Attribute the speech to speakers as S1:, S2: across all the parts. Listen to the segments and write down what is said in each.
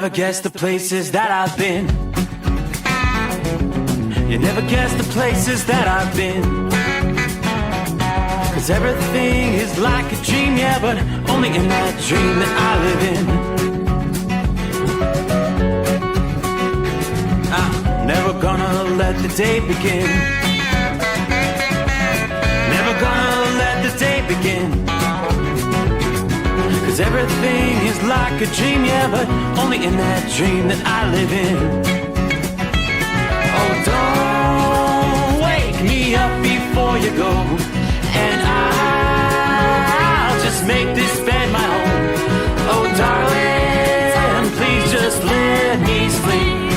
S1: never guess the places that I've been. You never guess the places that I've been. 'Cause everything is like a dream, yeah, but only in that dream that I live in. I'm never gonna let the day begin. Never gonna let the day begin. 'Cause everything is like a dream, yeah, but only in that dream that I live in. Oh, don't wake me up before you go, and I'll just make this bed my home. Oh, darling, please just let me sleep.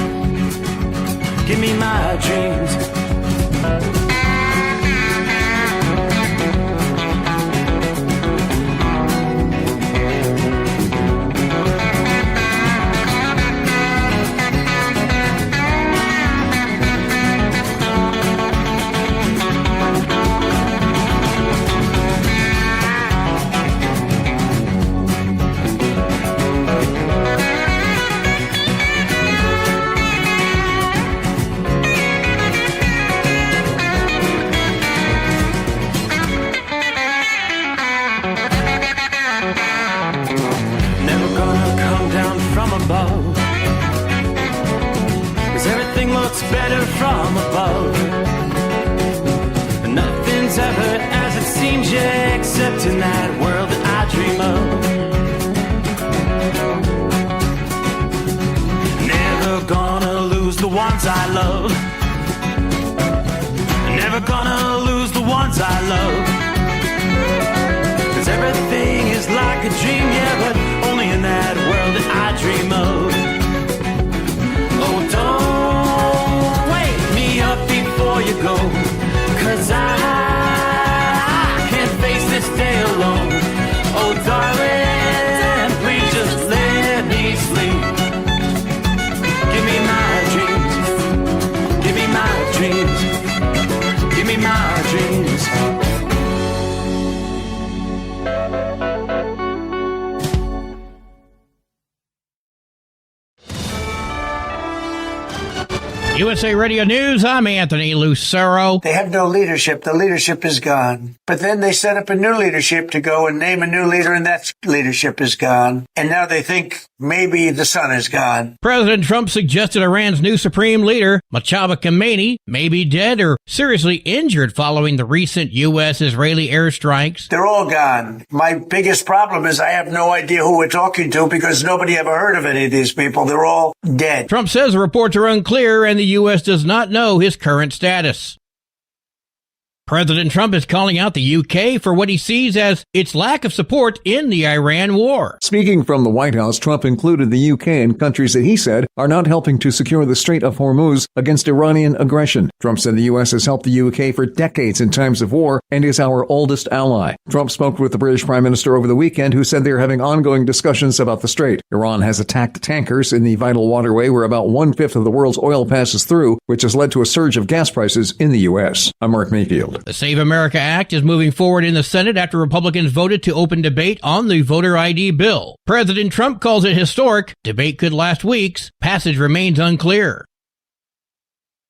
S1: Give me my dreams. Better from above. Nothing's ever as it seems, yeah, except in that world that I dream of. Never gonna lose the ones I love. Never gonna lose the ones I love. 'Cause everything is like a dream, yeah, but only in that world that I dream of. Oh, don't up before you go, 'cause I can't face this day alone. Oh, darling, please just let me sleep. Give me my dreams. Give me my dreams. Give me my dreams.
S2: USA Radio News, I'm Anthony Lucero.
S3: They have no leadership. The leadership is gone. But then they set up a new leadership to go and name a new leader, and that leadership is gone. And now they think maybe the sun is gone.
S2: President Trump suggested Iran's new supreme leader, Mojtaba Khamenei, may be dead or seriously injured following the recent U.S.-Israeli airstrikes.
S3: They're all gone. My biggest problem is I have no idea who we're talking to because nobody ever heard of any of these people. They're all dead.
S2: Trump says the reports are unclear and the U.S. does not know his current status. President Trump is calling out the UK for what he sees as its lack of support in the Iran war.
S4: Speaking from the White House, Trump included the UK in countries that he said are not helping to secure the Strait of Hormuz against Iranian aggression. Trump said the U.S. has helped the UK for decades in times of war and is our oldest ally. Trump spoke with the British Prime Minister over the weekend, who said they are having ongoing discussions about the strait. Iran has attacked tankers in the vital waterway where about 1/5 of the world's oil passes through, which has led to a surge of gas prices in the U.S. I'm Mark Mayfield.
S2: The Save America Act is moving forward in the Senate after Republicans voted to open debate on the voter ID bill. President Trump calls it historic. Debate could last weeks. Passage remains unclear.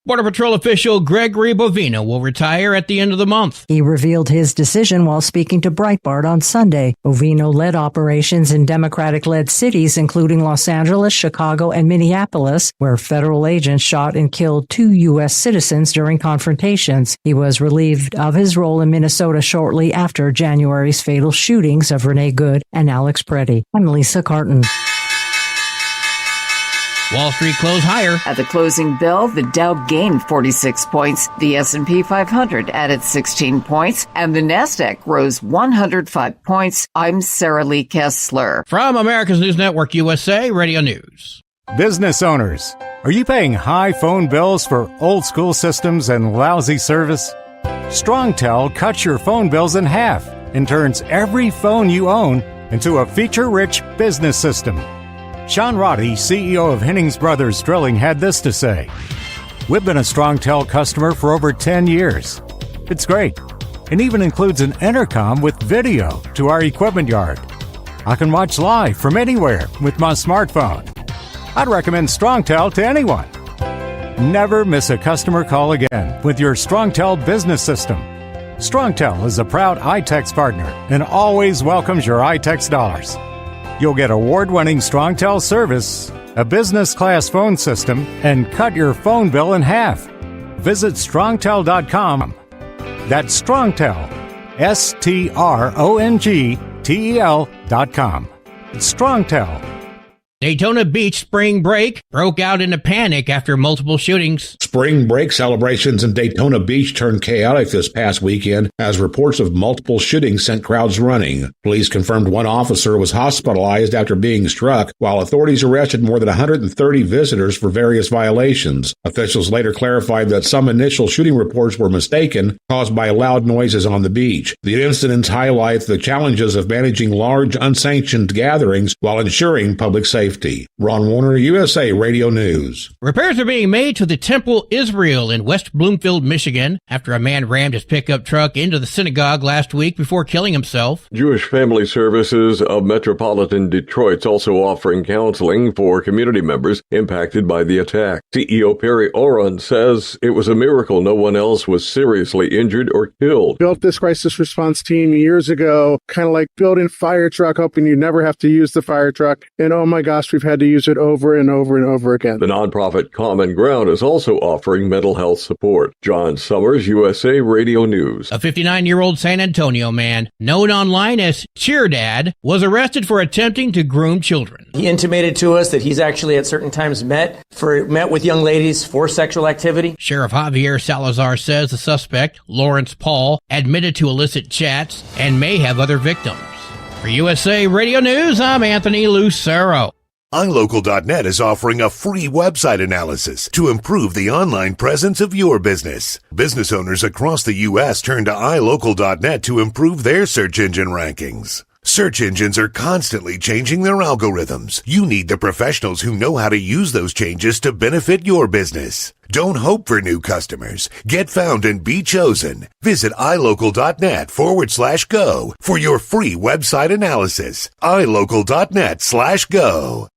S2: Border Patrol official Gregory Bovino will retire at the end of the month.
S5: He revealed his decision while speaking to Breitbart on Sunday. Bovino led operations in Democratic-led cities, including Los Angeles, Chicago, and Minneapolis, where federal agents shot and killed 2 U.S. citizens during confrontations. He was relieved of his role in Minnesota shortly after January's fatal shootings of Renee Good and Alex Preddy. I'm Lisa Carton.
S2: Wall Street closed higher.
S6: At the closing bell, the Dow gained 46 points, the S&P 500 added 16 points, and the Nasdaq rose 105 points. I'm Sarah Lee Kessler.
S2: From America's News Network USA Radio News.
S7: Business owners, are you paying high phone bills for old school systems and lousy service? StrongTel cuts your phone bills in half and turns every phone you own into a feature-rich business system. Sean Roddy, CEO of Hennings Brothers Drilling, had this to say: "We've been a StrongTel customer for over 10 years. It's great. It even includes an intercom with video to our equipment yard. I can watch live from anywhere with my smartphone. I'd recommend StrongTel to anyone. Never miss a customer call again with your StrongTel business system. StrongTel is a proud iTex partner and always welcomes your iTex dollars. You'll get award-winning StrongTel service, a business-class phone system, and cut your phone bill in half. Visit strongtel.com. That's StrongTel, StrongTel.com. It's StrongTel.
S2: Daytona Beach spring break broke out in a panic after multiple shootings.
S8: Spring break celebrations in Daytona Beach turned chaotic this past weekend as reports of multiple shootings sent crowds running. Police confirmed one officer was hospitalized after being struck, while authorities arrested more than 130 visitors for various violations. Officials later clarified that some initial shooting reports were mistaken, caused by loud noises on the beach. The incidents highlight the challenges of managing large, unsanctioned gatherings while ensuring public safety. Ron Warner, USA Radio News.
S2: Repairs are being made to the Temple Israel in West Bloomfield, Michigan, after a man rammed his pickup truck into the synagogue last week before killing himself.
S9: Jewish Family Services of Metropolitan Detroit's also offering counseling for community members impacted by the attack. CEO Perry Oron says it was a miracle no one else was seriously injured or killed.
S10: Built this crisis response team years ago, kind of like building fire truck, hoping you never have to use the fire truck. And oh my gosh, we've had to use it over and over and over again.
S9: The nonprofit Common Ground is also offering mental health support. John Sommers, USA Radio News.
S2: A 59-year-old San Antonio man, known online as Cheer Dad, was arrested for attempting to groom children.
S11: He intimated to us that he's actually at certain times met with young ladies for sexual activity.
S2: Sheriff Javier Salazar says the suspect, Lawrence Paul, admitted to illicit chats and may have other victims. For USA Radio News, I'm Anthony Lucero.
S12: iLocal.net is offering a free website analysis to improve the online presence of your business. Business owners across the U.S. turn to iLocal.net to improve their search engine rankings. Search engines are constantly changing their algorithms. You need the professionals who know how to use those changes to benefit your business. Don't hope for new customers. Get found and be chosen. Visit iLocal.net/go for your free website analysis. iLocal.net/go.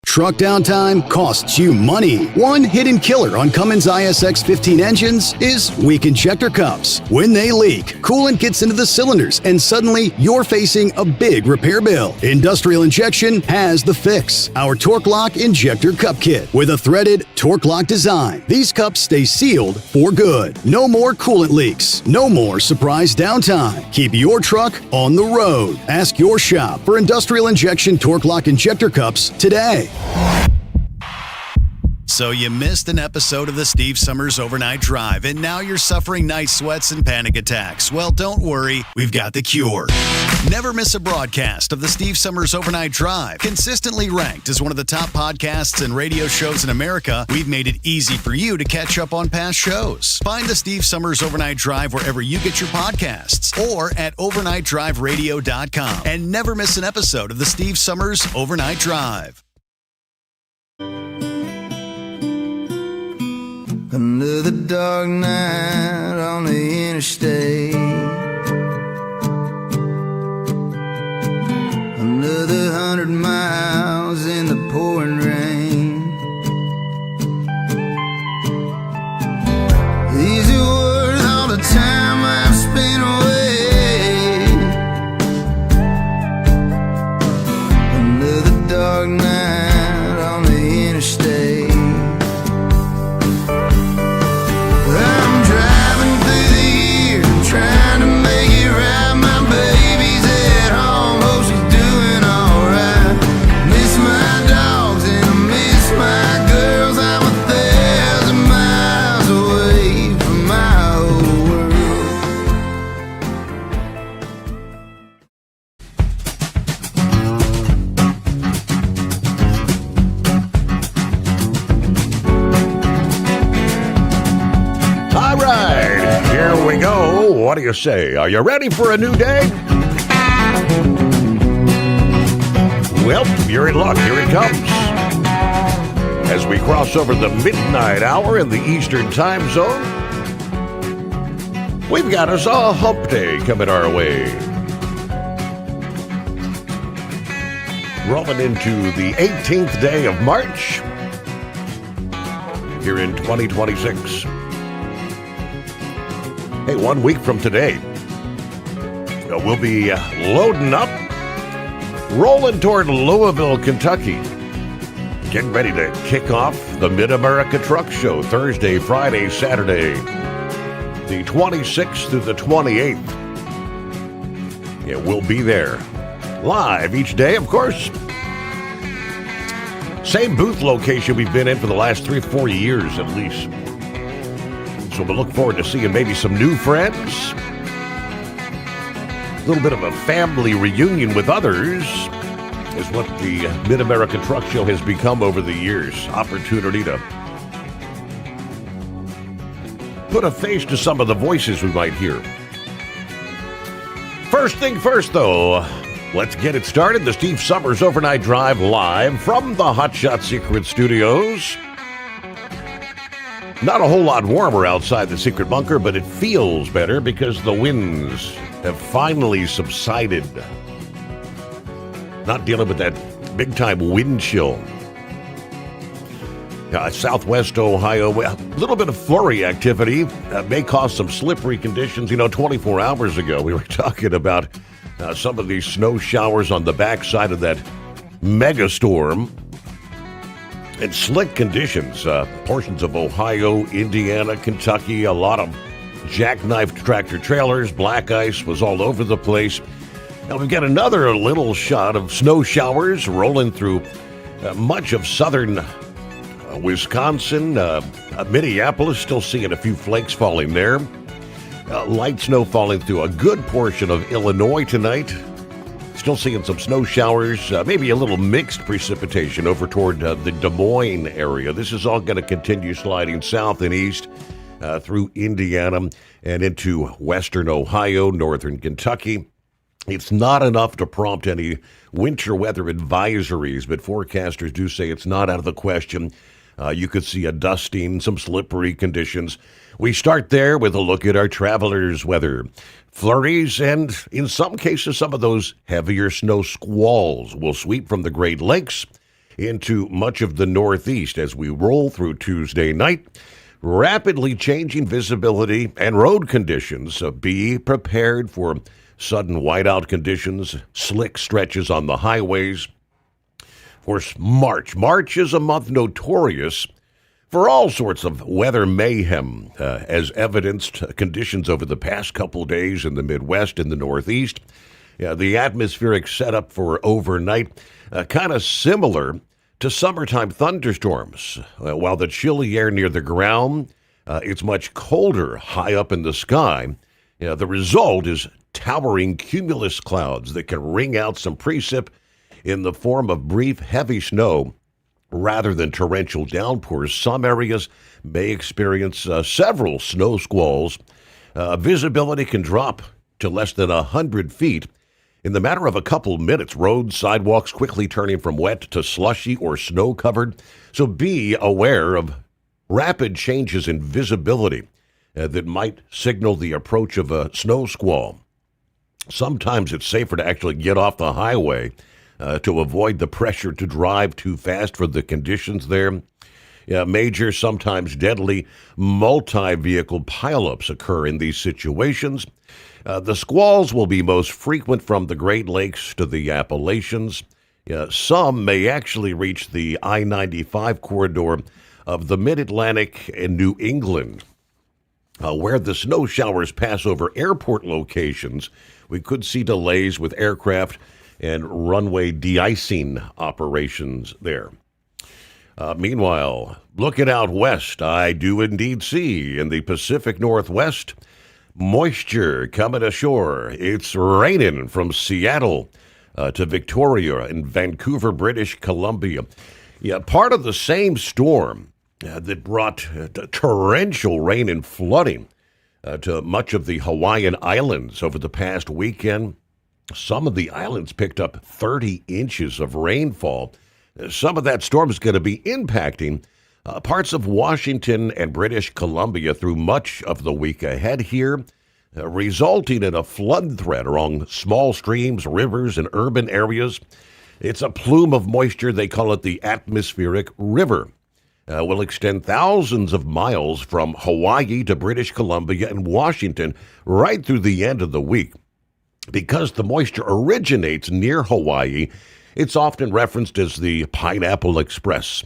S13: Truck downtime costs you money. One hidden killer on Cummins ISX-15 engines is weak injector cups. When they leak, coolant gets into the cylinders and suddenly you're facing a big repair bill. Industrial Injection has the fix. Our Torque Lock Injector Cup Kit with a threaded Torque Lock design. These cups stay sealed for good. No more coolant leaks. No more surprise downtime. Keep your truck on the road. Ask your shop for Industrial Injection Torque Lock Injector Cups today.
S14: So you missed an episode of the Steve Sommers Overnight Drive, and now you're suffering night sweats and panic attacks. Well, don't worry, we've got the cure. Never miss a broadcast of the Steve Sommers Overnight Drive. Consistently ranked as one of the top podcasts and radio shows in America, we've made it easy for you to catch up on past shows. Find the Steve Sommers Overnight Drive wherever you get your podcasts or at overnightdriveradio.com. And never miss an episode of the Steve Sommers Overnight Drive.
S15: Another dark night on the interstate. Another 100 miles in the pouring rain. These are worth all the time I've spent away. Another dark night on the interstate. Trying to make it right, my baby's at home, hope she's doing alright. Miss my dogs and I miss my girls. I'm 1,000 miles away from my old
S16: world. All right, here we go. What do you say? Are you ready for a new day? Well, you're in luck. Here it comes. As we cross over the midnight hour in the Eastern Time Zone, we've got us a hump day coming our way. Rolling into the 18th day of March here in 2026. Hey, 1 week from today, we'll be loading up, rolling toward Louisville, Kentucky. Getting ready to kick off the Mid-America Truck Show Thursday, Friday, Saturday, the 26th through the 28th. Yeah, we'll be there live each day, of course. Same booth location we've been in for the last 3 or 4 years at least. So we'll look forward to seeing maybe some new friends. A little bit of a family reunion with others is what the Mid-America Truck Show has become over the years. Opportunity to put a face to some of the voices we might hear. First thing first, though, let's get it started. The Steve Sommers Overnight Drive live from the Hot Shot Secret Studios. Not a whole lot warmer outside the secret bunker, but it feels better because the winds have finally subsided. Not dealing with that big-time wind chill. Southwest Ohio, a little bit of flurry activity may cause some slippery conditions. 24 hours ago, we were talking about some of these snow showers on the backside of that megastorm. And slick conditions, portions of Ohio, Indiana, Kentucky, a lot of jackknifed tractor trailers, black ice was all over the place. Now we've got another little shot of snow showers rolling through much of southern Wisconsin, Minneapolis, still seeing a few flakes falling there. Light snow falling through a good portion of Illinois tonight. Still seeing some snow showers, maybe a little mixed precipitation over toward the Des Moines area. This is all going to continue sliding south and east through Indiana and into western Ohio, northern Kentucky. It's not enough to prompt any winter weather advisories, but forecasters do say it's not out of the question. You could see a dusting, some slippery conditions. We start there with a look at our travelers' weather. Flurries and, in some cases, some of those heavier snow squalls will sweep from the Great Lakes into much of the Northeast as we roll through Tuesday night. Rapidly changing visibility and road conditions. Be prepared for sudden whiteout conditions, slick stretches on the highways. Of course, March is a month notorious for all sorts of weather mayhem, as evidenced conditions over the past couple days in the Midwest and the Northeast. The atmospheric setup for overnight, kind of similar to summertime thunderstorms. While the chilly air near the ground, it's much colder high up in the sky. The result is towering cumulus clouds that can wring out some precip in the form of brief, heavy snow rather than torrential downpours. Some areas may experience several snow squalls. Visibility can drop to less than 100 feet in the matter of a couple minutes. Roads, sidewalks quickly turning from wet to slushy or snow-covered. So be aware of rapid changes in visibility that might signal the approach of a snow squall. Sometimes it's safer to actually get off the highway to avoid the pressure to drive too fast for the conditions there. Major, sometimes deadly, multi-vehicle pileups occur in these situations. The squalls will be most frequent from the Great Lakes to the Appalachians. Some may actually reach the I-95 corridor of the Mid-Atlantic and New England. Where the snow showers pass over airport locations, we could see delays with aircraft and runway de-icing operations there. Meanwhile, looking out west, I do indeed see in the Pacific Northwest moisture coming ashore. It's raining from Seattle to Victoria and Vancouver, British Columbia. Part of the same storm that brought torrential rain and flooding to much of the Hawaiian Islands over the past weekend. Some of the islands picked up 30 inches of rainfall. Some of that storm is going to be impacting parts of Washington and British Columbia through much of the week ahead here, resulting in a flood threat along small streams, rivers, and urban areas. It's a plume of moisture. They call it the atmospheric river. Will extend thousands of miles from Hawaii to British Columbia and Washington right through the end of the week. Because the moisture originates near Hawaii, it's often referenced as the Pineapple Express.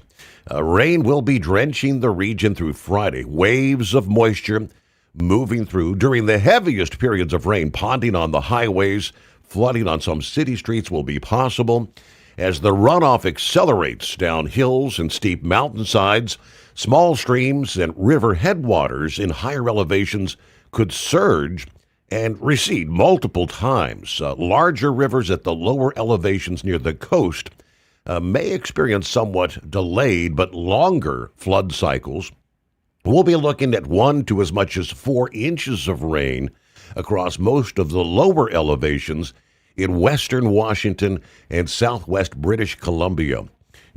S16: Rain will be drenching the region through Friday. Waves of moisture moving through during the heaviest periods of rain, ponding on the highways, flooding on some city streets will be possible. As the runoff accelerates down hills and steep mountainsides, small streams and river headwaters in higher elevations could surge and recede multiple times. Larger rivers at the lower elevations near the coast may experience somewhat delayed but longer flood cycles. We'll be looking at 1 to as much as 4 inches of rain across most of the lower elevations in western Washington and southwest British Columbia.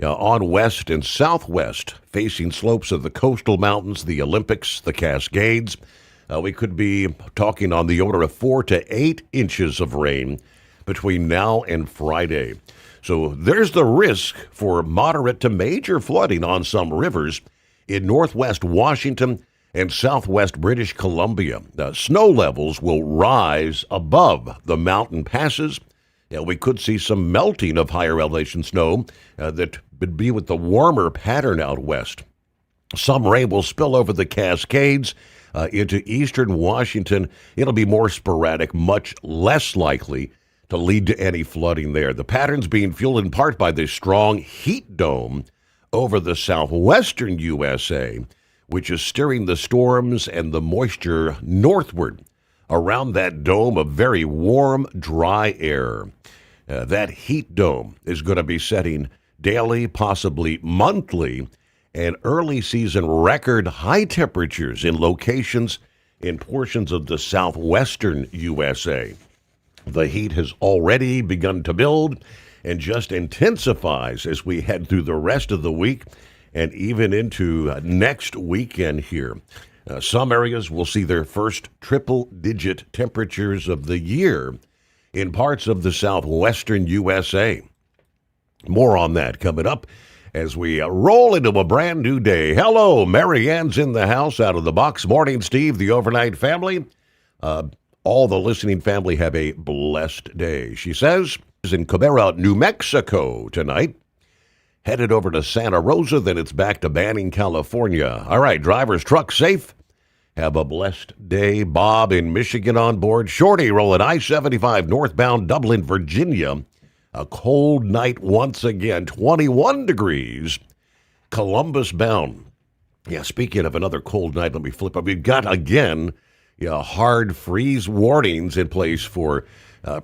S16: On west and southwest, facing slopes of the coastal mountains, the Olympics, the Cascades, we could be talking on the order of 4 to 8 inches of rain between now and Friday. So there's the risk for moderate to major flooding on some rivers in northwest Washington and southwest British Columbia. Snow levels will rise above the mountain passes. We could see some melting of higher elevation snow that would be with the warmer pattern out west. Some rain will spill over the Cascades into eastern Washington. It'll be more sporadic, much less likely to lead to any flooding there. The pattern's being fueled in part by this strong heat dome over the southwestern USA, which is steering the storms and the moisture northward. Around that dome of very warm, dry air. That heat dome is going to be setting daily, possibly monthly, and early season record high temperatures in locations in portions of the southwestern USA. The heat has already begun to build and just intensifies as we head through the rest of the week and even into next weekend here. Some areas will see their first triple-digit temperatures of the year in parts of the southwestern USA. More on that coming up as we roll into a brand new day. Hello, Mary Ann's in the house out of the box. Morning, Steve, the overnight family. All the listening family have a blessed day. She says, is in Cabrera, New Mexico tonight. Headed over to Santa Rosa, then it's back to Banning, California. All right, drivers, truck safe. Have a blessed day. Bob in Michigan on board. Shorty rolling I-75 northbound Dublin, Virginia. A cold night once again, 21 degrees. Columbus bound. Yeah, speaking of another cold night, let me flip up. We've got, again, hard freeze warnings in place for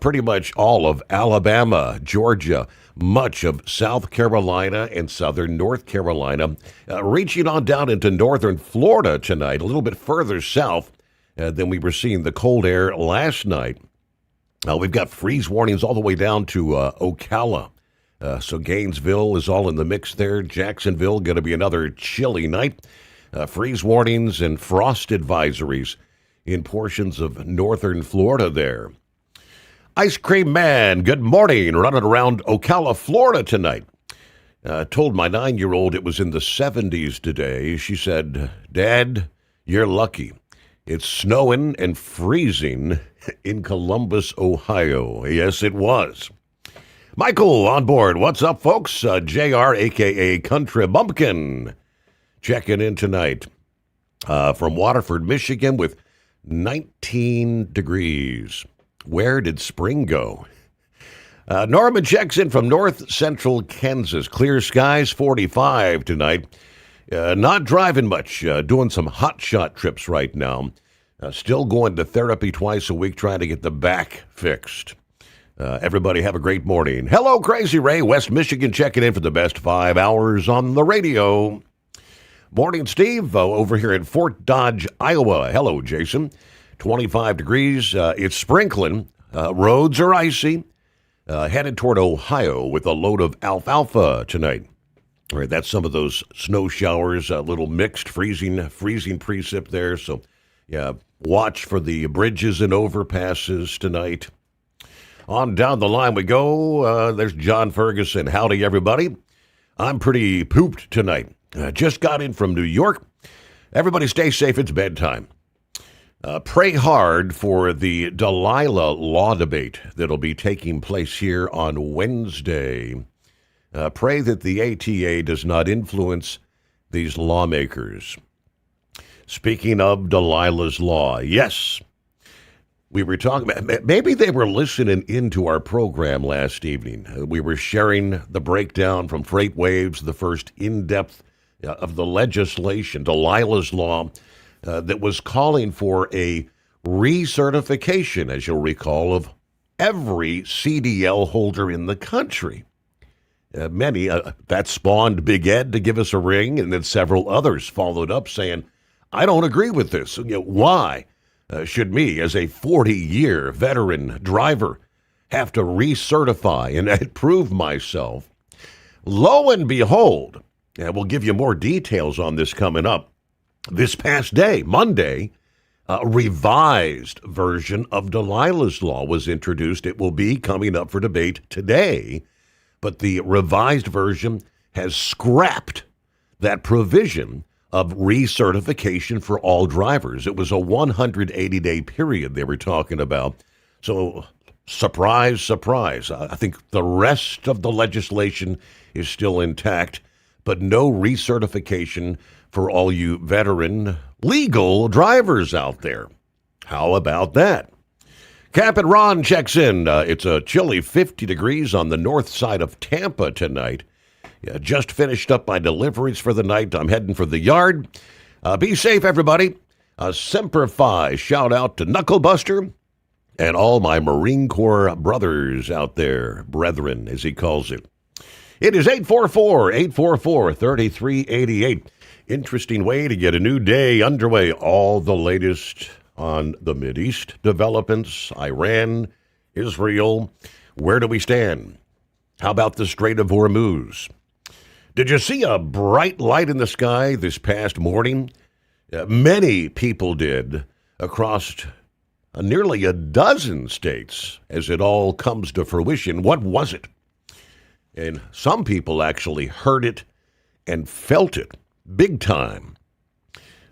S16: pretty much all of Alabama, Georgia, much of South Carolina and southern North Carolina, reaching on down into northern Florida tonight, a little bit further south than we were seeing the cold air last night. We've got freeze warnings all the way down to Ocala. So Gainesville is all in the mix there. Jacksonville going to be another chilly night. Freeze warnings and frost advisories in portions of northern Florida there. Ice Cream Man, good morning. Running around Ocala, Florida tonight. Told my 9-year-old it was in the 70s today. She said, Dad, you're lucky. It's snowing and freezing in Columbus, Ohio. Yes, it was. Michael on board. What's up, folks? JR, a.k.a. Country Bumpkin, checking in tonight from Waterford, Michigan with 19 degrees. Where did spring go? Norman checks in from north central Kansas. Clear skies, 45 tonight. Not driving much, doing some hot shot trips right now. Still going to therapy twice a week, trying to get the back fixed. Everybody have a great morning. Hello, Crazy Ray, West Michigan, checking in for the best 5 hours on the radio. Morning, Steve, over here in Fort Dodge, Iowa. Hello, Jason. 25 degrees. It's sprinkling. Roads are icy. Headed toward Ohio with a load of alfalfa tonight. All right, that's some of those snow showers, a little mixed freezing precip there. So, yeah, watch for the bridges and overpasses tonight. On down the line we go. There's John Ferguson. Howdy, everybody. I'm pretty pooped tonight. Just got in from New York. Everybody stay safe. It's bedtime. Pray hard for the Delilah law debate that'll be taking place here on Wednesday. Pray that the ATA does not influence these lawmakers. Speaking of Delilah's law, yes, we were talking about, maybe they were listening into our program last evening. We were sharing the breakdown from Freight Waves, the first in-depth of the legislation, Delilah's law, that was calling for a recertification, as you'll recall, of every CDL holder in the country. That spawned Big Ed to give us a ring, and then several others followed up saying, I don't agree with this. Why should me, as a 40-year veteran driver, have to recertify and prove myself? Lo and behold, and we'll give you more details on this coming up, this past day, Monday, a revised version of Delilah's law was introduced. It will be coming up for debate today, but the revised version has scrapped that provision of recertification for all drivers. It was a 180-day period they were talking about. So, surprise, surprise. I think the rest of the legislation is still intact, but no recertification for all you veteran legal drivers out there. How about that? Captain Ron checks in. It's a chilly 50 degrees on the north side of Tampa tonight. Just finished up my deliveries for the night. I'm heading for the yard. Be safe, everybody. Semper Fi. Shout out to Knucklebuster and all my Marine Corps brothers out there, brethren, as he calls it. It is 844-844-3388. Interesting way to get a new day underway. All the latest on the Mideast developments, Iran, Israel. Where do we stand? How about the Strait of Hormuz? Did you see a bright light in the sky this past morning? Many people did across nearly a dozen states as it all comes to fruition. What was it? And some people actually heard it and felt it big time.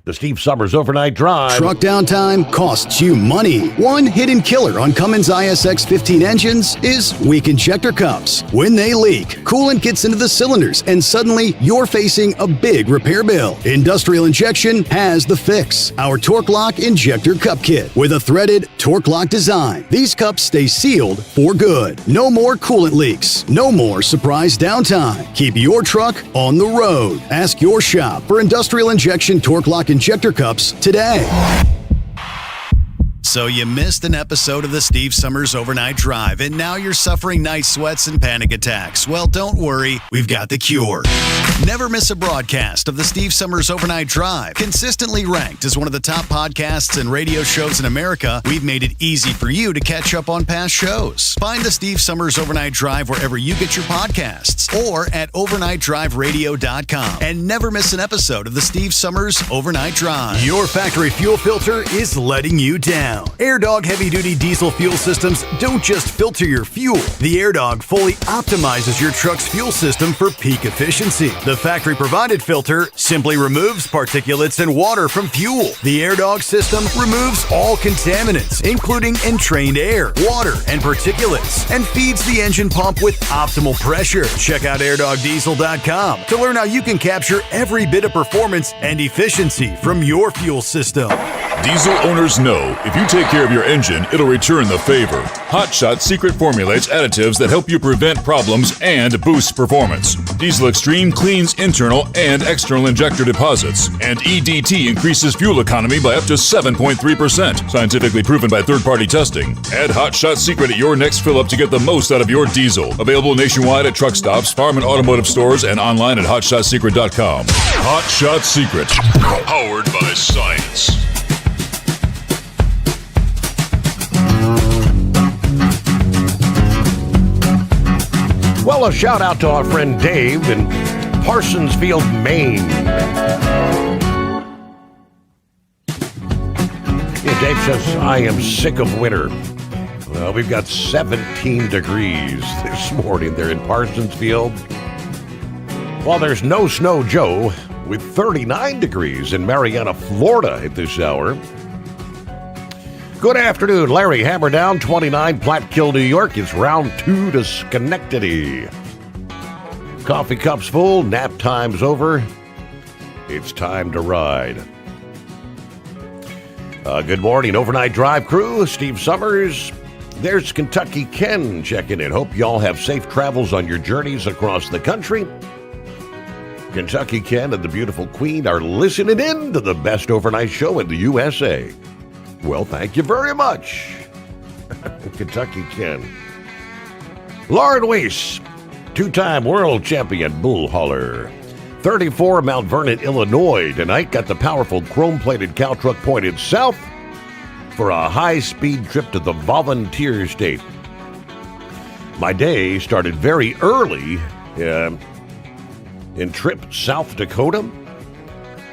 S16: The Steve Sommers Overnight Drive.
S13: Truck downtime costs you money. One hidden killer on Cummins ISX 15 engines is weak injector cups. When they leak, coolant gets into the cylinders and suddenly you're facing a big repair bill. Industrial Injection has the fix. Our Torque Lock Injector Cup Kit with a threaded Torque Lock design. These cups stay sealed for good. No more coolant leaks. No more surprise downtime. Keep your truck on the road. Ask your shop for Industrial Injection Torque Lock Injector cups today.
S14: So you missed an episode of the Steve Sommers Overnight Drive, and now you're suffering night sweats and panic attacks. Well, don't worry, we've got the cure. Never miss a broadcast of the Steve Sommers Overnight Drive. Consistently ranked as one of the top podcasts and radio shows in America, we've made it easy for you to catch up on past shows. Find the Steve Sommers Overnight Drive wherever you get your podcasts or at overnightdriveradio.com. And never miss an episode of the Steve Sommers Overnight Drive.
S17: Your factory fuel filter is letting you down. AirDog heavy-duty diesel fuel systems don't just filter your fuel. The AirDog fully optimizes your truck's fuel system for peak efficiency. The factory-provided filter simply removes particulates and water from fuel. The AirDog system removes all contaminants, including entrained air, water, and particulates, and feeds the engine pump with optimal pressure. Check out airdogdiesel.com to learn how you can capture every bit of performance and efficiency from your fuel system.
S18: Diesel owners know if you take care of your engine, it'll return the favor. Hot Shot secret formulates additives that help you prevent problems and boost performance. Diesel Extreme cleans internal and external injector deposits, and EDT increases fuel economy by up to 7.3%, scientifically proven by third-party testing. Add Hot Shot Secret at your next fill-up to get the most out of your diesel. Available nationwide at truck stops, farm and automotive stores, and online at hotshotsecret.com. Hot Shot Secret, powered by science.
S16: Well, a shout out to our friend Dave in Parsonsfield, Maine. Yeah, Dave says, I am sick of winter. We've got 17 degrees this morning there in Parsonsfield. Well, there's No Snow Joe with 39 degrees in Marietta, Florida at this hour. Good afternoon, Larry. Hammer down, 29, Platkill, New York. It's round 2 to Schenectady. Coffee cups full, nap time's over. It's time to ride. Good morning, Overnight Drive crew. Steve Sommers. There's Kentucky Ken checking in. Hope y'all have safe travels on your journeys across the country. Kentucky Ken and the beautiful Queen are listening in to the best overnight show in the USA. Well, thank you very much, Kentucky Ken. Lauren Weiss, two-time world champion bull hauler. 34 Mount Vernon, Illinois tonight. Got the powerful chrome-plated cow truck pointed south for a high-speed trip to the Volunteer State. My day started very early in Tripp, South Dakota.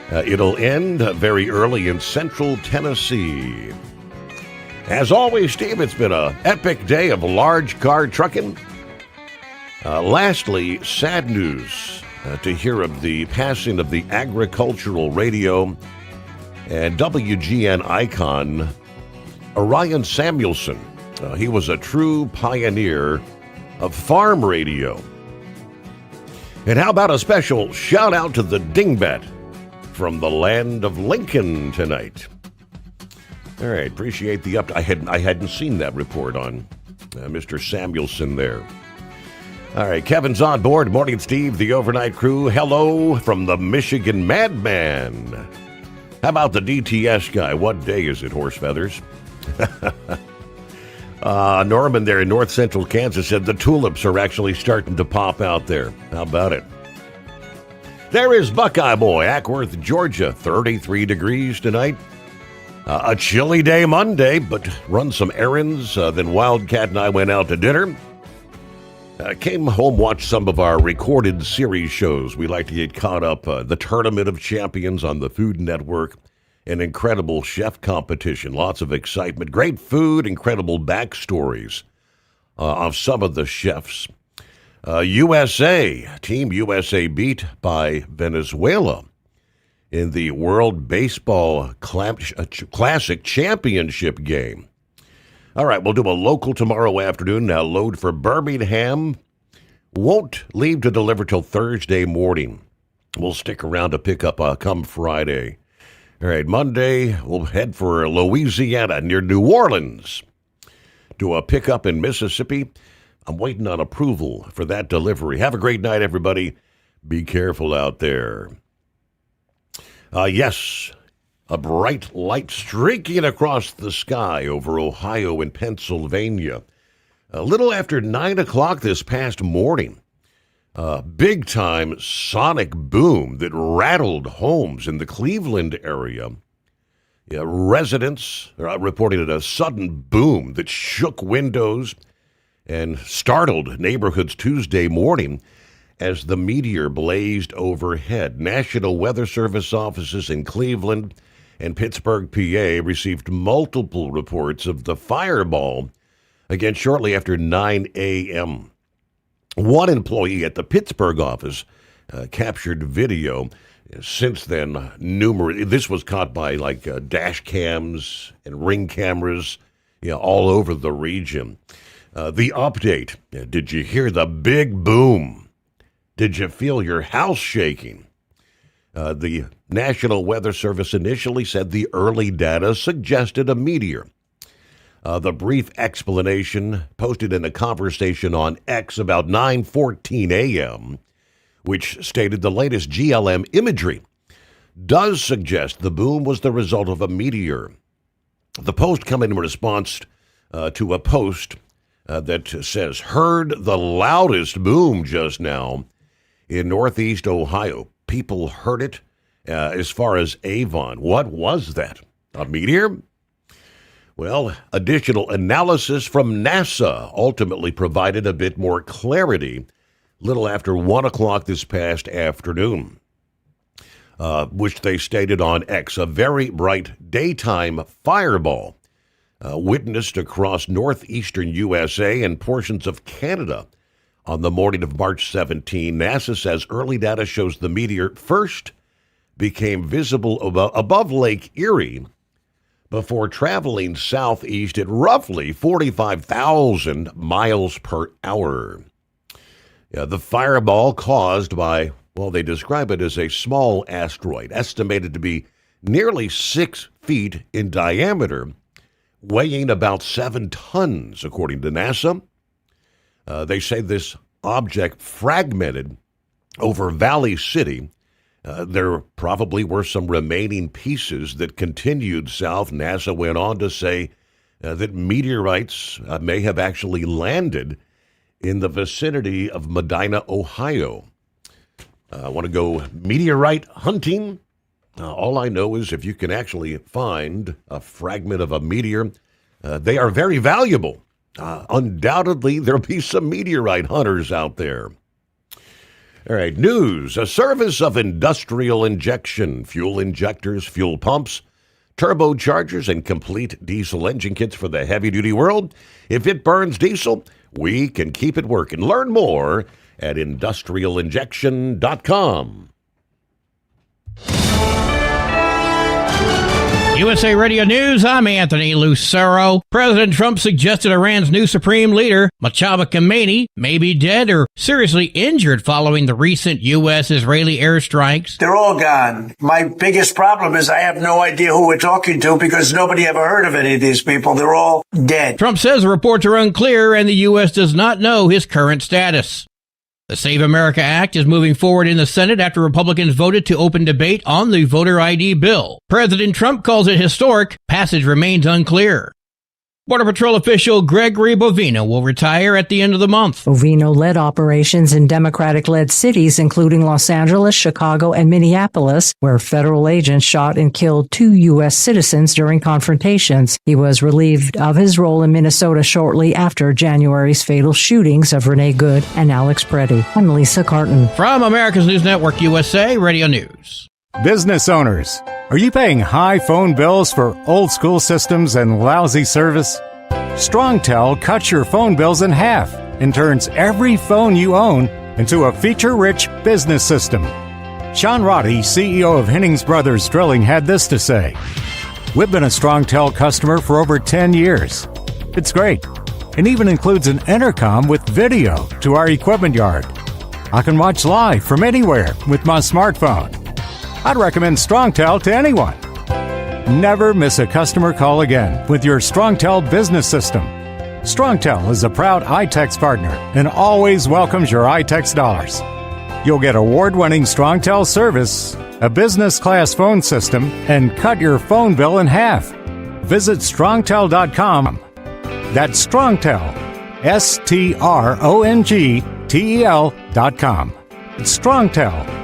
S16: It'll end very early in Central Tennessee. As always, Steve, it's been an epic day of large car trucking. Lastly, sad news to hear of the passing of the agricultural radio and WGN icon, Orion Samuelson. He was a true pioneer of farm radio. And how about a special shout out to the dingbat from the land of Lincoln tonight? All right, appreciate the update. I hadn't seen that report on Mr. Samuelson there. All right, Kevin's on board. Morning, Steve, the overnight crew. Hello from the Michigan Madman. How about the DTS guy? What day is it, horse feathers? Norman there in north central Kansas said the tulips are actually starting to pop out there. How about it? There is Buckeye Boy, Ackworth, Georgia, 33 degrees tonight. A chilly day Monday, but run some errands. Then Wildcat and I went out to dinner. Came home, watched some of our recorded series shows. We like to get caught up. The Tournament of Champions on the Food Network. An incredible chef competition. Lots of excitement. Great food. Incredible backstories of some of the chefs. Team USA beat by Venezuela in the World Baseball Classic Championship game. All right, we'll do a local tomorrow afternoon. Now load for Birmingham. Won't leave to deliver till Thursday morning. We'll stick around to pick up come Friday. All right, Monday, we'll head for Louisiana near New Orleans. Do a pickup in Mississippi. I'm waiting on approval for that delivery. Have a great night, everybody. Be careful out there. Yes, a bright light streaking across the sky over Ohio and Pennsylvania. A little after 9 o'clock this past morning. Big-time sonic boom that rattled homes in the Cleveland area. Residents reported a sudden boom that shook windows and startled neighborhoods Tuesday morning as the meteor blazed overhead. National Weather Service offices in Cleveland and Pittsburgh, PA, received multiple reports of the fireball again shortly after 9 a.m. One employee at the Pittsburgh office captured video. Since then, this was caught by dash cams and ring cameras all over the region. The update, did you hear the big boom? Did you feel your house shaking? The National Weather Service initially said the early data suggested a meteor. The brief explanation posted in a conversation on X about 9:14 a.m., which stated the latest GLM imagery does suggest the boom was the result of a meteor. The post coming in response to a post that says, heard the loudest boom just now in northeast Ohio. People heard it as far as Avon. What was that? A meteor? Well, additional analysis from NASA ultimately provided a bit more clarity little after 1 o'clock this past afternoon, which they stated on X, a very bright daytime fireball witnessed across northeastern USA and portions of Canada on the morning of March 17. NASA says early data shows the meteor first became visible above Lake Erie before traveling southeast at roughly 45,000 miles per hour. The fireball caused by, well, they describe it as a small asteroid, estimated to be nearly 6 feet in diameter, weighing about 7 tons, according to NASA. They say this object fragmented over Valley City. There probably were some remaining pieces that continued south. NASA went on to say that meteorites may have actually landed in the vicinity of Medina, Ohio. I want to go meteorite hunting. All I know is if you can actually find a fragment of a meteor, they are very valuable. Undoubtedly, there'll be some meteorite hunters out there. All right, news. A service of industrial injection, fuel injectors, fuel pumps, turbochargers, and complete diesel engine kits for the heavy-duty world. If it burns diesel, we can keep it working. Learn more at industrialinjection.com.
S2: USA Radio News, I'm Anthony Lucero. President Trump suggested Iran's new supreme leader, Mojtaba Khomeini, may be dead or seriously injured following the recent U.S.-Israeli airstrikes.
S3: They're all gone. My biggest problem is I have no idea who we're talking to because nobody ever heard of any of these people. They're all dead.
S2: Trump says the reports are unclear and the U.S. does not know his current status. The Save America Act is moving forward in the Senate after Republicans voted to open debate on the voter ID bill. President Trump calls it historic. Passage remains unclear. Border Patrol official Gregory Bovino will retire at the end of the month.
S5: Bovino led operations in Democratic-led cities, including Los Angeles, Chicago, and Minneapolis, where federal agents shot and killed 2 U.S. citizens during confrontations. He was relieved of his role in Minnesota shortly after January's fatal shootings of Renee Good and Alex Preddy. I'm Lisa Carton.
S2: From America's News Network, USA Radio News.
S7: Business owners, are you paying high phone bills for old school systems and lousy service? StrongTel cuts your phone bills in half and turns every phone you own into a feature-rich business system. Sean Roddy, CEO of Hennings Brothers Drilling, had this to say: "We've been a StrongTel customer for over 10 years. It's great. It even includes an intercom with video to our equipment yard. I can watch live from anywhere with my smartphone. I'd recommend StrongTel to anyone. Never miss a customer call again with your StrongTel business system. StrongTel is a proud iTex partner and always welcomes your iTex dollars. You'll get award-winning StrongTel service, a business-class phone system, and cut your phone bill in half. Visit StrongTel.com. That's StrongTel, StrongTel.com. It's StrongTel.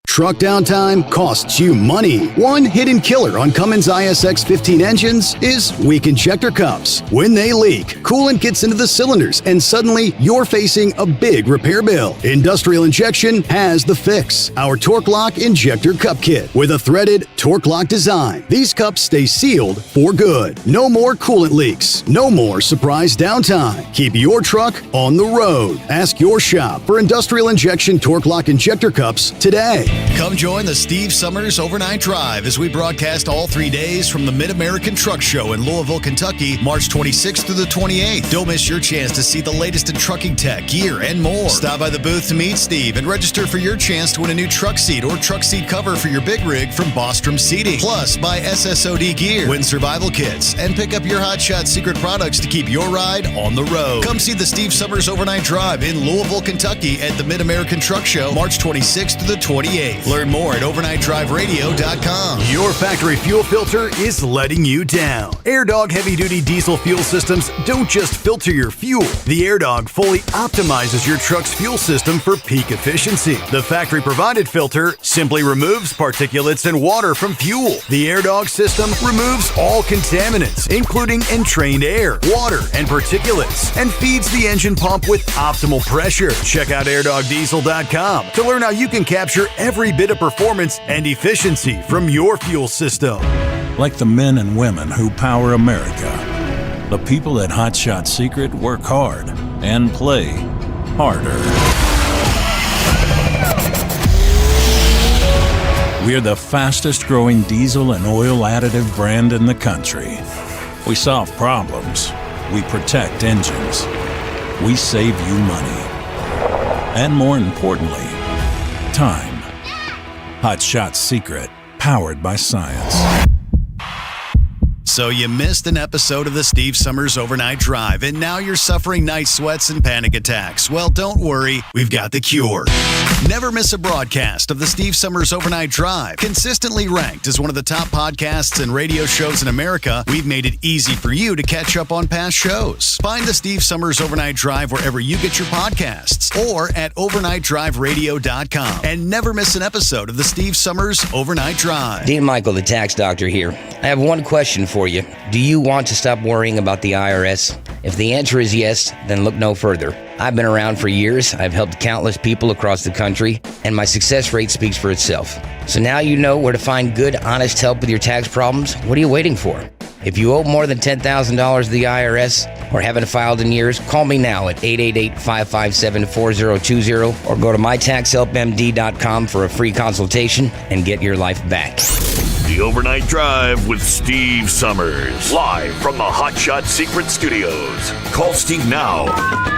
S13: Truck downtime costs you money. One hidden killer on Cummins ISX 15 engines is weak injector cups. When they leak, coolant gets into the cylinders and suddenly you're facing a big repair bill. Industrial Injection has the fix. Our Torque Lock Injector Cup Kit with a threaded Torque Lock design. These cups stay sealed for good. No more coolant leaks. No more surprise downtime. Keep your truck on the road. Ask your shop for Industrial Injection Torque Lock Injector Cups today.
S14: Come join the Steve Summers Overnight Drive as we broadcast all 3 days from the Mid-American Truck Show in Louisville, Kentucky, March 26th through the 28th. Don't miss your chance to see the latest in trucking tech, gear, and more. Stop by the booth to meet Steve and register for your chance to win a new truck seat or truck seat cover for your big rig from Bostrom Seating. Plus, buy SSOD gear, win survival kits, and pick up your Hotshot secret products to keep your ride on the road. Come see the Steve Summers Overnight Drive in Louisville, Kentucky at the Mid-American Truck Show, March 26th to the 28th. Learn more at overnightdriveradio.com.
S17: Your factory fuel filter is letting you down. AirDog heavy-duty diesel fuel systems don't just filter your fuel. The AirDog fully optimizes your truck's fuel system for peak efficiency. The factory-provided filter simply removes particulates and water from fuel. The AirDog system removes all contaminants, including entrained air, water, and particulates, and feeds the engine pump with optimal pressure. Check out airdogdiesel.com to learn how you can capture every bit of performance and efficiency from your fuel system.
S19: Like the men and women who power America, The people at Hot Shot Secret work hard and play harder. We're the fastest growing diesel and oil additive brand in the country. We solve problems. We protect engines. We save you money. And more importantly, time. Hot Shot Secret, powered by science.
S14: So you missed an episode of the Steve Summers Overnight Drive, and now you're suffering night sweats and panic attacks. Well, don't worry, we've got the cure. Never miss a broadcast of the Steve Summers Overnight Drive. Consistently ranked as one of the top podcasts and radio shows in America, we've made it easy for you to catch up on past shows. Find the Steve Summers Overnight Drive wherever you get your podcasts or at overnightdriveradio.com. And never miss an episode of the Steve Summers Overnight Drive.
S20: Dean Michael, the tax doctor here. I have one question for you. Do you want to stop worrying about the IRS? If the answer is yes, then look no further. I've been around for years, I've helped countless people across the country, and my success rate speaks for itself. So now you know where to find good, honest help with your tax problems. What are you waiting for? If you owe more than $10,000 to the IRS or haven't filed in years, call me now at 888-557-4020 or go to mytaxhelpmd.com for a free consultation and get your life back.
S21: The Overnight Drive with Steve Summers. Live from the Hot Shot Secret Studios. Call Steve now.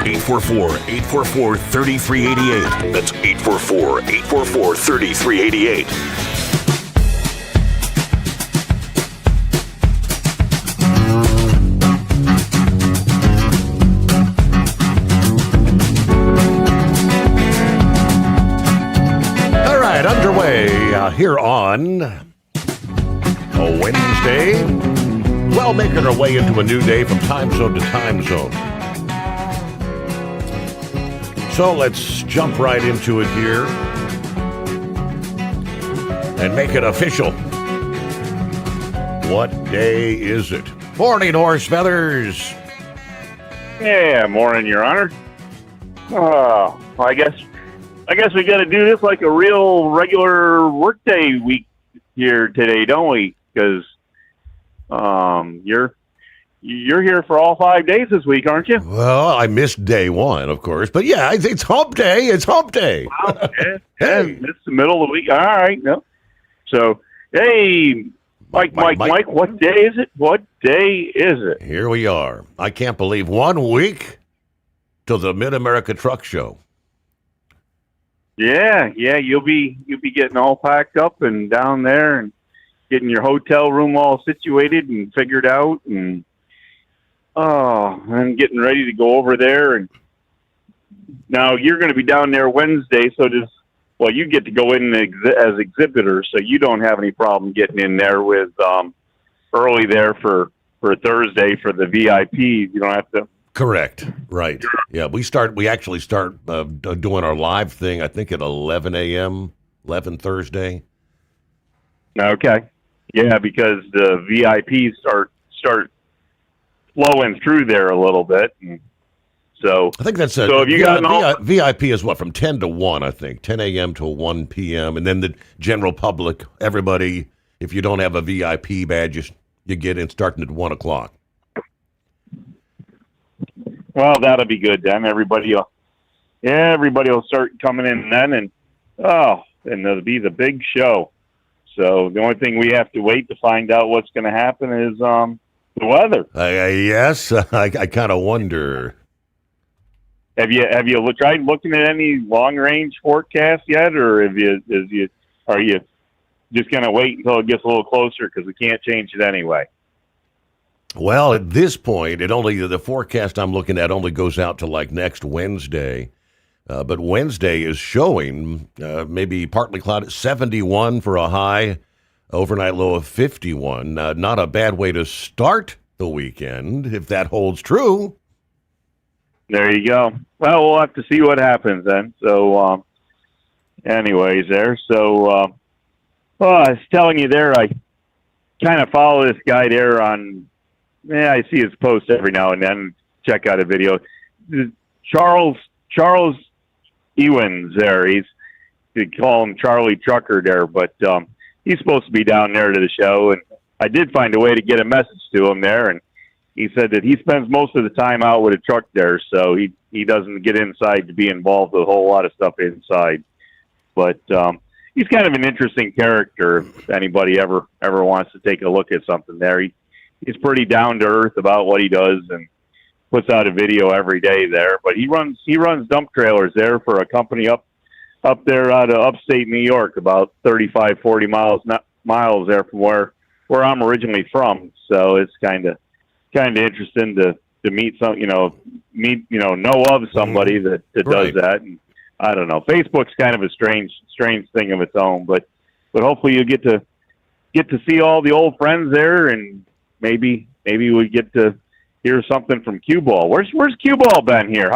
S21: 844-844-3388. That's 844-844-3388.
S16: All right, underway here on a Wednesday. Well, making our way into a new day from time zone to time zone. So let's jump right into it here and make it official. What day is it? Morning, Horse Feathers.
S22: Yeah, morning, Your Honor. Well, I guess we got to do this like a real regular workday week here today, don't we? Because you're here for all 5 days this week, aren't you?
S16: Well, I missed day one, of course, but yeah, it's hump day. It's hump day.
S22: Wow, yeah, it's the middle of the week. All right, no. So, hey, Mike, what day is it? What day is it?
S16: Here we are. I can't believe 1 week till the Mid-America Truck Show.
S22: Yeah, you'll be getting all packed up and down there and getting your hotel room all situated and figured out and getting ready to go over there. And now you're going to be down there Wednesday, so you get to go in as exhibitors, so you don't have any problem getting in there with early there for Thursday for the VIPs. You don't have to.
S16: Correct. Right. Yeah, we actually start doing our live thing, I think at 11 a.m., 11 Thursday.
S22: Okay. Yeah, because the VIPs start flowing through there a little bit. And so
S16: I think that's
S22: so if you got
S16: VIP is what, from 10 to 1, I think, 10 a.m. to 1 p.m. And then the general public, everybody, if you don't have a VIP badge, you get in starting at 1 o'clock.
S22: Well, that'll be good then. Everybody will start coming in then, and it'll be the big show. So the only thing we have to wait to find out what's going to happen is the weather.
S16: Yes, I kind of wonder.
S22: Have you tried looking at any long range forecasts yet, or are you just going to wait until it gets a little closer because we can't change it anyway?
S16: Well, at this point, the forecast I'm looking at only goes out to like next Wednesday. But Wednesday is showing maybe partly cloudy, 71 for a high, overnight low of 51. Not a bad way to start the weekend, if that holds true.
S22: There you go. Well, we'll have to see what happens then. So, anyways, there. So, I was telling you there, I kind of follow this guy there on. Yeah, I see his posts every now and then. Check out a video. Charles Ewins there. They call him Charlie Trucker there, but he's supposed to be down there to the show. And I did find a way to get a message to him there. And he said that he spends most of the time out with a truck there, so he doesn't get inside to be involved with a whole lot of stuff inside. But he's kind of an interesting character. If anybody ever wants to take a look at something there, he's pretty down to earth about what he does and puts out a video every day there. But he runs dump trailers there for a company up there out of upstate New York, about 35, 40 miles there from where I'm originally from. So it's kind of interesting to meet know of somebody that does that. And I don't know. Facebook's kind of a strange thing of its own, but hopefully you get to see all the old friends there, and maybe we get to hear something from Cue Ball. Where's Cue Ball been here?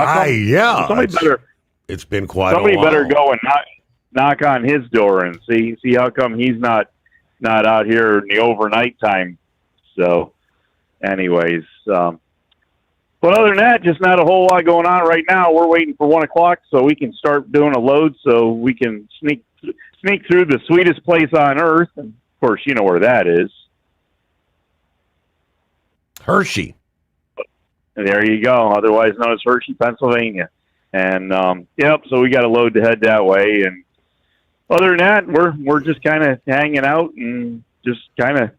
S16: It's been quite a while.
S22: Somebody better go and knock on his door and see how come he's not out here in the overnight time. So, anyways, but other than that, just not a whole lot going on right now. We're waiting for 1 o'clock so we can start doing a load, so we can sneak through the sweetest place on earth, and of course, you know where that is.
S16: Hershey.
S22: There you go. Otherwise known as Hershey, Pennsylvania. And so we got a load to head that way. And other than that, we're just kind of hanging out and just kind of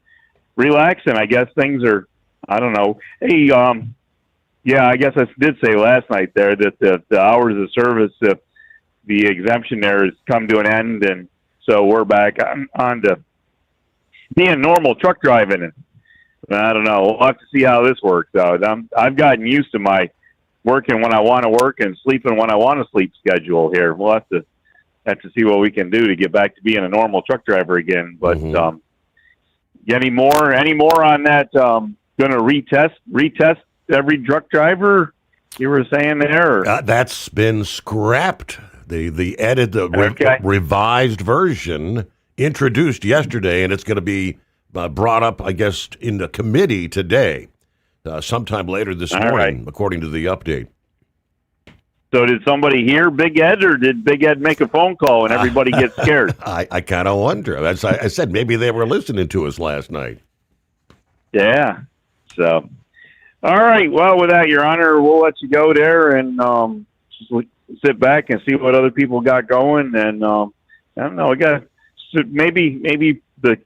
S22: relaxing. I guess things are, I don't know. Hey, I guess I did say last night there that the hours of service, the exemption there has come to an end, and so we're back on to being normal truck driving. And I don't know. We'll have to see how this works out. I've gotten used to my working when I want to work and sleeping when I want to sleep schedule here. We'll have to see what we can do to get back to being a normal truck driver again. But any more on that? Going to retest every truck driver you were saying there?
S16: That's been scrapped. The revised version introduced yesterday, and it's going to be brought up, I guess, in the committee today, sometime later this morning, according to the update.
S22: So did somebody hear Big Ed, or did Big Ed make a phone call and everybody get scared?
S16: I kind of wonder. I said maybe they were listening to us last night.
S22: Yeah. So, all right. Well, with that, Your Honor, we'll let you go there and just sit back and see what other people got going. And I don't know. Maybe the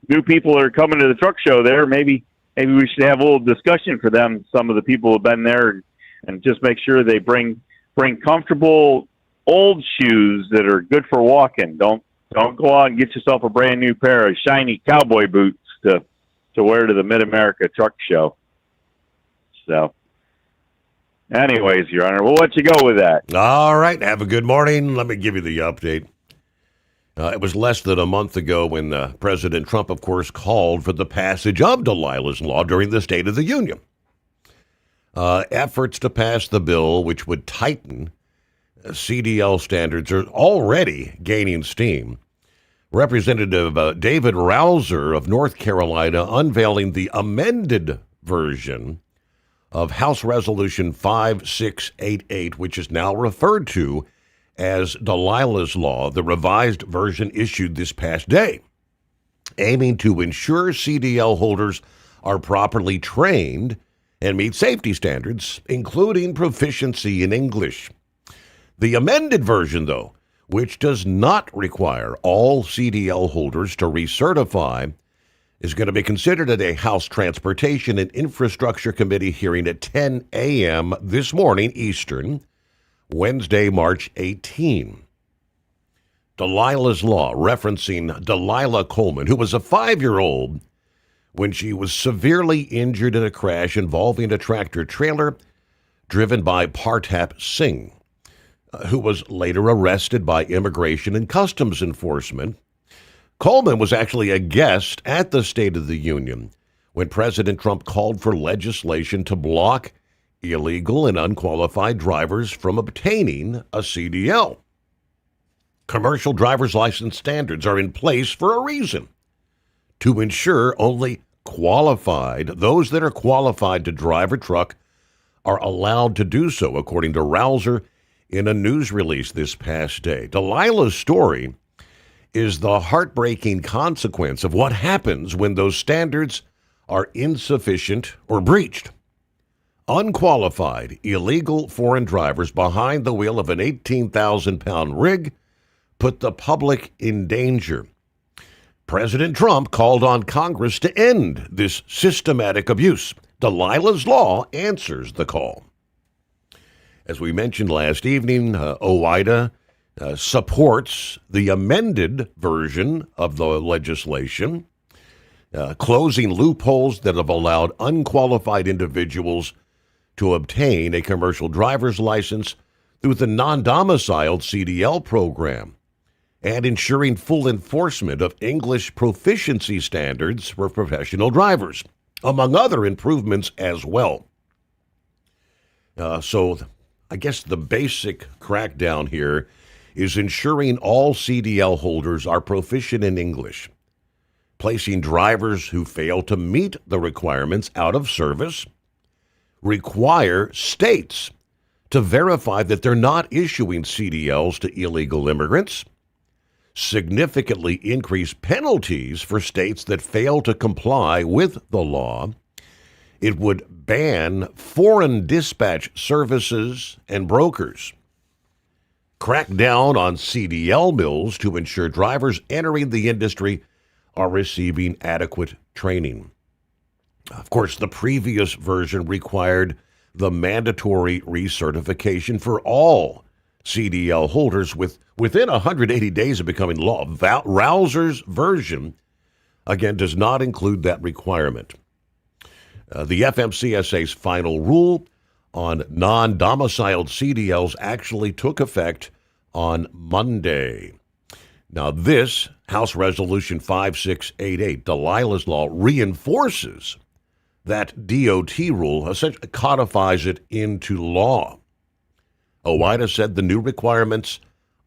S22: new people that are coming to the truck show there, maybe we should have a little discussion for them. Some of the people who have been there, and just make sure they bring comfortable old shoes that are good for walking. Don't go out and get yourself a brand new pair of shiny cowboy boots to wear to the Mid-America Truck Show. So, anyways, Your Honor, we'll let you go with that.
S16: All right. Have a good morning. Let me give you the update. It was less than a month ago when President Trump, of course, called for the passage of Delilah's Law during the State of the Union. Efforts to pass the bill, which would tighten CDL standards, are already gaining steam. Representative David Rouser of North Carolina unveiling the amended version of House Resolution 5688, which is now referred to as Delilah's Law, the revised version issued this past day, aiming to ensure CDL holders are properly trained and meet safety standards, including proficiency in English. The amended version, though, which does not require all CDL holders to recertify, is going to be considered at a House Transportation and Infrastructure Committee hearing at 10 a.m. this morning Eastern, Wednesday, March 18. Delilah's Law, referencing Delilah Coleman, who was a 5-year-old when she was severely injured in a crash involving a tractor-trailer driven by Partap Singh, who was later arrested by Immigration and Customs Enforcement. Coleman was actually a guest at the State of the Union when President Trump called for legislation to block illegal and unqualified drivers from obtaining a CDL. Commercial driver's license standards are in place for a reason, to ensure only those that are qualified to drive a truck are allowed to do so, according to Rouser in a news release this past day. Delilah's story is the heartbreaking consequence of what happens when those standards are insufficient or breached. unqualified, illegal foreign drivers behind the wheel of an 18,000-pound rig put the public in danger. President Trump called on Congress to end this systematic abuse. Delilah's Law answers the call. As we mentioned last evening, OOIDA supports the amended version of the legislation, closing loopholes that have allowed unqualified individuals to obtain a commercial driver's license through the non-domiciled CDL program, and ensuring full enforcement of English proficiency standards for professional drivers, among other improvements as well. So I guess the basic crackdown here is ensuring all CDL holders are proficient in English, placing drivers who fail to meet the requirements out of service, require states to verify that they're not issuing CDLs to illegal immigrants, significantly increase penalties for states that fail to comply with the law. It would ban foreign dispatch services and brokers, crack down on CDL bills to ensure drivers entering the industry are receiving adequate training. Of course, the previous version required the mandatory recertification for all CDL holders within 180 days of becoming law. Rausser's version, again, does not include that requirement. The FMCSA's final rule on non-domiciled CDLs actually took effect on Monday. Now, this House Resolution 5688, Delilah's Law, reinforces that DOT rule, essentially codifies it into law. OOIDA said the new requirements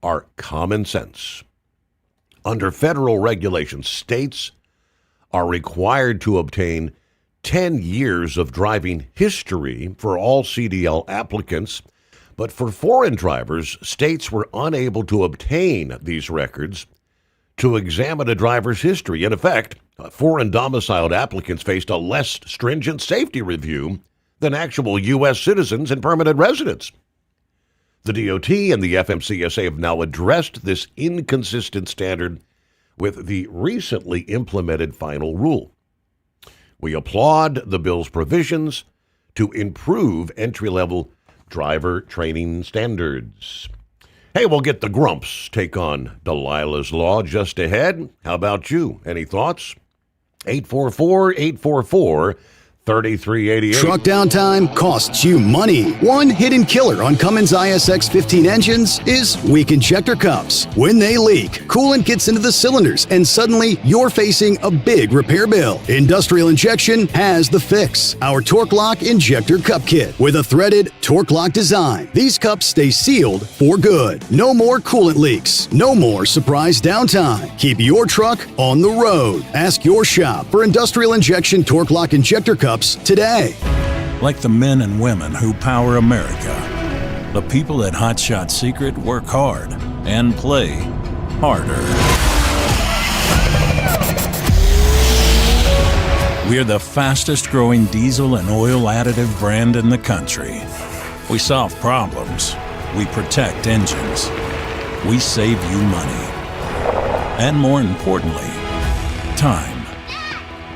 S16: are common sense. Under federal regulations, states are required to obtain 10 years of driving history for all CDL applicants, but for foreign drivers, states were unable to obtain these records to examine a driver's history. In effect, foreign domiciled applicants faced a less stringent safety review than actual U.S. citizens and permanent residents. The DOT and the FMCSA have now addressed this inconsistent standard with the recently implemented final rule. We applaud the bill's provisions to improve entry-level driver training standards. Hey, we'll get the Grumps take on Delilah's Law just ahead. How about you? Any thoughts? 844-844-3388.
S13: Truck downtime costs you money. One hidden killer on Cummins ISX 15 engines is weak injector cups. When they leak, coolant gets into the cylinders and suddenly you're facing a big repair bill. Industrial Injection has the fix. Our Torque Lock Injector Cup Kit with a threaded Torque Lock design. These cups stay sealed for good. No more coolant leaks. No more surprise downtime. Keep your truck on the road. Ask your shop for Industrial Injection Torque Lock Injector Cups today.
S19: Like the men and women who power America, the people at Hot Shot Secret work hard and play harder. We're the fastest growing diesel and oil additive brand in the country. We solve problems. We protect engines. We save you money. And more importantly, time.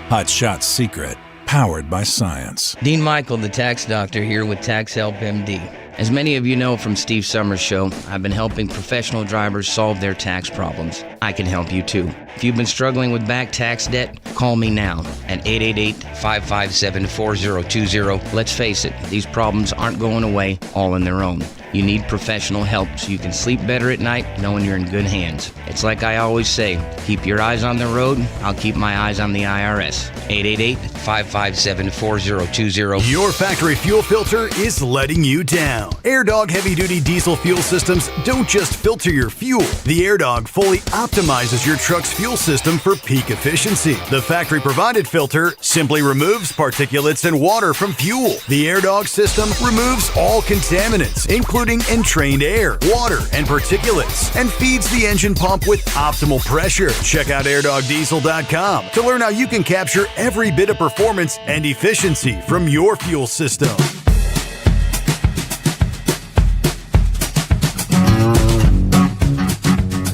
S19: Hot Shot Secret. Powered by science.
S20: Dean Michael, the tax doctor, here with Tax Help MD. As many of you know from Steve Sommers' show, I've been helping professional drivers solve their tax problems. I can help you too. If you've been struggling with back tax debt, call me now at 888-557-4020. Let's face it, these problems aren't going away all on their own. You need professional help so you can sleep better at night knowing you're in good hands. It's like I always say, keep your eyes on the road, I'll keep my eyes on the IRS. 888-557-4020.
S17: Your factory fuel filter is letting you down. AirDog heavy-duty diesel fuel systems don't just filter your fuel. The AirDog fully optimizes your truck's fuel system for peak efficiency. The factory-provided filter simply removes particulates and water from fuel. The AirDog system removes all contaminants, including entrained air, water, and particulates, and feeds the engine pump with optimal pressure. Check out airdogdiesel.com to learn how you can capture every bit of performance and efficiency from your fuel system.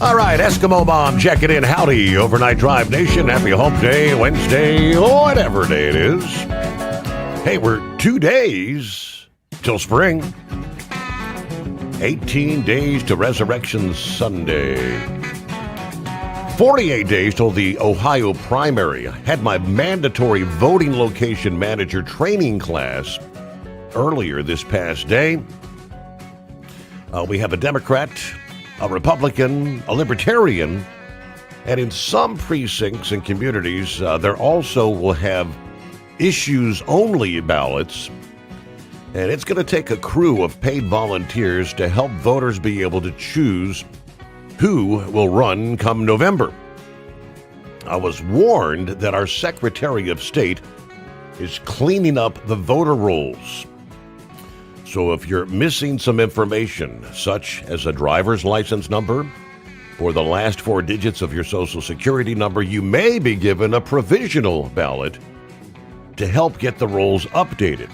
S16: All right, Eskimo Mom checking in. Howdy, Overnight Drive Nation. Happy Hump Day, Wednesday, whatever day it is. Hey, we're 2 days till spring. 18 days to Resurrection Sunday. 48 days till the Ohio primary. I had my mandatory voting location manager training class earlier this past day. We have a Democrat, a Republican, a Libertarian, and in some precincts and communities, there also will have issues-only ballots, and it's going to take a crew of paid volunteers to help voters be able to choose who will run come November. I was warned that our Secretary of State is cleaning up the voter rolls. So if you're missing some information, such as a driver's license number or the last 4 digits of your Social Security number, you may be given a provisional ballot to help get the rolls updated.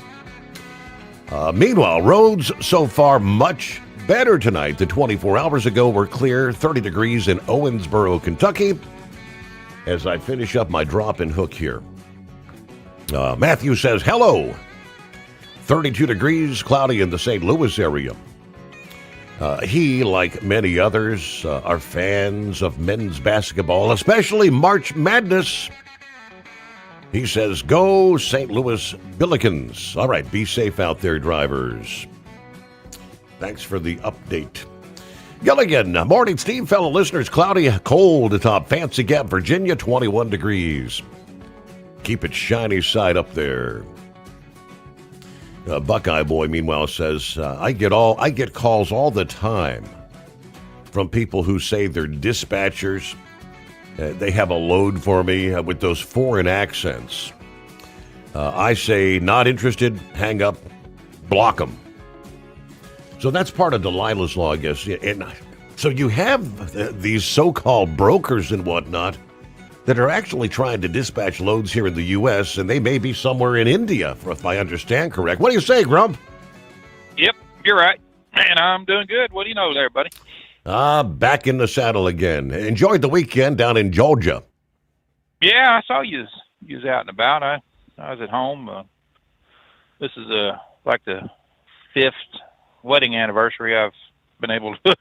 S16: Meanwhile, roads so far much better tonight than 24 hours ago. We're clear, 30 degrees in Owensboro, Kentucky. As I finish up my drop and hook here. Matthew says, hello. 32 degrees, cloudy in the St. Louis area. He, like many others, are fans of men's basketball, especially March Madness. He says, go St. Louis Billikens. All right, be safe out there, drivers. Thanks for the update. Gilligan, morning, Steve, fellow listeners. Cloudy, cold atop Fancy Gap, Virginia, 21 degrees. Keep it shiny side up there. Buckeye Boy, meanwhile, says, I get calls all the time from people who say they're dispatchers. They have a load for me with those foreign accents. I say, not interested, hang up, block them. So that's part of Delilah's law, I guess. And so you have these so-called brokers and whatnot that are actually trying to dispatch loads here in the U.S., and they may be somewhere in India, if I understand correct. What do you say, Grump?
S1: Yep, you're right. And I'm doing good. What do you know there, buddy?
S16: Back in the saddle again. Enjoyed the weekend down in Georgia.
S1: Yeah, I saw you was out and about. I was at home. This is like the 5th wedding anniversary I've been able to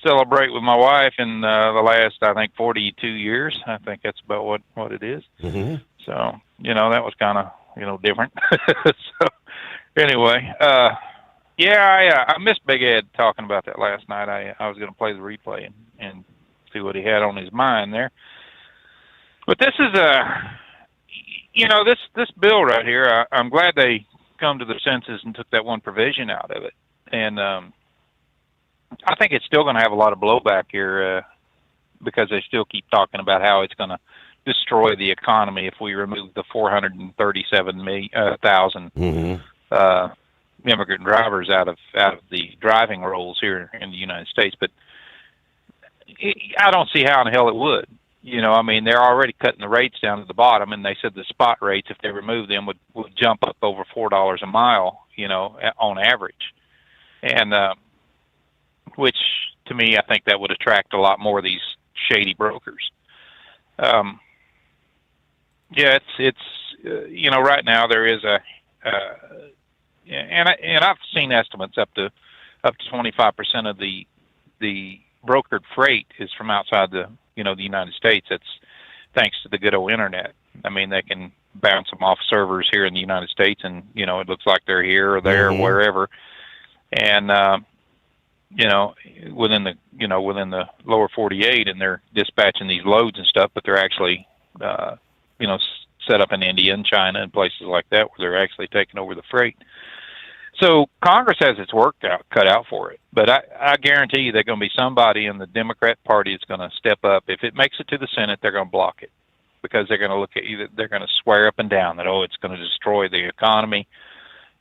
S1: celebrate with my wife in the last, I think, 42 years. I think that's about what it is.
S16: Mm-hmm.
S1: So, that was kind of, different. So, anyway, I missed Big Ed talking about that last night. I was going to play the replay and see what he had on his mind there. But this is this bill right here, I'm glad they come to their senses and took that one provision out of it. And I think it's still going to have a lot of blowback here because they still keep talking about how it's going to destroy the economy if we remove the 437,000 immigrant drivers out of the driving rolls here in the United States. But I don't see how in the hell it would. They're already cutting the rates down to the bottom, and they said the spot rates, if they remove them, would jump up over $4 a mile, on average. And which, to me, I think that would attract a lot more of these shady brokers. It's right now there is and I've seen estimates up to 25% of the brokered freight is from outside the United States. That's thanks to the good old internet. They can bounce them off servers here in the United States, and it looks like they're here or there or wherever. And within the lower 48, and they're dispatching these loads and stuff, but they're actually set up in India and China and places like that where they're actually taking over the freight. So Congress has its work cut out for it, but I guarantee you there's going to be somebody in the Democrat Party that's going to step up. If it makes it to the Senate, they're going to block it because they're going to look at you. They're going to swear up and down that it's going to destroy the economy.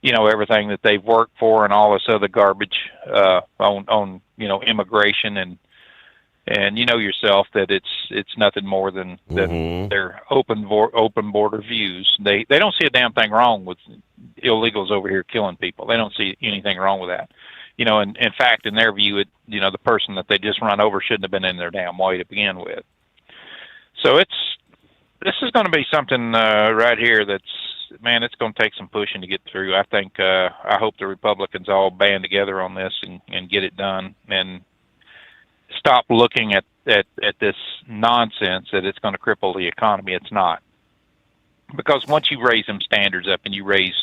S1: Everything that they've worked for and all this other garbage on immigration and yourself that it's nothing more than their open border views. They don't see a damn thing wrong with illegals over here killing people. They don't see anything wrong with that. You know, in fact, in their view, the person that they just run over shouldn't have been in their damn way to begin with. So this is going to be something right here that's, man, it's going to take some pushing to get through. I think, I hope the Republicans all band together on this and get it done and stop looking at this nonsense that it's going to cripple the economy. It's not. Because once you raise them standards up and you raise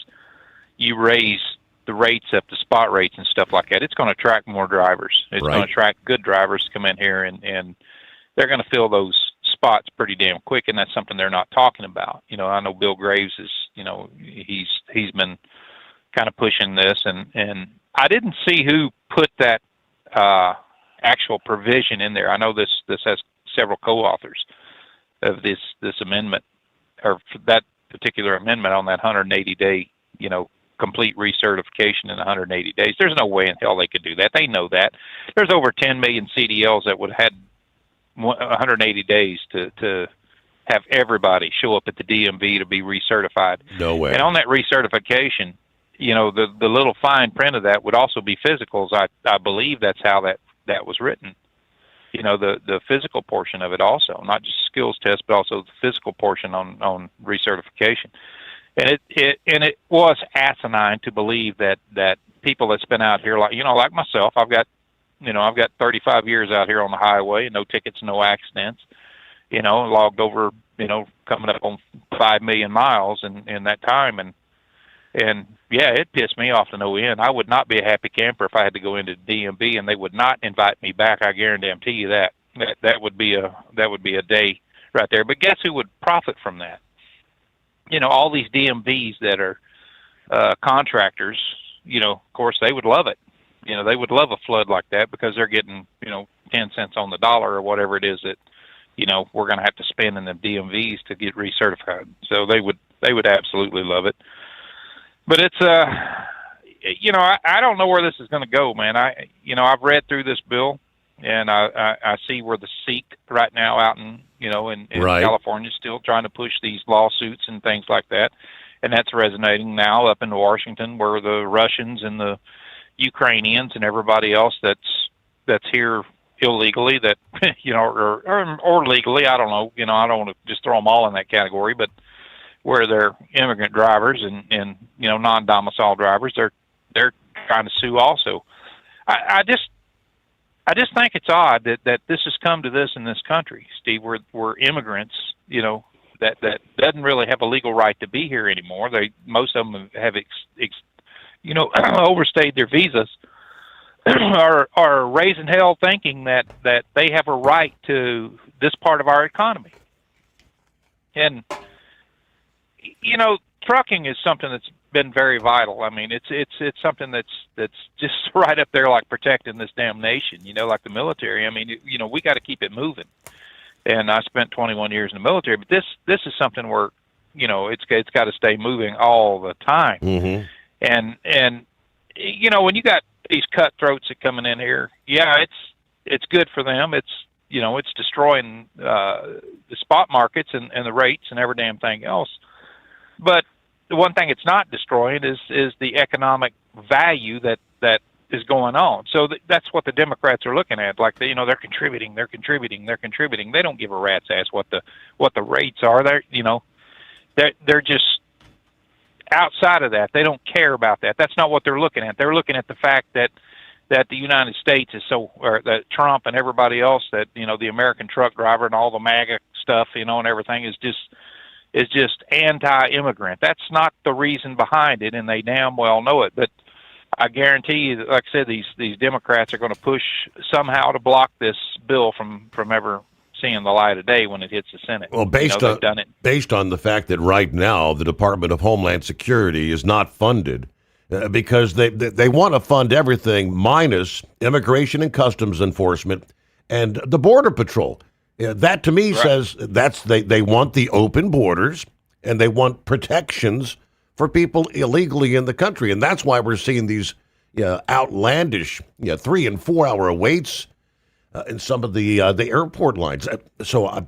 S1: the rates up to spot rates and stuff like that, it's going to attract more drivers. It's going to attract good drivers to come in here, and they're going to fill those spots pretty damn quick, and that's something they're not talking about. You know, I know Bill Graves is, he's been kind of pushing this, and I didn't see who put that actual provision in there. I know this has several co-authors of this amendment, or that particular amendment on that 180-day, complete recertification in 180 days. There's no way in hell they could do that. They know that. There's over 10 million CDLs that would have had 180 days to have everybody show up at the DMV to be recertified.
S16: No way.
S1: And on that recertification, the little fine print of that would also be physicals. I believe that's how that was written. The physical portion of it also, not just skills test, but also the physical portion on recertification. And it was asinine to believe that people that's been out here, like myself, I've got 35 years out here on the highway, no tickets, no accidents, logged over, coming up on 5 million miles in that time. And yeah, it pissed me off to no end. I would not be a happy camper if I had to go into DMV and they would not invite me back. I guarantee you that would be a day right there. But guess who would profit from that? All these DMVs that are contractors, of course, they would love it. They would love a flood like that because they're getting, 10 cents on the dollar or whatever it is that, we're going to have to spend in the DMVs to get recertified. So they would absolutely love it. But it's, I don't know where this is going to go, man. I've read through this bill, and I see where the Sikh right now out in California is still trying to push these lawsuits and things like that. And that's resonating now up in Washington, where the Russians and the Ukrainians and everybody else that's here illegally, that, or legally, I don't know, I don't want to just throw them all in that category, but where they're immigrant drivers and non-domicile drivers, they're trying to sue also. I just think it's odd that this has come to this in this country, Steve, where immigrants, that doesn't really have a legal right to be here anymore. Most of them have overstayed their visas, are raising hell thinking that they have a right to this part of our economy. And trucking is something that's been very vital. I mean, it's something that's just right up there, like protecting this damn nation. Like the military. I mean, we got to keep it moving. And I spent 21 years in the military, but this is something where it's got to stay moving all the time.
S16: Mm-hmm.
S1: And when you got these cutthroats that coming in here, yeah, it's good for them. It's destroying the spot markets and the rates and every damn thing else. But the one thing it's not destroying is the economic value that is going on. So that's what the Democrats are looking at. Like they're contributing. They don't give a rat's ass what the rates are. They're just outside of that. They don't care about that. That's not what they're looking at. They're looking at the fact that the United States is or that Trump and everybody else, that the American truck driver and all the MAGA stuff, and everything is just anti-immigrant. That's not the reason behind it, and they damn well know it. But I guarantee you, like I said, these Democrats are going to push somehow to block this bill from ever seeing the light of day when it hits the Senate.
S16: Well, based on the fact that right now the Department of Homeland Security is not funded because they want to fund everything minus Immigration and Customs Enforcement and the Border Patrol. That to me says they want the open borders and they want protections for people illegally in the country, and that's why we're seeing these outlandish 3 and 4 hour waits in some of the airport lines. So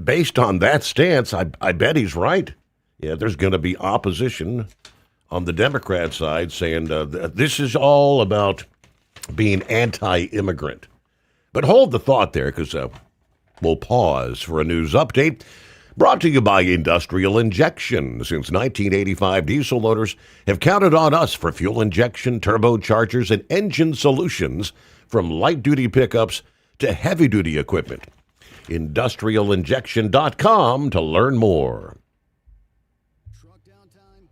S16: based on that stance, I bet he's right. Yeah, there's going to be opposition on the Democrat side saying this is all about being anti-immigrant. But hold the thought there, because we'll pause for a news update. Brought to you by Industrial Injection. Since 1985, diesel owners have counted on us for fuel injection, turbochargers, and engine solutions from light-duty pickups to heavy-duty equipment. IndustrialInjection.com to learn more.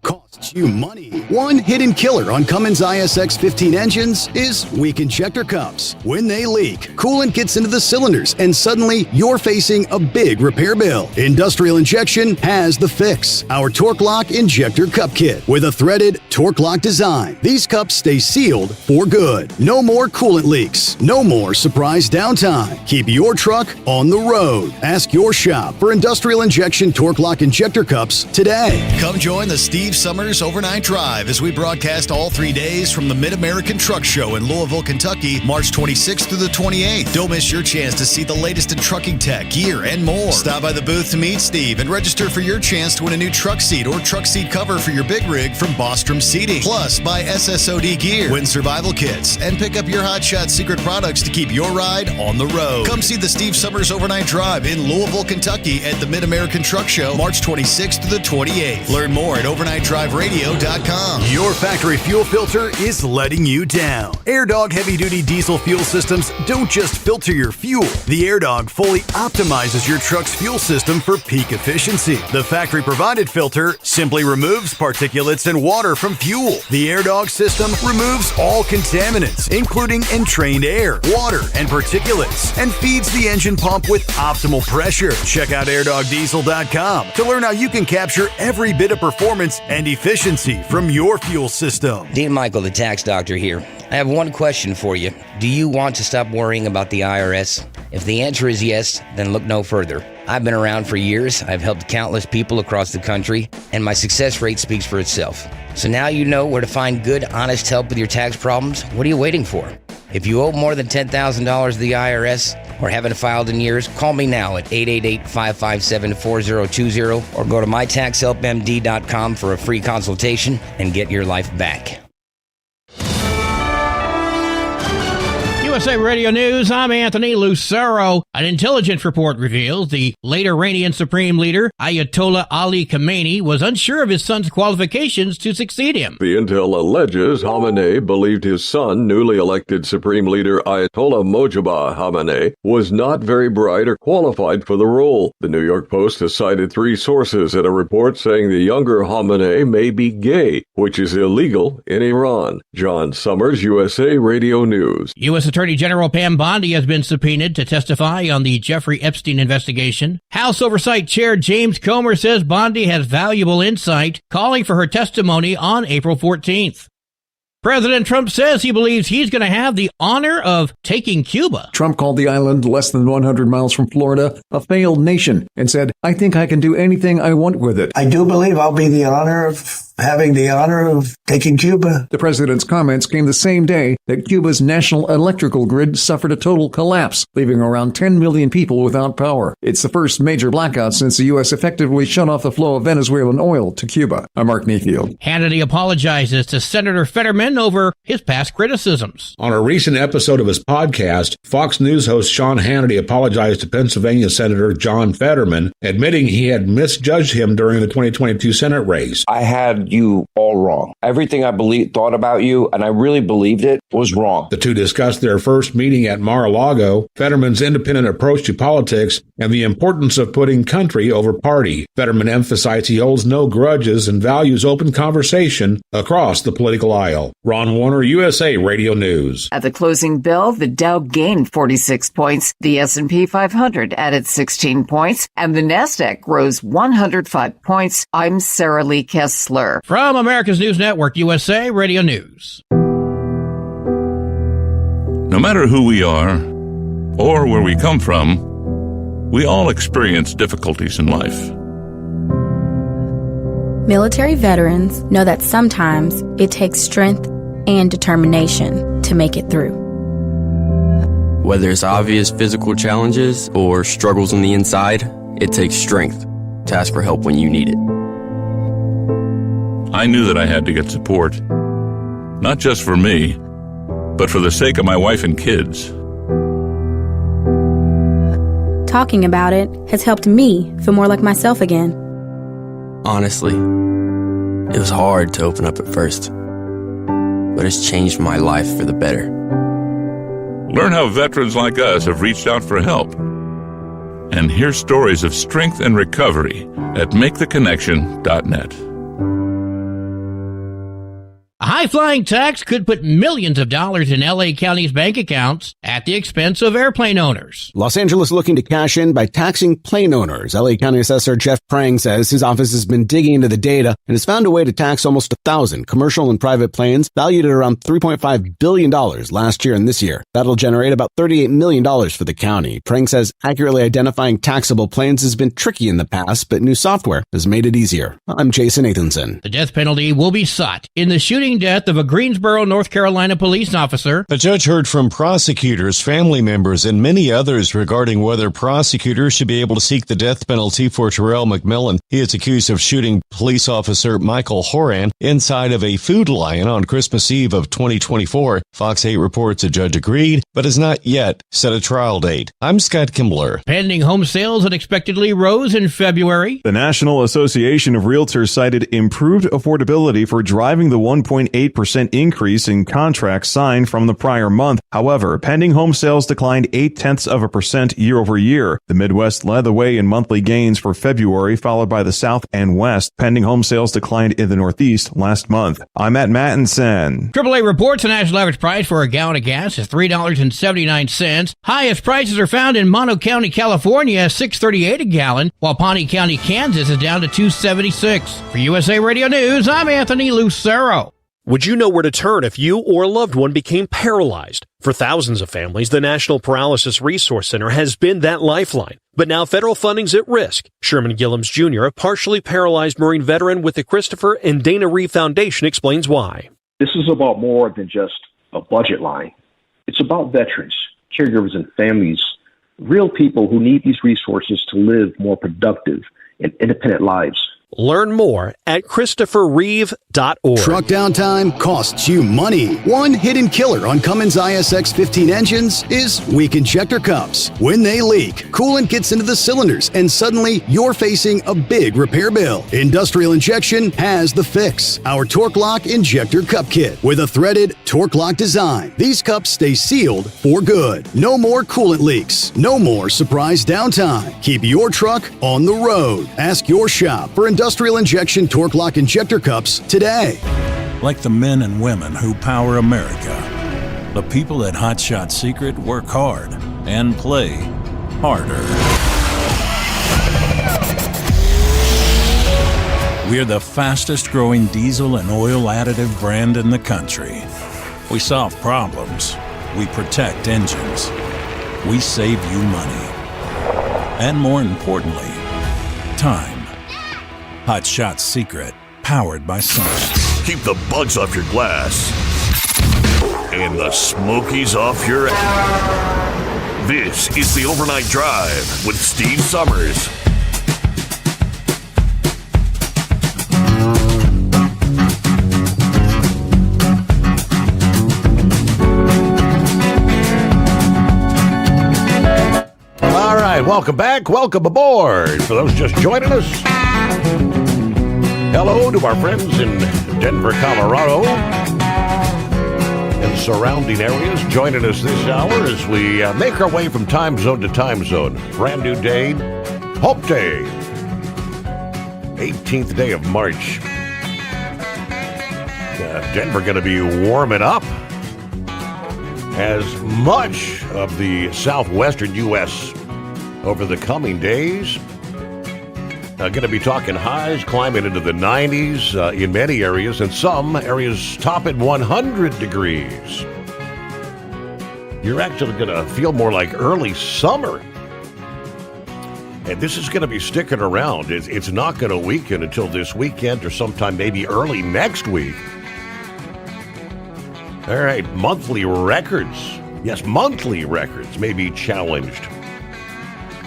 S13: Costs you money. One hidden killer on Cummins ISX 15 engines is weak injector cups. When they leak, coolant gets into the cylinders and suddenly you're facing a big repair bill. Industrial Injection has the fix. Our Torque Lock Injector Cup Kit with a threaded Torque Lock design. These cups stay sealed for good. No more coolant leaks. No more surprise downtime. Keep your truck on the road. Ask your shop for Industrial Injection Torque Lock Injector Cups today.
S14: Come join the Steve Sommers Overnight Drive as we broadcast all 3 days from the Mid-American Truck Show in Louisville, Kentucky, March 26th through the 28th. Don't miss your chance to see the latest in trucking tech, gear, and more. Stop by the booth to meet Steve and register for your chance to win a new truck seat or truck seat cover for your big rig from Bostrom Seating. Plus, buy SSOD gear, win survival kits, and pick up your Hot Shot secret products to keep your ride on the road. Come see the Steve Sommers Overnight Drive in Louisville, Kentucky at the Mid-American Truck Show, March 26th to the 28th. Learn more at overnightdriveradio.com.
S17: Your factory fuel filter is letting you down. AirDog heavy-duty diesel fuel systems don't just filter your fuel. The AirDog fully optimizes your truck's fuel system for peak efficiency. The factory-provided filter simply removes particulates and water from fuel. The AirDog system removes all contaminants, including entrained air, water, and particulates, and feeds the engine pump with optimal pressure. Check out airdogdiesel.com to learn how you can capture every bit of performance and efficiency from your fuel system.
S20: Dean Michael, the tax doctor here. I have one question for you. Do you want to stop worrying about the IRS? If the answer is yes, then look no further. I've been around for years. I've helped countless people across the country, and my success rate speaks for itself. So now you know where to find good, honest help with your tax problems. What are you waiting for? If you owe more than $10,000 to the IRS or haven't filed in years, call me now at 888-557-4020 or go to mytaxhelpmd.com for a free consultation and get your life back.
S2: USA Radio News, I'm Anthony Lucero. An intelligence report reveals the late Iranian Supreme Leader, Ayatollah Ali Khamenei, was unsure of his son's qualifications to succeed him.
S9: The intel alleges Khamenei believed his son, newly elected Supreme Leader Ayatollah Mojtaba Khamenei, was not very bright or qualified for the role. The New York Post has cited 3 sources in a report saying the younger Khamenei may be gay, which is illegal in Iran. John Sommers, USA Radio News.
S2: U.S. Attorney General Pam Bondi has been subpoenaed to testify on the Jeffrey Epstein investigation. House Oversight Chair James Comer says Bondi has valuable insight, calling for her testimony on April 14th. President Trump says he believes he's going to have the honor of taking Cuba.
S4: Trump called the island less than 100 miles from Florida a failed nation and said, "I think I can do anything I want with it."
S3: I do believe I'll be having the honor of taking Cuba.
S4: The president's comments came the same day that Cuba's national electrical grid suffered a total collapse, leaving around 10 million people without power. It's the first major blackout since the U.S. effectively shut off the flow of Venezuelan oil to Cuba. I'm Mark Mayfield.
S2: Hannity apologizes to Senator Fetterman over his past criticisms.
S8: On a recent episode of his podcast, Fox News host Sean Hannity apologized to Pennsylvania Senator John Fetterman, admitting he had misjudged him during the 2022 Senate race.
S6: I had you all wrong. Everything I thought about you, and I really believed it, was wrong.
S8: The two discussed their first meeting at Mar-a-Lago, Fetterman's independent approach to politics, and the importance of putting country over party. Fetterman emphasized he holds no grudges and values open conversation across the political aisle. Ron Warner, USA Radio News.
S23: At the closing bell, the Dow gained 46 points, the S&P 500 added 16 points, and the Nasdaq rose 105 points. I'm Sarah Lee Kessler.
S2: From America's News Network, USA Radio News.
S18: No matter who we are or where we come from, we all experience difficulties in life.
S24: Military veterans know that sometimes it takes strength and determination to make it through.
S25: Whether it's obvious physical challenges or struggles on the inside, it takes strength to ask for help when you need it.
S18: I knew that I had to get support. Not just for me, but for the sake of my wife and kids.
S24: Talking about it has helped me feel more like myself again.
S25: Honestly, it was hard to open up at first, but it's changed my life for the better.
S18: Learn how veterans like us have reached out for help. And hear stories of strength and recovery at MakeTheConnection.net.
S2: A high-flying tax could put millions of dollars in L.A. County's bank accounts at the expense of airplane owners.
S5: Los Angeles looking to cash in by taxing plane owners. L.A. County Assessor Jeff Prang says his office has been digging into the data and has found a way to tax almost 1,000 commercial and private planes valued at around $3.5 billion last year and this year. That'll generate about $38 million for the county. Prang says accurately identifying taxable planes has been tricky in the past, but new software has made it easier. I'm Jason Nathanson.
S2: The death penalty will be sought in the shooting death of a Greensboro, North Carolina police officer.
S10: A judge heard from prosecutors, family members, and many others regarding whether prosecutors should be able to seek the death penalty for Terrell McMillan. He is accused of shooting police officer Michael Horan inside of a Food Lion on Christmas Eve of 2024. Fox 8 reports a judge agreed, but has not yet set a trial date. I'm Scott Kimbler.
S2: Pending home sales unexpectedly rose in February.
S11: The National Association of Realtors cited improved affordability for driving the 1.8% increase in contracts signed from the prior month. However, pending home sales declined 0.8% year over year. The Midwest led the way in monthly gains for February, followed by the South and West. Pending home sales declined in the Northeast last month. I'm Matt Mattinson.
S2: AAA reports the national average price for a gallon of gas is $3.79. Highest prices are found in Mono County, California, $6.38 a gallon, while Pawnee County, Kansas is down to $2.76. For USA Radio News, I'm Anthony Lucero.
S12: Would you know where to turn if you or a loved one became paralyzed? For thousands of families, the National Paralysis Resource Center has been that lifeline. But now federal funding's at risk. Sherman Gillums Jr., a partially paralyzed Marine veteran with the Christopher and Dana Reeve Foundation, explains why.
S15: This is about more than just a budget line. It's about veterans, caregivers, and families, real people who need these resources to live more productive and independent lives.
S12: Learn more at ChristopherReeve.org.
S13: Truck downtime costs you money. One hidden killer on Cummins ISX 15 engines is weak injector cups. When they leak, coolant gets into the cylinders and suddenly you're facing a big repair bill. Industrial Injection has the fix. Our Torque Lock Injector Cup Kit with a threaded Torque Lock design. These cups stay sealed for good. No more coolant leaks. No more surprise downtime. Keep your truck on the road. Ask your shop for Industrial Injection Torque Lock Injector Cups today.
S19: Like the men and women who power America, the people at Hot Shot Secret work hard and play harder. We're the fastest growing diesel and oil additive brand in the country. We solve problems. We protect engines. We save you money. And more importantly, time. Hot Shot Secret, powered by Sommers.
S21: Keep the bugs off your glass and the smokies off your ass. This is the Overnight Drive with Steve Sommers.
S16: All right, welcome back. Welcome aboard. For those just joining us, hello to our friends in Denver, Colorado, and surrounding areas joining us this hour as we make our way from time zone to time zone. Brand new day, Hope Day, 18th day of March. Denver going to be warming up as much of the southwestern U.S. over the coming days. Going to be talking highs climbing into the 90s in many areas, and some areas topping 100 degrees. You're actually going to feel more like early summer. And this is going to be sticking around. It's not going to weaken until this weekend or sometime maybe early next week. All right, monthly records. Yes, monthly records may be challenged.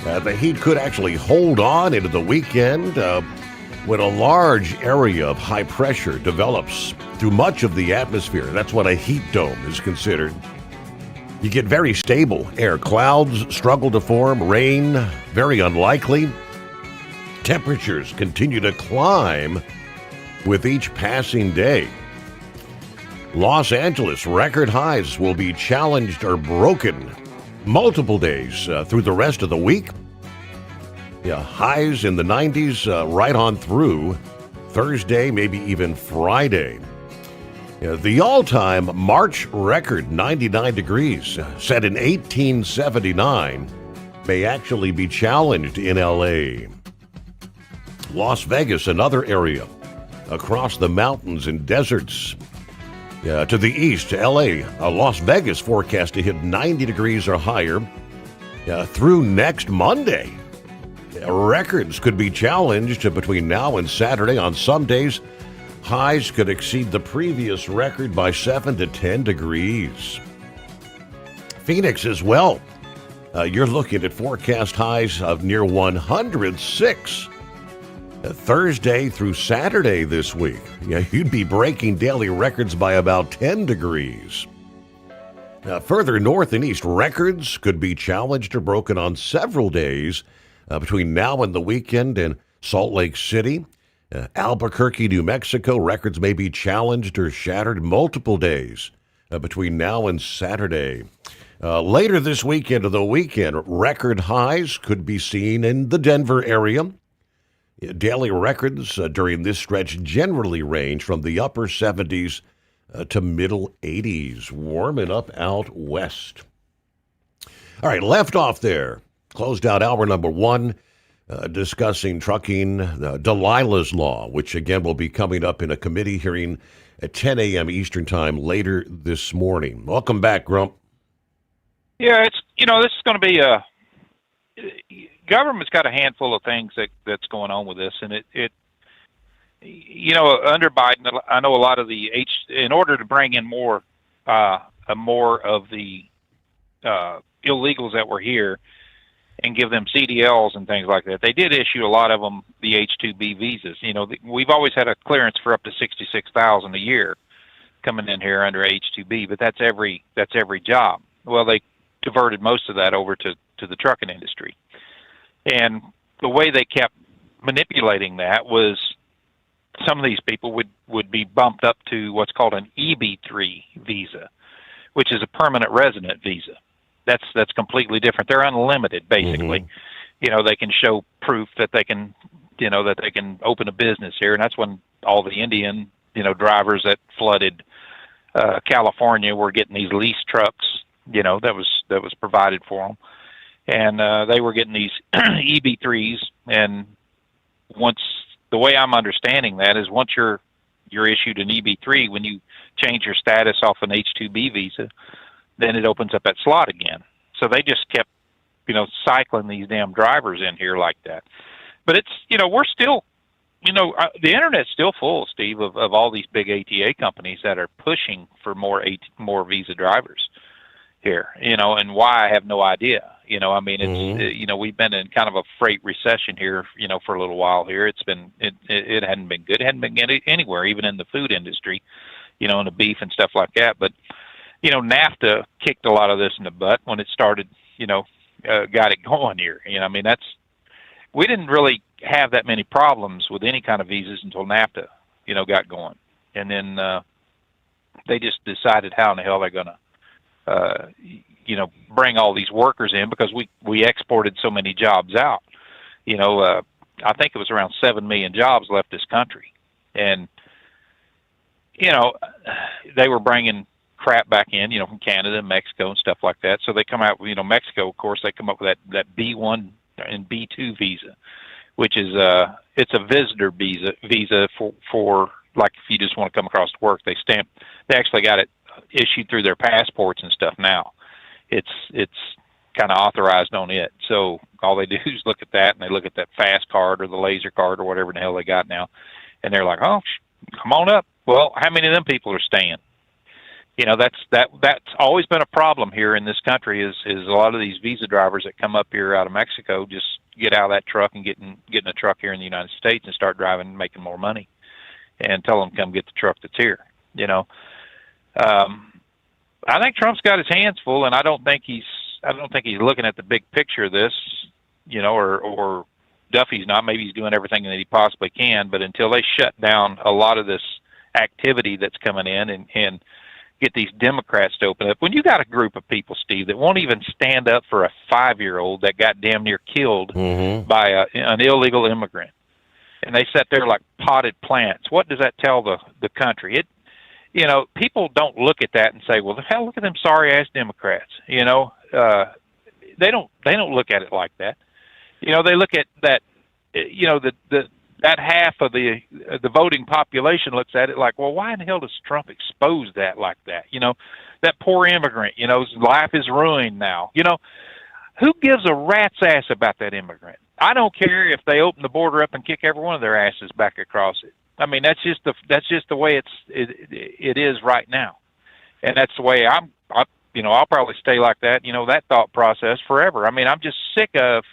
S16: The heat could actually hold on into the weekend. When a large area of high pressure develops through much of the atmosphere, that's what a heat dome is considered. You get very stable air. Clouds struggle to form, rain very unlikely. Temperatures continue to climb with each passing day. Los Angeles record highs will be challenged or broken multiple days through the rest of the week. Yeah, highs in the 90s right on through Thursday, maybe even Friday. The all-time March record, 99 degrees, set in 1879, may actually be challenged in L.A. Las Vegas, another area across the mountains and deserts. To the east, L.A., Las Vegas forecast to hit 90 degrees or higher through next Monday. Records could be challenged between now and Saturday. On some days, highs could exceed the previous record by 7 to 10 degrees. Phoenix as well. You're looking at forecast highs of near 106. Thursday through Saturday this week. You'd be breaking daily records by about 10 degrees. Further north and east, records could be challenged or broken on several days between now and the weekend in Salt Lake City. Albuquerque, New Mexico, records may be challenged or shattered multiple days between now and Saturday. Later this weekend or the weekend, record highs could be seen in the Denver area. Daily records during this stretch generally range from the upper 70s to middle 80s, warming up out west. All right, left off there. Closed out hour number one, discussing trucking, Delilah's Law, which again will be coming up in a committee hearing at 10 a.m. Eastern Time later this morning. Welcome back, Grump.
S1: Yeah, this is going to be government's got a handful of things that's going on with this, and it under Biden, I know a lot of in order to bring in more of the illegals that were here and give them CDLs and things like that, they did issue a lot of them the H-2B visas. We've always had a clearance for up to 66,000 a year coming in here under H-2B, but that's every job. Well, they diverted most of that over to the trucking industry. And the way they kept manipulating that was some of these people would be bumped up to what's called an EB-3 visa, which is a permanent resident visa. That's completely different. They're unlimited, basically. Mm-hmm. They can show proof that they can open a business here, and that's when all the Indian, drivers that flooded California were getting these lease trucks, that was provided for them. And they were getting these EB-3s, and the way I'm understanding that is once you're issued an EB-3, when you change your status off an H-2B visa, then it opens up that slot again. So they just kept, cycling these damn drivers in here like that. But it's, we're still, the internet's still full, Steve, of all these big ATA companies that are pushing for more visa drivers here, and why I have no idea. It's, we've been in kind of a freight recession here, for a little while here. It hadn't been good. It hadn't been good anywhere, even in the food industry, in the beef and stuff like that. But, NAFTA kicked a lot of this in the butt when it started, got it going here. We didn't really have that many problems with any kind of visas until NAFTA, got going. And then they just decided how in the hell they're going to, bring all these workers in because we exported so many jobs out. I think it was around 7 million jobs left this country. And, they were bringing crap back in, from Canada and Mexico and stuff like that. So they come out, Mexico, of course, they come up with that B1 and B2 visa, which is it's a visitor visa for like if you just want to come across to work. They actually got it issued through their passports and stuff now. It's kind of authorized on it. So all they do is look at that, and they look at that fast card or the laser card or whatever the hell they got now, and they're like, oh, come on up. Well, how many of them people are staying? That's always been a problem here in this country is a lot of these visa drivers that come up here out of Mexico just get out of that truck and getting a truck here in the United States and start driving and making more money, and tell them come get the truck that's here. You know, I think Trump's got his hands full, and I don't think he's looking at the big picture of this. You know, or Duffy's not. Maybe he's doing everything that he possibly can, but until they shut down a lot of this activity that's coming in and get these Democrats to open up. When you got a group of people, Steve, that won't even stand up for a 5-year-old that got damn near killed by an illegal immigrant, and they sat there like potted plants, what does that tell the country? You know, people don't look at that and say, well, hell, look at them sorry-ass Democrats. You know, they don't look at it like that. You know, they look at that, you know, that half of the voting population looks at it like, well, why in the hell does Trump expose that like that? You know, that poor immigrant, you know, his life is ruined now. You know, who gives a rat's ass about that immigrant? I don't care if they open the border up and kick every one of their asses back across it. I mean, that's just the way it is right now, and that's the way I'll probably stay like that. You know, that thought process forever. I mean, I'm just sick of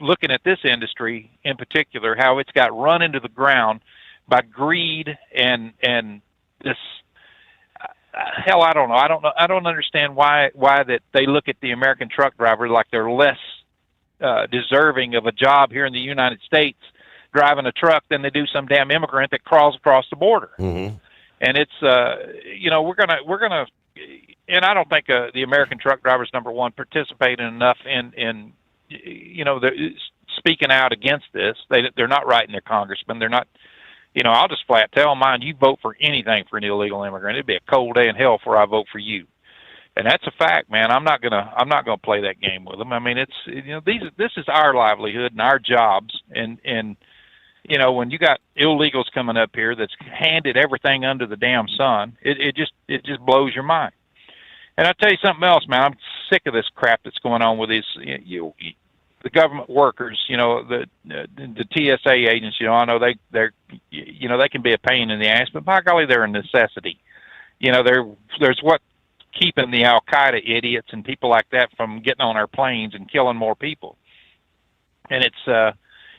S1: looking at this industry in particular, how it's got run into the ground by greed and this hell, I don't know. I don't understand why that they look at the American truck driver like they're less deserving of a job here in the United States driving a truck than they do some damn immigrant that crawls across the border. And it's you know, we're gonna and I don't think the American truck drivers, number one, participating enough in you know, they're speaking out against this. They're not writing their congressman. They're not, you know, I'll just flat tell mine, you vote for anything for an illegal immigrant, it'd be a cold day in hell before I vote for you. And that's a fact, man. I'm not gonna play that game with them. I mean, it's, you know, this is our livelihood and our jobs, and you know, when you got illegals coming up here that's handed everything under the damn sun, it just blows your mind. And I'll tell you something else, man. I'm sick of this crap that's going on with these, the government workers, you know, the TSA agents. You know, I know they're, you know, they can be a pain in the ass, but by golly, they're a necessity. You know, there's what keeping the Al Qaeda idiots and people like that from getting on our planes and killing more people. And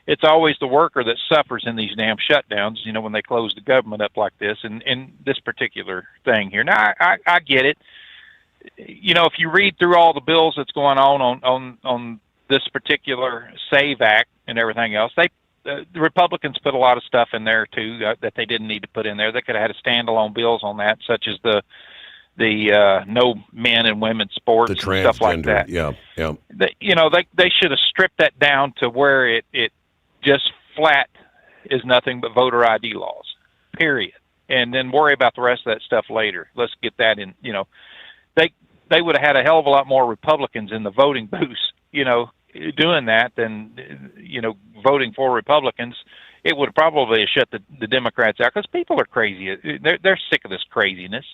S1: it's always the worker that suffers in these damn shutdowns. You know, when they close the government up like this, and this particular thing here. Now, I get it. You know, if you read through all the bills that's going on this particular SAVE Act and everything else, the Republicans put a lot of stuff in there too that they didn't need to put in there. They could have had a standalone bills on that, such as the no men and women sports and stuff like that.
S16: Yeah.
S1: You know, they should have stripped that down to where it just flat is nothing but voter ID laws, period, and then worry about the rest of that stuff later. Let's get that in. You know, they would have had a hell of a lot more Republicans in the voting booths, you know, doing that than, you know, voting for Republicans. It would probably shut the Democrats out, because people are crazy. They're sick of this craziness.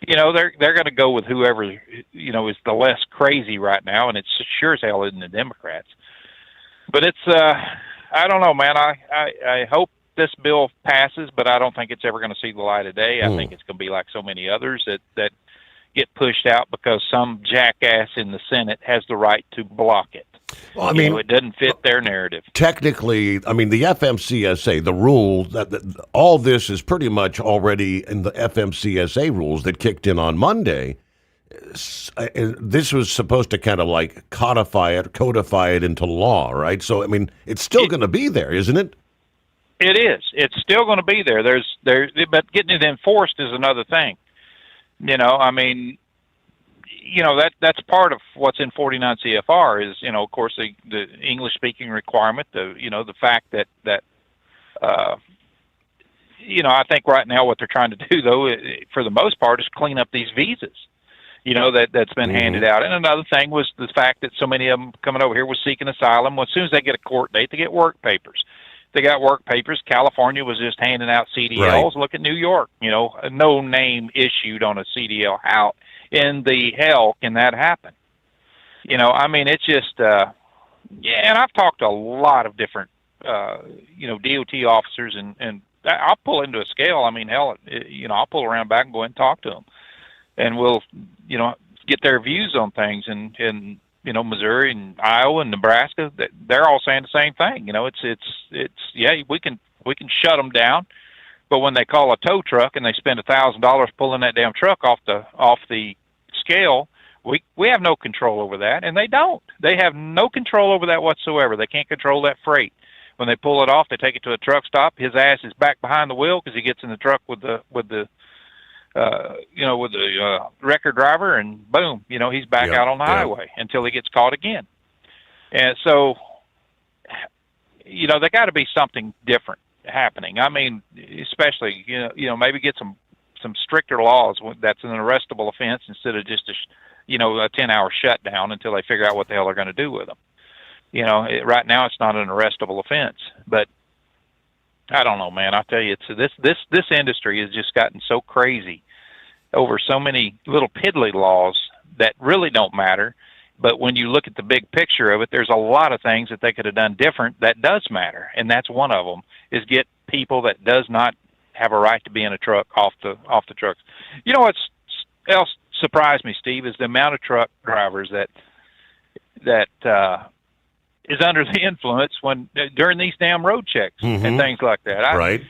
S1: You know, they're going to go with whoever, you know, is the less crazy right now, and it's sure as hell isn't the Democrats. But it's I don't know, man. I hope this bill passes, but I don't think it's ever going to see the light of day. I think it's going to be like so many others that get pushed out because some jackass in the Senate has the right to block it.
S16: Well, I mean,
S1: you know, it doesn't fit their narrative.
S16: Technically, I mean, the FMCSA, the rule that all this is pretty much already in the FMCSA rules that kicked in on Monday. This was supposed to kind of like codify it into law, right? So, I mean, it's still going to be there, isn't it?
S1: It is. It's still going to be there. But getting it enforced is another thing. You know, I mean, you know, that's part of what's in 49 CFR is, you know, of course, the English speaking requirement, the fact that you know, I think right now what they're trying to do, though, for the most part, is clean up these visas, you know, that's been handed out. And another thing was the fact that so many of them coming over here was seeking asylum. Well, as soon as they get a court date, they get work papers. They got work papers. California was just handing out CDLs. Right. Look at New York, you know, no name issued on a CDL. How in the hell can that happen? You know, I mean, it's just, yeah, and I've talked to a lot of different, you know, DOT officers, and I'll pull into a scale. I mean, hell, you know, I'll pull around back and go ahead and talk to them, and we'll, you know, get their views on things. And Missouri and Iowa and Nebraska, they're all saying the same thing. It's yeah, we can shut them down, but when they call a tow truck and they spend $1,000 pulling that damn truck off the scale, we have no control over that, and they don't. They have no control over that whatsoever. They can't control that freight. When they pull it off, they take it to a truck stop. His ass is back behind the wheel because he gets in the truck with the record driver, and boom, he's back out on the highway until he gets caught again. And so, there got to be something different happening. I mean, especially, maybe get some stricter laws that's an arrestable offense instead of just a 10-hour shutdown until they figure out what the hell they're going to do with them. Right now it's not an arrestable offense, but I don't know, man. I tell you, this industry has just gotten so crazy over so many little piddly laws that really don't matter. But when you look at the big picture of it, there's a lot of things that they could have done different that does matter, and that's one of them is get people that does not have a right to be in a truck off the trucks. You know what's else surprised me, Steve, is the amount of truck drivers that is under the influence during these damn road checks and things like that.
S16: Right.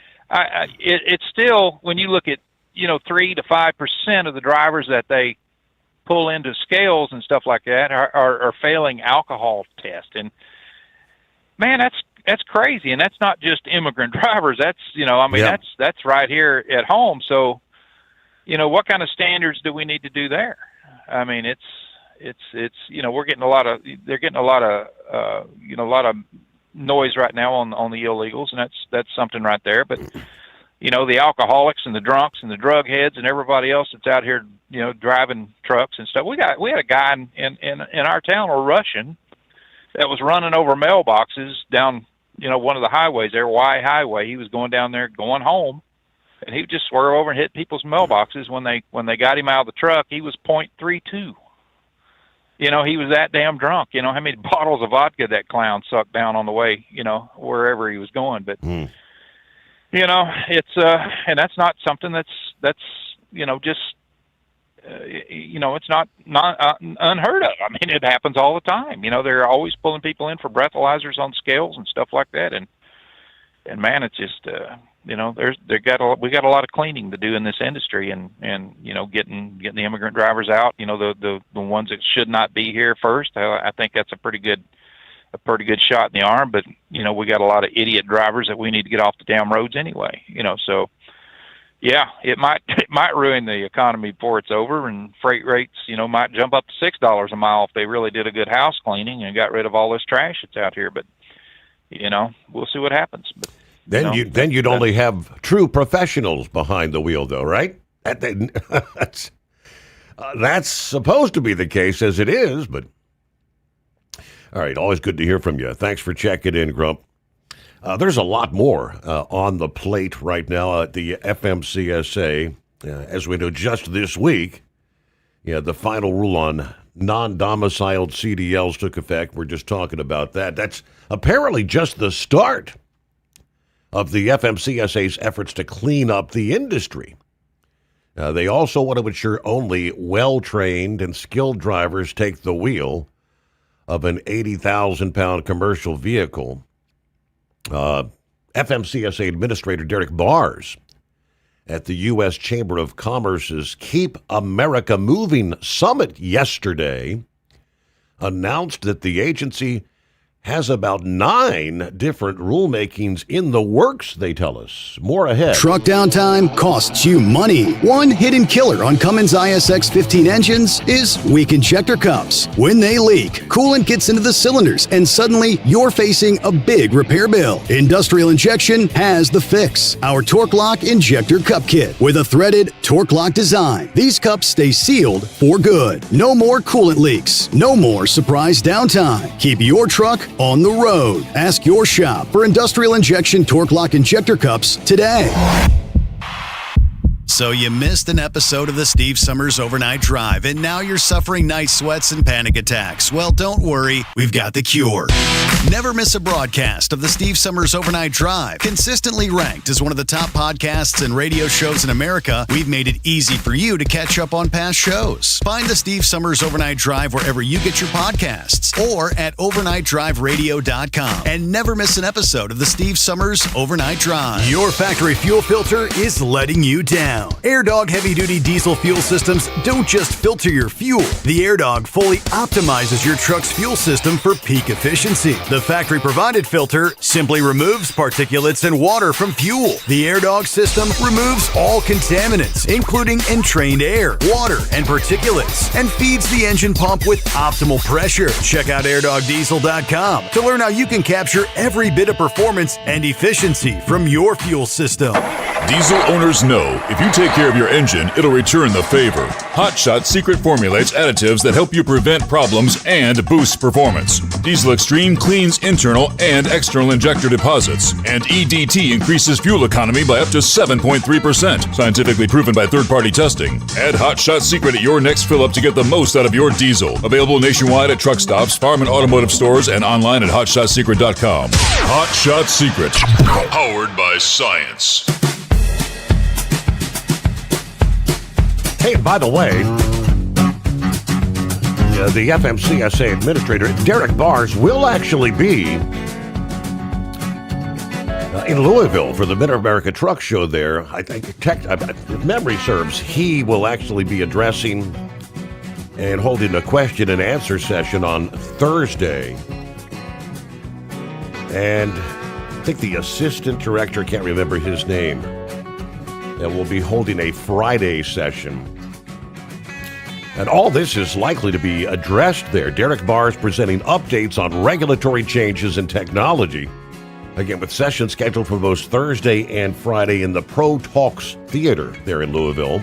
S1: It's still, when you look at 3 to 5% of the drivers that they pull into scales and stuff like that are failing alcohol test, and man, that's crazy. And that's not just immigrant drivers. That's that's right here at home. So what kind of standards do we need to do there? I mean, it's they're getting a lot of noise right now on the illegals, and that's something right there. But the alcoholics and the drunks and the drug heads and everybody else that's out here driving trucks and stuff. We had a guy in our town, a Russian, that was running over mailboxes down one of the highways there, Y Highway. He was going down there going home, and he would just swerve over and hit people's mailboxes. When they got him out of the truck, he was .32. He was that damn drunk. How many bottles of vodka that clown sucked down on the way, wherever he was going. But, it's, and that's not something that's it's not unheard of. I mean, it happens all the time. They're always pulling people in for breathalyzers on scales and stuff like that. And man, it's just, we got a lot of cleaning to do in this industry, and getting the immigrant drivers out, the ones that should not be here first. I think that's a pretty good shot in the arm, but we got a lot of idiot drivers that we need to get off the damn roads anyway. So yeah, it might ruin the economy before it's over, and freight rates, might jump up to $6 a mile if they really did a good house cleaning and got rid of all this trash that's out here. But we'll see what happens. But,
S16: then you'd only have true professionals behind the wheel, though, right? That's supposed to be the case as it is, but all right, always good to hear from you. Thanks for checking in, Grump. There's a lot more on the plate right now at the FMCSA. As we know, just this week, the final rule on non-domiciled CDLs took effect. We're just talking about that. That's apparently just the start of the FMCSA's efforts to clean up the industry. They also want to ensure only well-trained and skilled drivers take the wheel of an 80,000-pound commercial vehicle. FMCSA Administrator Derek Bars at the U.S. Chamber of Commerce's Keep America Moving Summit yesterday announced that the agency has about 9 different rulemakings in the works, they tell us. More ahead.
S13: Truck downtime costs you money. One hidden killer on Cummins ISX 15 engines is weak injector cups. When they leak, coolant gets into the cylinders, and suddenly you're facing a big repair bill. Industrial Injection has the fix. Our Torque Lock Injector Cup Kit with a threaded Torque Lock design. These cups stay sealed for good. No more coolant leaks. No more surprise downtime. Keep your truck on the road. Ask your shop for Industrial Injection Torque Lock Injector Cups today. So you missed an episode of the Steve Sommers Overnight Drive, and now you're suffering night sweats and panic attacks. Well, don't worry, we've got the cure. Never miss a broadcast of the Steve Sommers Overnight Drive. Consistently ranked as one of the top podcasts and radio shows in America, we've made it easy for you to catch up on past shows. Find the Steve Sommers Overnight Drive wherever you get your podcasts or at overnightdriveradio.com. And never miss an episode of the Steve Sommers Overnight Drive. Your factory fuel filter is letting you down. AirDog heavy-duty diesel fuel systems don't just filter your fuel. The AirDog fully optimizes your truck's fuel system for peak efficiency. The factory-provided filter simply removes particulates and water from fuel. The AirDog system removes all contaminants, including entrained air, water, and particulates, and feeds the engine pump with optimal pressure. Check out airdogdiesel.com to learn how you can capture every bit of performance and efficiency from your fuel system.
S18: Diesel owners know if you take care of your engine, it'll return the favor. Hot Shot Secret formulates additives that help you prevent problems and boost performance. Diesel Extreme cleans internal and external injector deposits, and EDT increases fuel economy by up to 7.3%, scientifically proven by third-party testing. Add Hot Shot Secret at your next fill-up to get the most out of your diesel. Available nationwide at truck stops, farm and automotive stores, and online at hotshotsecret.com. Hot Shot Secret, powered by science.
S16: Hey, by the way, the FMCSA administrator, Derek Bars, will actually be in Louisville for the Mid-America Truck Show there. I think, if memory serves, he will actually be addressing and holding a question and answer session on Thursday. And I think the assistant director, can't remember his name, and will be holding a Friday session. And all this is likely to be addressed there. Derek Bars presenting updates on regulatory changes in technology. Again, with sessions scheduled for both Thursday and Friday in the Pro Talks Theater there in Louisville.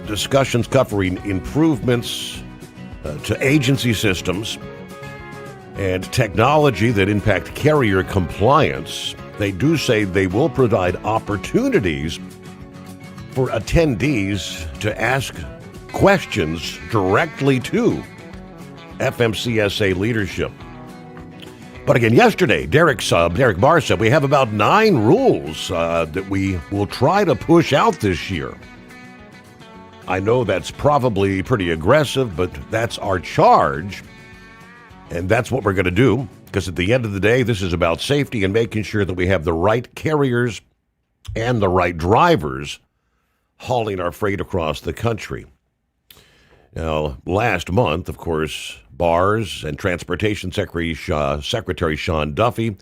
S16: Discussions covering improvements to agency systems and technology that impact carrier compliance. They do say they will provide opportunities for attendees to ask questions directly to FMCSA leadership. But again, yesterday, Derek Barr said we have about 9 rules that we will try to push out this year. I know that's probably pretty aggressive, but that's our charge, and that's what we're going to do, because at the end of the day, this is about safety and making sure that we have the right carriers and the right drivers hauling our freight across the country. Now, last month, of course, Bars and Transportation Secretary Sean Duffy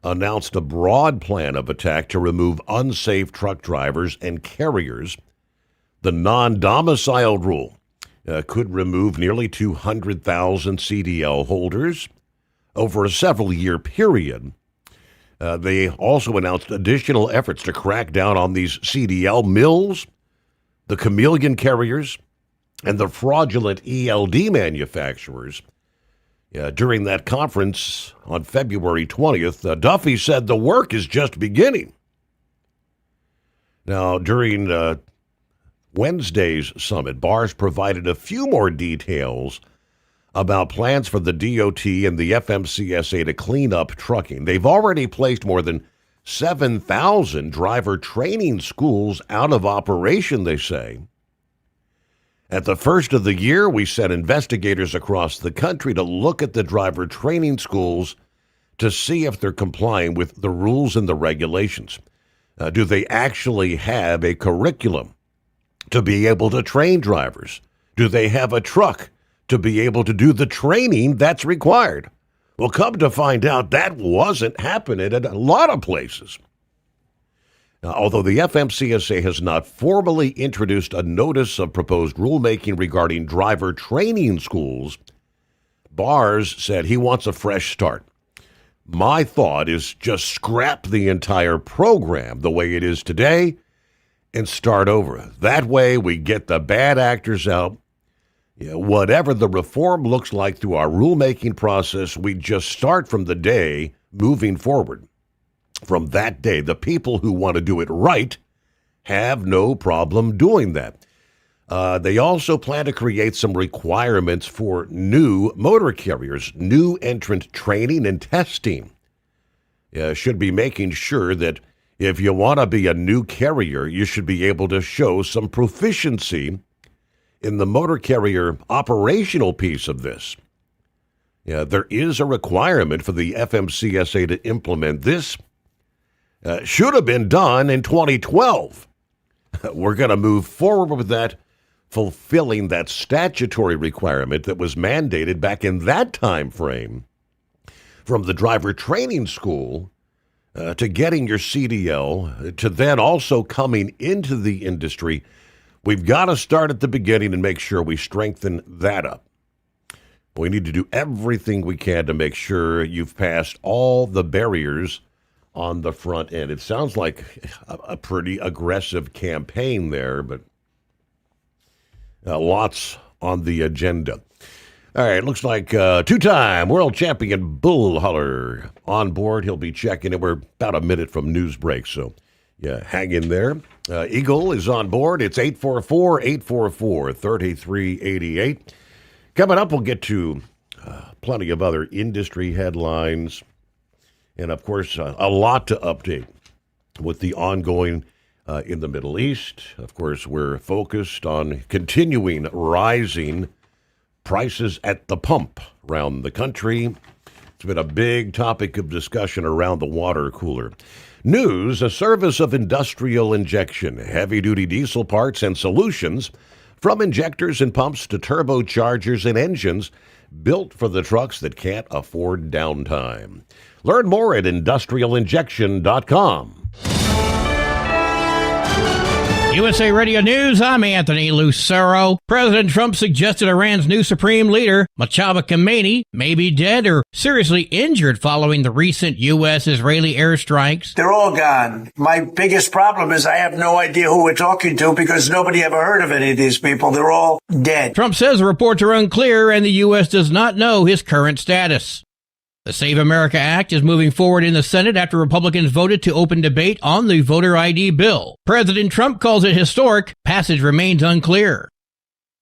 S16: announced a broad plan of attack to remove unsafe truck drivers and carriers. The non-domiciled rule could remove nearly 200,000 CDL holders over a several-year period. They also announced additional efforts to crack down on these CDL mills, the chameleon carriers, and the fraudulent ELD manufacturers. During that conference on February 20th, Duffy said the work is just beginning. Now, during Wednesday's summit, Bars provided a few more details about plans for the DOT and the FMCSA to clean up trucking. They've already placed more than 7,000 driver training schools out of operation, they say. At the first of the year, we sent investigators across the country to look at the driver training schools to see if they're complying with the rules and the regulations. Do they actually have a curriculum to be able to train drivers? Do they have a truck to be able to do the training that's required? Well, come to find out, that wasn't happening at a lot of places. Now, although the FMCSA has not formally introduced a notice of proposed rulemaking regarding driver training schools, Bars said he wants a fresh start. My thought is just scrap the entire program the way it is today and start over. That way we get the bad actors out. Whatever the reform looks like through our rulemaking process, we just start from the day moving forward. From that day, the people who want to do it right have no problem doing that. They also plan to create some requirements for new motor carriers, new entrant training and testing. Should be making sure that if you want to be a new carrier, you should be able to show some proficiency in the motor carrier operational piece of this. There is a requirement for the FMCSA to implement this. Should have been done in 2012. We're going to move forward with that, fulfilling that statutory requirement that was mandated back in that time frame from the driver training school to getting your CDL to then also coming into the industry. We've got to start at the beginning and make sure we strengthen that up. We need to do everything we can to make sure you've passed all the barriers on the front end. It sounds like a pretty aggressive campaign there, but lots on the agenda. All right, looks like two-time world champion Bull Huller on board. He'll be checking in. We're about a minute from news break, so hang in there. Eagle is on board. It's 844-844-3388. Coming up, we'll get to plenty of other industry headlines. And, of course, a lot to update with the ongoing in the Middle East. Of course, we're focused on continuing rising prices at the pump around the country. It's been a big topic of discussion around the water cooler. News, a service of industrial injection, heavy-duty diesel parts and solutions, from injectors and pumps to turbochargers and engines, built for the trucks that can't afford downtime. Learn more at industrialinjection.com.
S2: USA Radio News, I'm Anthony Lucero. President Trump suggested Iran's new supreme leader, Mojtaba Khamenei, may be dead or seriously injured following the recent U.S.-Israeli airstrikes.
S3: They're all gone. My biggest problem is I have no idea who we're talking to because nobody ever heard of any of these people. They're all dead.
S2: Trump says the reports are unclear and the U.S. does not know his current status. The Save America Act is moving forward in the Senate after Republicans voted to open debate on the voter ID bill. President Trump calls it historic. Passage remains unclear.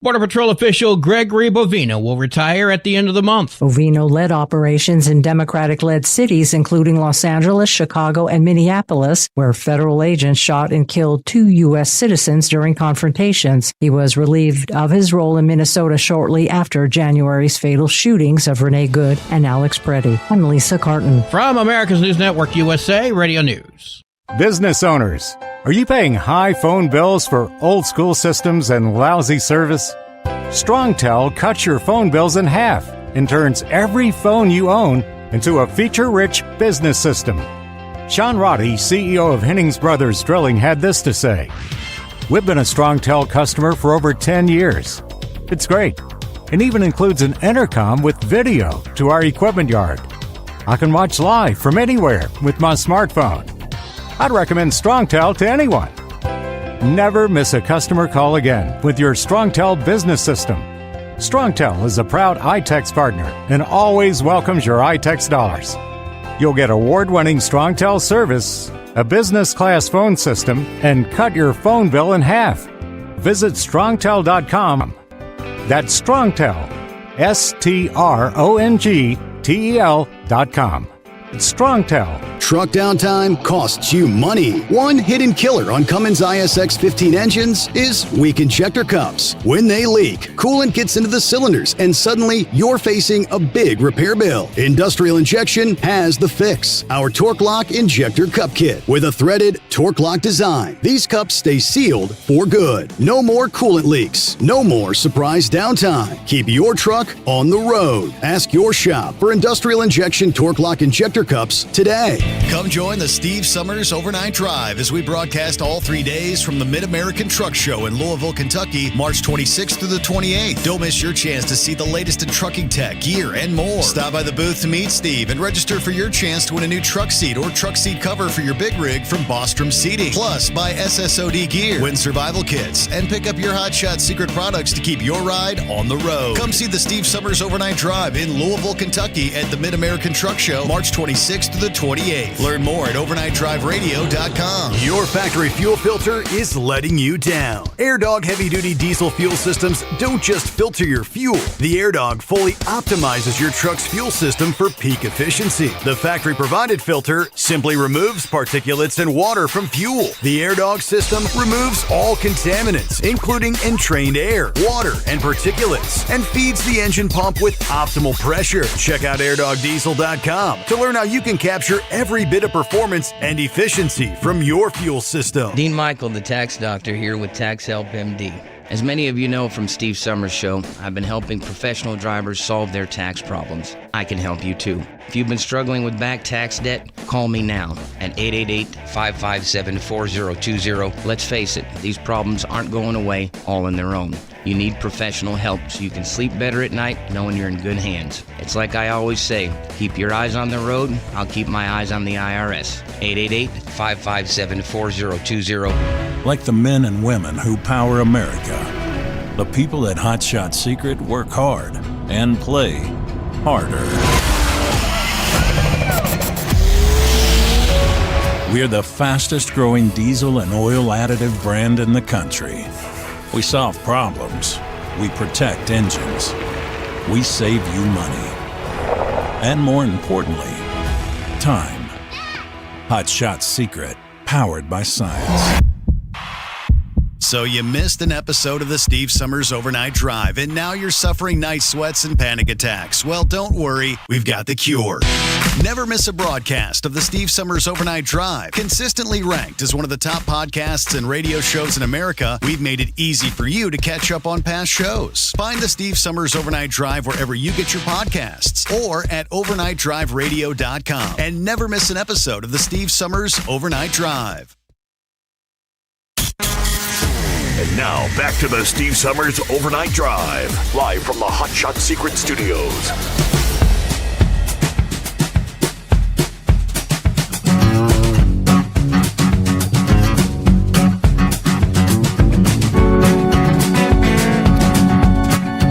S2: Border Patrol official Gregory Bovino will retire at the end of the month.
S7: Bovino led operations in Democratic-led cities, including Los Angeles, Chicago, and Minneapolis, where federal agents shot and killed 2 U.S. citizens during confrontations. He was relieved of his role in Minnesota shortly after January's fatal shootings of Renee Good and Alex Preddy. I'm Lisa Carton.
S2: From America's News Network USA Radio News.
S14: Business owners, are you paying high phone bills for old-school systems and lousy service? StrongTel cuts your phone bills in half and turns every phone you own into a feature-rich business system. Sean Roddy, CEO of Hennings Brothers Drilling, had this to say: "We've been a StrongTel customer for over 10 years. It's great. It even includes an intercom with video to our equipment yard. I can watch live from anywhere with my smartphone. I'd recommend StrongTel to anyone. Never miss a customer call again with your StrongTel business system. StrongTel is a proud iTex partner and always welcomes your iTex dollars. You'll get award-winning StrongTel service, a business-class phone system, and cut your phone bill in half. Visit StrongTel.com. That's StrongTel, StrongTel.com. It's StrongTel.
S13: Truck downtime costs you money. One hidden killer on Cummins ISX 15 engines is weak injector cups. When they leak, coolant gets into the cylinders and suddenly you're facing a big repair bill. Industrial Injection has the fix. Our Torque Lock Injector Cup Kit with a threaded Torque Lock design. These cups stay sealed for good. No more coolant leaks. No more surprise downtime. Keep your truck on the road. Ask your shop for Industrial Injection Torque Lock Injector Cups today.
S17: Come join the Steve Sommers Overnight Drive as we broadcast all 3 days from the Mid-American Truck Show in Louisville, Kentucky, March 26th through the 28th. Don't miss your chance to see the latest in trucking tech, gear, and more. Stop by the booth to meet Steve and register for your chance to win a new truck seat or truck seat cover for your big rig from Bostrom Seating. Plus, buy SSOD gear, win survival kits, and pick up your Hotshot secret products to keep your ride on the road. Come see the Steve Sommers Overnight Drive in Louisville, Kentucky at the Mid-American Truck Show, March 26th
S13: 26th to the 28th. Learn more at overnightdriveradio.com.
S17: Your factory fuel filter is letting you down. AirDog heavy-duty diesel fuel systems don't just filter your fuel. The AirDog fully optimizes your truck's fuel system for peak efficiency. The factory-provided filter simply removes particulates and water from fuel. The AirDog system removes all contaminants, including entrained air, water, and particulates, and feeds the engine pump with optimal pressure. Check out airdogdiesel.com to learn how you can capture every bit of performance and efficiency from your fuel system.
S4: Dean Michael, the tax doctor, here with Tax Help MD. As many of you know from Steve Sommers' show, I've been helping professional drivers solve their tax problems. I can help you too. If you've been struggling with back tax debt, call me now at 888-557-4020. Let's face it, these problems aren't going away all on their own. You need professional help so you can sleep better at night knowing you're in good hands. It's like I always say, keep your eyes on the road, I'll keep my eyes on the IRS. 888-557-4020.
S19: Like the men and women who power America, the people at Hot Shot Secret work hard and play harder. We're the fastest growing diesel and oil additive brand in the country. We solve problems. We protect engines. We save you money. And more importantly, time. Hot Shot Secret, powered by science.
S17: So you missed an episode of the Steve Sommers Overnight Drive, and now you're suffering night sweats and panic attacks. Well, don't worry, we've got the cure. Never miss a broadcast of the Steve Sommers Overnight Drive. Consistently ranked as one of the top podcasts and radio shows in America, we've made it easy for you to catch up on past shows. Find the Steve Sommers Overnight Drive wherever you get your podcasts or at overnightdriveradio.com. And never miss an episode of the Steve Sommers Overnight Drive.
S21: And now, back to the Steve Sommers Overnight Drive, live from the Hot Shot Secret Studios.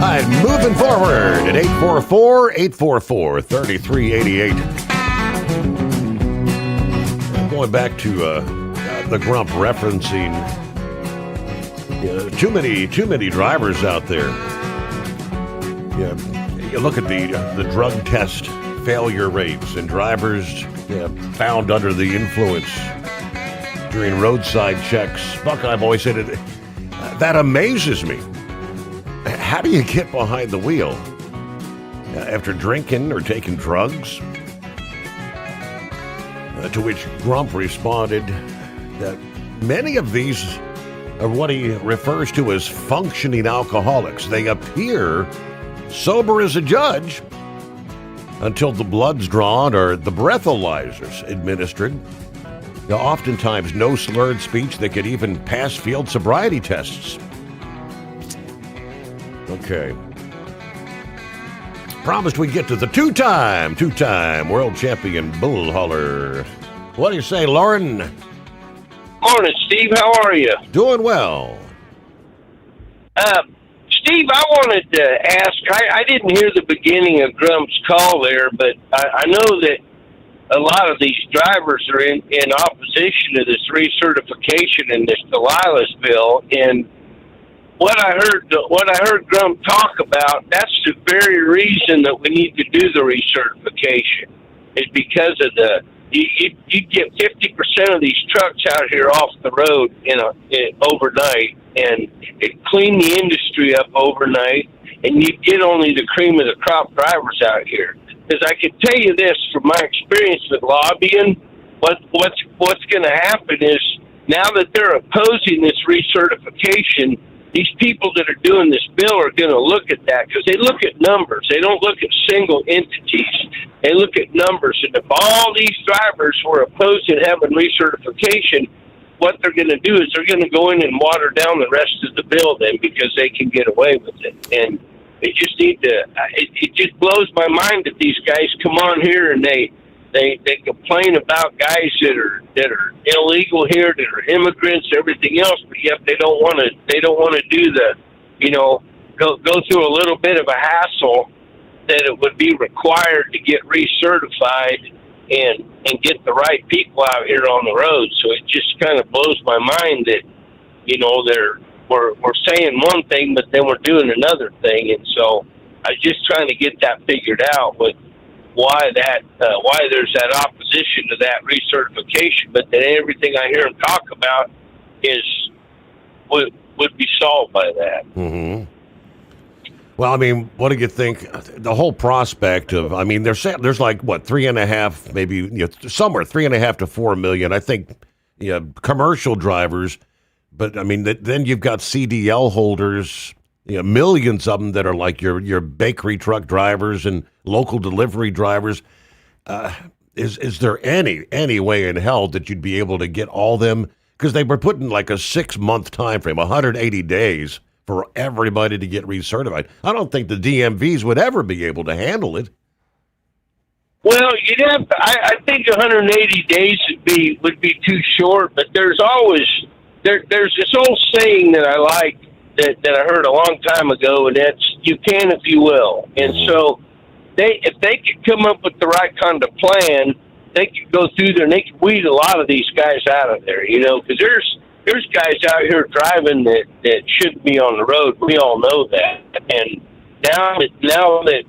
S21: All right, moving forward at 844-844-3388. Going back to the Grump referencing too many drivers out there. Yeah, you look at the drug test failure rates and drivers found under the influence during roadside checks. Buck, I've always said it. That amazes me. How do you get behind the wheel after drinking or taking drugs? To which Grump responded that many of these are what he refers to as functioning alcoholics. They appear sober as a judge until the blood's drawn or the breathalyzers administered. Now, oftentimes, no slurred speech that could even pass field sobriety tests. Okay. Promised we'd get to the two-time world champion bull hauler. What do you say, Lauren?
S6: Morning, Steve. How are you?
S16: Doing well.
S6: Steve, I wanted to ask, I didn't hear the beginning of Grump's call there, but I know that a lot of these drivers are in opposition to this recertification in this Delilah's bill, and what I heard Grump talk about, that's the very reason that we need to do the recertification, is because of you get 50% of these trucks out here off the road overnight, and it clean the industry up overnight, and you get only the cream of the crop drivers out here. Because I can tell you this from my experience with lobbying, what's going to happen is now that they're opposing this recertification, these people that are doing this bill are going to look at that because they look at numbers. They don't look at single entities. They look at numbers. And if all these drivers were opposing having recertification, what they're going to do is they're going to go in and water down the rest of the bill then because they can get away with it. And they just need to. It just blows my mind that these guys come on here and they complain about guys that are illegal here, that are immigrants, everything else, but yet they don't want to do the, go through a little bit of a hassle that it would be required to get recertified and get the right people out here on the road. So it just kind of blows my mind that, you know, we're saying one thing, but then we're doing another thing. And so I was just trying to get that figured out with why there's that opposition to that recertification, but then everything I hear them talk about would be solved by that.
S16: Mm-hmm. Well, I mean, what do you think? The whole prospect of, I mean, there's like, what, 3.5, maybe, you know, somewhere 3.5 to 4 million, I think, you know, commercial drivers. But, I mean, then you've got CDL holders, you know, millions of them that are like your bakery truck drivers and local delivery drivers. Is there any way in hell that you'd be able to get all them? Because they were putting like a 6-month time frame, 180 days for everybody to get recertified. I don't think the DMVs would ever be able to handle it.
S6: Well, you'd have to, I think 180 days would be too short, but there's always there's this old saying that I like that I heard a long time ago, and that's you can if you will. And so if they could come up with the right kind of plan, they could go through there and they could weed a lot of these guys out of there, you know, because there's guys out here driving that shouldn't be on the road. We all know that. And now that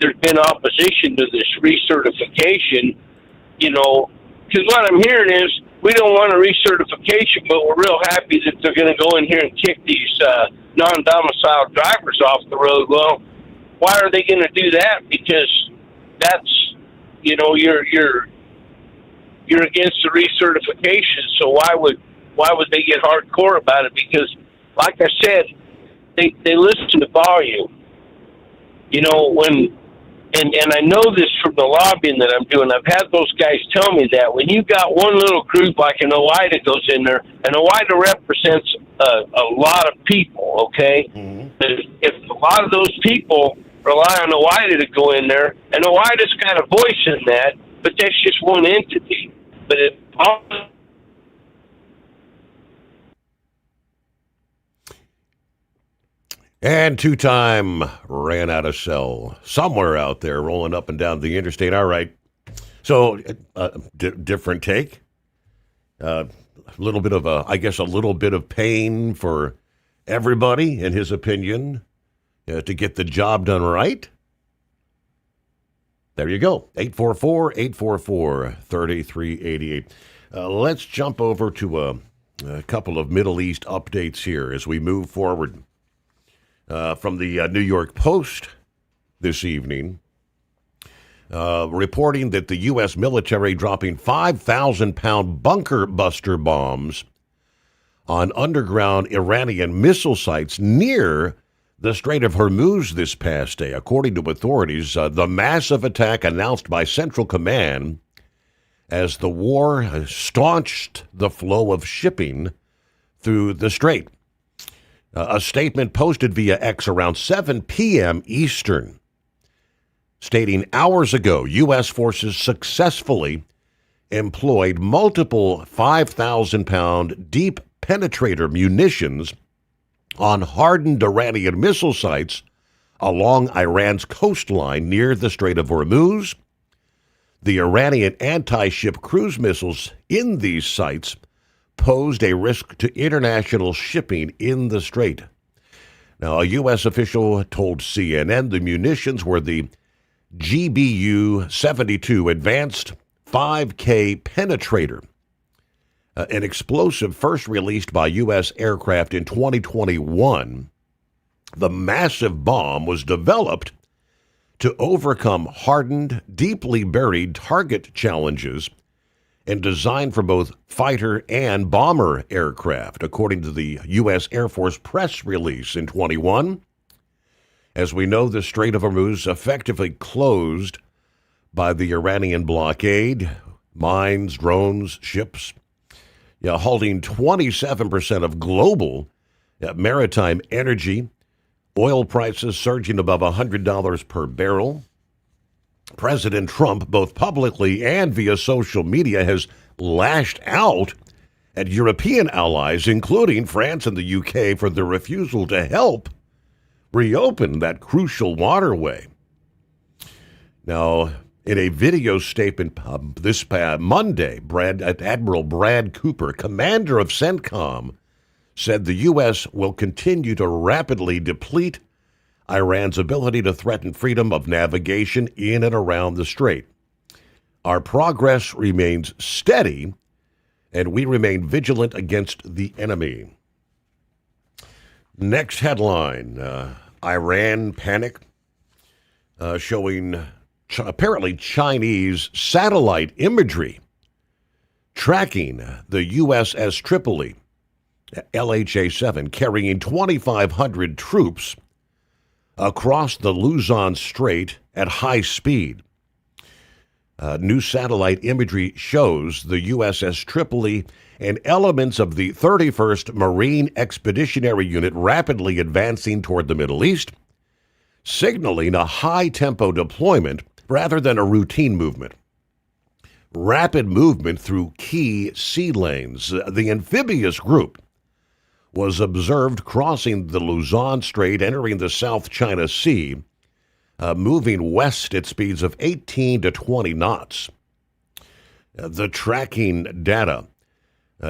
S6: there's been opposition to this recertification, you know, because what I'm hearing is we don't want a recertification, but we're real happy that they're going to go in here and kick these non-domiciled drivers off the road. Well, why are they going to do that? Because that's, you know, you're against the recertification. So why would they get hardcore about it? Because, like I said, they listen to volume. You know, and I know this from the lobbying that I'm doing. I've had those guys tell me that when you got one little group like an OIDA goes in there, and OIDA represents a lot of people, okay? Mm-hmm. If a lot of those people rely on OIDA to go in there, and OIDA's got a voice in that, but that's just one entity. But if all
S16: And two-time ran out of cell somewhere out there rolling up and down the interstate. All right. So different take. A little bit of pain for everybody, in his opinion, to get the job done right. There you go. 844-844-3388. Let's jump over to a couple of Middle East updates here as we move forward. From the New York Post this evening, reporting that the U.S. military dropping 5,000-pound bunker buster bombs on underground Iranian missile sites near the Strait of Hormuz this past day. According to authorities, the massive attack announced by Central Command as the war has staunched the flow of shipping through the strait. A statement posted via X around 7 p.m. Eastern, stating hours ago, U.S. forces successfully employed multiple 5,000-pound deep penetrator munitions on hardened Iranian missile sites along Iran's coastline near the Strait of Hormuz. The Iranian anti-ship cruise missiles in these sites posed a risk to international shipping in the strait. Now, a U.S. official told CNN the munitions were the GBU-72 Advanced 5K Penetrator, an explosive first released by U.S. aircraft in 2021. The massive bomb was developed to overcome hardened, deeply buried target challenges and designed for both fighter and bomber aircraft, according to the U.S. Air Force press release in 21. As we know, the Strait of Hormuz effectively closed by the Iranian blockade, mines, drones, ships, halting 27% of global maritime energy, oil prices surging above $100 per barrel. President Trump, both publicly and via social media, has lashed out at European allies, including France and the UK, for their refusal to help reopen that crucial waterway. Now, In a video statement this past Monday, Admiral Brad Cooper, commander of CENTCOM, said the U.S. will continue to rapidly deplete Iran's ability to threaten freedom of navigation in and around the strait. Our progress remains steady, and we remain vigilant against the enemy. Next headline, Iran panic, showing apparently Chinese satellite imagery tracking the USS Tripoli, LHA-7, carrying 2,500 troops across the Luzon Strait at high speed. New satellite imagery shows the USS Tripoli and elements of the 31st Marine Expeditionary Unit rapidly advancing toward the Middle East, signaling a high-tempo deployment rather than a routine movement. Rapid movement through key sea lanes. The amphibious group was observed crossing the Luzon Strait, entering the South China Sea, moving west at speeds of 18 to 20 knots. The tracking data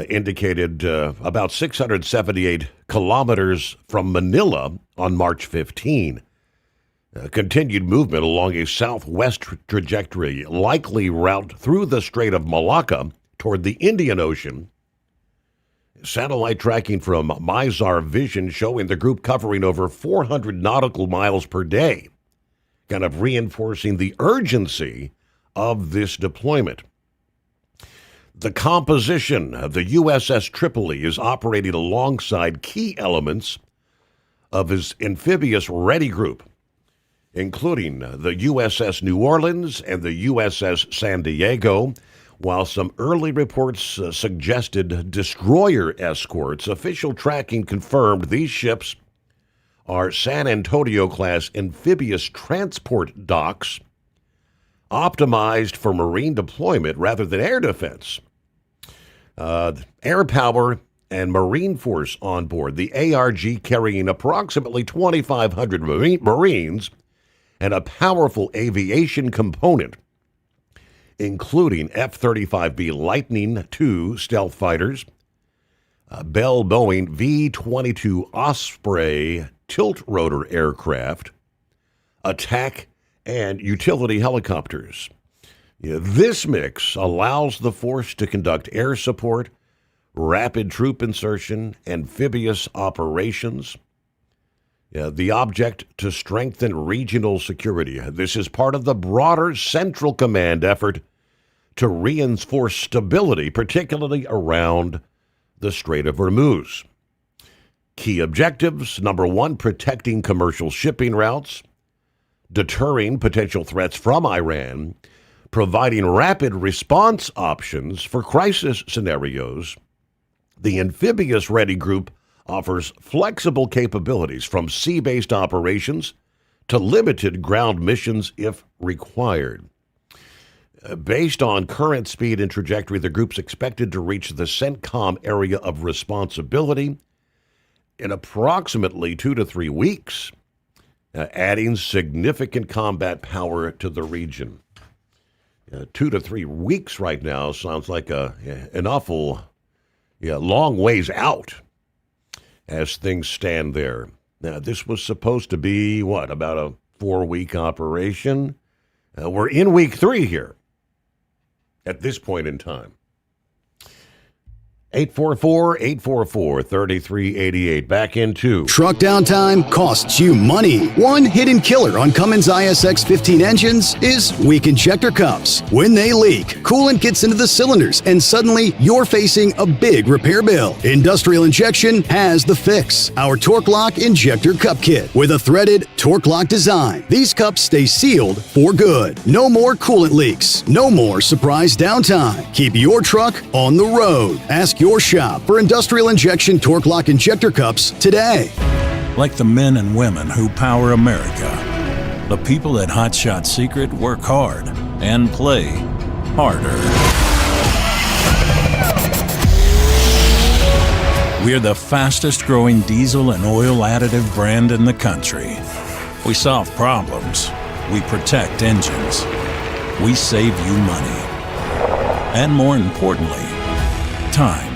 S16: indicated about 678 kilometers from Manila on March 15. Continued movement along a southwest trajectory, likely route through the Strait of Malacca toward the Indian Ocean. Satellite tracking from Mizar Vision showing the group covering over 400 nautical miles per day, kind of reinforcing the urgency of this deployment. The composition of the USS Tripoli is operating alongside key elements of his amphibious ready group, including the USS New Orleans and the USS San Diego. While some early reports suggested destroyer escorts, official tracking confirmed these ships are San Antonio-class amphibious transport docks optimized for marine deployment rather than air defense. Air power and Marine Force on board. The ARG carrying approximately 2,500 Marines and a powerful aviation component, including F-35B Lightning II stealth fighters, Bell Boeing V-22 Osprey tilt-rotor aircraft, attack and utility helicopters. This mix allows the force to conduct air support, rapid troop insertion, amphibious operations. The object to strengthen regional security. This is part of the broader Central Command effort to reinforce stability, particularly around the Strait of Hormuz. Key objectives: number one, protecting commercial shipping routes, deterring potential threats from Iran, providing rapid response options for crisis scenarios. The amphibious ready group offers flexible capabilities from sea-based operations to limited ground missions if required. Based on current speed and trajectory, the group's expected to reach the CENTCOM area of responsibility in approximately 2 to 3 weeks, adding significant combat power to the region. 2 to 3 weeks right now sounds like an awful long ways out as things stand there. Now, this was supposed to be, about a 4-week operation? We're in week 3 here at this point in time. 844-844-3388. Back into
S13: Truck downtime costs you money. One hidden killer on Cummins ISX 15 engines is weak injector cups. When they leak, coolant gets into the cylinders and suddenly you're facing a big repair bill. Industrial Injection has the fix. Our Torque Lock Injector Cup Kit with a threaded Torque Lock design. These cups stay sealed for good. No more coolant leaks. No more surprise downtime. Keep your truck on the road. Ask your shop for Industrial Injection Torque Lock Injector Cups today.
S19: Like the men and women who power America, the people at Hot Shot Secret work hard and play harder. We're the fastest growing diesel and oil additive brand in the country. We solve problems. We protect engines. We save you money. And more importantly, time.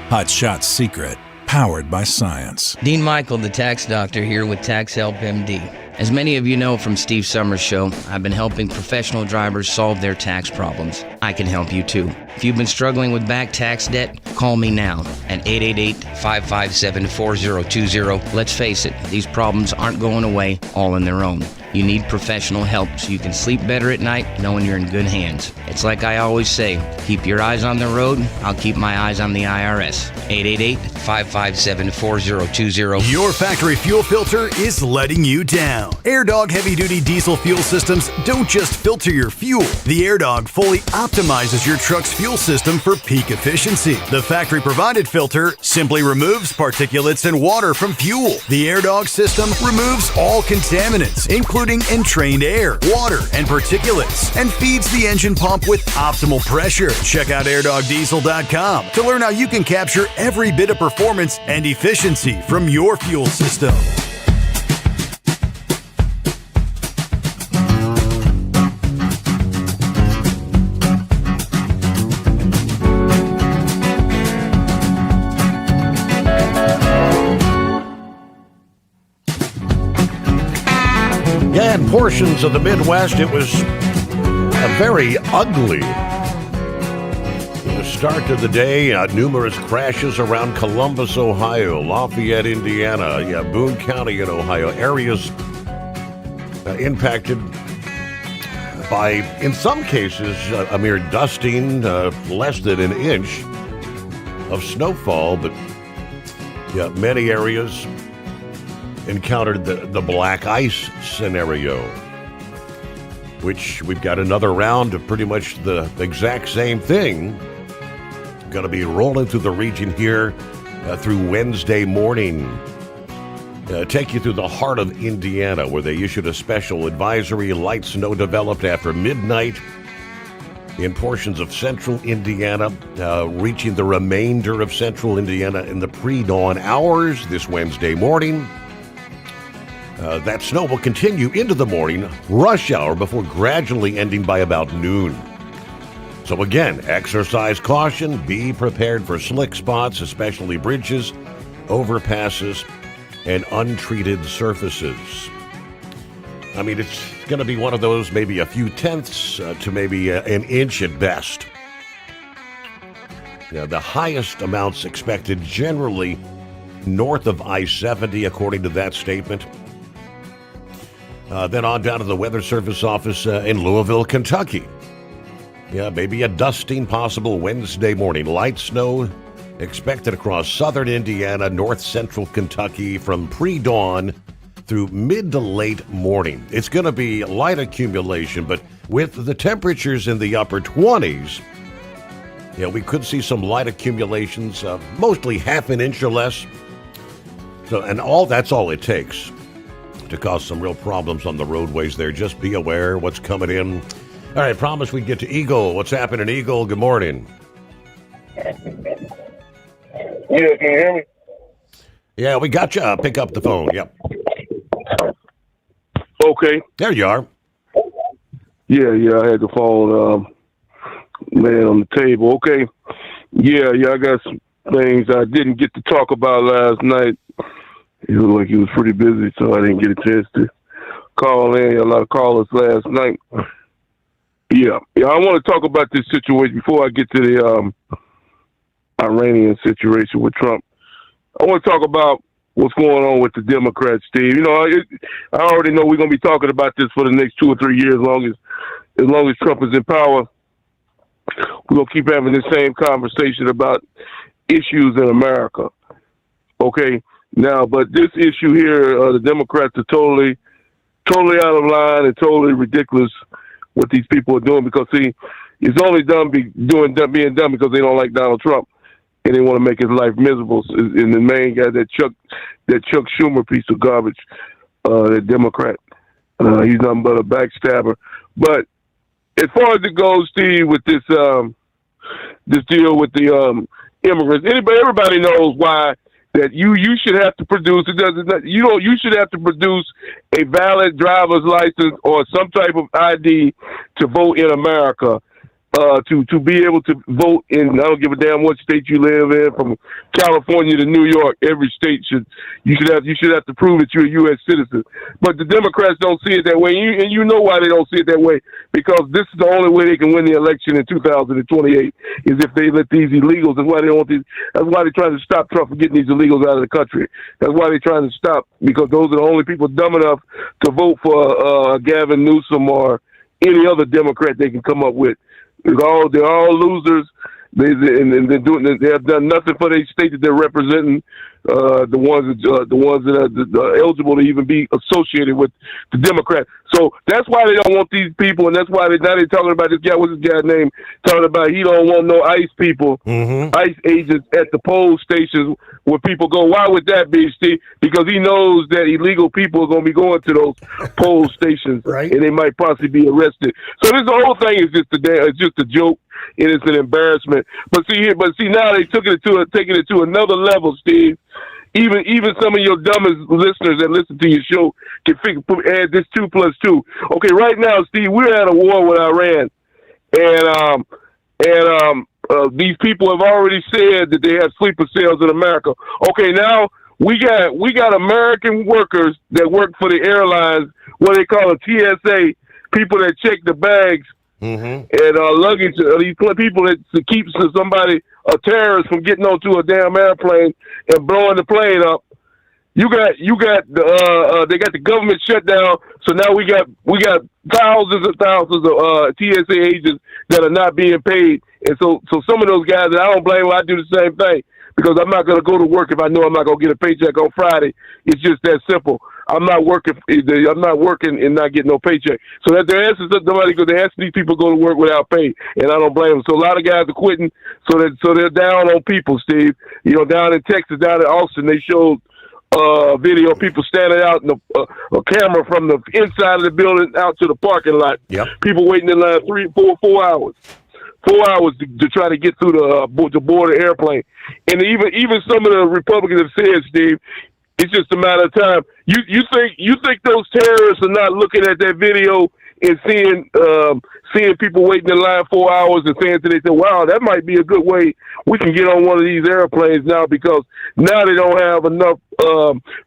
S19: Hot Shot Secret, powered by science.
S4: Dean Michael, the tax doctor, here with Tax Help MD. As many of you know from Steve Sommers' show, I've been helping professional drivers solve their tax problems. I can help you too. If you've been struggling with back tax debt, call me now at 888-557-4020. Let's face it, these problems aren't going away all on their own. You need professional help so you can sleep better at night knowing you're in good hands. It's like I always say, keep your eyes on the road, I'll keep my eyes on the IRS. 888-557-4020.
S17: Your factory fuel filter is letting you down. AirDog heavy-duty diesel fuel systems don't just filter your fuel. The AirDog fully optimizes your truck's fuel system for peak efficiency. The factory-provided filter simply removes particulates and water from fuel. The AirDog system removes all contaminants, including entrained air, water, and particulates, and feeds the engine pump with optimal pressure. Check out airdogdiesel.com to learn how you can capture every bit of performance and efficiency from your fuel system.
S16: Yeah, in portions of the Midwest, it was a very ugly start to the day. Numerous crashes around Columbus, Ohio, Lafayette, Indiana, Boone County in Ohio, areas impacted by, in some cases, a mere dusting, less than an inch of snowfall, but many areas encountered the black ice scenario, which we've got another round of pretty much the exact same thing going to be rolling through the region here through Wednesday morning. Take you through the heart of Indiana, where they issued a special advisory. Light snow developed after midnight in portions of central Indiana, reaching the remainder of central Indiana in the pre-dawn hours this Wednesday morning. That snow will continue into the morning rush hour before gradually ending by about noon. So again, exercise caution, be prepared for slick spots, especially bridges, overpasses, and untreated surfaces. I mean, it's going to be one of those, maybe a few tenths to maybe an inch at best. The highest amounts expected generally north of I-70, according to that statement. Then on down to the Weather Service office in Louisville, Kentucky. Maybe a dusting possible Wednesday morning. Light snow expected across southern Indiana, north central Kentucky from pre-dawn through mid to late morning. It's going to be light accumulation, but with the temperatures in the upper 20s, we could see some light accumulations, mostly half an inch or less. So, and that's all it takes to cause some real problems on the roadways there. Just be aware what's coming in. All right, promise we'd get to Eagle. What's happening, Eagle? Good morning.
S8: Yeah, can you hear me?
S16: Yeah, we got you. Pick up the phone. Yep.
S8: Okay.
S16: There you are.
S8: Yeah, I had the phone laying on the table. Okay. Yeah, I got some things I didn't get to talk about last night. It looked like he was pretty busy, so I didn't get a chance to call in. A lot of callers last night. Yeah, I want to talk about this situation before I get to the Iranian situation with Trump. I want to talk about what's going on with the Democrats, Steve. I already know we're going to be talking about this for the next 2 or 3 years, as long as Trump is in power. We're going to keep having the same conversation about issues in America. Okay? Now, but this issue here, the Democrats are totally out of line and totally ridiculous what these people are doing, because it's only being done because they don't like Donald Trump and they want to make his life miserable. And the main guy, that Chuck Schumer piece of garbage, the Democrat, he's nothing but a backstabber. But as far as it goes, Steve, with this deal with the immigrants, everybody knows why that you should have to produce. It doesn't. You should have to produce a valid driver's license or some type of ID to vote in America. To be able to vote in, I don't give a damn what state you live in, from California to New York, every state you should have to prove that you're a U.S. citizen. But the Democrats don't see it that way, and you know why they don't see it that way, because this is the only way they can win the election in 2028 is if they let these illegals. That's why they want these. That's why they're trying to stop Trump from getting these illegals out of the country. That's why they're trying to stop, because those are the only people dumb enough to vote for Gavin Newsom or any other Democrat they can come up with. They're all losers. They have done nothing for their state that they're representing. The ones that are eligible to even be associated with the Democrats. So that's why they don't want these people, and that's why they're talking about this guy. What's this guy's name? Talking about he don't want no ICE people, ICE agents at the poll stations where people go. Why would that be, Steve? Because he knows that illegal people are going to be going to those poll stations, right? And they might possibly be arrested. So this whole thing is just a joke, and it's an embarrassment. But see now they taking it to another level, Steve. Even some of your dumbest listeners that listen to your show can add this 2 + 2. Okay, right now, Steve, we're at a war with Iran, and these people have already said that they have sleeper cells in America. Okay, now we got American workers that work for the airlines, what they call a TSA, people that check the bags. And luggage, these people that keeps a terrorist from getting onto a damn airplane and blowing the plane up. They got the government shut down, so now we got thousands and thousands of TSA agents that are not being paid, and so some of those guys, and I don't blame them, I do the same thing, because I'm not going to go to work if I know I'm not going to get a paycheck on Friday. It's just that simple. I'm not working and not getting no paycheck. So that they're asking these people to go to work without pay, and I don't blame them. So a lot of guys are quitting, so they're down on people, Steve. Down in Texas, down in Austin, they showed video of people standing out in a camera from the inside of the building out to the parking lot. Yep. People waiting in line 4 hours. 4 hours to try to get through to board the airplane. And even some of the Republicans have said, Steve, it's just a matter of time. You think those terrorists are not looking at that video and seeing people waiting in line 4 hours and saying to themselves, wow, that might be a good way we can get on one of these airplanes now, because now they don't have enough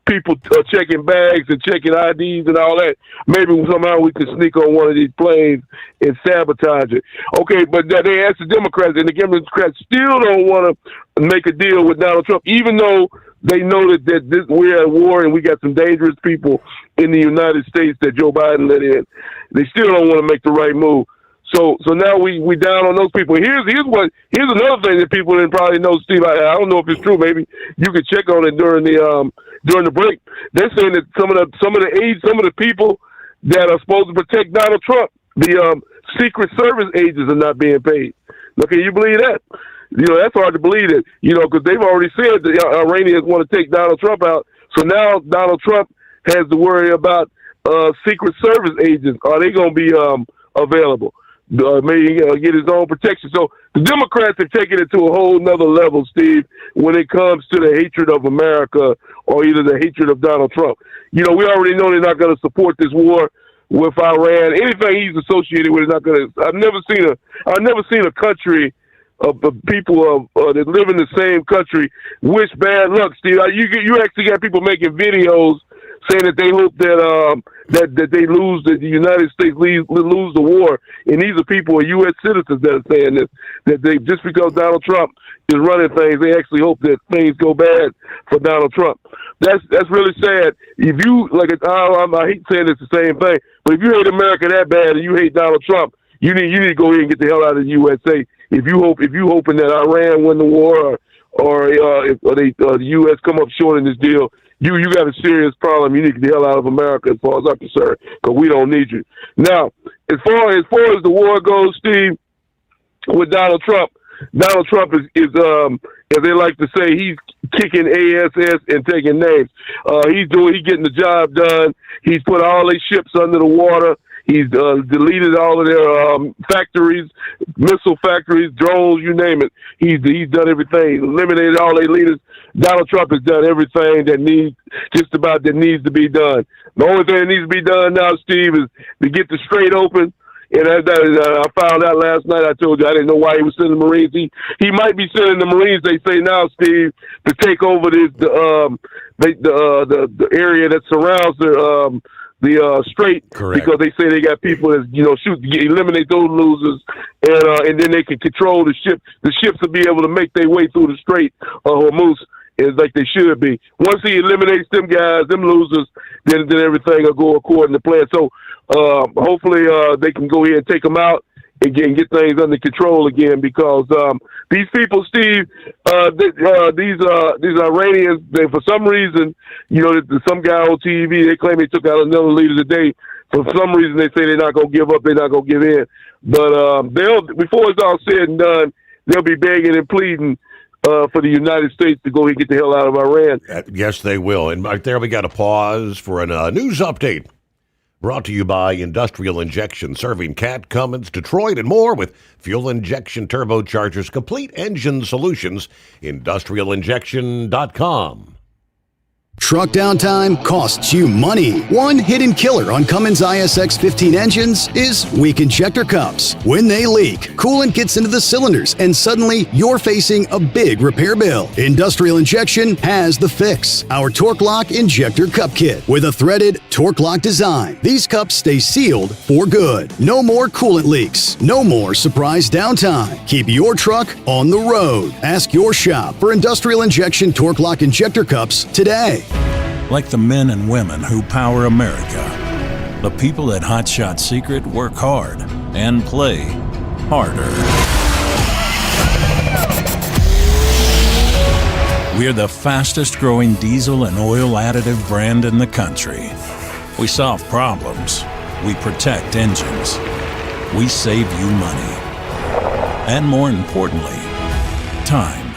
S8: people checking bags and checking IDs and all that. Maybe somehow we can sneak on one of these planes and sabotage it. Okay, but they asked the Democrats, and the Democrats still don't want to make a deal with Donald Trump, even though they know that we're at war and we got some dangerous people in the United States that Joe Biden let in. They still don't want to make the right move. So now we down on those people. Here's another thing that people didn't probably know, Steve. I don't know if it's true. Maybe you could check on it during the break. They're saying that some of the people that are supposed to protect Donald Trump, the Secret Service agents, are not being paid. Now, can you believe that? That's hard to believe it, because they've already said the Iranians want to take Donald Trump out. So now Donald Trump has to worry about Secret Service agents. Are they going to be available? Maybe get his own protection. So the Democrats have taken it to a whole nother level, Steve, when it comes to the hatred of America or either the hatred of Donald Trump. We already know they're not going to support this war with Iran. Anything he's associated with is not going to. I've never seen a country of the people that live in the same country wish bad luck, Steve. You actually got people making videos saying that they hope that they lose, that the United States lose the war, and these are people, U.S. citizens, that are saying this, that they, just because Donald Trump is running things, they actually hope that things go bad for Donald Trump. That's really sad. If you I hate saying it's the same thing, but if you hate America that bad and you hate Donald Trump, you need to go ahead and get the hell out of the USA. If you hoping that Iran win the war or if the U.S. come up short in this deal, you got a serious problem. You need to get the hell out of America, as far as I'm concerned, because we don't need you. Now, as far as the war goes, Steve, with Donald Trump is as they like to say, he's kicking ass and taking names. He's getting the job done. He's put all these ships under the water. He's deleted all of their factories, missile factories, drones, you name it. He's done everything. Eliminated all their leaders. Donald Trump has done everything that needs to be done. The only thing that needs to be done now, Steve, is to get the Strait open. And I found out last night. I told you I didn't know why he was sending the Marines. He might be sending the Marines. They say now, Steve, to take over the area that surrounds the Strait.
S21: Correct.
S8: Because they say they got people that eliminate those losers, and then they can control the ship. The ships will be able to make their way through the Strait of Hormuz. Is like they should be. Once he eliminates them guys, them losers, then everything will go according to plan. So hopefully they can go ahead and take them out and get things under control again. Because these people, Steve, these Iranians, they for some reason, some guy on TV, they claim he took out another leader today. For some reason, they say they're not going to give up. They're not going to give in. But before it's all said and done, they'll be begging and pleading for the United States to go ahead and get the hell out of Iran.
S16: Yes, they will. And right there, we got to pause for a news update. Brought to you by Industrial Injection, serving Cat, Cummins, Detroit, and more with fuel injection turbochargers, complete engine solutions. IndustrialInjection.com.
S13: Truck downtime costs you money. One hidden killer on Cummins ISX 15 engines is weak injector cups. When they leak, coolant gets into the cylinders and suddenly you're facing a big repair bill. Industrial Injection has the fix. Our Torque Lock Injector Cup Kit with a threaded Torque Lock design. These cups stay sealed for good. No more coolant leaks. No more surprise downtime. Keep your truck on the road. Ask your shop for Industrial Injection Torque Lock Injector Cups today.
S19: Like the men and women who power America, the people at Hot Shot Secret work hard and play harder. We're the fastest growing diesel and oil additive brand in the country. We solve problems. We protect engines. We save you money. And more importantly, time.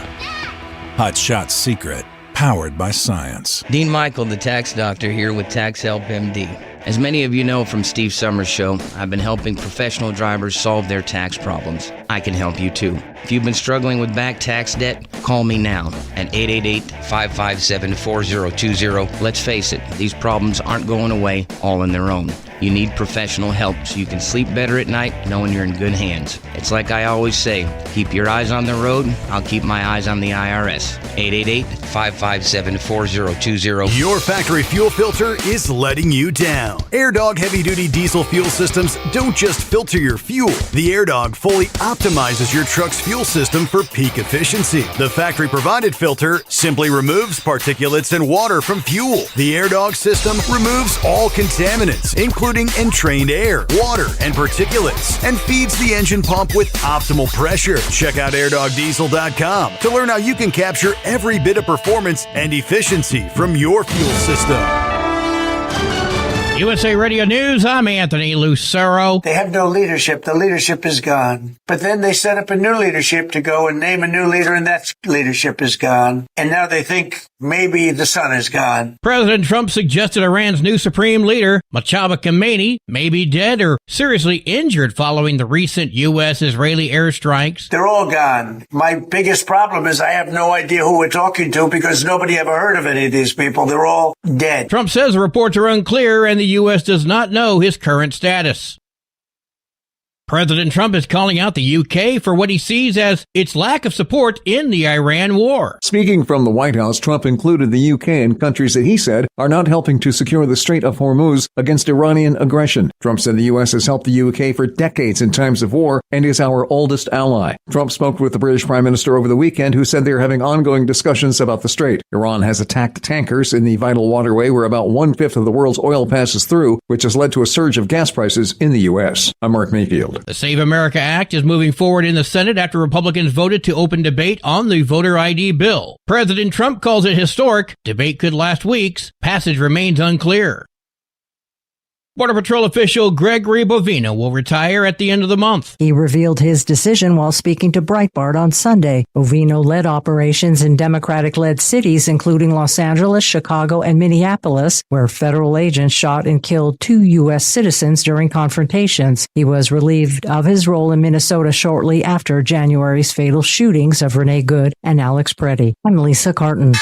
S19: Hot Shot Secret. Powered by science.
S4: Dean Michael, the tax doctor, here with Tax Help MD. As many of you know from Steve Sommers' show, I've been helping professional drivers solve their tax problems. I can help you too. If you've been struggling with back tax debt, call me now at 888-557-4020. Let's face it, these problems aren't going away all on their own. You need professional help so you can sleep better at night knowing you're in good hands. It's like I always say, keep your eyes on the road, I'll keep my eyes on the IRS. 888-557-4020.
S17: Your factory fuel filter is letting you down. AirDog heavy-duty diesel fuel systems don't just filter your fuel. The AirDog fully optimizes your truck's fuel system for peak efficiency. The factory-provided filter simply removes particulates and water from fuel. The AirDog system removes all contaminants, including entrained air, water, and particulates, and feeds the engine pump with optimal pressure. Check out airdogdiesel.com to learn how you can capture every bit of performance and efficiency from your fuel system.
S2: USA Radio News, I'm Anthony Lucero.
S3: They have no leadership. The leadership is gone. But then they set up a new leadership to go and name a new leader, and that leadership is gone. And now they think maybe the sun is gone.
S2: President Trump suggested Iran's new supreme leader, Mojtaba Khamenei, may be dead or seriously injured following the recent U.S.-Israeli airstrikes.
S3: They're all gone. My biggest problem is I have no idea who we're talking to because nobody ever heard of any of these people. They're all dead.
S2: Trump says the reports are unclear and the U.S. does not know his current status. President Trump is calling out the UK for what he sees as its lack of support in the Iran war.
S9: Speaking from the White House, Trump included the UK in countries that he said are not helping to secure the Strait of Hormuz against Iranian aggression. Trump said the U.S. has helped the UK for decades in times of war and is our oldest ally. Trump spoke with the British Prime Minister over the weekend, who said they are having ongoing discussions about the strait. Iran has attacked tankers in the vital waterway where about 1/5 of the world's oil passes through, which has led to a surge of gas prices in the U.S. I'm Mark Mayfield.
S2: The Save America Act is moving forward in the Senate after Republicans voted to open debate on the voter ID bill. President Trump calls it historic. Debate could last weeks. Passage remains unclear. Border Patrol official Gregory Bovino will retire at the end of the month.
S7: He revealed his decision while speaking to Breitbart on Sunday. Bovino led operations in Democratic-led cities, including Los Angeles, Chicago, and Minneapolis, where federal agents shot and killed 2 U.S. citizens during confrontations. He was relieved of his role in Minnesota shortly after January's fatal shootings of Renee Good and Alex Preddy. I'm Lisa Carton.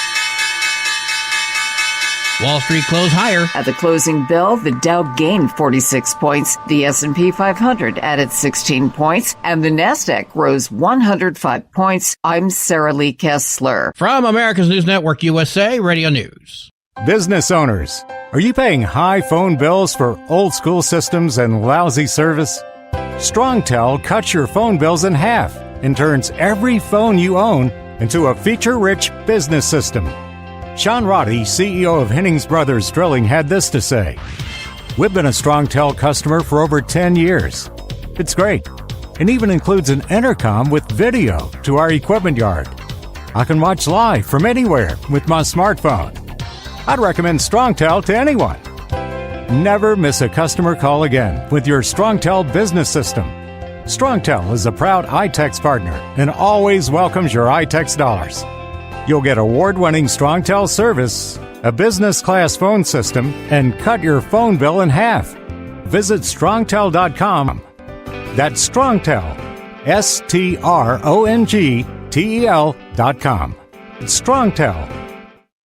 S2: Wall Street closed higher.
S20: At the closing bell, the Dow gained 46 points, the S&P 500 added 16 points, and the Nasdaq rose 105 points. I'm Sarah Lee Kessler.
S2: From America's News Network USA, Radio News.
S14: Business owners, are you paying high phone bills for old school systems and lousy service? StrongTel cuts your phone bills in half and turns every phone you own into a feature-rich business system. Sean Roddy, CEO of Hennings Brothers Drilling, had this to say. We've been a StrongTel customer for over 10 years. It's great. It even includes an intercom with video to our equipment yard. I can watch live from anywhere with my smartphone. I'd recommend StrongTel to anyone. Never miss a customer call again with your StrongTel business system. StrongTel is a proud iTex partner and always welcomes your iTex dollars. You'll get award-winning StrongTel service, a business-class phone system, and cut your phone bill in half. Visit StrongTel.com. That's StrongTel, StrongTel.com. StrongTel.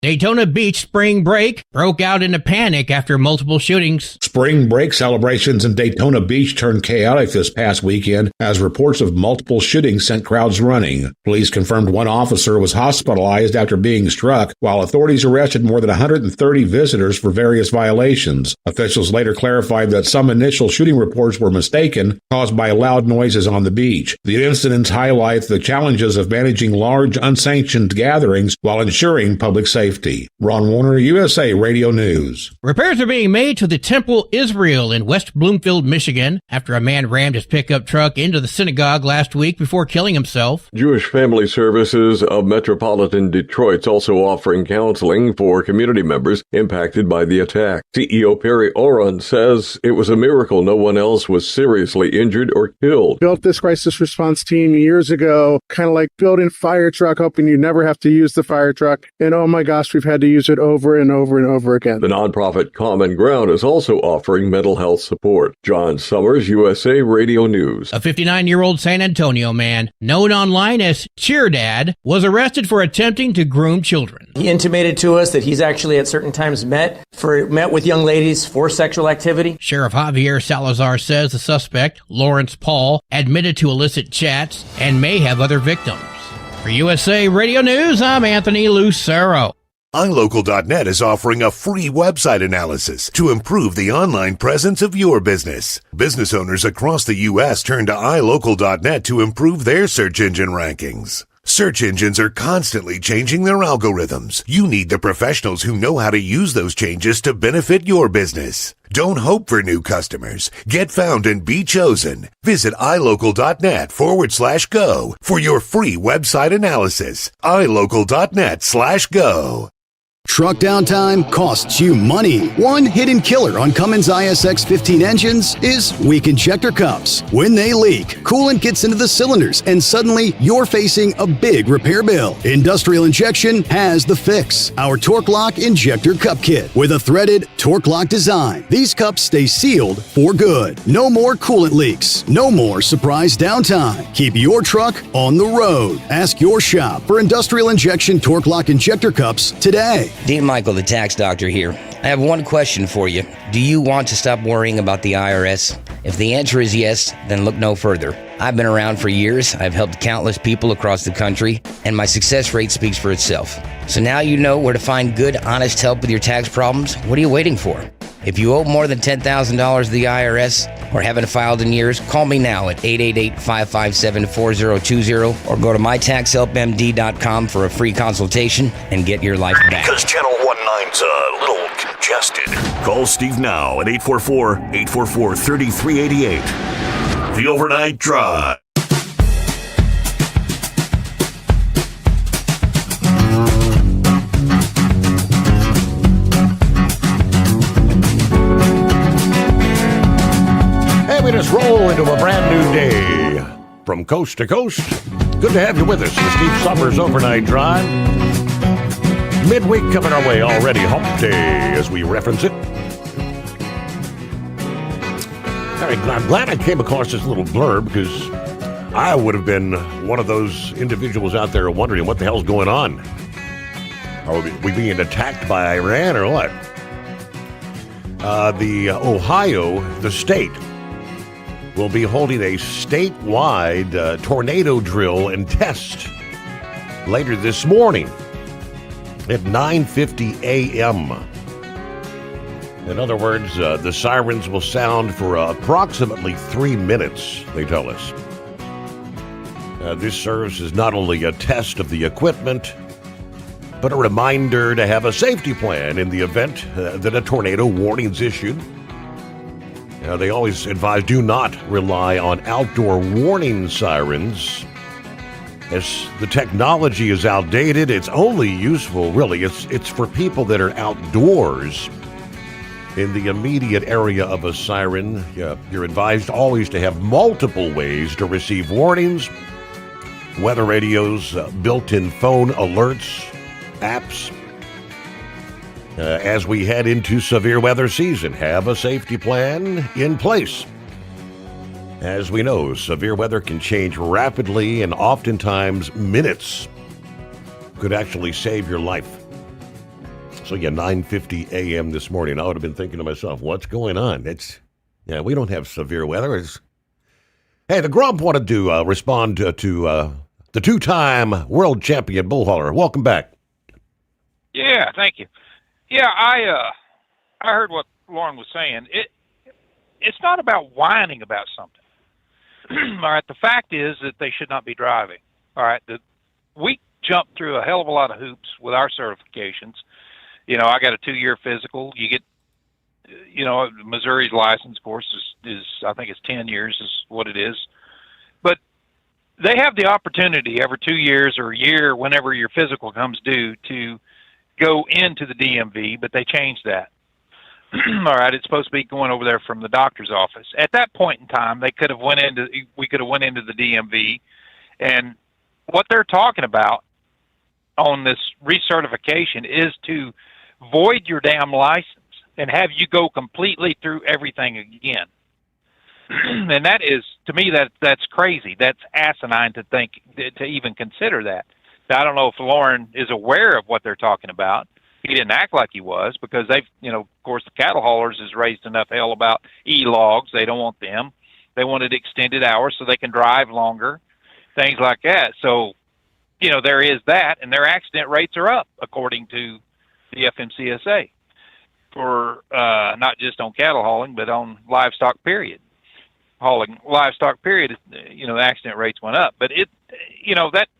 S2: Daytona Beach spring break broke out into panic after multiple shootings.
S22: Spring break celebrations in Daytona Beach turned chaotic this past weekend as reports of multiple shootings sent crowds running. Police confirmed one officer was hospitalized after being struck, while authorities arrested more than 130 visitors for various violations. Officials later clarified that some initial shooting reports were mistaken, caused by loud noises on the beach. The incidents highlight the challenges of managing large, unsanctioned gatherings while ensuring public safety. Ron Warner, USA Radio News.
S2: Repairs are being made to the Temple Israel in West Bloomfield, Michigan, after a man rammed his pickup truck into the synagogue last week before killing himself.
S23: Jewish Family Services of Metropolitan Detroit's also offering counseling for community members impacted by the attack. CEO Perry Oron says it was a miracle no one else was seriously injured or killed.
S24: Built this crisis response team years ago, kind of like building a fire truck, hoping you never have to use the fire truck. And oh my gosh, we've had to use it over and over and over again.
S23: The nonprofit Common Ground is also offering mental health support. John Sommers, USA Radio News.
S2: A 59-year-old San Antonio man, known online as Cheer Dad, was arrested for attempting to groom children.
S25: He intimated to us that he's actually at certain times met with young ladies for sexual activity.
S2: Sheriff Javier Salazar says the suspect, Lawrence Paul, admitted to illicit chats and may have other victims. For USA Radio News, I'm Anthony Lucero.
S26: iLocal.net is offering a free website analysis to improve the online presence of your business. Business owners across the U.S. turn to iLocal.net to improve their search engine rankings. Search engines are constantly changing their algorithms. You need the professionals who know how to use those changes to benefit your business. Don't hope for new customers. Get found and be chosen. Visit iLocal.net/go for your free website analysis. iLocal.net/go.
S13: Truck downtime costs you money. One hidden killer on Cummins ISX 15 engines is weak injector cups. When they leak, coolant gets into the cylinders and suddenly you're facing a big repair bill. Industrial Injection has the fix. Our Torque Lock Injector Cup Kit with a threaded Torque Lock design. These cups stay sealed for good. No more coolant leaks. No more surprise downtime. Keep your truck on the road. Ask your shop for Industrial Injection Torque Lock Injector Cups today.
S4: Dean Michael, the tax doctor here. I have one question for you. Do you want to stop worrying about the IRS? If the answer is yes, then look no further. I've been around for years. I've helped countless people across the country, and my success rate speaks for itself. So now you know where to find good, honest help with your tax problems. What are you waiting for? If you owe more than $10,000 to the IRS or haven't filed in years, call me now at 888-557-4020 or go to mytaxhelpmd.com for a free consultation and get your life back.
S26: Because Channel 19's a little congested. Call Steve now at 844-844-3388. The Overnight Drive.
S16: Let's roll into a brand new day from coast to coast. Good to have you with us. The Steve Sommers Overnight Drive. Midweek coming our way already. Hump Day as we reference it. I'm glad I came across this little blurb because I would have been one of those individuals out there wondering what the hell's going on. Are we being attacked by Iran or what? The state, will be holding a statewide tornado drill and test later this morning at 9:50 a.m. In other words, the sirens will sound for approximately 3 minutes, they tell us. This serves as not only a test of the equipment, but a reminder to have a safety plan in the event that a tornado warning is issued. They always advise do not rely on outdoor warning sirens. As the technology is outdated, it's only useful, really, it's for people that are outdoors in the immediate area of a siren. You're advised always to have multiple ways to receive warnings, weather radios, built-in phone alerts, apps. As we head into severe weather season, have a safety plan in place. As we know, severe weather can change rapidly, and oftentimes minutes could actually save your life. So 9:50 a.m. this morning, I would have been thinking to myself, what's going on? We don't have severe weather. Hey, the Grump wanted to respond to the two-time world champion bull hauler. Welcome back.
S1: Yeah, thank you. Yeah, I heard what Lauren was saying. It's not about whining about something. All right, the fact is that they should not be driving. All right, we jumped through a hell of a lot of hoops with our certifications. I got a 2-year physical. You get, Missouri's license course is I think it's 10 years is what it is. But they have the opportunity every 2 years or a year, whenever your physical comes due, to go into the DMV, but they changed that. All right, it's supposed to be going over there from the doctor's office. At that point in time, we could have went into the DMV, and what they're talking about on this recertification is to void your damn license and have you go completely through everything again. And that is, to me, that's crazy. That's asinine to think, to even consider that. Now, I don't know if Lauren is aware of what they're talking about. He didn't act like he was, because they've, of course, the cattle haulers has raised enough hell about e-logs. They don't want them. They wanted extended hours so they can drive longer, things like that. So, there is that, and their accident rates are up, according to the FMCSA, for not just on cattle hauling, but on livestock period. Hauling livestock period, the accident rates went up. But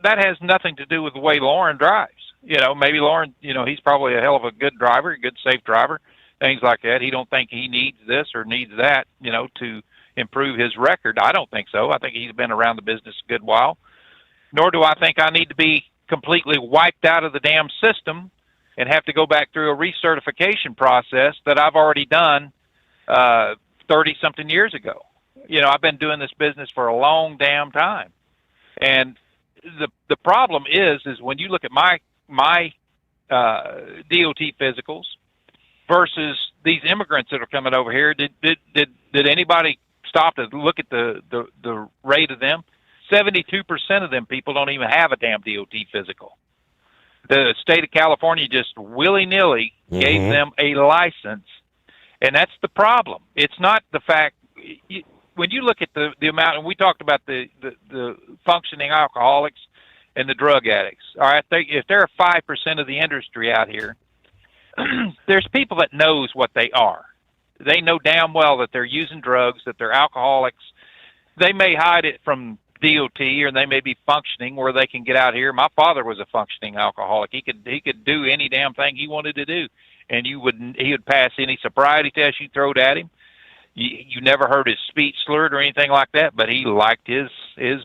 S1: that has nothing to do with the way Lauren drives. Maybe Lauren, he's probably a hell of a good driver, a good, safe driver, things like that. He don't think he needs this or needs that, to improve his record. I don't think so. I think he's been around the business a good while. Nor do I think I need to be completely wiped out of the damn system and have to go back through a recertification process that I've already done 30-something years ago. I've been doing this business for a long damn time. And the problem is when you look at my DOT physicals versus these immigrants that are coming over here, did anybody stop to look at the rate of them? 72% of them people don't even have a damn DOT physical. The state of California just willy-nilly gave them a license, and that's the problem. It's not the fact when you look at the amount, and we talked about the functioning alcoholics and the drug addicts. All right, if they're 5% of the industry out here, there's people that knows what they are. They know damn well that they're using drugs, that they're alcoholics. They may hide it from DOT, or they may be functioning where they can get out here. My father was a functioning alcoholic. He could do any damn thing he wanted to do, and he would pass any sobriety test you throwed at him. You never heard his speech slurred or anything like that, but he liked his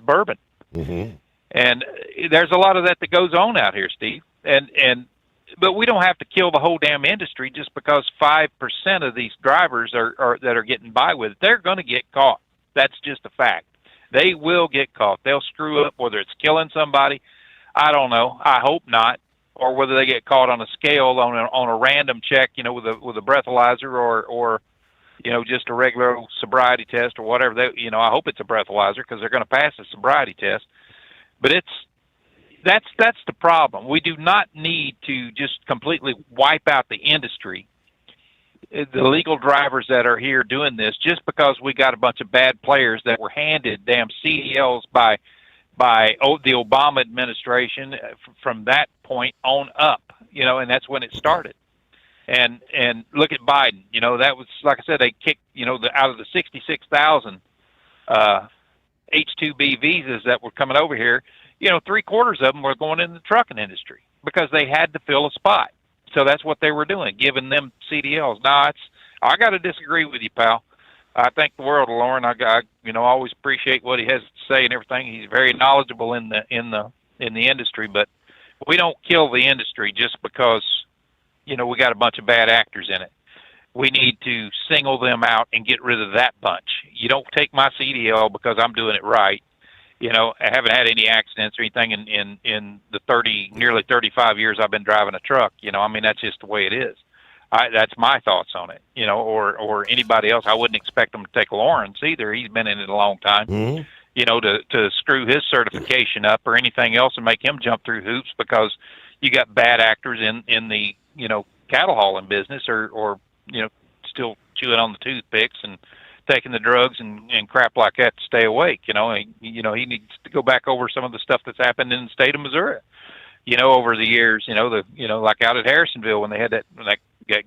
S1: bourbon. Mm-hmm. And there's a lot of that goes on out here, Steve. But we don't have to kill the whole damn industry just because 5% of these drivers that are getting by with it. They're going to get caught. That's just a fact. They will get caught. They'll screw up, whether it's killing somebody, I don't know. I hope not. Or whether they get caught on a scale on a random check, with a breathalyzer or just a regular old sobriety test or whatever. I hope it's a breathalyzer because they're going to pass a sobriety test. But that's the problem. We do not need to just completely wipe out the industry, the legal drivers that are here doing this, just because we got a bunch of bad players that were handed damn CDLs by the Obama administration from that point on up, and that's when it started. And look at Biden, that was, like I said, they kicked, out of the 66,000 H-2B visas that were coming over here, 3/4 of them were going in the trucking industry because they had to fill a spot. So that's what they were doing, giving them CDLs. Now, I got to disagree with you, pal. I think the world of Lauren. I always appreciate what he has to say and everything. He's very knowledgeable in the industry, but we don't kill the industry just because we got a bunch of bad actors in it. We need to single them out and get rid of that bunch. You don't take my CDL because I'm doing it right. I haven't had any accidents or anything in the nearly 35 years I've been driving a truck. That's just the way it is. That's my thoughts on it, or anybody else. I wouldn't expect them to take Lawrence either. He's been in it a long time, to screw his certification up or anything else and make him jump through hoops because you got bad actors in the, cattle hauling business or still chewing on the toothpicks and taking the drugs and crap like that to stay awake. He needs to go back over some of the stuff that's happened in the state of Missouri, over the years, like out at Harrisonville when they had that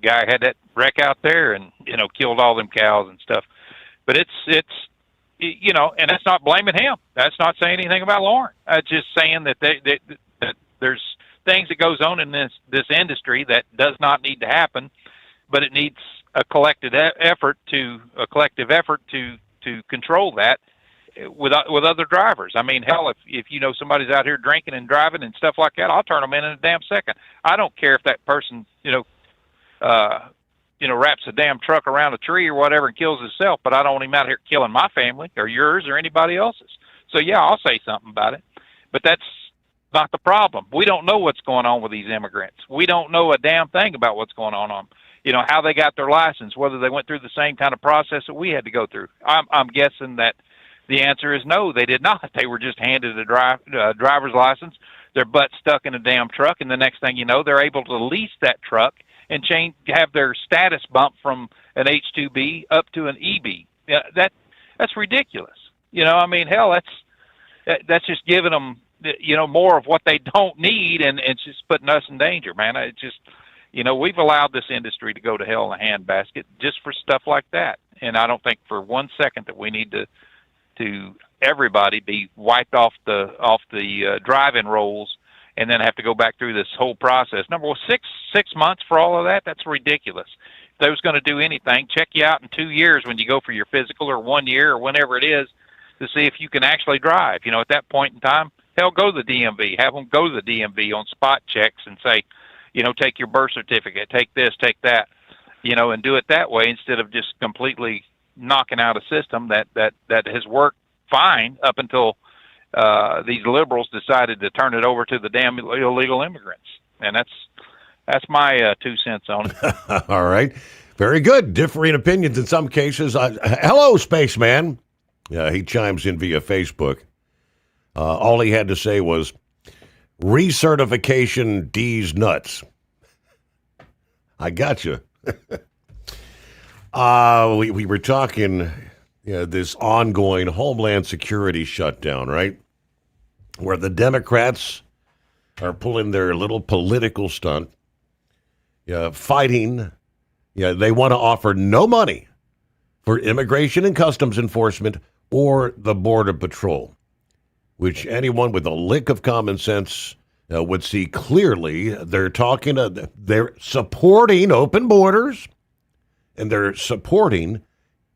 S1: guy had that wreck out there and, killed all them cows and stuff. But it's, and that's not blaming him. That's not saying anything about Lauren. It's just saying that that there's things that goes on in this industry that does not need to happen, but it needs a collective effort to control that with other drivers. I mean, hell, if somebody's out here drinking and driving and stuff like that, I'll turn them in a damn second. I don't care if that person, wraps a damn truck around a tree or whatever and kills himself, but I don't want him out here killing my family or yours or anybody else's. So yeah, I'll say something about it, but that's not the problem. We don't know what's going on with these immigrants. We don't know a damn thing about what's going on how they got their license, whether they went through the same kind of process that we had to go through. I'm guessing that the answer is no, they did not. They were just handed a driver's license, their butt stuck in a damn truck, and the next thing you know, they're able to lease that truck and have their status bump from an H-2B up to an EB. Yeah, that's ridiculous. Hell, that's just giving them, more of what they don't need, and it's just putting us in danger, man. It just, we've allowed this industry to go to hell in a handbasket just for stuff like that. And I don't think for 1 second that we need to everybody be wiped off the driving rolls and then have to go back through this whole process. Number one, six months for all of that, that's ridiculous. If they was going to do anything, check you out in 2 years when you go for your physical, or 1 year, or whenever it is, to see if you can actually drive. At that point in time, hell, go to the DMV. Have them go to the DMV on spot checks and say, take your birth certificate, take this, take that, and do it that way instead of just completely knocking out a system that has worked fine up until these liberals decided to turn it over to the damn illegal immigrants. And that's my 2 cents on it.
S16: All right. Very good. Differing opinions in some cases. Hello, Spaceman. He chimes in via Facebook. All he had to say was, recertification D's nuts. I got you. We were talking this ongoing Homeland Security shutdown, right? Where the Democrats are pulling their little political stunt, fighting. They want to offer no money for Immigration and Customs Enforcement or the Border Patrol, which anyone with a lick of common sense would see clearly. They're supporting open borders, and they're supporting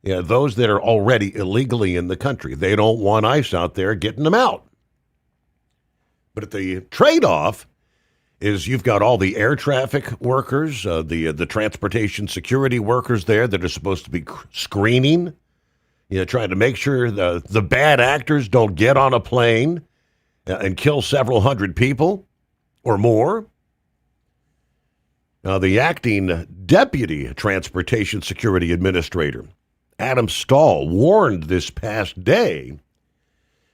S16: those that are already illegally in the country. They don't want ICE out there getting them out. But the trade-off is you've got all the air traffic workers, the transportation security workers there that are supposed to be screening
S21: Trying to make sure the bad actors don't get on a plane and kill several hundred people or more. Now, the acting Deputy Transportation Security Administrator, Adam Stahl, warned this past day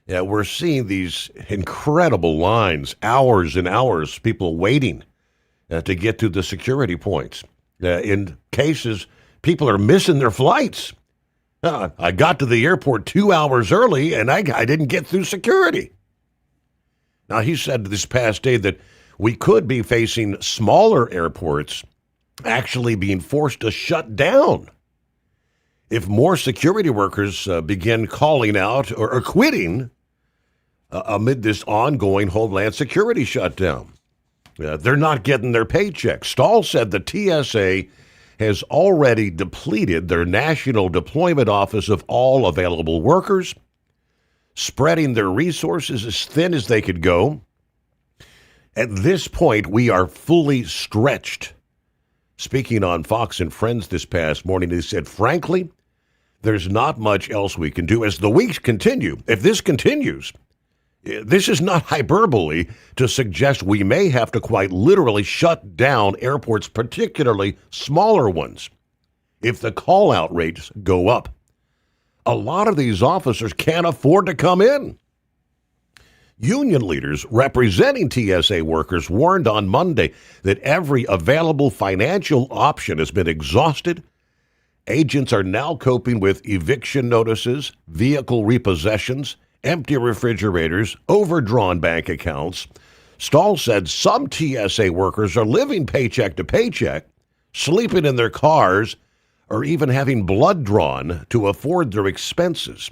S21: that we're seeing these incredible lines, hours and hours, people waiting to get to the security points. In cases, people are missing their flights. I got to the airport 2 hours early, and I didn't get through security. Now, he said this past day that we could be facing smaller airports actually being forced to shut down if more security workers begin calling out or quitting amid this ongoing Homeland Security shutdown. They're not getting their paychecks. Stahl said the TSA has already depleted their National Deployment Office of all available workers, spreading their resources as thin as they could go. At this point, we are fully stretched. Speaking on Fox and Friends this past morning, he said, frankly, there's not much else we can do as the weeks continue. If this continues, this is not hyperbole to suggest we may have to quite literally shut down airports, particularly smaller ones, if the call-out rates go up. A lot of these officers can't afford to come in. Union leaders representing TSA workers warned on Monday that every available financial option has been exhausted. Agents are now coping with eviction notices, vehicle repossessions, empty refrigerators, overdrawn bank accounts. Stahl said some TSA workers are living paycheck to paycheck, sleeping in their cars, or even having blood drawn to afford their expenses.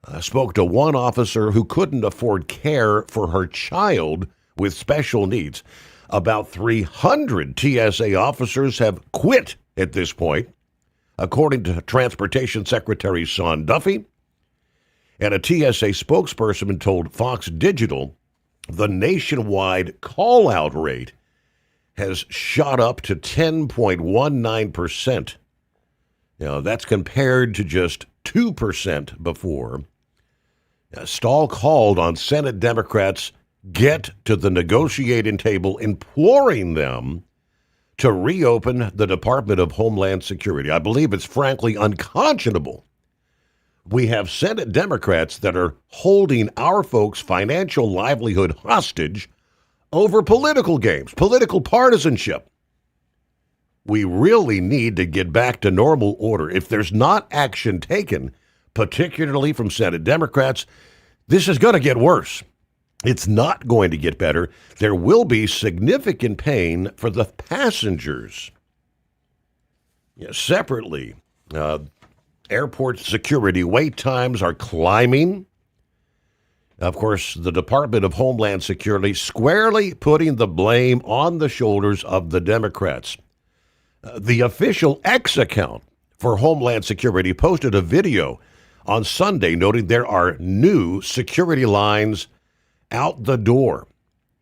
S21: I spoke to one officer who couldn't afford care for her child with special needs. About 300 TSA officers have quit at this point, according to Transportation Secretary Sean Duffy. And a TSA spokesperson told Fox Digital the nationwide call-out rate has shot up to 10.19%. That's compared to just 2% before. Stahl called on Senate Democrats get to the negotiating table, imploring them to reopen the Department of Homeland Security. I believe it's frankly unconscionable. We have Senate Democrats that are holding our folks' financial livelihood hostage over political games, political partisanship. We really need to get back to normal order. If there's not action taken, particularly from Senate Democrats, this is going to get worse. It's not going to get better. There will be significant pain for the passengers. Separately, airport security wait times are climbing. Of course, the Department of Homeland Security squarely putting the blame on the shoulders of the Democrats. The official X account for Homeland Security posted a video on Sunday noting there are new security lines out the door.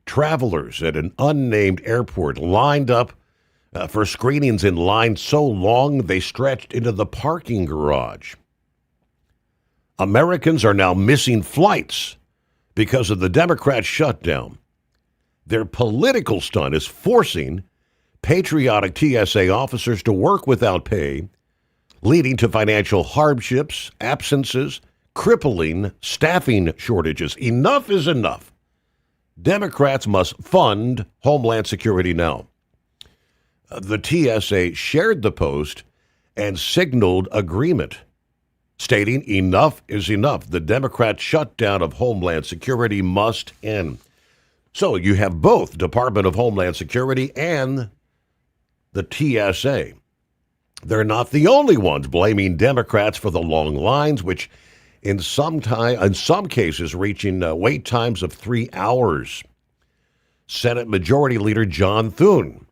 S21: Travelers at an unnamed airport lined up for screenings in line so long they stretched into the parking garage. Americans are now missing flights because of the Democrat shutdown. Their political stunt is forcing patriotic TSA officers to work without pay, leading to financial hardships, absences, crippling staffing shortages. Enough is enough. Democrats must fund Homeland Security now. The TSA shared the post and signaled agreement, stating enough is enough. The Democrat shutdown of Homeland Security must end. So you have both Department of Homeland Security and the TSA. They're not the only ones blaming Democrats for the long lines, which in some cases reaching wait times of 3 hours. Senate Majority Leader John Thune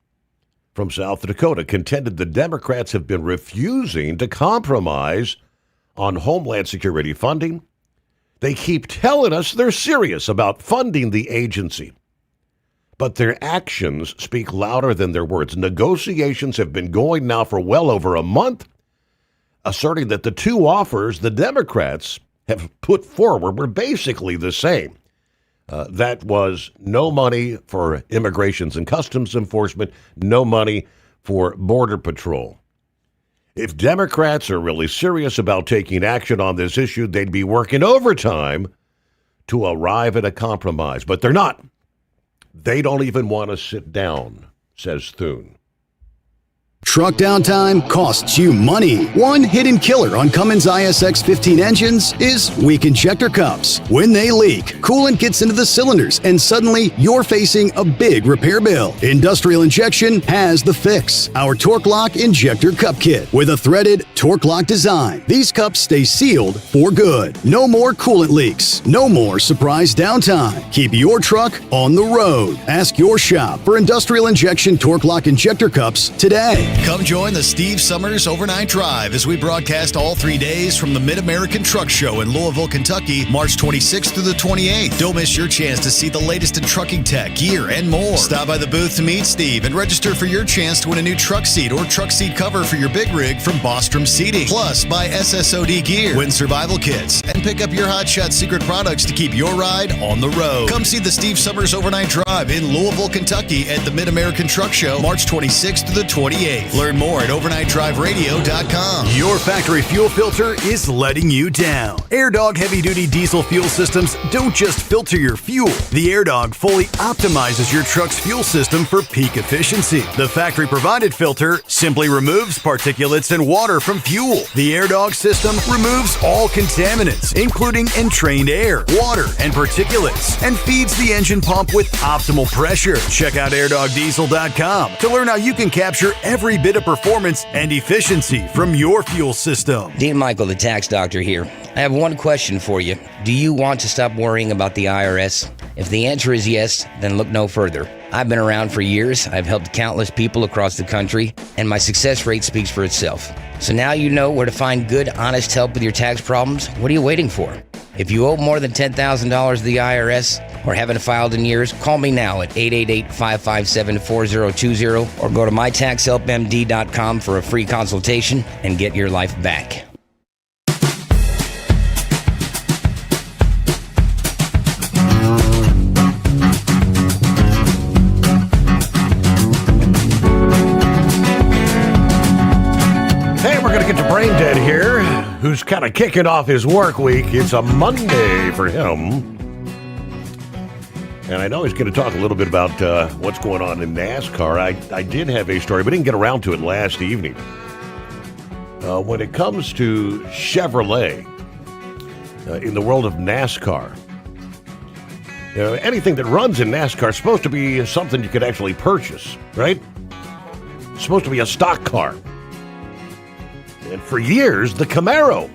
S21: from South Dakota contended the Democrats have been refusing to compromise on Homeland Security funding. They keep telling us they're serious about funding the agency, but their actions speak louder than their words. Negotiations have been going now for well over a month.
S16: asserting that the two offers the Democrats have put forward were basically the same. That was no money for Immigrations and Customs Enforcement, no money for Border Patrol. If Democrats are really serious about taking action on this issue, they'd be working overtime to arrive at a compromise. But they're not. They don't even want to sit down, says Thune.
S13: Truck downtime costs you money. One hidden killer on Cummins ISX 15 engines is weak injector cups. When they leak, coolant gets into the cylinders and suddenly you're facing a big repair bill. Industrial Injection has the fix. Our Torque Lock Injector Cup Kit with a threaded Torque Lock design. These cups stay sealed for good. No more coolant leaks. No more surprise downtime. Keep your truck on the road. Ask your shop for Industrial Injection Torque Lock Injector Cups today.
S17: Come join the Steve Summers Overnight Drive as we broadcast all 3 days from the Mid-American Truck Show in Louisville, Kentucky, March 26th through the 28th. Don't miss your chance to see the latest in trucking tech, gear, and more. Stop by the booth to meet Steve and register for your chance to win a new truck seat or truck seat cover for your big rig from Bostrom Seating. Plus, buy SSOD gear, win survival kits, and pick up your Hot Shot secret products to keep your ride on the road. Come see the Steve Summers Overnight Drive in Louisville, Kentucky at the Mid-American Truck Show, March 26th through the 28th. Learn more at overnightdriveradio.com.
S5: Your factory fuel filter is letting you down. AirDog heavy-duty diesel fuel systems don't just filter your fuel. The AirDog fully optimizes your truck's fuel system for peak efficiency. The factory-provided filter simply removes particulates and water from fuel. The AirDog system removes all contaminants, including entrained air, water, and particulates, and feeds the engine pump with optimal pressure. Check out airdogdiesel.com to learn how you can capture every bit of performance and efficiency from your fuel system.
S4: Dean Michael, the tax doctor here. I have one question for you. Do you want to stop worrying about the IRS? If the answer is yes, then look no further. I've been around for years. I've helped countless people across the country, and my success rate speaks for itself. So now you know where to find good, honest help with your tax problems. What are you waiting for? If you owe more than $10,000 to the IRS or haven't filed in years, call me now at 888-557-4020 or go to mytaxhelpmd.com for a free consultation and get your life back.
S16: Brain Dead here, who's kind of kicking off his work week. It's a Monday for him. And I know he's going to talk a little bit about what's going on in NASCAR. I did have a story, but didn't get around to it last evening. When it comes to Chevrolet, in the world of NASCAR, anything that runs in NASCAR is supposed to be something you could actually purchase, right? It's supposed to be a stock car. And for years, the Camaro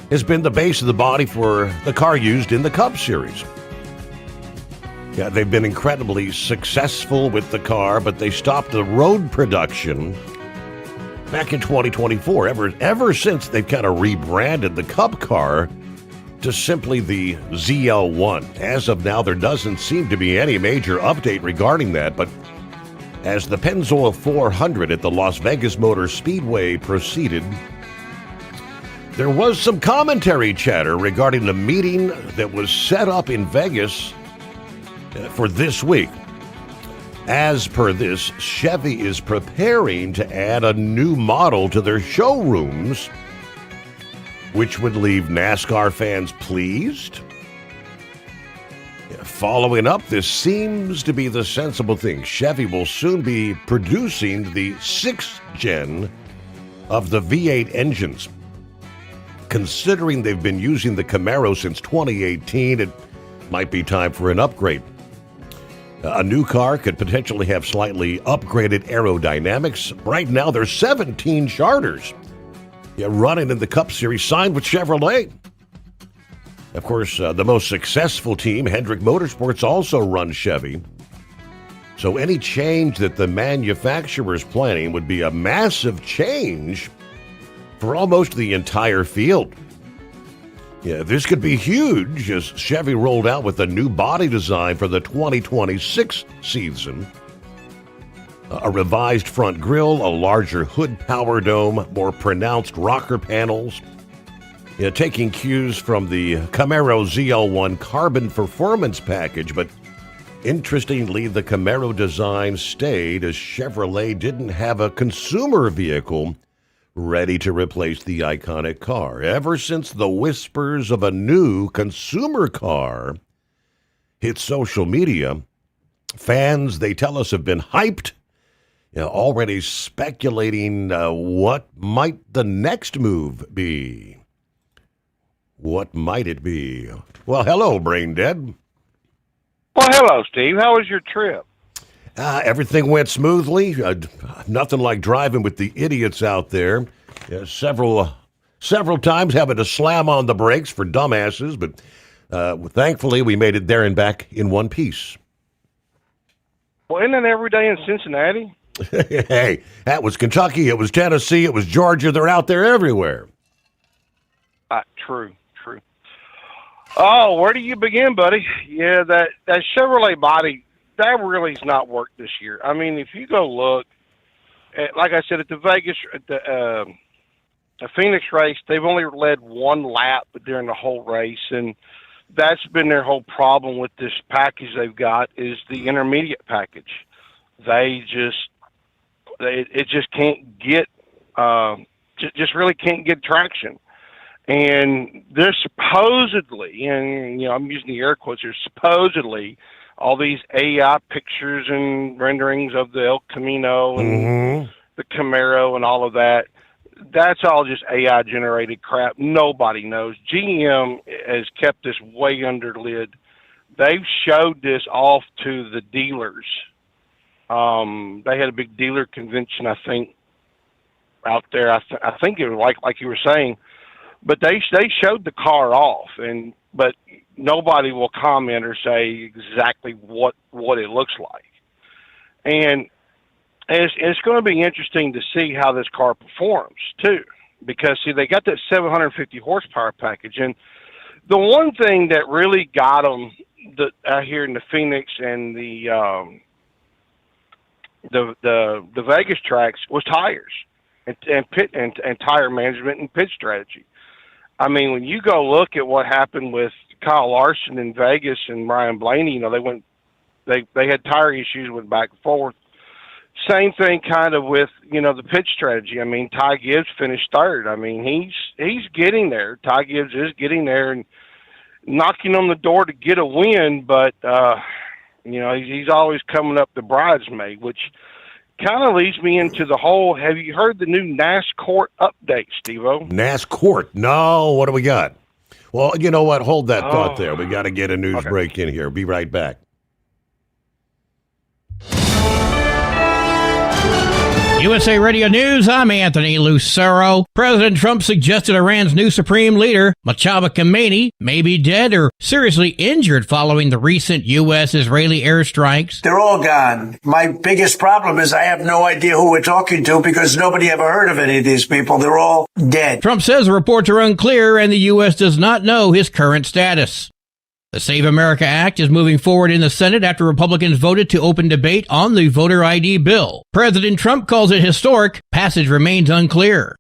S16: has been the base of the body for the car used in the Cup Series. Yeah, they've been incredibly successful with the car, but they stopped the road production back in 2024. Ever since, they've kind of rebranded the Cup car to simply the ZL1. As of now, there doesn't seem to be any major update regarding that, but as the Pennzoil 400 at the Las Vegas Motor Speedway proceeded, there was some commentary chatter regarding the meeting that was set up in Vegas for this week. As per this, Chevy is preparing to add a new model to their showrooms, which would leave NASCAR fans pleased. Following up, this seems to be the sensible thing. Chevy will soon be producing the 6th gen of the V8 engines. Considering they've been using the Camaro since 2018, it might be time for an upgrade. A new car could potentially have slightly upgraded aerodynamics. Right now, there's 17 charters running in the Cup Series signed with Chevrolet. Of course, the most successful team, Hendrick Motorsports, also runs Chevy. So any change that the manufacturer's planning would be a massive change for almost the entire field. Yeah, this could be huge as Chevy rolled out with a new body design for the 2026 season. a revised front grille, a larger hood power dome, more pronounced rocker panels. Taking cues from the Camaro ZL1 Carbon Performance package, but interestingly, the Camaro design stayed as Chevrolet didn't have a consumer vehicle ready to replace the iconic car. Ever since the whispers of a new consumer car hit social media, fans, they tell us, have been hyped, already speculating what might the next move be. What might it be? Well, hello, Brain Dead.
S6: Well, hello, Steve. How was your trip?
S16: Everything went smoothly. Nothing like driving with the idiots out there. Several times having to slam on the brakes for dumbasses, but thankfully we made it there and back in one piece.
S6: Well, isn't that every day in Cincinnati?
S16: Hey, that was Kentucky. It was Tennessee. It was Georgia. They're out there everywhere.
S6: True. Oh, where do you begin, buddy? Yeah, that Chevrolet body, that really's not worked this year. I mean, if you go look at, like I said, at the Phoenix race, they've only led one lap during the whole race, and that's been their whole problem with this package they've got is the intermediate package. It just can't get, just really can't get traction. And there's supposedly, and I'm using the air quotes here, supposedly all these AI pictures and renderings of the El Camino and the Camaro and all of that. That's all just AI generated crap. Nobody knows. GM has kept this way under lid. They've showed this off to the dealers. They had a big dealer convention, I think, out there. I think it was like you were saying. But they showed the car off, but nobody will comment or say exactly what it looks like. And it's going to be interesting to see how this car performs too, because see they got that 750 horsepower package, and the one thing that really got them out here in the Phoenix and the Vegas tracks was tires and pit and tire management and pit strategy. I mean, when you go look at what happened with Kyle Larson in Vegas and Ryan Blaney, they had tire issues, went back and forth. Same thing kind of with, the pit strategy. I mean, Ty Gibbs finished third. I mean, he's getting there. Ty Gibbs is getting there and knocking on the door to get a win, but, he's always coming up the bridesmaid, which kind of leads me into the whole, have you heard the new NASCAR update, Steve-O?
S16: NASCAR? No, what do we got? Well, you know what? Hold that thought there. We got to get a news break in here. Be right back.
S2: USA Radio News, I'm Anthony Lucero. President Trump suggested Iran's new supreme leader, Mojtaba Khomeini, may be dead or seriously injured following the recent U.S.-Israeli airstrikes.
S3: They're all gone. My biggest problem is I have no idea who we're talking to because nobody ever heard of any of these people. They're all dead.
S2: Trump says the reports are unclear and the U.S. does not know his current status. The Save America Act is moving forward in the Senate after Republicans voted to open debate on the voter ID bill. President Trump calls it historic. Passage remains unclear.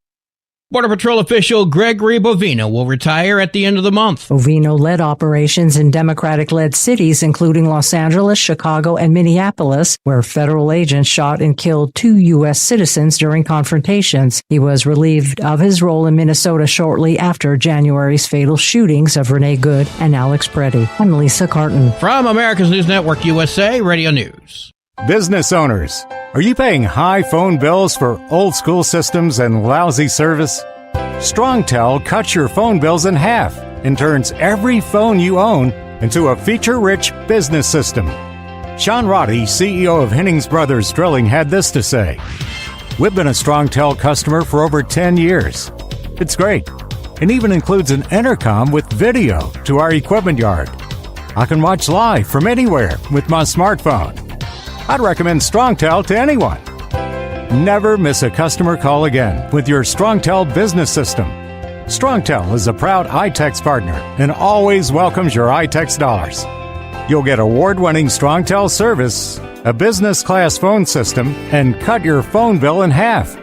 S2: Border Patrol official Gregory Bovino will retire at the end of the month.
S7: Bovino led operations in Democratic-led cities, including Los Angeles, Chicago, and Minneapolis, where federal agents shot and killed 2 U.S. citizens during confrontations. He was relieved of his role in Minnesota shortly after January's fatal shootings of Renee Good and Alex Preddy. I'm Lisa Carton.
S2: From America's News Network, USA Radio News.
S14: Business owners, are you paying high phone bills for old school systems and lousy service? StrongTel cuts your phone bills in half and turns every phone you own into a feature-rich business system. Sean Roddy, CEO of Hennings Brothers Drilling, had this to say. We've been a StrongTel customer for over 10 years. It's great. It even includes an intercom with video to our equipment yard. I can watch live from anywhere with my smartphone. I'd recommend StrongTel to anyone. Never miss a customer call again with your StrongTel business system. StrongTel is a proud iTex partner and always welcomes your iTex dollars. You'll get award-winning StrongTel service, a business-class phone system, and cut your phone bill in half.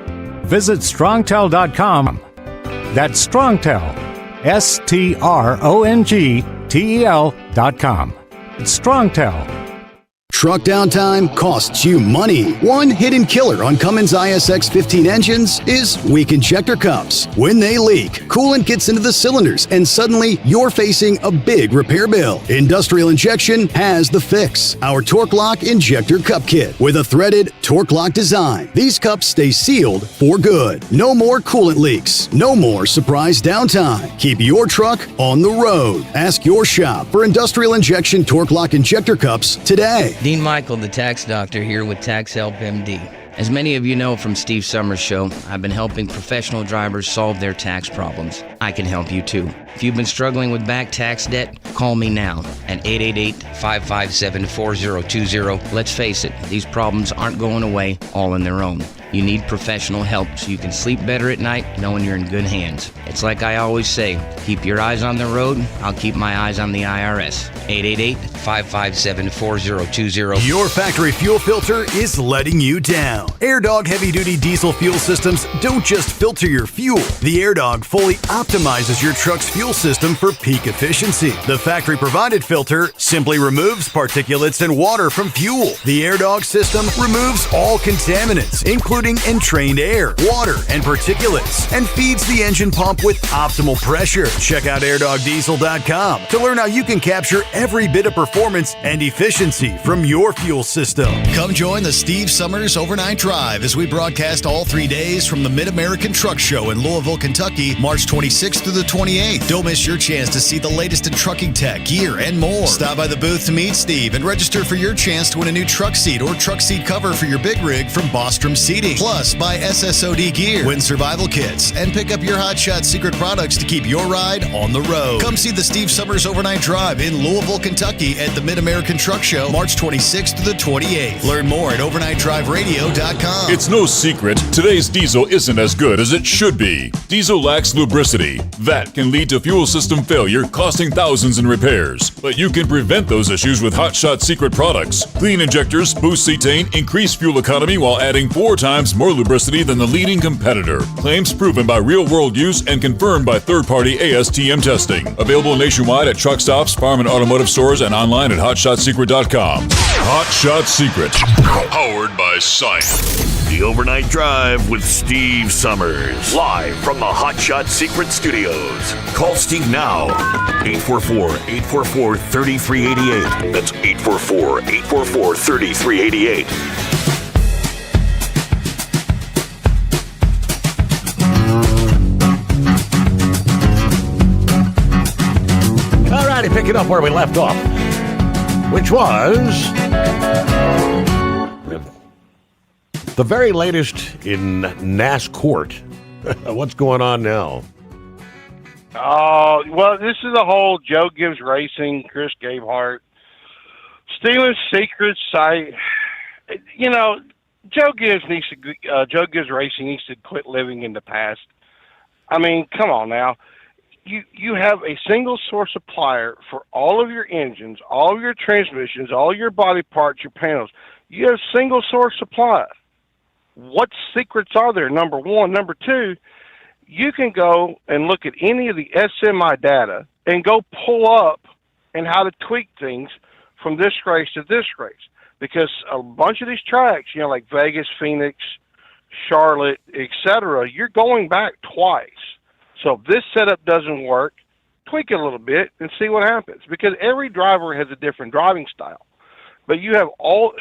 S14: Visit strongtel.com. That's StrongTel, StrongTel.com. It's StrongTel.
S13: Truck downtime costs you money. One hidden killer on Cummins ISX 15 engines is weak injector cups. When they leak, coolant gets into the cylinders and suddenly you're facing a big repair bill. Industrial Injection has the fix. Our Torque Lock Injector Cup Kit with a threaded Torque Lock design. These cups stay sealed for good. No more coolant leaks. No more surprise downtime. Keep your truck on the road. Ask your shop for Industrial Injection Torque Lock Injector Cups today.
S4: Dean Michael, the tax doctor, here with Tax Help MD. As many of you know from Steve Sommers' show, I've been helping professional drivers solve their tax problems. I can help you too. If you've been struggling with back tax debt, call me now at 888-557-4020. Let's face it, these problems aren't going away all on their own. You need professional help so you can sleep better at night knowing you're in good hands. It's like I always say, keep your eyes on the road, I'll keep my eyes on the IRS. 888-557-4020.
S5: Your factory fuel filter is letting you down. AirDog heavy-duty diesel fuel systems don't just filter your fuel. The AirDog fully optimizes your truck's fuel system for peak efficiency. The factory-provided filter simply removes particulates and water from fuel. The AirDog system removes all contaminants, including entrained air, water, and particulates, and feeds the engine pump with optimal pressure. Check out airdogdiesel.com to learn how you can capture every bit of performance and efficiency from your fuel system.
S17: Come join the Steve Sommers Overnight Drive as we broadcast all 3 days from the Mid-American Truck Show in Louisville, Kentucky, March 26th through the 28th. Don't miss your chance to see the latest in trucking tech, gear, and more. Stop by the booth to meet Steve and register for your chance to win a new truck seat or truck seat cover for your big rig from Bostrom Seating. Plus, buy SSOD gear, win survival kits, and pick up your Hot Shot secret products to keep your ride on the road. Come see the Steve Sommers Overnight Drive in Louisville, Kentucky at the Mid-American Truck Show, March 26th to the 28th. Learn more at overnightdriveradio.com.
S8: It's no secret, today's diesel isn't as good as it should be. Diesel lacks lubricity. That can lead to fuel system failure, costing thousands in repairs. But you can prevent those issues with Hot Shot secret products. Clean injectors, boost cetane, increase fuel economy while adding 4 times more lubricity than the leading competitor. Claims proven by real-world use and confirmed by third-party ASTM testing. Available nationwide at truck stops, farm and automotive stores, and online at hotshotsecret.com. Hot Shot Secret, powered by science.
S26: The Overnight Drive with Steve Sommers. Live from the Hot Shot Secret Studios. Call Steve now. 844-844-3388. That's 844-844-3388.
S16: Picking up where we left off, which was the very latest in NASCORT. What's going on now?
S6: Oh, well, this is the whole Joe Gibbs Racing, Chris Gabehart, stealing secrets. Joe Gibbs Racing needs to quit living in the past. I mean, come on now. You have a single source supplier for all of your engines, all of your transmissions, all your body parts, your panels. You have single source supply. What secrets are there? Number one. Number two, you can go and look at any of the SMI data and go pull up and how to tweak things from this race to this race. Because a bunch of these tracks, like Vegas, Phoenix, Charlotte, etc., you're going back twice. So if this setup doesn't work, tweak it a little bit and see what happens. Because every driver has a different driving style. But you have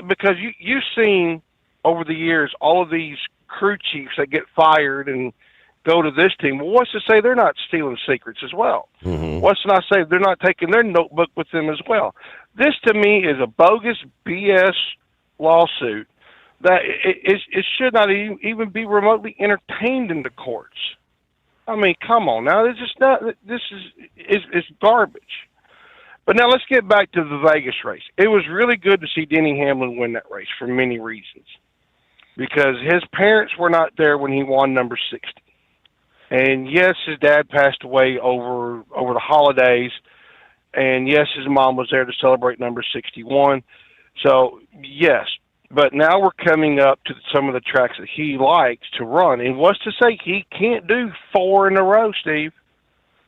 S6: because you've seen over the years all of these crew chiefs that get fired and go to this team. Well, what's to say they're not stealing secrets as well? Mm-hmm. What's to not say they're not taking their notebook with them as well? This, to me, is a bogus BS lawsuit that it should not even be remotely entertained in the courts. I mean, come on now. This is garbage. But now let's get back to the Vegas race. It was really good to see Denny Hamlin win that race for many reasons. Because his parents were not there when he won number 60. And yes, his dad passed away over the holidays. And yes, his mom was there to celebrate number 61. So, yes. But now we're coming up to some of the tracks that he likes to run. And what's to say he can't do 4 in a row, Steve?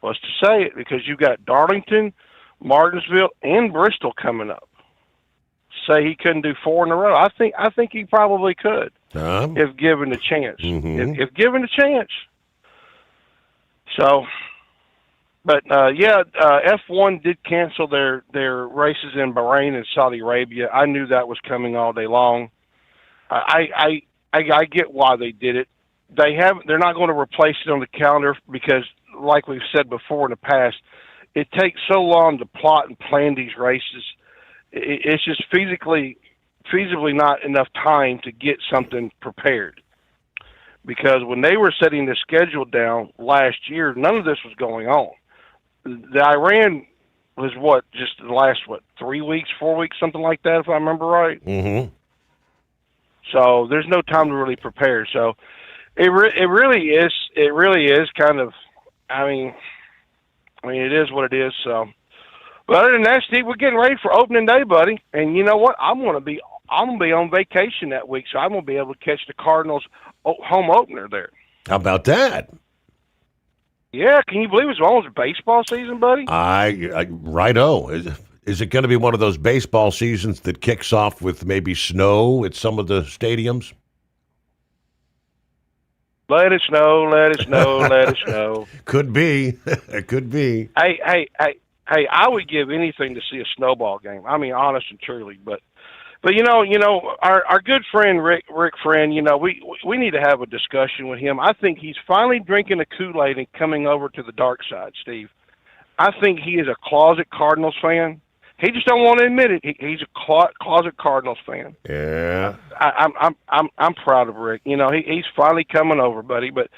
S6: What's to say it? Because you've got Darlington, Martinsville, and Bristol coming up. Say he couldn't do 4 in a row. I think he probably could if given a chance.
S21: Mm-hmm.
S6: If given a chance. So, but F1 did cancel their races in Bahrain and Saudi Arabia. I knew that was coming all day long. I get why they did it. They're not going to replace it on the calendar because, like we've said before in the past, it takes so long to plot and plan these races. It's just feasibly not enough time to get something prepared. Because when they were setting the schedule down last year, none of this was going on. The Iran was just the last 3 weeks, 4 weeks, something like that, if I remember right.
S21: Mm-hmm.
S6: So there's no time to really prepare. So it really is kind of. I mean, it is what it is. So, but other than that, Steve, we're getting ready for opening day, buddy. And you know what? I'm gonna be on vacation that week, so I'm gonna be able to catch the Cardinals home opener there.
S21: How about that?
S6: Yeah, can you believe it's almost baseball season, buddy?
S21: Righto. Is it going to be one of those baseball seasons that kicks off with maybe snow at some of the stadiums?
S6: Let it snow, let it snow, let it snow.
S21: Could be. It could be.
S6: Hey, I would give anything to see a snowball game. I mean, honest and truly. But you know, our good friend Rick Friend, you know, we need to have a discussion with him. I think he's finally drinking the Kool-Aid and coming over to the dark side, Steve. I think he is a closet Cardinals fan. He just don't want to admit it. He's a closet Cardinals fan.
S21: Yeah,
S6: I'm proud of Rick. You know, he's finally coming over, buddy. But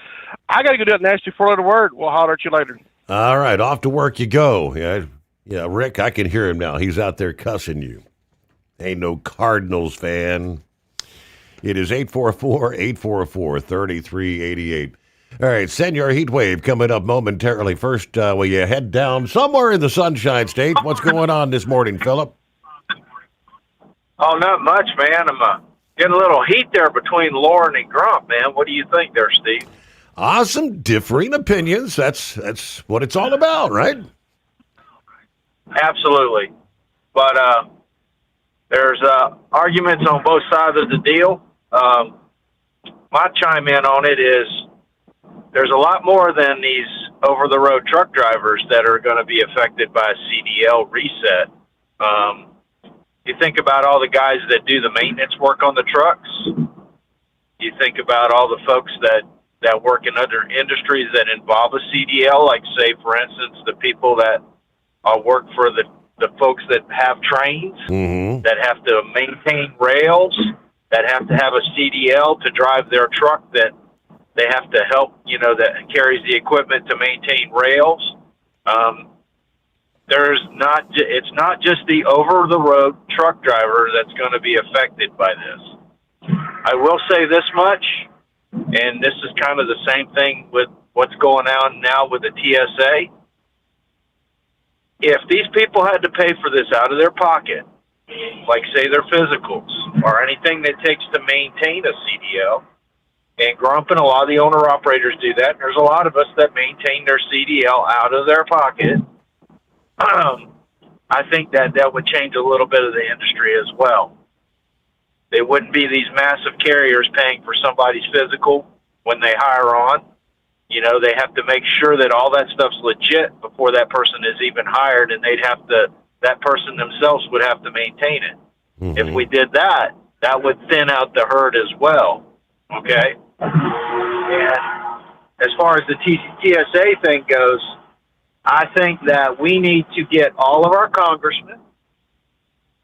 S6: I got to go do that nasty 4-letter word. We'll holler at you later.
S21: All right, off to work you go. Yeah, Rick, I can hear him now. He's out there cussing you. Ain't no Cardinals fan. It is 844-844-3388. All right, Senor Heatwave coming up momentarily. First, will you head down somewhere in the Sunshine State? What's going on this morning, Philip?
S10: Oh, not much, man. I'm getting a little heat there between Lauren and Grump, man. What do you think there, Steve?
S21: Awesome, differing opinions. That's what it's all about, right?
S10: Absolutely. But there's arguments on both sides of the deal. My chime in on it is there's a lot more than these over-the-road truck drivers that are going to be affected by a CDL reset. You think about all the guys that do the maintenance work on the trucks. You think about all the folks that work in other industries that involve a CDL, like, say, for instance, the people that work for the folks that have trains, that have to maintain rails, that have to have a CDL to drive their truck, that they have to help, you know, that carries the equipment to maintain rails. It's not just the over-the-road truck driver that's going to be affected by this. I will say this much, and this is kind of the same thing with what's going on now with the TSA. If these people had to pay for this out of their pocket, like, say, their physicals or anything that takes to maintain a CDL, and Grump and a lot of the owner-operators do that, and there's a lot of us that maintain their CDL out of their pocket, I think that would change a little bit of the industry as well. They wouldn't be these massive carriers paying for somebody's physical when they hire on. You know, they have to make sure that all that stuff's legit before that person is even hired, and that person themselves would have to maintain it. If we did that, that would thin out the herd as well. Okay? And as far as the TSA thing goes, I think that we need to get all of our congressmen,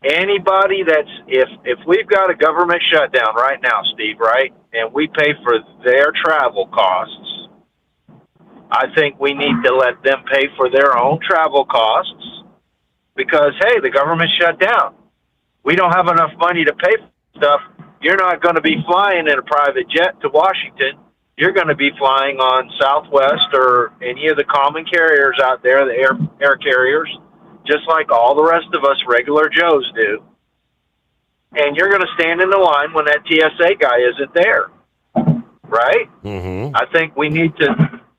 S10: anybody that's, if we've got a government shutdown right now, Steve, right, and we pay for their travel costs, I think we need to let them pay for their own travel costs because, hey, the government shut down. We don't have enough money to pay for stuff. You're not going to be flying in a private jet to Washington. You're going to be flying on Southwest or any of the common carriers out there, the air carriers, just like all the rest of us regular Joes do. And you're going to stand in the line when that TSA guy isn't there, right?
S21: Mm-hmm.
S10: I think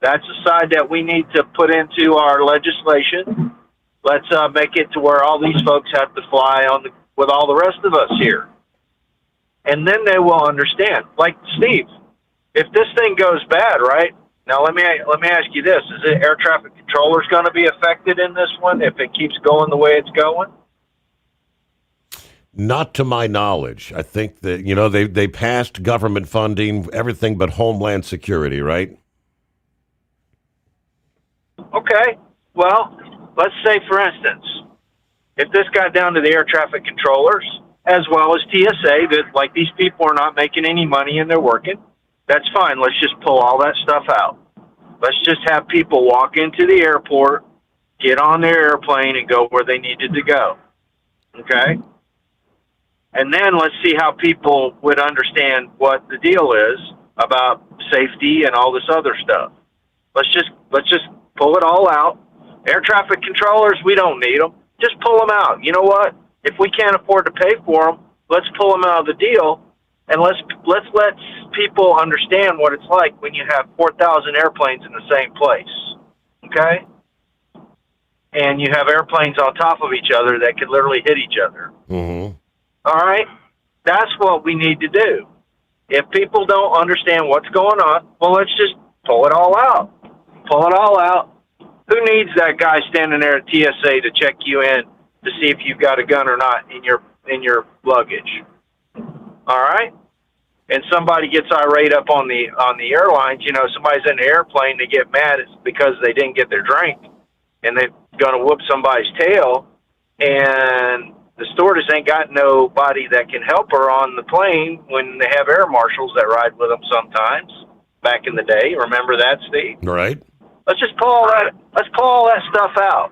S10: that's a side that we need to put into our legislation. Let's make it to where all these folks have to fly with all the rest of us here. And then they will understand. Like, Steve, if this thing goes bad, right? Now, let me ask you this. Is it air traffic controllers going to be affected in this one if it keeps going the way it's going?
S21: Not to my knowledge. I think that, they passed government funding, everything but Homeland Security, right?
S10: Okay. Well, let's say, for instance, if this got down to the air traffic controllers, as well as TSA, that, like, these people are not making any money and they're working, that's fine. Let's just pull all that stuff out. Let's just have people walk into the airport, get on their airplane, and go where they needed to go. Okay? And then let's see how people would understand what the deal is about safety and all this other stuff. Let's just pull it all out. Air traffic controllers, we don't need them. Just pull them out. You know what? If we can't afford to pay for them, let's pull them out of the deal, and let's let people understand what it's like when you have 4,000 airplanes in the same place. Okay? And you have airplanes on top of each other that could literally hit each other.
S21: Mm-hmm.
S10: All right? That's what we need to do. If people don't understand what's going on, well, let's just pull it all out. Pull it all out. Who needs that guy standing there at TSA to check you in to see if you've got a gun or not in your luggage? All right? And somebody gets irate up on the airlines, somebody's in the airplane, they get mad, it's because they didn't get their drink, and they're going to whoop somebody's tail, and the stewardess ain't got nobody that can help her on the plane when they have air marshals that ride with them sometimes, back in the day. Remember that, Steve?
S21: Right.
S10: Let's pull all that stuff out.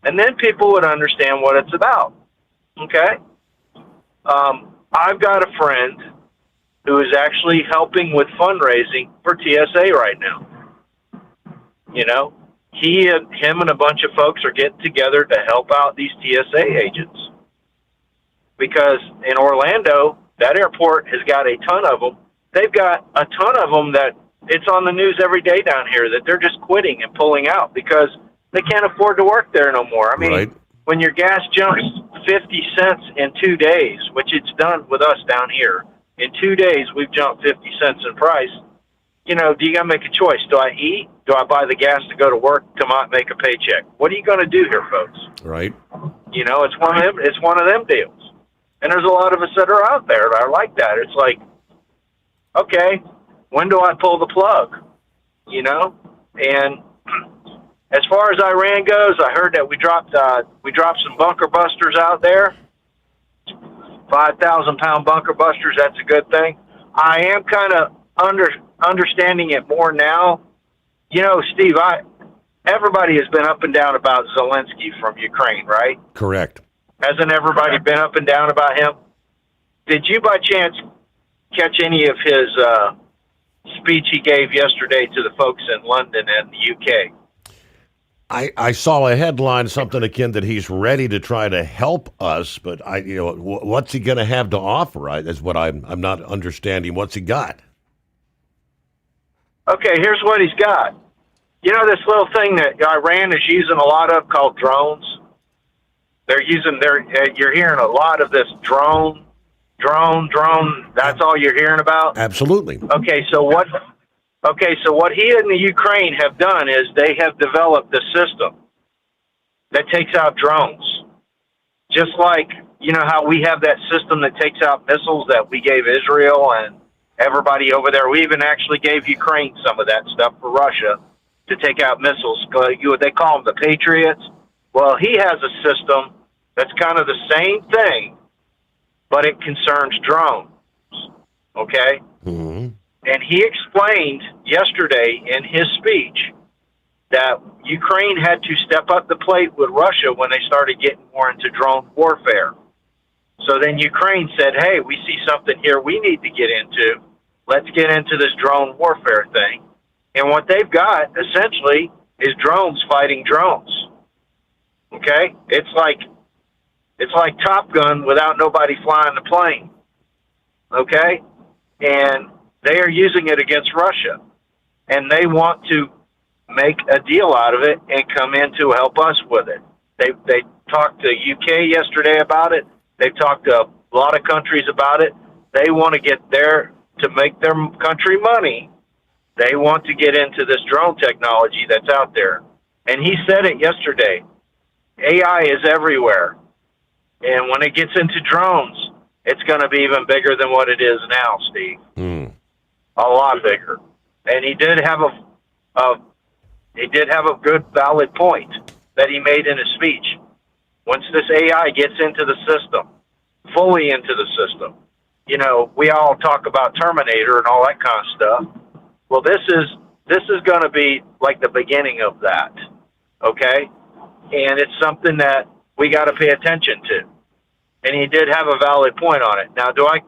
S10: And then people would understand what it's about. Okay? I've got a friend who is actually helping with fundraising for TSA right now. Him and a bunch of folks are getting together to help out these TSA agents. Because in Orlando, that airport has got a ton of them. They've got a ton of them that it's on the news every day down here that they're just quitting and pulling out because they can't afford to work there no more. I mean,
S21: right.
S10: When your gas jumps 50 cents in 2 days, which it's done with us down here, in 2 days we've jumped 50 cents in price. Do you got to make a choice? Do I eat? Do I buy the gas to go to work to not make a paycheck? What are you going to do here, folks?
S21: Right.
S10: It's one of them deals. And there's a lot of us that are out there that are like that. It's like, okay, when do I pull the plug? And as far as Iran goes, I heard that we dropped some bunker busters out there. 5,000-pound bunker busters. That's a good thing. I am kind of understanding it more now. Steve, everybody has been up and down about Zelensky from Ukraine, right?
S21: Correct.
S10: Hasn't everybody been up and down about him? Did you by chance catch any of his speech he gave yesterday to the folks in London and the UK?
S21: I saw a headline, something akin that he's ready to try to help us, but what's he going to have to offer? That's what I'm not understanding. What's he got? Okay, here's what he's got. This little thing that Iran is using a lot of called drones. You're hearing a lot of this drone. That's all you're hearing about? Absolutely.
S10: Okay, so what he and the Ukraine have done is they have developed a system that takes out drones. Just like, how we have that system that takes out missiles that we gave Israel and everybody over there. We even actually gave Ukraine some of that stuff for Russia to take out missiles. They call them the Patriots. Well, he has a system that's kind of the same thing, but it concerns drones. Okay?
S21: Mm-hmm.
S10: And he explained yesterday in his speech that Ukraine had to step up the plate with Russia when they started getting more into drone warfare. So then Ukraine said, hey, we see something here we need to get into. Let's get into this drone warfare thing. And what they've got, essentially, is drones fighting drones. Okay? It's like Top Gun without nobody flying the plane. Okay? And they are using it against Russia. And they want to make a deal out of it and come in to help us with it. They talked to UK yesterday about it. They've talked to a lot of countries about it. They want to get there to make their country money. They want to get into this drone technology that's out there. And he said it yesterday. AI is everywhere. And when it gets into drones, it's going to be even bigger than what it is now, Steve. A lot bigger. And he did have a good, valid point that he made in his speech. Once this AI gets into the system, fully into the system, you know, we all talk about Terminator and all that kind of stuff. Well, this is going to be like the beginning of that, okay? And it's something that we got to pay attention to. And he did have a valid point on it. Now, do I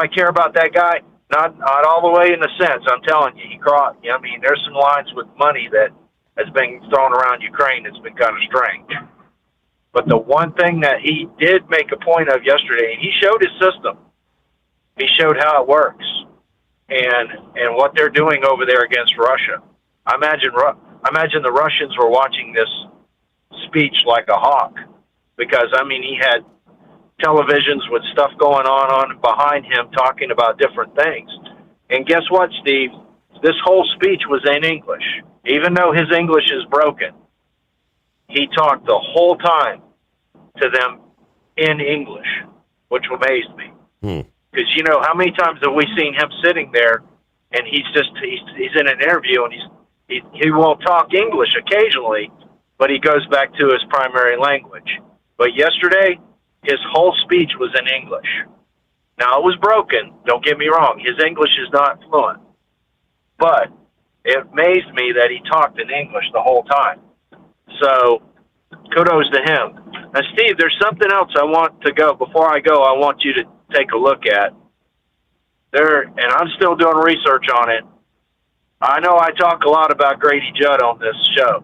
S10: care about that guy? Not all the way in the sense. I'm telling you, I mean, there's some lines with money that has been thrown around Ukraine that's been kind of strange. But the one thing that he did make a point of yesterday, and he showed his system. He showed how it works and what they're doing over there against Russia. I imagine the Russians were watching this speech like a hawk because, I mean, he had televisions with stuff going on behind him talking about different things. And guess what, Steve? This whole speech was in English. Even though his English is broken, he talked the whole time to them in English, which amazed me. Because, you know, how many times have we seen him sitting there and he's in an interview and he won't talk English occasionally, but he goes back to his primary language. But yesterday, his whole speech was in English. Now, it was broken. Don't get me wrong. His English is not fluent. But it amazed me that he talked in English the whole time. So, kudos to him. Now, Steve, there's something else I want to go. Before I go, I want you to take a look at. And I'm still doing research on it. I know I talk a lot about Grady Judd on this show.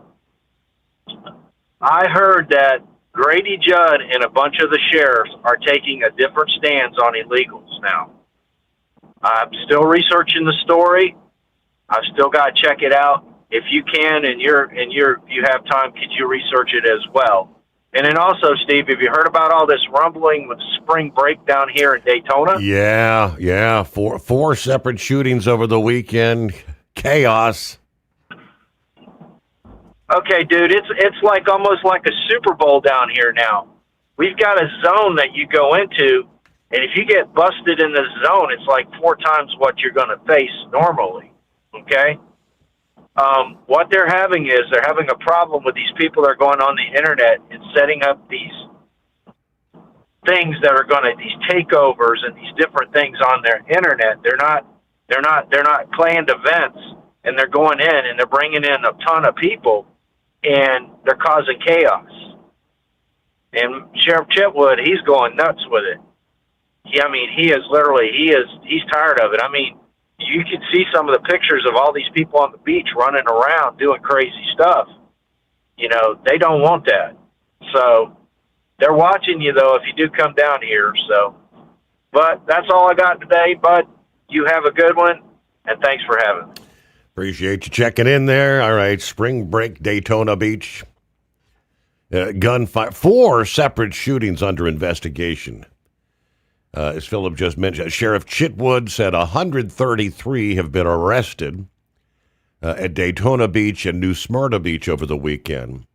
S10: I heard that Grady Judd and a bunch of the sheriffs are taking a different stance on illegals now. I'm still researching the story. I've still got to check it out. If you can and you have time, could you research it as well? And then also, Steve, have you heard about all this rumbling with spring break down here in Daytona?
S16: Yeah. Four separate shootings over the weekend. Chaos.
S10: Okay, dude, it's like almost like a Super Bowl down here now. We've got a zone that you go into, and if you get busted in this zone, it's like 4 times what you're going to face normally, okay? What they're having a problem with these people that are going on the internet and setting up these things that are these takeovers and these different things on their internet. They're not planned events, and they're going in and they're bringing in a ton of people, and they're causing chaos. And Sheriff Chitwood, he's going nuts with it. He's tired of it. I mean, you can see some of the pictures of all these people on the beach running around doing crazy stuff. You know, they don't want that. So they're watching you, though, if you do come down here. So, but that's all I got today, bud. You have a good one, and thanks for having me.
S16: Appreciate you checking in there. All right, spring break, Daytona Beach. Gunfire. 4 separate shootings under investigation. As Philip just mentioned, Sheriff Chitwood said 133 have been arrested at Daytona Beach and New Smyrna Beach over the weekend.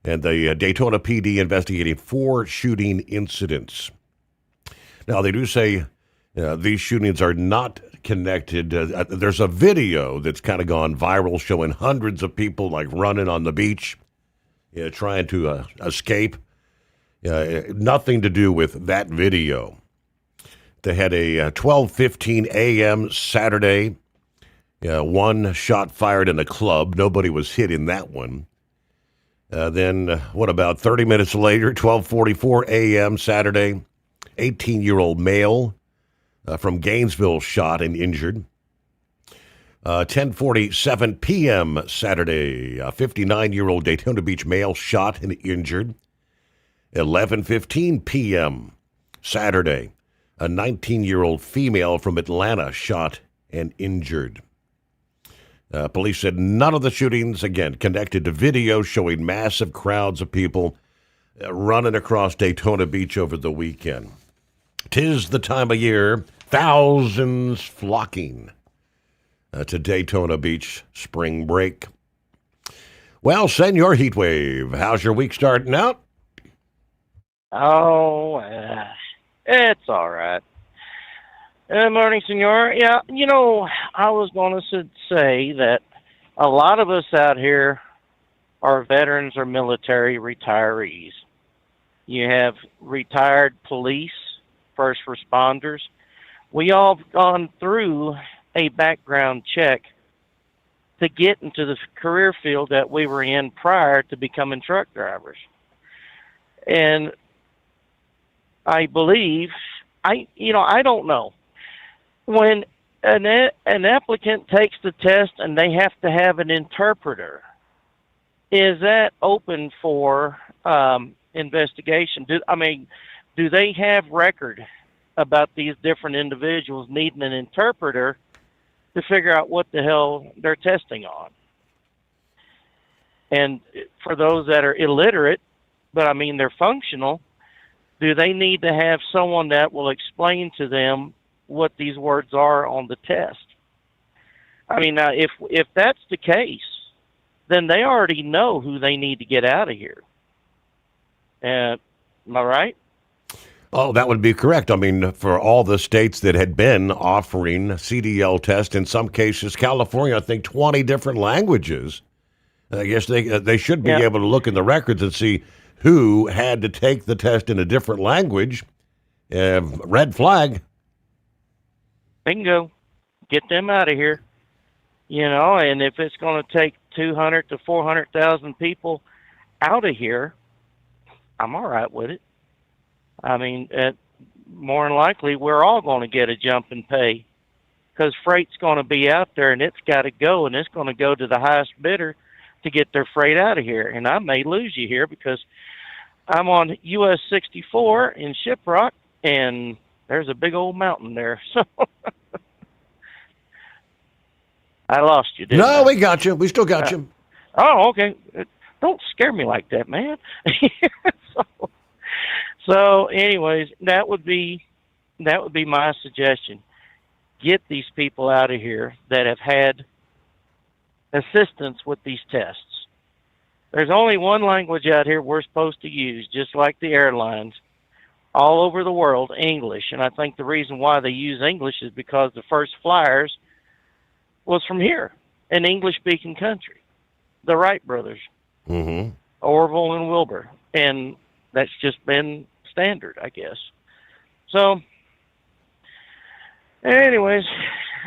S16: And the Daytona PD investigating 4 shooting incidents. Now, they do say these shootings are not connected. There's a video that's kind of gone viral showing hundreds of people like running on the beach, trying to escape. Nothing to do with that video. They had a 12:15 a.m. Saturday. One shot fired in a club. Nobody was hit in that one. Then, about 30 minutes later, 12:44 a.m. Saturday, 18-year-old male from Gainesville shot and injured. 10:47 p.m. Saturday, a 59-year-old Daytona Beach male shot and injured. 11:15 p.m. Saturday, a 19-year-old female from Atlanta shot and injured. Police said none of the shootings, again, connected to video showing massive crowds of people running across Daytona Beach over the weekend. 'Tis the time of year, thousands flocking to Daytona Beach spring break. Well, Senor Heatwave, how's your week starting out?
S9: Oh, it's all right. Good morning, Senor. Yeah, I was going to say that a lot of us out here are veterans or military retirees. You have retired police, first responders. We all have gone through a background check to get into the career field that we were in prior to becoming truck drivers. And I believe, I don't know. When an applicant takes the test and they have to have an interpreter, is that open for investigation? Do they have record about these different individuals needing an interpreter to figure out what the hell they're testing on? And for those that are illiterate, but they're functional, do they need to have someone that will explain to them what these words are on the test? Now, if that's the case, then they already know who they need to get out of here. Am I right?
S16: Oh, that would be correct. For all the states that had been offering CDL tests, in some cases, California, I think 20 different languages. I guess they should be able to look in the records and see who had to take the test in a different language. Red flag.
S9: Bingo. Get them out of here. And if it's going to take 200 to 400,000 people out of here, I'm all right with it. More than likely, we're all going to get a jump in pay because freight's going to be out there and it's got to go, and it's going to go to the highest bidder to get their freight out of here. And I may lose you here because I'm on US 64 in Shiprock, and there's a big old mountain there. So I lost you, didn't I?
S16: No, we got you. We still got you.
S9: Oh, okay. Don't scare me like that, man. So anyways, that would be my suggestion. Get these people out of here that have had assistance with these tests. There's only one language out here we're supposed to use, just like the airlines. All over the world, English. And I think the reason why they use English is because the first flyers was from here, an English-speaking country. The Wright brothers.
S16: Mm-hmm.
S9: Orville and Wilbur. And that's just been standard, I guess. So, anyways,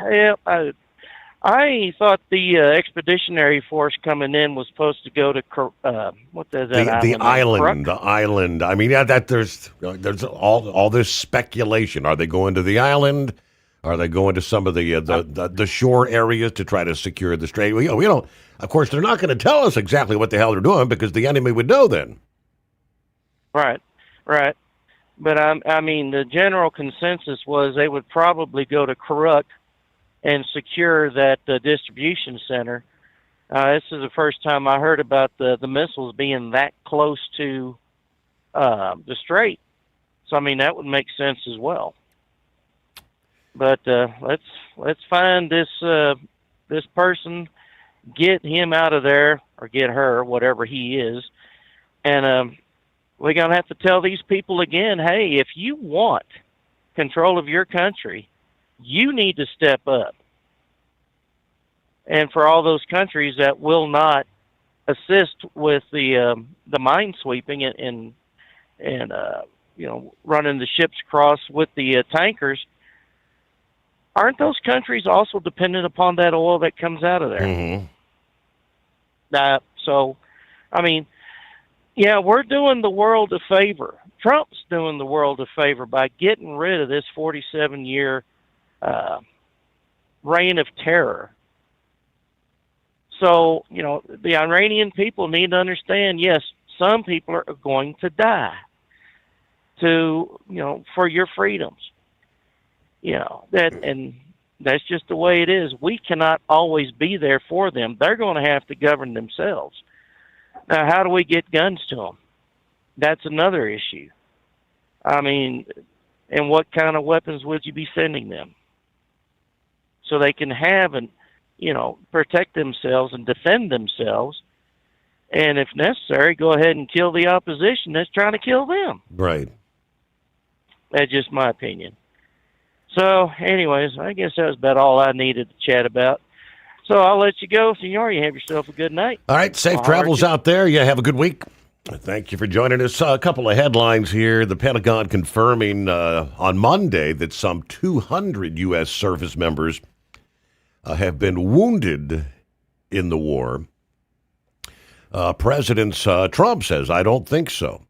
S9: yeah, I thought the expeditionary force coming in was supposed to go to what is that?
S16: The island. There's all this speculation. Are they going to the island? Are they going to some of the shore areas to try to secure the strait? We don't. Of course, they're not going to tell us exactly what the hell they're doing because the enemy would know then.
S9: Right. But the general consensus was they would probably go to Karuk and secure that distribution center. This is the first time I heard about the missiles being that close to the strait. So that would make sense as well. But let's find this person, get him out of there, or get her, whatever he is, and we're gonna have to tell these people again, hey, if you want control of your country, you need to step up. And for all those countries that will not assist with the mine sweeping and running the ships across with the tankers, aren't those countries also dependent upon that oil that comes out of there?
S16: Mm-hmm.
S9: We're doing the world a favor. Trump's doing the world a favor by getting rid of this 47-year reign of terror So, the Iranian people need to understand, yes, some people are going to die for your freedoms. And that's just the way it is. We cannot always be there for them. They're going to have to govern themselves. Now, how do we get guns to them? That's another issue. I mean, and what kind of weapons would you be sending them? So they can have and, protect themselves and defend themselves. And if necessary, go ahead and kill the opposition that's trying to kill them.
S16: Right.
S9: That's just my opinion. So, anyways, I guess that was about all I needed to chat about. So I'll let you go, Senor. You have yourself a good night.
S16: All right, safe travels out there. You have a good week. Thank you for joining us. A couple of headlines here. The Pentagon confirming on Monday that some 200 U.S. service members have been wounded in the war. President Trump says, I don't think so,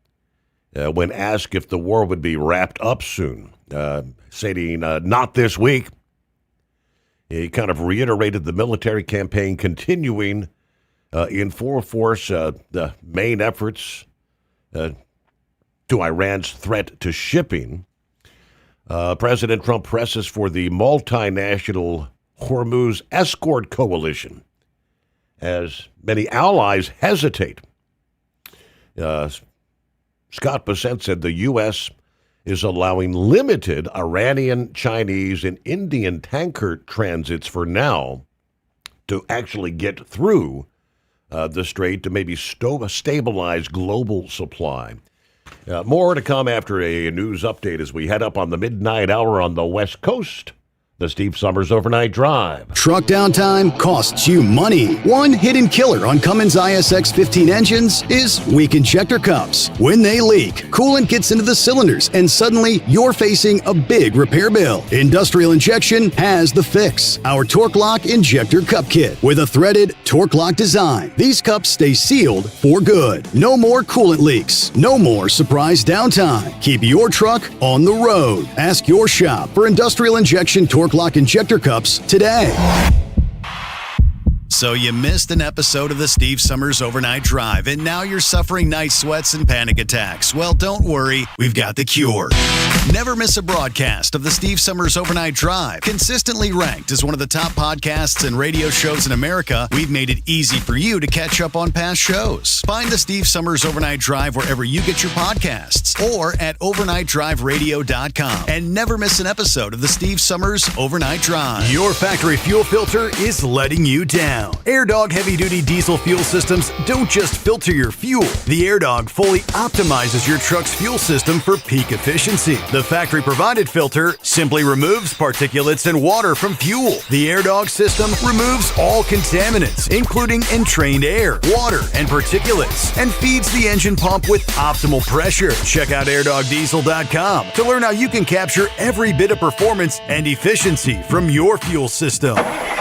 S16: when asked if the war would be wrapped up soon, saying not this week. He kind of reiterated the military campaign continuing in full force, the main efforts to Iran's threat to shipping. President Trump presses for the multinational Hormuz escort coalition as many allies hesitate. Scott Bessent said the U.S. is allowing limited Iranian, Chinese, and Indian tanker transits for now to actually get through the strait to maybe stabilize global supply. More to come after a news update as we head up on the midnight hour on the West Coast. The Steve Sommers Overnight Drive.
S13: Truck downtime costs you money. One hidden killer on Cummins ISX 15 engines is weak injector cups. When they leak, coolant gets into the cylinders and suddenly you're facing a big repair bill. Industrial Injection has the fix. Our Torque Lock Injector Cup Kit with a threaded Torque Lock design. These cups stay sealed for good. No more coolant leaks. No more surprise downtime. Keep your truck on the road. Ask your shop for Industrial Injection Torque Lock Injector Cups today.
S17: So you missed an episode of the Steve Sommers Overnight Drive, and now you're suffering night sweats and panic attacks. Well, don't worry, we've got the cure. Never miss a broadcast of the Steve Sommers Overnight Drive. Consistently ranked as one of the top podcasts and radio shows in America, we've made it easy for you to catch up on past shows. Find the Steve Sommers Overnight Drive wherever you get your podcasts or at overnightdriveradio.com. And never miss an episode of the Steve Sommers Overnight Drive.
S5: Your factory fuel filter is letting you down. AirDog heavy-duty diesel fuel systems don't just filter your fuel. The AirDog fully optimizes your truck's fuel system for peak efficiency. The factory-provided filter simply removes particulates and water from fuel. The AirDog system removes all contaminants, including entrained air, water, and particulates, and feeds the engine pump with optimal pressure. Check out airdogdiesel.com to learn how you can capture every bit of performance and efficiency from your fuel system.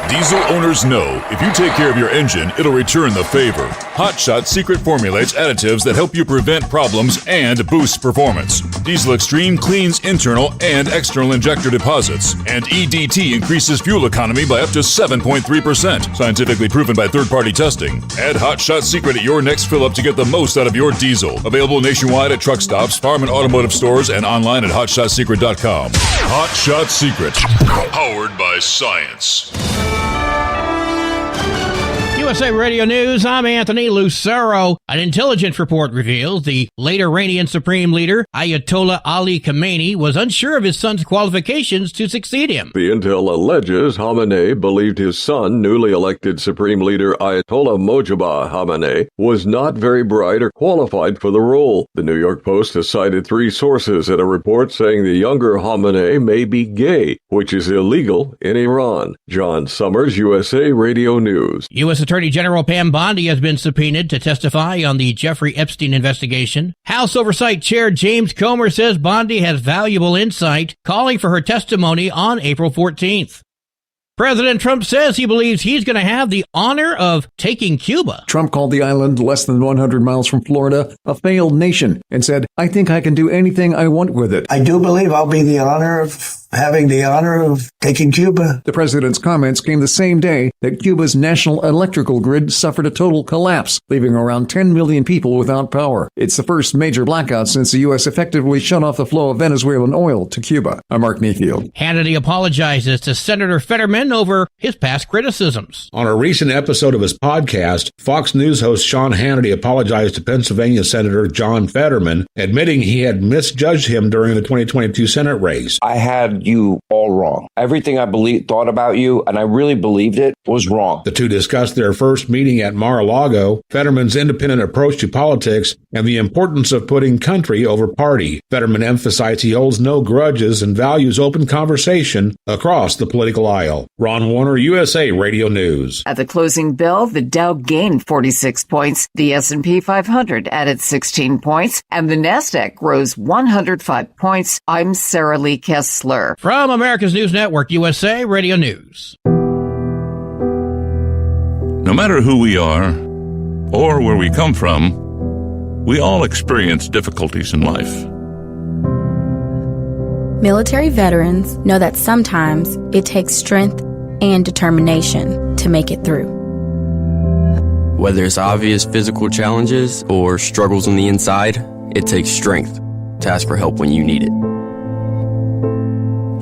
S8: Diesel owners know if you take care of your engine, it'll return the favor. Hot Shot secret formulates additives that help you prevent problems and boost performance. Diesel Extreme cleans internal and external injector deposits, and EDT increases fuel economy by up to 7.3%, scientifically proven by third-party testing. Add Hot Shot Secret at your next fill-up to get the most out of your diesel. Available nationwide at truck stops, farm and automotive stores, and online at hotshotsecret.com. Hot Shot Secret, powered by science.
S2: USA Radio News, I'm Anthony Lucero. An intelligence report reveals the late Iranian Supreme Leader, Ayatollah Ali Khamenei, was unsure of his son's qualifications to succeed him.
S23: The intel alleges Khamenei believed his son, newly elected Supreme Leader Ayatollah Mojtaba Khamenei, was not very bright or qualified for the role. The New York Post has cited 3 sources in a report saying the younger Khamenei may be gay, which is illegal in Iran. John Sommers, USA Radio News.
S2: U.S. Attorney General Pam Bondi has been subpoenaed to testify on the Jeffrey Epstein investigation. House Oversight Chair James Comer says Bondi has valuable insight, calling for her testimony on April 14th. President Trump says he believes he's going to have the honor of taking Cuba.
S11: Trump called the island less than 100 miles from Florida a failed nation and said, I think I can do anything I want with it.
S3: I do believe I'll be the honor of having the honor of taking Cuba.
S11: The president's comments came the same day that Cuba's national electrical grid suffered a total collapse, leaving around 10 million people without power. It's the first major blackout since the U.S. effectively shut off the flow of Venezuelan oil to Cuba. I'm Mark Mayfield.
S2: Hannity apologizes to Senator Fetterman over his past criticisms.
S12: On a recent episode of his podcast, Fox News host Sean Hannity apologized to Pennsylvania Senator John Fetterman, admitting he had misjudged him during the 2022 Senate race.
S15: I had you all wrong. Everything I thought about you, and I really believed it, was wrong.
S12: The two discussed their first meeting at Mar-a-Lago, Fetterman's independent approach to politics, and the importance of putting country over party. Fetterman emphasized he holds no grudges and values open conversation across the political aisle. Ron Warner, USA Radio News.
S18: At the closing bell, the Dow gained 46 points, the S&P 500 added 16 points, and the Nasdaq rose 105 points. I'm Sarah Lee Kessler.
S2: From America's News Network, USA Radio News.
S19: No matter who we are or where we come from, we all experience difficulties in life.
S20: Military veterans know that sometimes it takes strength and determination to make it through.
S22: Whether it's obvious physical challenges or struggles on the inside, it takes strength to ask for help when you need it.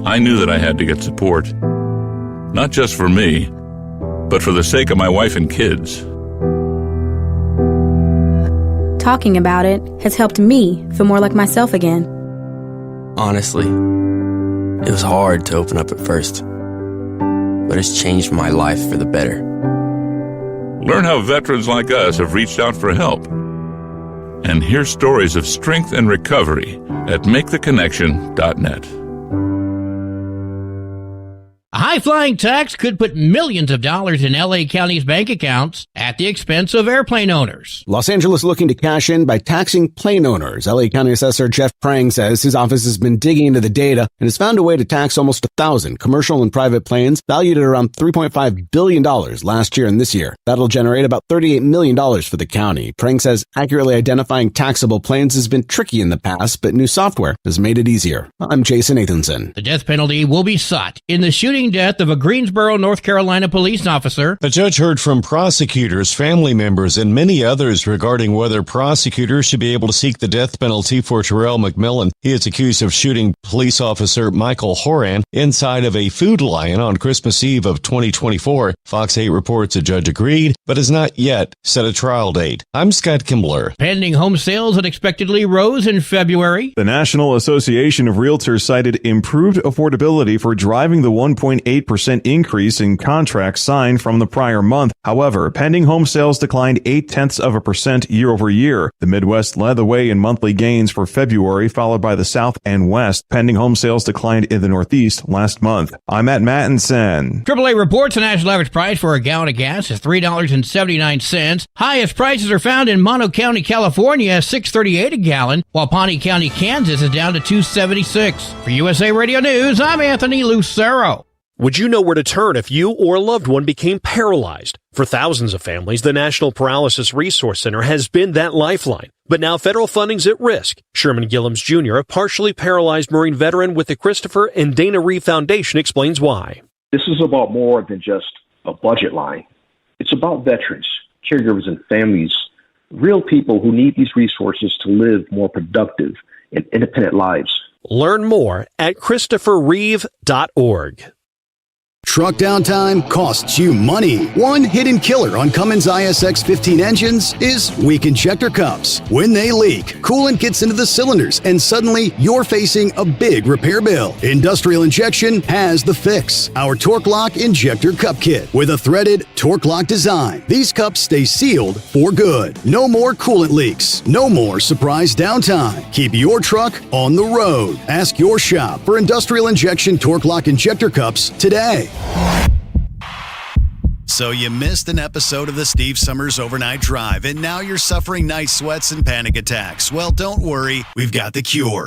S19: I knew that I had to get support, not just for me, but for the sake of my wife and kids.
S20: Talking about it has helped me feel more like myself again.
S22: Honestly, it was hard to open up at first, but it's changed my life for the better.
S19: Learn how veterans like us have reached out for help. And hear stories of strength and recovery at MakeTheConnection.net.
S2: A high-flying tax could put millions of dollars in L.A. County's bank accounts at the expense of airplane owners.
S27: Los Angeles looking to cash in by taxing plane owners. L.A. County Assessor Jeff Prang says his office has been digging into the data and has found a way to tax almost 1,000 commercial and private planes valued at around $3.5 billion last year and this year. That'll generate about $38 million for the county. Prang says accurately identifying taxable planes has been tricky in the past, but new software has made it easier. I'm Jason Nathanson.
S2: The death penalty will be sought in the shooting death of a Greensboro, North Carolina police officer.
S28: The judge heard from prosecutors, family members, and many others regarding whether prosecutors should be able to seek the death penalty for Terrell McMillan. He is accused of shooting police officer Michael Horan inside of a Food Lion on Christmas Eve of 2024. Fox 8 reports the judge agreed, but has not yet set a trial date. I'm Scott Kimbler.
S2: Pending home sales that expectedly rose in February.
S29: The National Association of Realtors cited improved affordability for driving the 1.8% increase in contracts signed from the prior month. However, pending home sales declined 0.8% year over year. The Midwest led the way in monthly gains for February, followed by the South and West. Pending home sales declined in the Northeast last month. I'm Matt Mattinson.
S2: AAA reports the national average price for a gallon of gas is $3.79. Highest prices are found in Mono County, California, at $6.38 a gallon, while Pawnee County, Kansas is down to $2.76. For USA Radio News, I'm Anthony Lucero.
S30: Would you know where to turn if you or a loved one became paralyzed? For thousands of families, the National Paralysis Resource Center has been that lifeline. But now federal funding's at risk. Sherman Gillums Jr., a partially paralyzed Marine veteran with the Christopher and Dana Reeve Foundation, explains why.
S31: This is about more than just a budget line. It's about veterans, caregivers, and families, real people who need these resources to live more productive and independent lives.
S30: Learn more at ChristopherReeve.org.
S13: Truck downtime costs you money. One hidden killer on Cummins ISX 15 engines is weak injector cups. When they leak, coolant gets into the cylinders and suddenly you're facing a big repair bill. Industrial Injection has the fix. Our Torque Lock Injector Cup Kit with a threaded Torque Lock design. These cups stay sealed for good. No more coolant leaks. No more surprise downtime. Keep your truck on the road. Ask your shop for Industrial Injection Torque Lock Injector Cups today.
S17: So you missed an episode of the Steve Summers Overnight Drive, and now you're suffering night sweats and panic attacks. Well, don't worry. We've got the cure.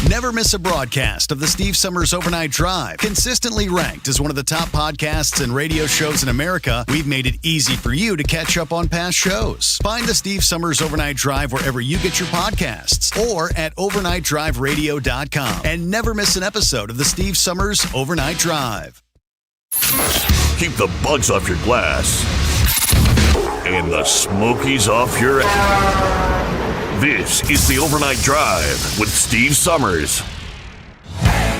S17: Never miss a broadcast of the Steve Summers Overnight Drive. Consistently ranked as one of the top podcasts and radio shows in America, we've made it easy for you to catch up on past shows. Find the Steve Summers Overnight Drive wherever you get your podcasts or at overnightdriveradio.com. And never miss an episode of the Steve Summers Overnight Drive.
S16: Keep the bugs off your glass and the smokies off your ass. This is the Overnight Drive with Steve Summers.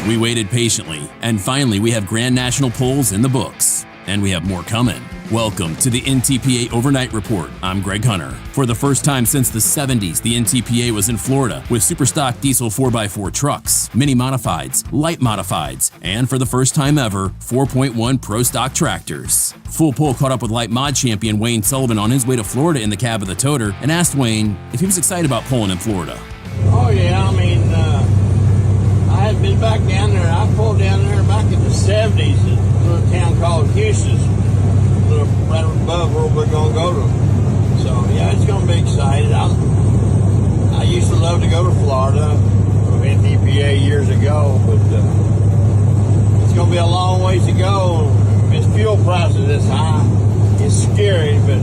S1: We waited patiently, and finally we have Grand National polls in the books. And we have more coming. Welcome to the NTPA Overnight Report. I'm Greg Hunter. For the first time since the 70s, the NTPA was in Florida with superstock diesel 4x4 trucks, mini modifieds, light modifieds, and for the first time ever, 4.1 Pro Stock tractors. Full Pull caught up with light mod champion Wayne Sullivan on his way to Florida in the cab of the toter and asked Wayne if he was excited about pulling in Florida.
S4: Oh yeah, I mean, I had been back down there. I pulled down there back in the 70s at a little town called Houston, right above where we're going to go to. So, yeah, it's going to be exciting. I used to love to go to Florida from NTPA years ago, but it's going to be a long ways to go. If fuel prices this high, it's scary, but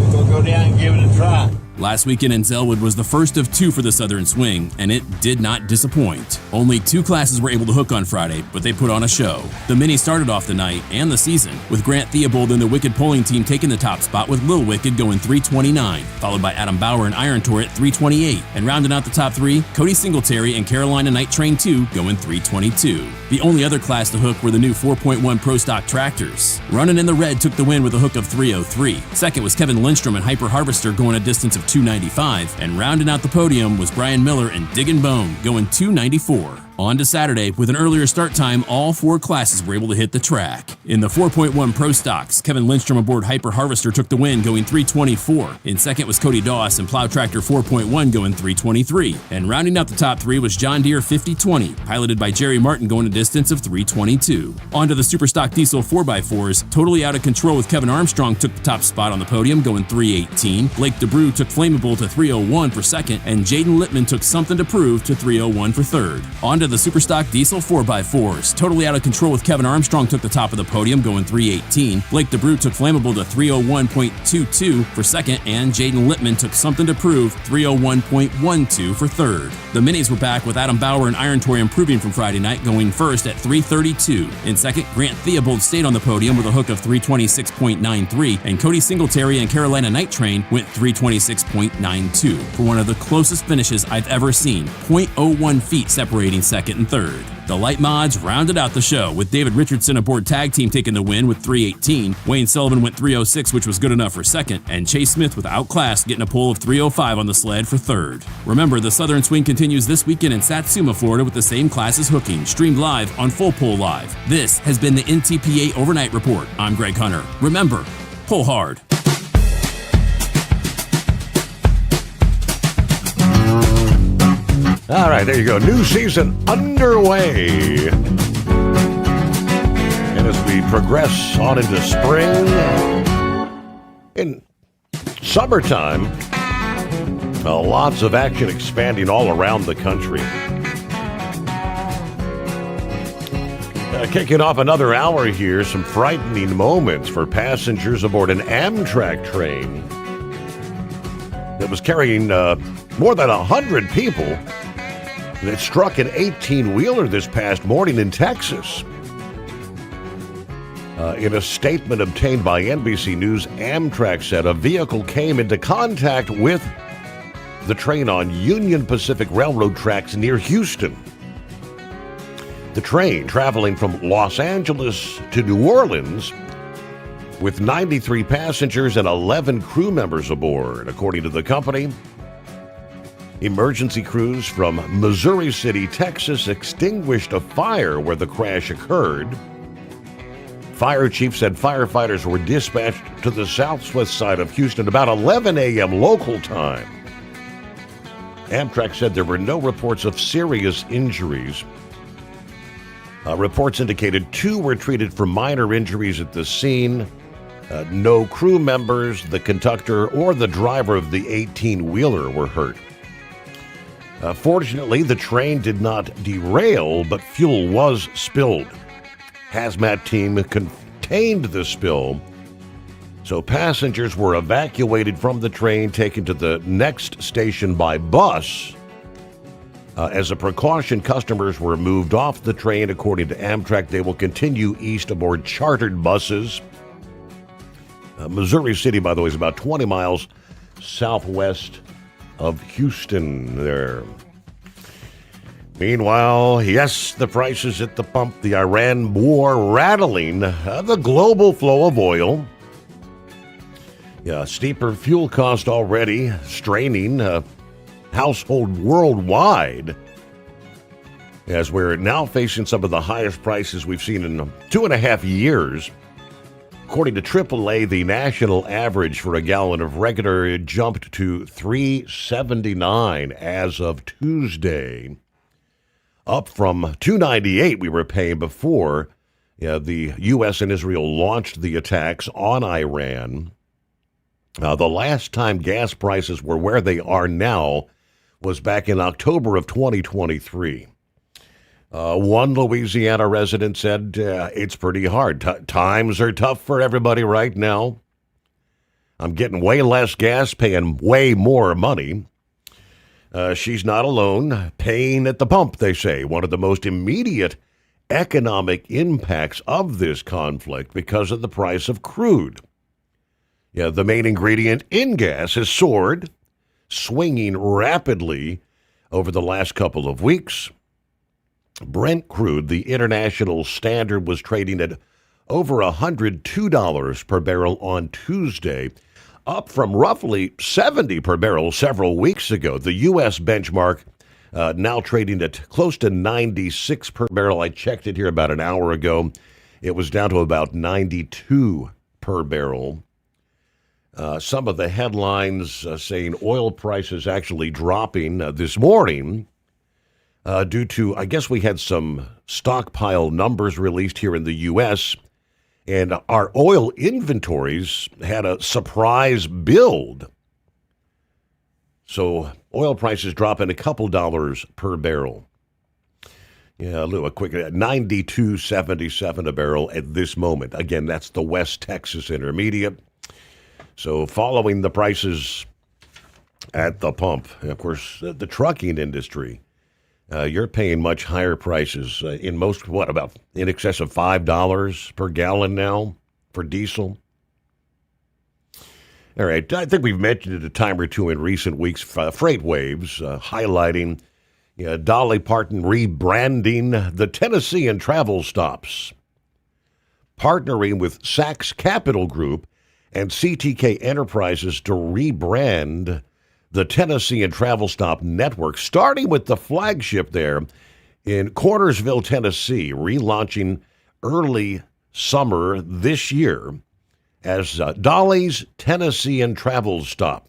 S4: we're going to go down and give it a try.
S1: Last weekend in Zellwood was the first of two for the Southern Swing, and it did not disappoint. Only two classes were able to hook on Friday, but they put on a show. The Mini started off the night and the season with Grant Theobald and the Wicked Polling team taking the top spot with Lil Wicked going 329, followed by Adam Bauer and Iron Tour at 328, and rounding out the top three, Cody Singletary and Carolina Night Train 2 going 322. The only other class to hook were the new 4.1 Pro Stock tractors. Running in the red took the win with a hook of 303. Second was Kevin Lindstrom and Hyper Harvester going a distance of 295, and rounding out the podium was Brian Miller and Diggin' Bone going 294. On to Saturday, with an earlier start time, all four classes were able to hit the track. In the 4.1 Pro Stocks, Kevin Lindstrom aboard Hyper Harvester took the win going 324. In second was Cody Doss and Plow Tractor 4.1 going 323. And rounding out the top three was John Deere 5020, piloted by Jerry Martin going a distance of 322. On to the Superstock Diesel 4x4s, totally out of control with Kevin Armstrong took the top spot on the podium going 318. Blake DeBrew took Flammable to 301 for second, and Jaden Littman took Something to Prove to 301 for third. On to the Superstock Diesel 4x4s. Totally out of control with Kevin Armstrong took the top of the podium going 318. Blake DeBrew took Flammable to 301.22 for second, and Jaden Littman took Something to Prove 301.12 for third. The Minis were back with Adam Bauer and Iron Toy improving from Friday night going first at 332. In second, Grant Theobald stayed on the podium with a hook of 326.93, and Cody Singletary and Carolina Night Train went 326.92 for one of the closest finishes I've ever seen, 0.01 feet separating second and third. The light mods rounded out the show with David Richardson aboard Tag Team taking the win with 318. Wayne Sullivan went 306, which was good enough for second, and Chase Smith with Outclass getting a pull of 305 on the sled for third. Remember, the Southern Swing continues this weekend in Satsuma, Florida with the same classes hooking, streamed live on Full Pull Live. This has been the NTPA Overnight Report. I'm Greg Hunter. Remember, pull hard.
S16: All right, there you go. New season underway. And as we progress on into spring, in summertime, lots of action expanding all around the country. Kicking off another hour here, some frightening moments for passengers aboard an Amtrak train that was carrying more than 100 people. That struck an 18-wheeler this past morning in Texas. In a statement obtained by NBC News, Amtrak said a vehicle came into contact with the train on Union Pacific Railroad tracks near Houston. The train, traveling from Los Angeles to New Orleans, with 93 passengers and 11 crew members aboard, according to the company. Emergency crews from Missouri City, Texas, extinguished a fire where the crash occurred. Fire chief said firefighters were dispatched to the southwest side of Houston about 11 a.m. local time. Amtrak said there were no reports of serious injuries. Reports indicated 2 were treated for minor injuries at the scene. No crew members, the conductor, or the driver of the 18-wheeler were hurt. Fortunately, the train did not derail, but fuel was spilled. Hazmat team contained the spill, so passengers were evacuated from the train, taken to the next station by bus. As a precaution, customers were moved off the train. According to Amtrak, they will continue east aboard chartered buses. Missouri City, by the way, is about 20 miles southwest of Houston there. Meanwhile, yes, the prices at the pump, the Iran war rattling the global flow of oil. Yeah, steeper fuel cost already straining household worldwide, as we're now facing some of the highest prices we've seen in 2.5 years. According to AAA, the national average for a gallon of regular jumped to $3.79 as of Tuesday, up from $2.98 we were paying before the U.S. and Israel launched the attacks on Iran. The last time gas prices were where they are now was back in October of 2023. One Louisiana resident said it's pretty hard. Times are tough for everybody right now. I'm getting way less gas, paying way more money. She's not alone. Paying at the pump, they say, one of the most immediate economic impacts of this conflict because of the price of crude. Yeah, the main ingredient in gas has soared, swinging rapidly over the last couple of weeks. Brent crude, the international standard, was trading at over $102 per barrel on Tuesday, up from roughly $70 per barrel several weeks ago. The U.S. benchmark now trading at close to $96 per barrel. I checked it here about an hour ago. It was down to about $92 per barrel. Some of the headlines saying oil prices actually dropping this morning due to, I guess we had some stockpile numbers released here in the U.S., and our oil inventories had a surprise build. So oil prices dropping a couple dollars per barrel. Yeah, a quick $92.77 a barrel at this moment. Again, that's the West Texas Intermediate. So following the prices at the pump, and of course, the trucking industry, you're paying much higher prices in most, about in excess of $5 per gallon now for diesel. All right, I think we've mentioned it a time or two in recent weeks, freight waves, highlighting Dolly Parton rebranding the Tennessean travel stops, partnering with Saks Capital Group and CTK Enterprises to rebrand the Tennessean Travel Stop Network, starting with the flagship there in Cornersville, Tennessee, relaunching early summer this year as Dolly's Tennessean Travel Stop.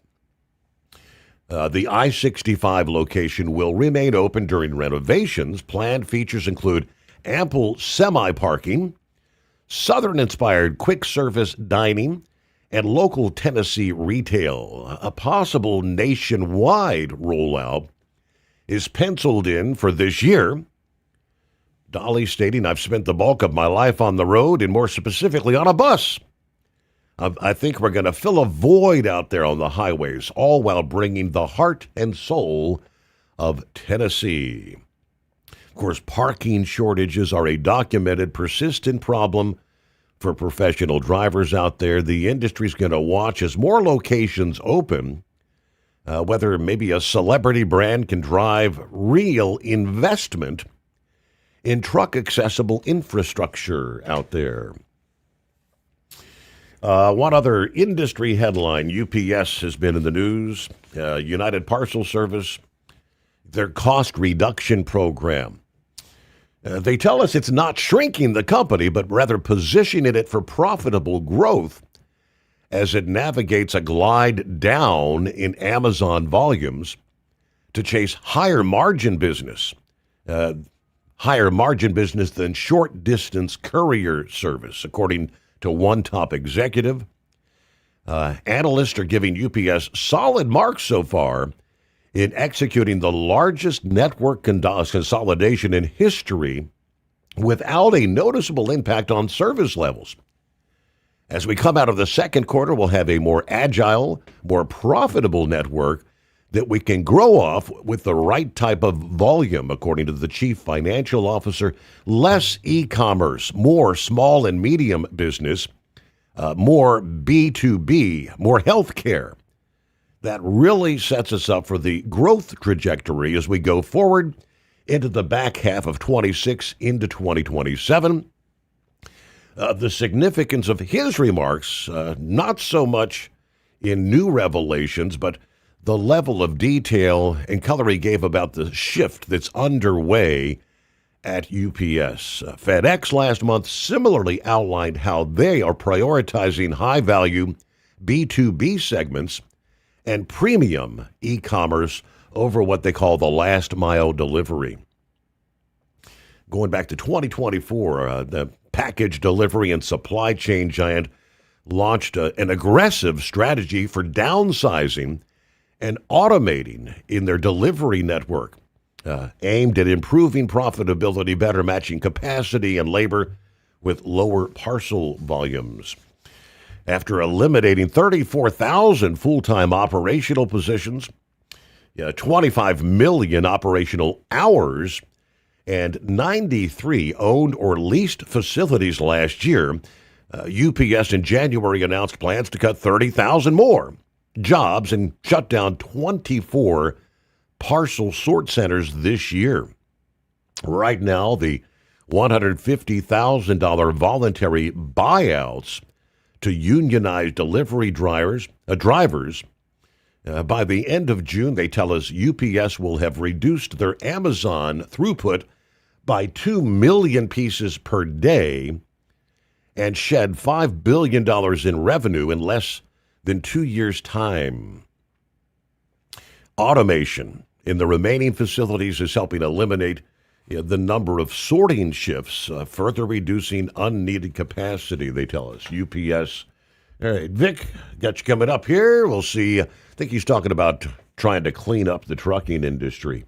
S16: The I-65 location will remain open during renovations. Planned features include ample semi-parking, Southern-inspired quick-service dining, and local Tennessee retail. A possible nationwide rollout is penciled in for this year. Dolly stating, "I've spent the bulk of my life on the road and more specifically on a bus. I think we're going to fill a void out there on the highways, all while bringing the heart and soul of Tennessee." Of course, parking shortages are a documented, persistent problem for professional drivers out there. The industry's going to watch as more locations open, whether maybe a celebrity brand can drive real investment in truck-accessible infrastructure out there. One other industry headline, UPS has been in the news. United Parcel Service, their cost reduction program. They tell us it's not shrinking the company, but rather positioning it for profitable growth as it navigates a glide down in Amazon volumes to chase higher margin business. higher margin business than short-distance courier service, according to one top executive. Analysts are giving UPS solid marks so far in executing the largest network consolidation in history without a noticeable impact on service levels. As we come out of the second quarter, we'll have a more agile, more profitable network that we can grow off with the right type of volume, according to the chief financial officer. Less e-commerce, more small and medium business, more B2B, more healthcare. That really sets us up for the growth trajectory as we go forward into the back half of 26 into 2027. The significance of his remarks, not so much in new revelations, but the level of detail and color he gave about the shift that's underway at UPS. FedEx last month similarly outlined how they are prioritizing high-value B2B segments and premium e-commerce over what they call the last-mile delivery. Going back to 2024, the package delivery and supply chain giant launched an aggressive strategy for downsizing and automating in their delivery network, aimed at improving profitability, better matching capacity and labor with lower parcel volumes. After eliminating 34,000 full-time operational positions, 25 million operational hours, and 93 owned or leased facilities last year, UPS in January announced plans to cut 30,000 more jobs and shut down 24 parcel sort centers this year. Right now, the $150,000 voluntary buyouts to unionized delivery drivers, by the end of June, they tell us UPS will have reduced their Amazon throughput by 2 million pieces per day and shed $5 billion in revenue in less than 2 years' time. Automation in the remaining facilities is helping eliminate the number of sorting shifts, further reducing unneeded capacity, they tell us. UPS. All right, Vic, got you coming up here. We'll see. I think he's talking about trying to clean up the trucking industry.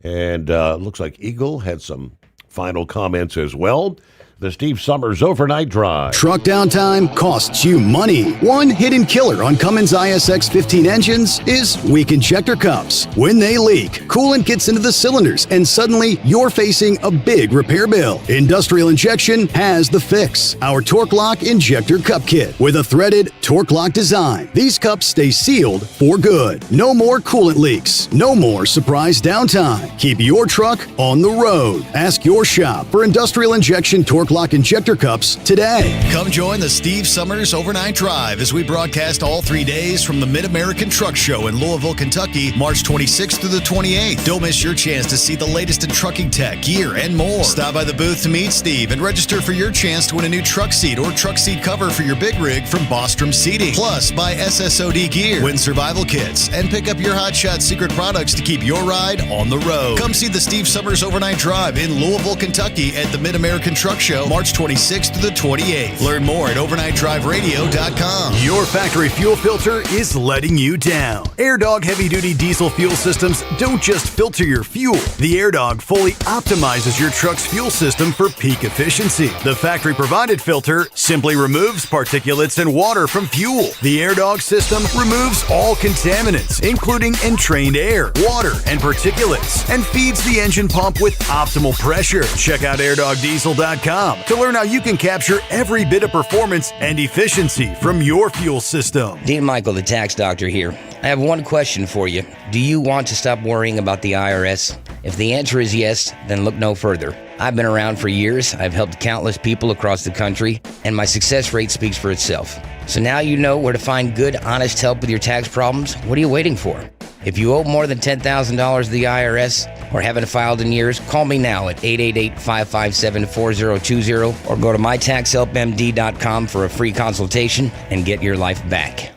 S16: And looks like Eagle had some final comments as well. The Steve Sommers Overnight Drive.
S13: Truck downtime costs you money. One hidden killer on Cummins ISX 15 engines is weak injector cups. When they leak, coolant gets into the cylinders and suddenly you're facing a big repair bill. Industrial Injection has the fix. Our Torque Lock Injector Cup Kit with a threaded Torque Lock design. These cups stay sealed for good. No more coolant leaks. No more surprise downtime. Keep your truck on the road. Ask your shop for Industrial Injection Torque Lock Injector Cups today.
S17: Come join the Steve Sommers Overnight Drive as we broadcast all 3 days from the Mid-American Truck Show in Louisville, Kentucky, March 26th through the 28th. Don't miss your chance to see the latest in trucking tech, gear, and more. Stop by the booth to meet Steve and register for your chance to win a new truck seat or truck seat cover for your big rig from Bostrom Seating. Plus, buy SSOD gear, win survival kits, and pick up your Hotshot secret products to keep your ride on the road. Come see the Steve Sommers Overnight Drive in Louisville, Kentucky at the Mid-American Truck Show, March 26th to the 28th. Learn more at overnightdriveradio.com.
S5: Your factory fuel filter is letting you down. AirDog heavy-duty diesel fuel systems don't just filter your fuel. The AirDog fully optimizes your truck's fuel system for peak efficiency. The factory-provided filter simply removes particulates and water from fuel. The AirDog system removes all contaminants, including entrained air, water, and particulates, and feeds the engine pump with optimal pressure. Check out airdogdiesel.com to learn how you can capture every bit of performance and efficiency from your fuel system.
S6: Dean Michael, the tax doctor here. I have one question for you. Do you want to stop worrying about the IRS? If the answer is yes, then look no further. I've been around for years, I've helped countless people across the country, and my success rate speaks for itself. So now you know where to find good, honest help with your tax problems. What are you waiting for? If you owe more than $10,000 to the IRS or haven't filed in years, call me now at 888-557-4020 or go to mytaxhelpmd.com for a free consultation and get your life back.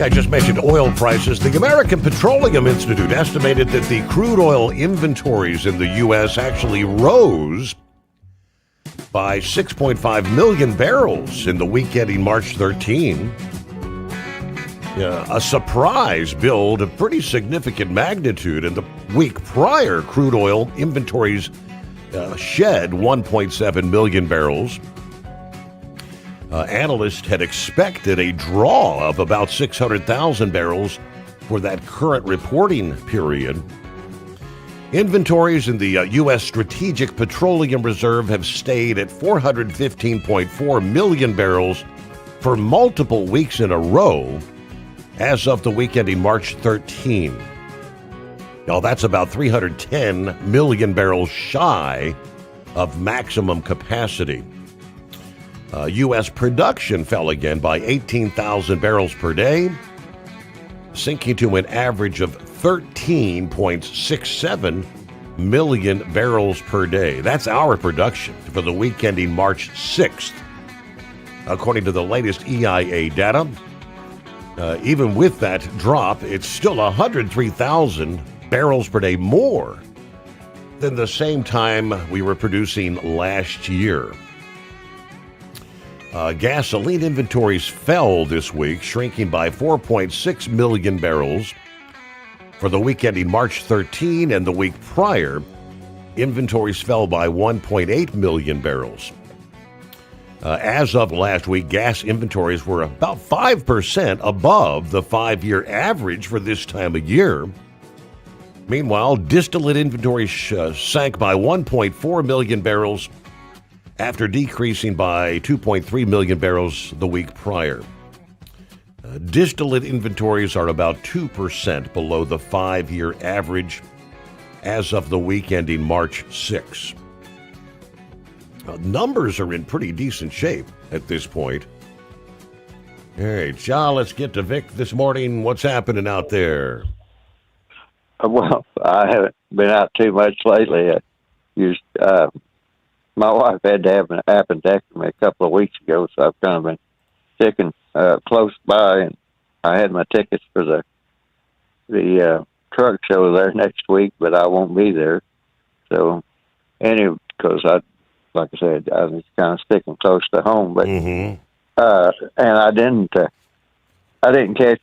S16: I just mentioned oil prices. The American Petroleum Institute estimated that the crude oil inventories in the U.S. actually rose by 6.5 million barrels in the week ending March 13. A surprise build of pretty significant magnitude. In the week prior, crude oil inventories shed 1.7 million barrels. Analysts had expected a draw of about 600,000 barrels for that current reporting period. Inventories in the U.S. Strategic Petroleum Reserve have stayed at 415.4 million barrels for multiple weeks in a row as of the week ending March 13. Now, that's about 310 million barrels shy of maximum capacity. U.S. production fell again by 18,000 barrels per day, sinking to an average of 13.67 million barrels per day. That's our production for the week ending March 6th. According to the latest EIA data, even with that drop, it's still 103,000 barrels per day more than the same time we were producing last year. Gasoline inventories fell this week, shrinking by 4.6 million barrels. For the week ending March 13 and the week prior, inventories fell by 1.8 million barrels. As of last week, gas inventories were about 5% above the 5-year average for this time of year. Meanwhile, distillate inventories sank by 1.4 million barrels after decreasing by 2.3 million barrels the week prior. Distillate inventories are about 2% below the 5-year average as of the week ending March 6. Numbers are in pretty decent shape at this point. All right, John, let's get to Vic this morning. What's happening out there?
S3: Well, I haven't been out too much lately. My wife had to have an appendectomy a couple of weeks ago, so I've kind of been sticking close by, and I had my tickets for the truck show there next week, but I won't be there. So, anyway, because like I said, I was kind of sticking close to home, but and I didn't catch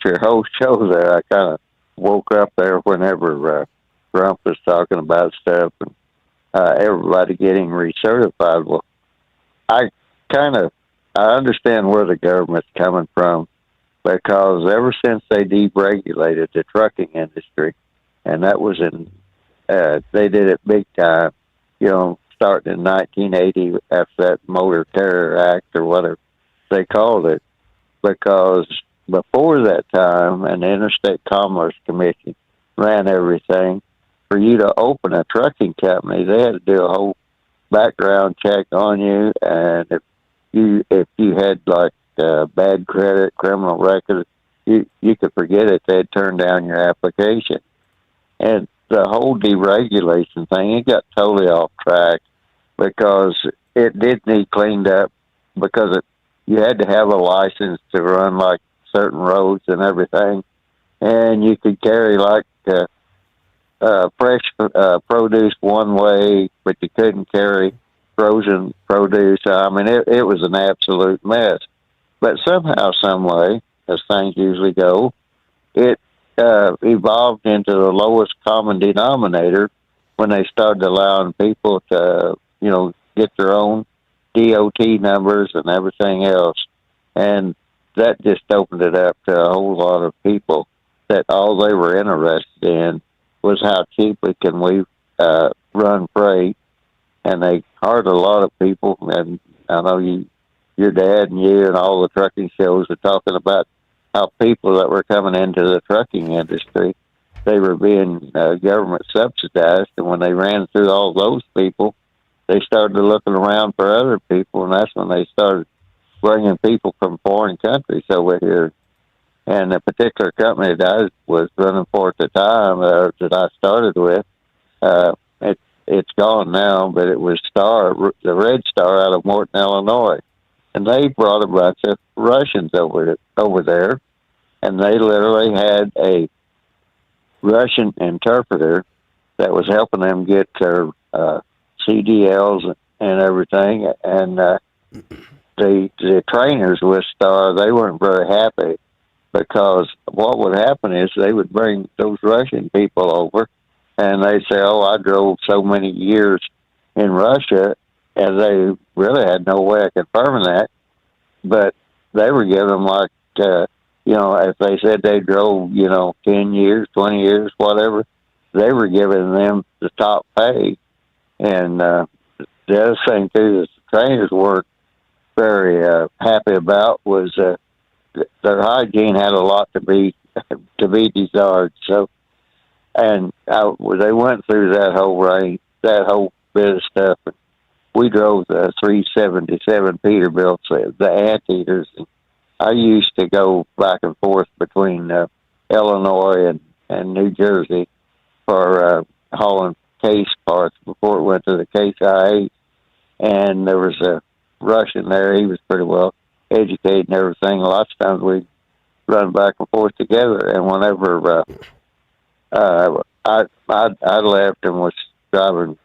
S3: your whole show there. I kind of woke up there whenever Trump was talking about stuff and everybody getting recertified. Well, I understand where the government's coming from, because ever since they deregulated the trucking industry, and that was they did it big time, starting in 1980 after that Motor Terror Act or whatever they called it, because before that time, an Interstate Commerce Commission ran everything. For you to open a trucking company, they had to do a whole background check on you, and if you had like bad credit, criminal record, you could forget it. They'd turn down your application. And the whole deregulation thing, it got totally off track because it did need cleaned up, because you had to have a license to run like certain roads and everything, and you could carry like fresh produce one way, but you couldn't carry frozen produce. I mean, it was an absolute mess. But somehow, some way, as things usually go, it evolved into the lowest common denominator when they started allowing people to, get their own DOT numbers and everything else. And that just opened it up to a whole lot of people that all they were interested in was how cheaply can we run freight. And they hired a lot of people, and I know your dad and you and all the trucking shows are talking about how people that were coming into the trucking industry, they were being government subsidized, and when they ran through all those people, they started looking around for other people, and that's when they started bringing people from foreign countries over here. And the particular company that I was running for at the time, that I started with, it's gone now, but it was the Red Star out of Morton, Illinois. And they brought a bunch of Russians over there. and they literally had a Russian interpreter that was helping them get their CDLs and everything. And the trainers with Star, they weren't very happy, because what would happen is they would bring those Russian people over, and they'd say, "Oh, I drove so many years in Russia," and they really had no way of confirming that. But they were giving them like, if they said they drove, 10 years, 20 years, whatever, they were giving them the top pay. And the other thing, too, that the trainers weren't very happy about was their hygiene had a lot to be desired. So, and they went through that whole bit of stuff. We drove the 377 Peterbilt, the anteaters. And I used to go back and forth between Illinois and New Jersey for hauling case parts before it went to the Case IH. And there was a Russian there. He was pretty well educated and everything. Lots of times we'd run back and forth together. And whenever I left and was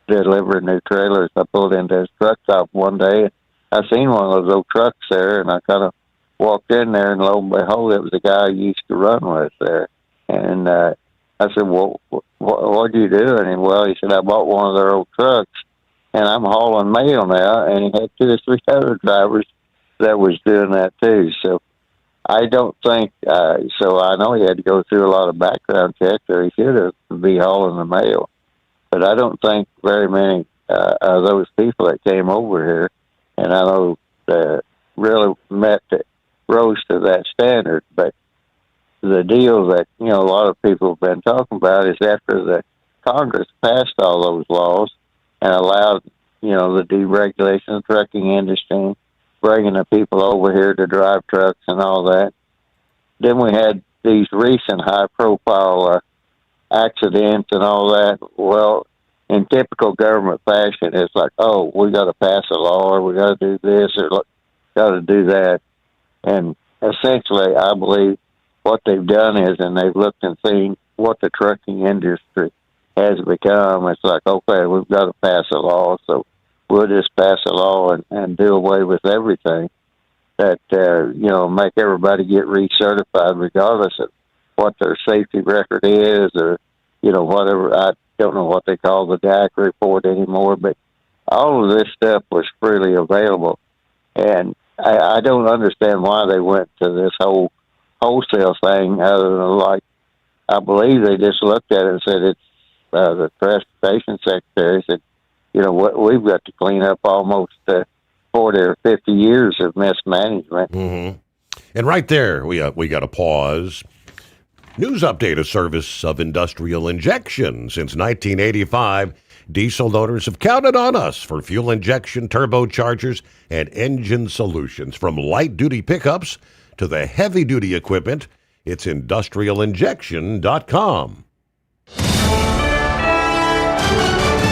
S3: delivering new trailers, I pulled into his truck stop one day. I seen one of those old trucks there, and I kind of walked in there, and lo and behold, it was the guy I used to run with there. And I said, "Well, what'd you do?" And he said, "I bought one of their old trucks, and I'm hauling mail now." And he had 2 or 3 other drivers that was doing that too. So I don't think, so I know he had to go through a lot of background checks, or he should have be hauling the mail. But I don't think very many of those people that came over here, and I know really rose to that standard. But the deal that, a lot of people have been talking about is after the Congress passed all those laws and allowed, the deregulation of the trucking industry, bringing the people over here to drive trucks and all that. Then we had these recent high-profile accidents and all that. Well, in typical government fashion, it's like, "Oh, we got to pass a law, or we got to do this, or got to do that." And essentially, I believe what they've done is, and they've looked and seen what the trucking industry has become. It's like, okay, we've got to pass a law, so we'll just pass a law and do away with everything that, make everybody get recertified regardless of what their safety record is, or, whatever. I don't know what they call the DAC report anymore, but all of this stuff was freely available. And I don't understand why they went to this whole wholesale thing, other than I believe they just looked at it and said, it's the transportation secretary said, we've got to clean up almost 40 or 50 years of mismanagement.
S16: Mm-hmm. And right there, we got to pause. News update, a service of Industrial Injection. Since 1985, diesel owners have counted on us for fuel injection, turbochargers, and engine solutions. From light-duty pickups to the heavy-duty equipment, it's industrialinjection.com.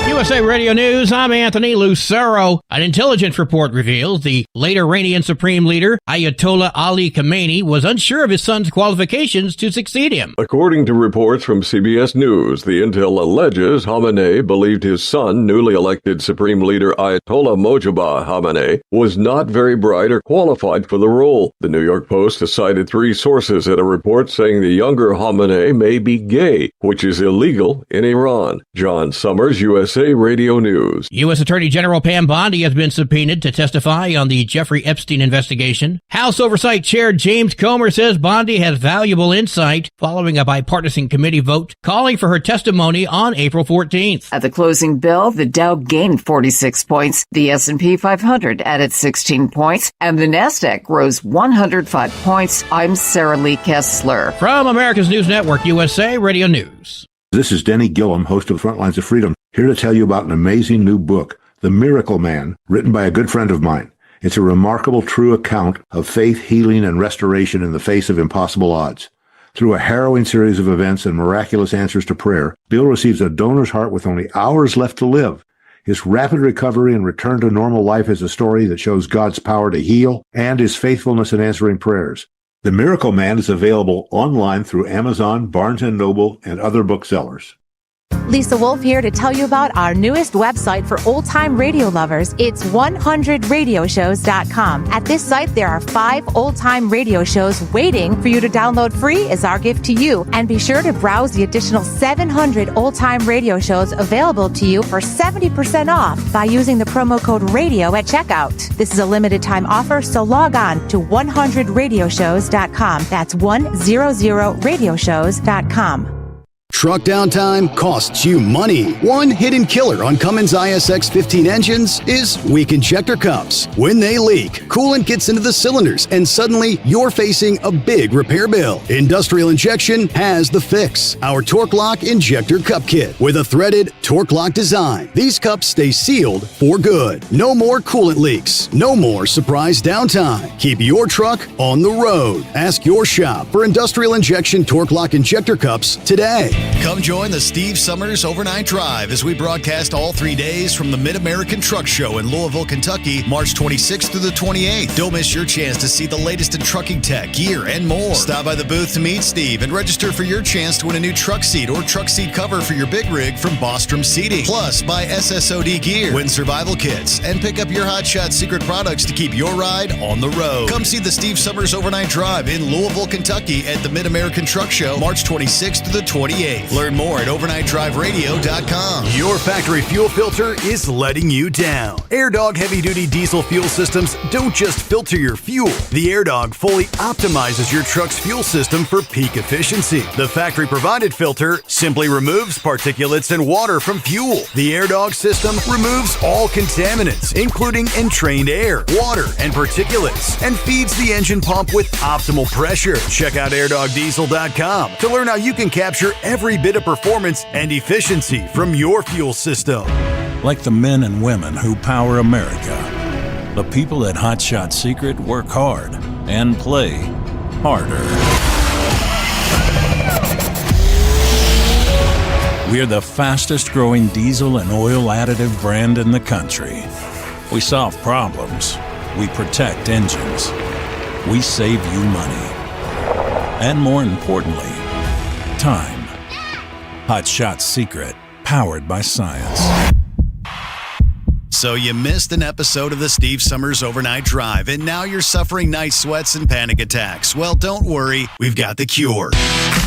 S2: USA Radio News, I'm Anthony Lucero. An intelligence report reveals the late Iranian Supreme Leader, Ayatollah Ali Khamenei, was unsure of his son's qualifications to succeed him.
S7: According to reports from CBS News, the intel alleges Khamenei believed his son, newly elected Supreme Leader Ayatollah Mojtaba Khamenei, was not very bright or qualified for the role. The New York Post has cited 3 sources in a report saying the younger Khamenei may be gay, which is illegal in Iran. John Sommers, USA Radio News.
S2: U.S. Attorney General Pam Bondi has been subpoenaed to testify on the Jeffrey Epstein investigation. House Oversight Chair James Comer says Bondi has valuable insight following a bipartisan committee vote calling for her testimony on April 14th.
S18: At the closing bell, the Dow gained 46 points, the S&P 500 added 16 points, and the Nasdaq rose 105 points. I'm Sarah Lee Kessler.
S2: From America's News Network, USA Radio News.
S8: This is Denny Gillum, host of Frontlines of Freedom, here to tell you about an amazing new book, The Miracle Man, written by a good friend of mine. It's a remarkable, true account of faith, healing, and restoration in the face of impossible odds. Through a harrowing series of events and miraculous answers to prayer, Bill receives a donor's heart with only hours left to live. His rapid recovery and return to normal life is a story that shows God's power to heal and his faithfulness in answering prayers. The Miracle Man is available online through Amazon, Barnes & Noble, and other booksellers.
S9: Lisa Wolf here to tell you about our newest website for old-time radio lovers. It's 100radioshows.com. At this site, there are 5 old-time radio shows waiting for you to download free as our gift to you. And be sure to browse the additional 700 old-time radio shows available to you for 70% off by using the promo code RADIO at checkout. This is a limited-time offer, so log on to 100radioshows.com. That's 100radioshows.com.
S13: Truck downtime costs you money. One hidden killer on Cummins ISX 15 engines is weak injector cups. When they leak, coolant gets into the cylinders and suddenly you're facing a big repair bill. Industrial Injection has the fix. Our Torque Lock Injector Cup Kit with a threaded Torque Lock design. These cups stay sealed for good. No more coolant leaks. No more surprise downtime. Keep your truck on the road. Ask your shop for Industrial Injection Torque Lock Injector Cups today.
S17: Come join the Steve Summers Overnight Drive as we broadcast all 3 days from the Mid-American Truck Show in Louisville, Kentucky, March 26th through the 28th. Don't miss your chance to see the latest in trucking tech, gear, and more. Stop by the booth to meet Steve and register for your chance to win a new truck seat or truck seat cover for your big rig from Bostrom Seating. Plus, buy SSOD gear, win survival kits, and pick up your Hot Shot secret products to keep your ride on the road. Come see the Steve Summers Overnight Drive in Louisville, Kentucky at the Mid-American Truck Show, March 26th through the 28th. Learn more at overnightdriveradio.com.
S5: Your factory fuel filter is letting you down. AirDog heavy-duty diesel fuel systems don't just filter your fuel. The AirDog fully optimizes your truck's fuel system for peak efficiency. The factory-provided filter simply removes particulates and water from fuel. The AirDog system removes all contaminants, including entrained air, water, and particulates, and feeds the engine pump with optimal pressure. Check out airdogdiesel.com to learn how you can capture every bit of performance and efficiency from your fuel system.
S10: Like the men and women who power America, the people at Hot Shot Secret work hard and play harder. We're the fastest growing diesel and oil additive brand in the country. We solve problems. We protect engines. We save you money. And more importantly, time. Hot Shot Secret, powered by science.
S17: So you missed an episode of the Steve Summers Overnight Drive, and now you're suffering night sweats and panic attacks. Well, don't worry, we've got the cure.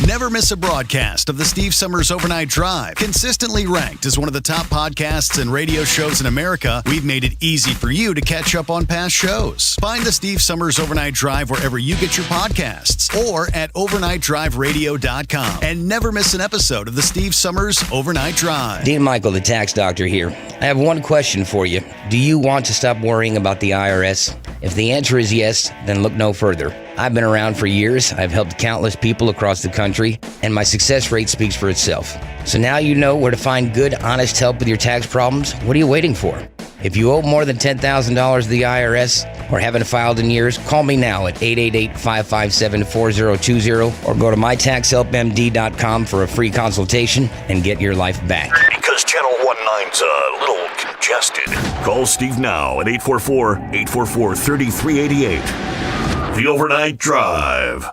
S17: Never miss a broadcast of the Steve Summers Overnight Drive. Consistently ranked as one of the top podcasts and radio shows in America, we've made it easy for you to catch up on past shows. Find the Steve Summers Overnight Drive wherever you get your podcasts or at overnightdriveradio.com. And never miss an episode of the Steve Summers Overnight Drive.
S6: Dean Michael, the tax doctor here. I have one question for you. Do you want to stop worrying about the IRS? If the answer is yes, then look no further. I've been around for years, I've helped countless people across the country, and my success rate speaks for itself. So now you know where to find good, honest help with your tax problems. What are you waiting for? If you owe more than $10,000 to the IRS or haven't filed in years, call me now at 888-557-4020 or go to mytaxhelpmd.com for a free consultation and get your life back.
S16: Because Channel 19's a little congested. Call Steve now at 844-844-3388. The Overnight Drive.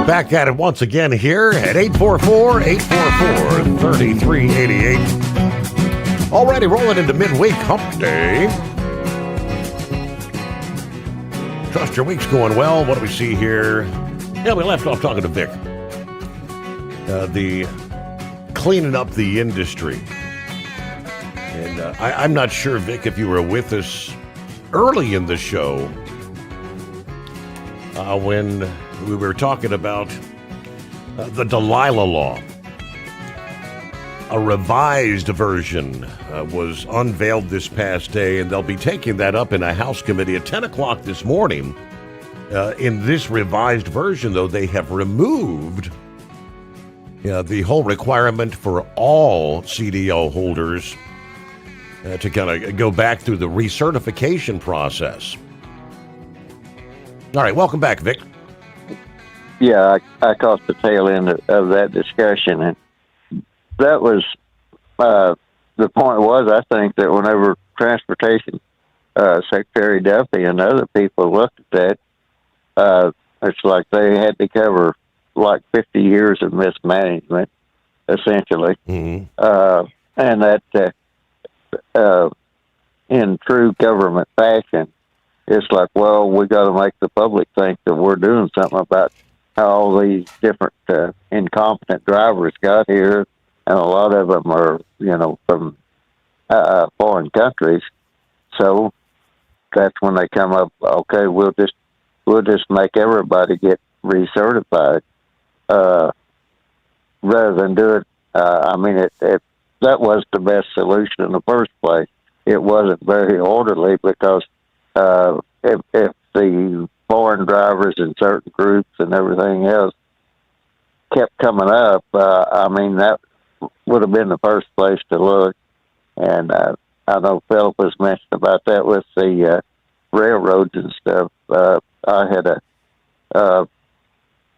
S16: Back at it once again here at 844-844-3388. Already rolling into midweek hump day. Trust your week's going well. What do we see here? Yeah, we left off talking to Vic. The cleaning up the industry. And I'm not sure, Vic, if you were with us early in the show when we were talking about the Delilah Law. A revised version was unveiled this past day, and they'll be taking that up in a House committee at 10 o'clock this morning. In this revised version, though, they have removed the whole requirement for all CDL holders to kind of go back through the recertification process. All right, welcome back, Vic.
S3: I caught the tail end of that discussion, and that was the point was, I think, that whenever Transportation Secretary Duffy and other people looked at that, it's like they had to cover like 50 years of mismanagement, essentially.
S16: Mm-hmm.
S3: And that in true government fashion, it's like, well, we got to make the public think that we're doing something about how all these different incompetent drivers got here, and a lot of them are, from foreign countries. So that's when they come up. Okay, we'll just make everybody get recertified, rather than do it. It that was the best solution in the first place. It wasn't very orderly because if the foreign drivers in certain groups and everything else kept coming up, that would have been the first place to look. And I know Philip was mentioned about that with the railroads and stuff. I had a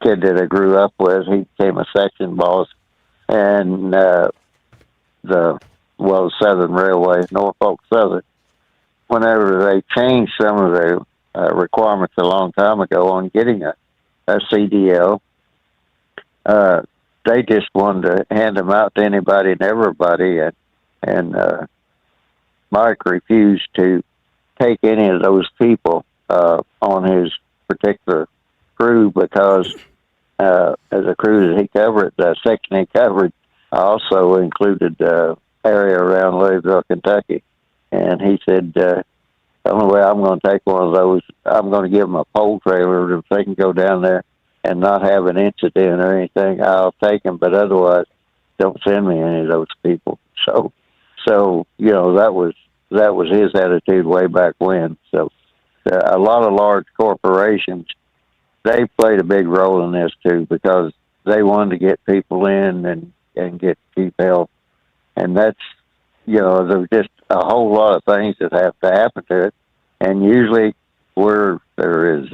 S3: kid that I grew up with. He became a section boss, and the Southern Railway, Norfolk Southern, whenever they changed some of the requirements a long time ago on getting a CDL, they just wanted to hand them out to anybody and everybody, and Mike refused to take any of those people on his particular crew because as a crew that he covered, the section he covered also included area around Louisville, Kentucky. And he said, the only way I'm going to take one of those, I'm going to give them a pole trailer. If they can go down there and not have an incident or anything, I'll take them. But otherwise, don't send me any of those people. So that was his attitude way back when. So a lot of large corporations, they played a big role in this too, because they wanted to get people in and get cheap help. And that's, there's just a whole lot of things that have to happen to it. And usually where there is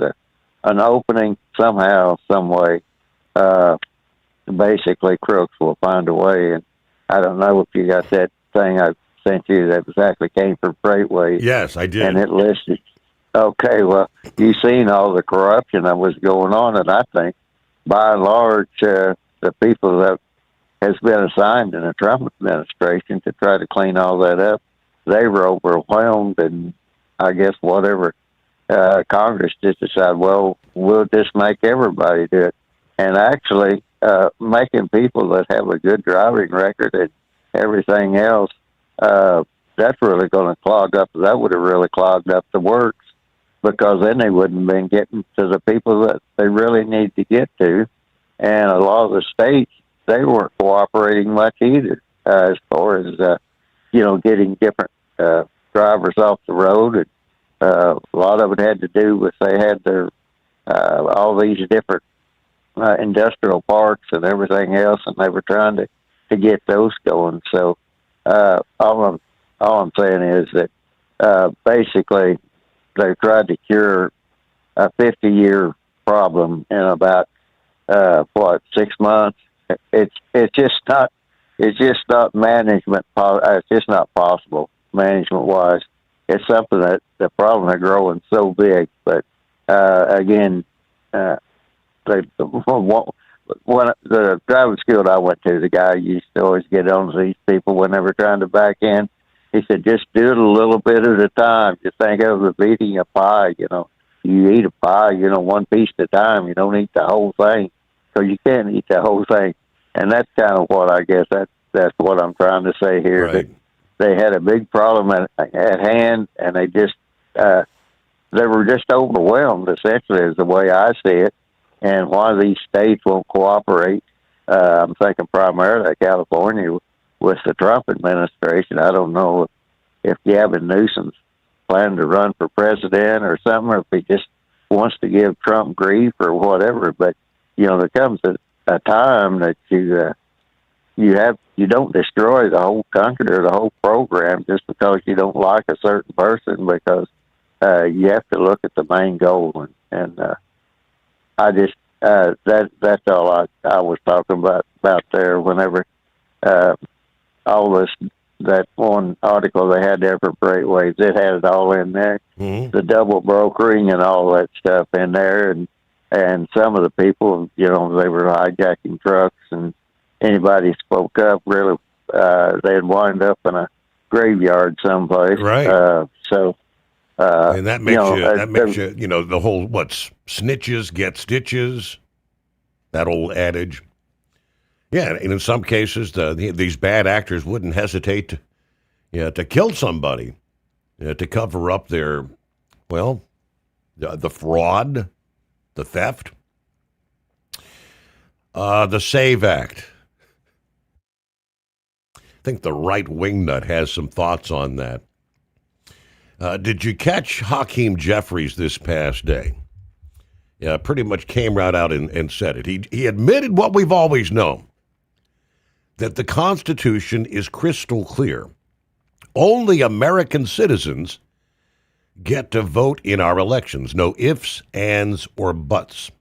S3: an opening somehow, some way, basically crooks will find a way. And I don't know if you got that thing I sent you that exactly came from Freightways.
S16: Yes, I did.
S3: And it listed. Okay, well, you've seen all the corruption that was going on, and I think, by and large, the people that has been assigned in the Trump administration to try to clean all that up, they were overwhelmed, and I guess whatever Congress just decided, well, we'll just make everybody do it. And actually, making people that have a good driving record and everything else, that's really going to clog up. That would have really clogged up the works, because then they wouldn't have been getting to the people that they really need to get to. And a lot of the states, they weren't cooperating much either, as far as, getting different drivers off the road. And a lot of it had to do with they had their all these different industrial parks and everything else, and they were trying to get those going. So all I'm saying is that basically they tried to cure a 50-year problem in about 6 months. It's just not management. It's just not possible management wise. It's something that the problem are growing so big. But again, the driving school I went to, the guy used to always get on to these people when they were trying to back in. He said, just do it a little bit at a time. Just think of it as eating a pie. You eat a pie, one piece at a time. You don't eat the whole thing. So you can't eat the whole thing. And that's kind of what I guess that's what I'm trying to say here.
S16: Right.
S3: That they had a big problem at hand, and they were just overwhelmed, essentially, is the way I see it. And why these states won't cooperate, I'm thinking primarily California with the Trump administration. I don't know if Gavin Newsom's planning to run for president or something, or if he just wants to give Trump grief or whatever. But there comes a time that you don't destroy the whole country or the whole program just because you don't like a certain person, because you have to look at the main goal. And I that's all I was talking about there. Whenever all this, that one article they had there for Freightways, it had it all in there.
S16: Mm-hmm.
S3: The double brokering and all that stuff in there, and some of the people, they were hijacking trucks, and anybody spoke up, really, they'd wind up in a graveyard someplace.
S16: Right. And that makes you, the whole, snitches get stitches, that old adage. Yeah, and in some cases, these bad actors wouldn't hesitate to kill somebody to cover up their, the fraud, the theft. The SAVE Act. I think the right-wing nut has some thoughts on that. Did you catch Hakeem Jeffries this past day? Yeah, pretty much came right out and said it. He admitted what we've always known, that the Constitution is crystal clear. Only American citizens get to vote in our elections. No ifs, ands, or buts.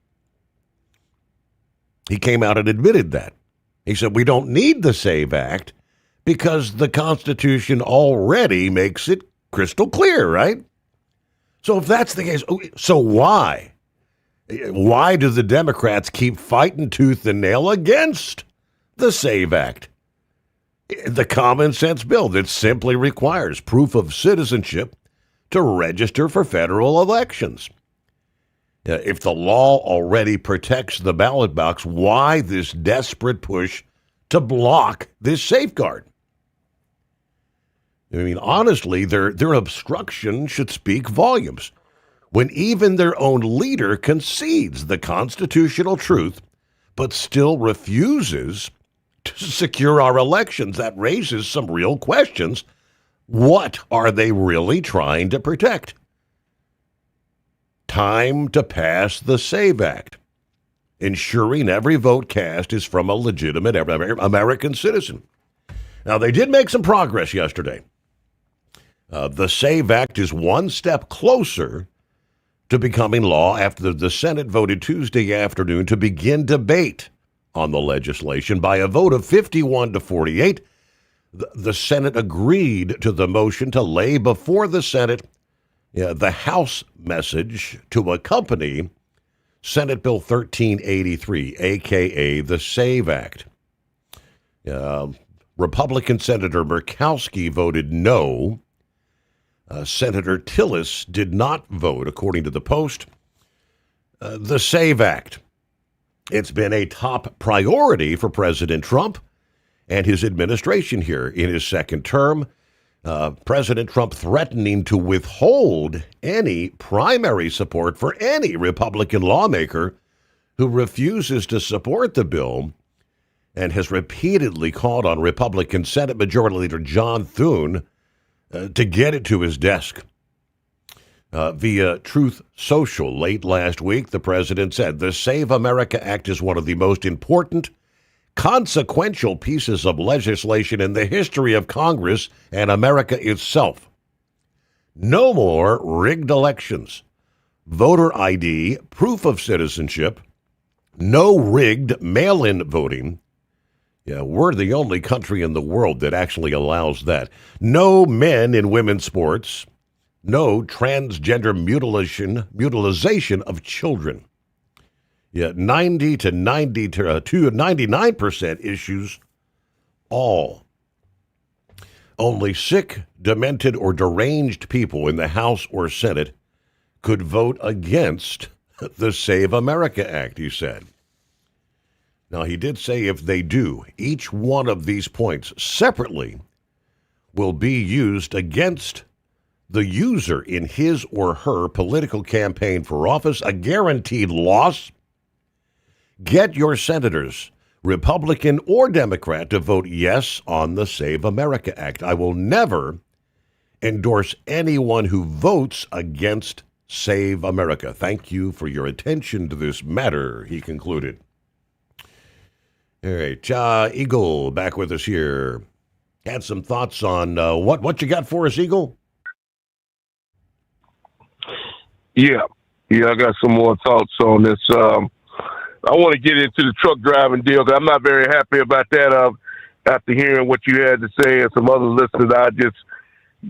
S16: He came out and admitted that. He said, we don't need the SAVE Act because the Constitution already makes it crystal clear, right? So if that's the case, so why? Why do the Democrats keep fighting tooth and nail against the SAVE Act? The common sense bill that simply requires proof of citizenship to register for federal elections. If the law already protects the ballot box, why this desperate push to block this safeguard? I mean, honestly, their obstruction should speak volumes. When even their own leader concedes the constitutional truth, but still refuses to secure our elections, that raises some real questions. What are they really trying to protect? Time to pass the SAVE Act, ensuring every vote cast is from a legitimate American citizen. Now, they did make some progress yesterday. The SAVE Act is one step closer to becoming law after the Senate voted Tuesday afternoon to begin debate on the legislation. By a vote of 51 to 48, the Senate agreed to the motion to lay before the Senate the House message to accompany Senate Bill 1383, a.k.a. the SAVE Act. Republican Senator Murkowski voted no. Senator Tillis did not vote, according to the Post. The SAVE Act. It's been a top priority for President Trump and his administration here in his second term. President Trump threatening to withhold any primary support for any Republican lawmaker who refuses to support the bill, and has repeatedly called on Republican Senate Majority Leader John Thune to get it to his desk. Via Truth Social late last week, the president said the Save America Act is one of the most important, consequential pieces of legislation in the history of Congress and America itself. No more rigged elections, voter ID, proof of citizenship, no rigged mail-in voting. Yeah, we're the only country in the world that actually allows that. No men in women's sports. No transgender mutilization of children. Yeah, 90 to 99% issues all. Only sick, demented, or deranged people in the House or Senate could vote against the Save America Act, he said. Now, he did say if they do, each one of these points separately will be used against the user in his or her political campaign for office, a guaranteed loss. Get your senators, Republican or Democrat, to vote yes on the Save America Act. I will never endorse anyone who votes against Save America. Thank you for your attention to this matter, he concluded. All right, Eagle back with us here. Had some thoughts on what you got for us, Eagle?
S11: Yeah, I got some more thoughts on this. I want to get into the truck driving deal because I'm not very happy about that. After hearing what you had to say and some other listeners, I just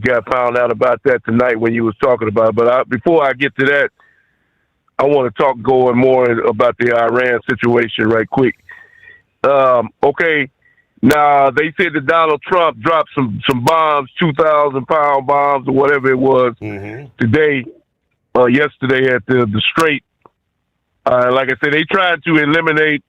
S11: got found out about that tonight when you was talking about it. But before I get to that, I want to talk going more about the Iran situation right quick. Okay, now they said that Donald Trump dropped some bombs, 2,000-pound bombs or whatever it was today, yesterday at the Strait. Like I said, they tried to eliminate,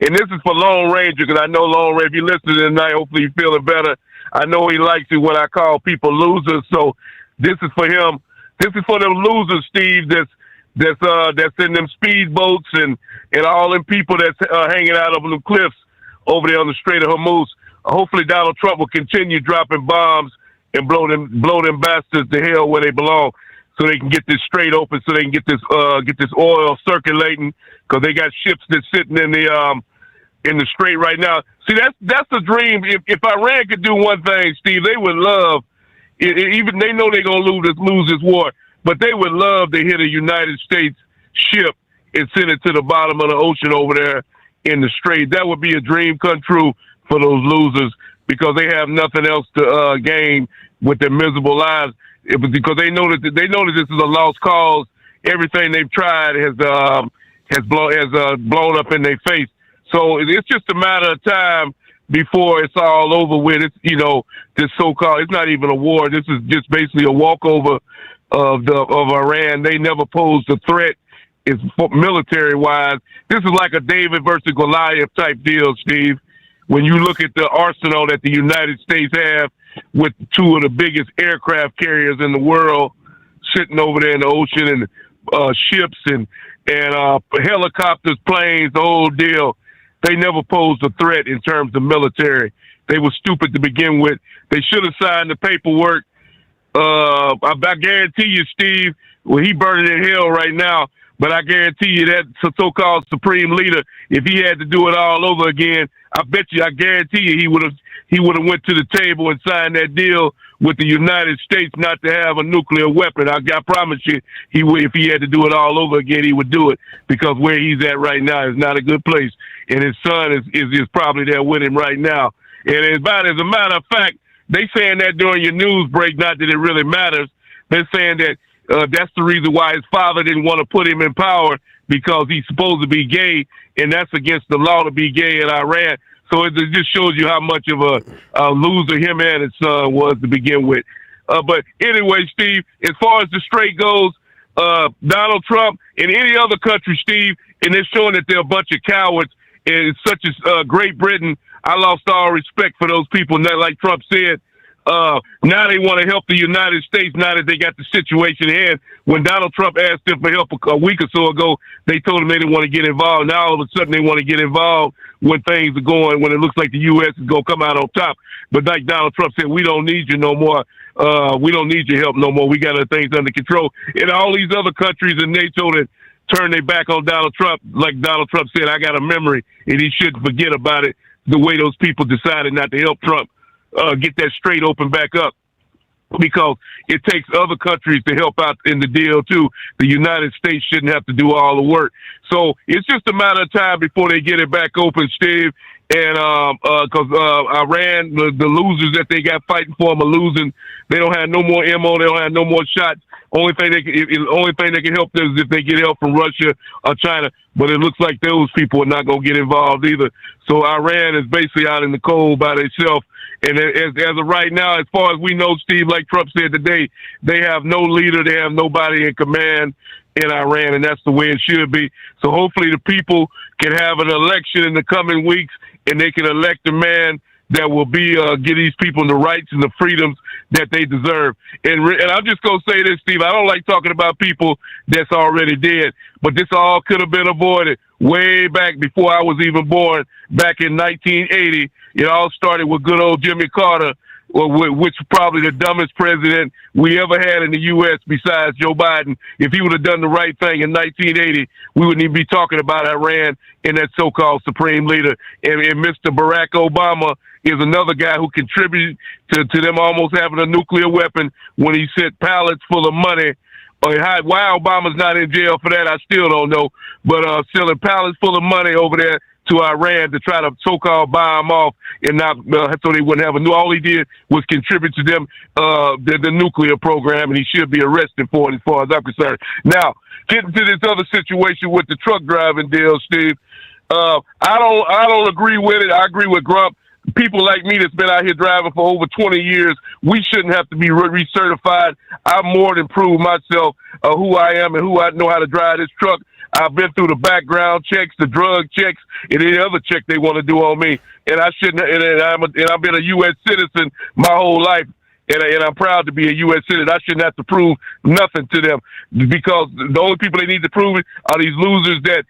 S11: and this is for Lone Ranger, because I know Lone Ranger, if you're listening tonight, hopefully you're feeling better. I know he likes it when I call people losers, so this is for him. This is for them losers, Steve, that's in them speedboats and all them people that's hanging out over the cliffs over there on the Strait of Hormuz. Hopefully Donald Trump will continue dropping bombs and blow them bastards to hell where they belong, so they can get this strait open, so they can get this oil circulating, because they got ships that's sitting in the strait right now. See, that's the dream. If Iran could do one thing, Steve, they would love it. Even they know they're gonna lose this war, but they would love to hit a United States ship and send it to the bottom of the ocean over there in the strait. That would be a dream come true for those losers, because they have nothing else to gain with their miserable lives. It was because they know that this is a lost cause. Everything they've tried has blown up in their face. So it's just a matter of time before it's all over with. It's, this so-called, it's not even a war. This is just basically a walkover of Iran. They never posed a threat. It's military-wise. This is like a David versus Goliath type deal, Steve. When you look at the arsenal that the United States have, with two of the biggest aircraft carriers in the world sitting over there in the ocean, and ships and helicopters, planes, the whole deal. They never posed a threat in terms of military. They were stupid to begin with. They should have signed the paperwork. I guarantee you, Steve, well, he burning in hell right now, but I guarantee you that so-called supreme leader, if he had to do it all over again, I guarantee you he would have went to the table and signed that deal with the United States not to have a nuclear weapon. I promise you, he would. If he had to do it all over again, he would do it, because where he's at right now is not a good place, and his son is probably there with him right now. And as a matter of fact, they saying that during your news break, not that it really matters. They're saying that that's the reason why his father didn't want to put him in power, because he's supposed to be gay, and that's against the law to be gay in Iran. So it just shows you how much of a loser him and his son was to begin with. But anyway, Steve, as far as the strait goes, Donald Trump and any other country, Steve, and they're showing that they're a bunch of cowards, and such as Great Britain, I lost all respect for those people. Now, like Trump said, now they want to help the United States now that they got the situation in hand. When Donald Trump asked them for help a week or so ago, they told him they didn't want to get involved. Now all of a sudden they want to get involved when things are going, when it looks like the U.S. is going to come out on top. But like Donald Trump said, we don't need you no more. We don't need your help no more. We got our things under control. And all these other countries in NATO that turn their back on Donald Trump, like Donald Trump said, I got a memory, and he shouldn't forget about it, the way those people decided not to help Trump get that strait open back up, because it takes other countries to help out in the deal too. The United States shouldn't have to do all the work. So it's just a matter of time before they get it back open, Steve. And because Iran, the losers that they got fighting for them are losing. They don't have no more ammo. They don't have no more shots. Only thing that can help them is if they get help from Russia or China. But it looks like those people are not going to get involved either. So Iran is basically out in the cold by themselves. And as of right now, as far as we know, Steve, like Trump said today, they have no leader. They have nobody in command in Iran, and that's the way it should be. So hopefully the people can have an election in the coming weeks, and they can elect a man that will be give these people the rights and the freedoms that they deserve. And I'm just going to say this, Steve, I don't like talking about people that's already dead, but this all could have been avoided way back before I was even born, back in 1980. It all started with good old Jimmy Carter, which is probably the dumbest president we ever had in the U.S. besides Joe Biden. If he would have done the right thing in 1980, we wouldn't even be talking about Iran and that so-called supreme leader. And Mr. Barack Obama is another guy who contributed to them almost having a nuclear weapon when he sent pallets full of money Or why Obama's not in jail for that, I still don't know. But selling pallets full of money over there to Iran to try to so-called buy them off and not so they wouldn't have a new. All he did was contribute to them the nuclear program, and he should be arrested for it as far as I'm concerned. Now, getting to this other situation with the truck driving deal, Steve, I don't agree with it. I agree with Grump. People like me that's been out here driving for over 20 years, we shouldn't have to be recertified. I've more than proved myself who I am and who I know how to drive this truck. I've been through the background checks, the drug checks, and any other check they want to do on me. And I shouldn't. And I've been a U.S. citizen my whole life, and I'm proud to be a U.S. citizen. I shouldn't have to prove nothing to them because the only people they need to prove it are these losers that.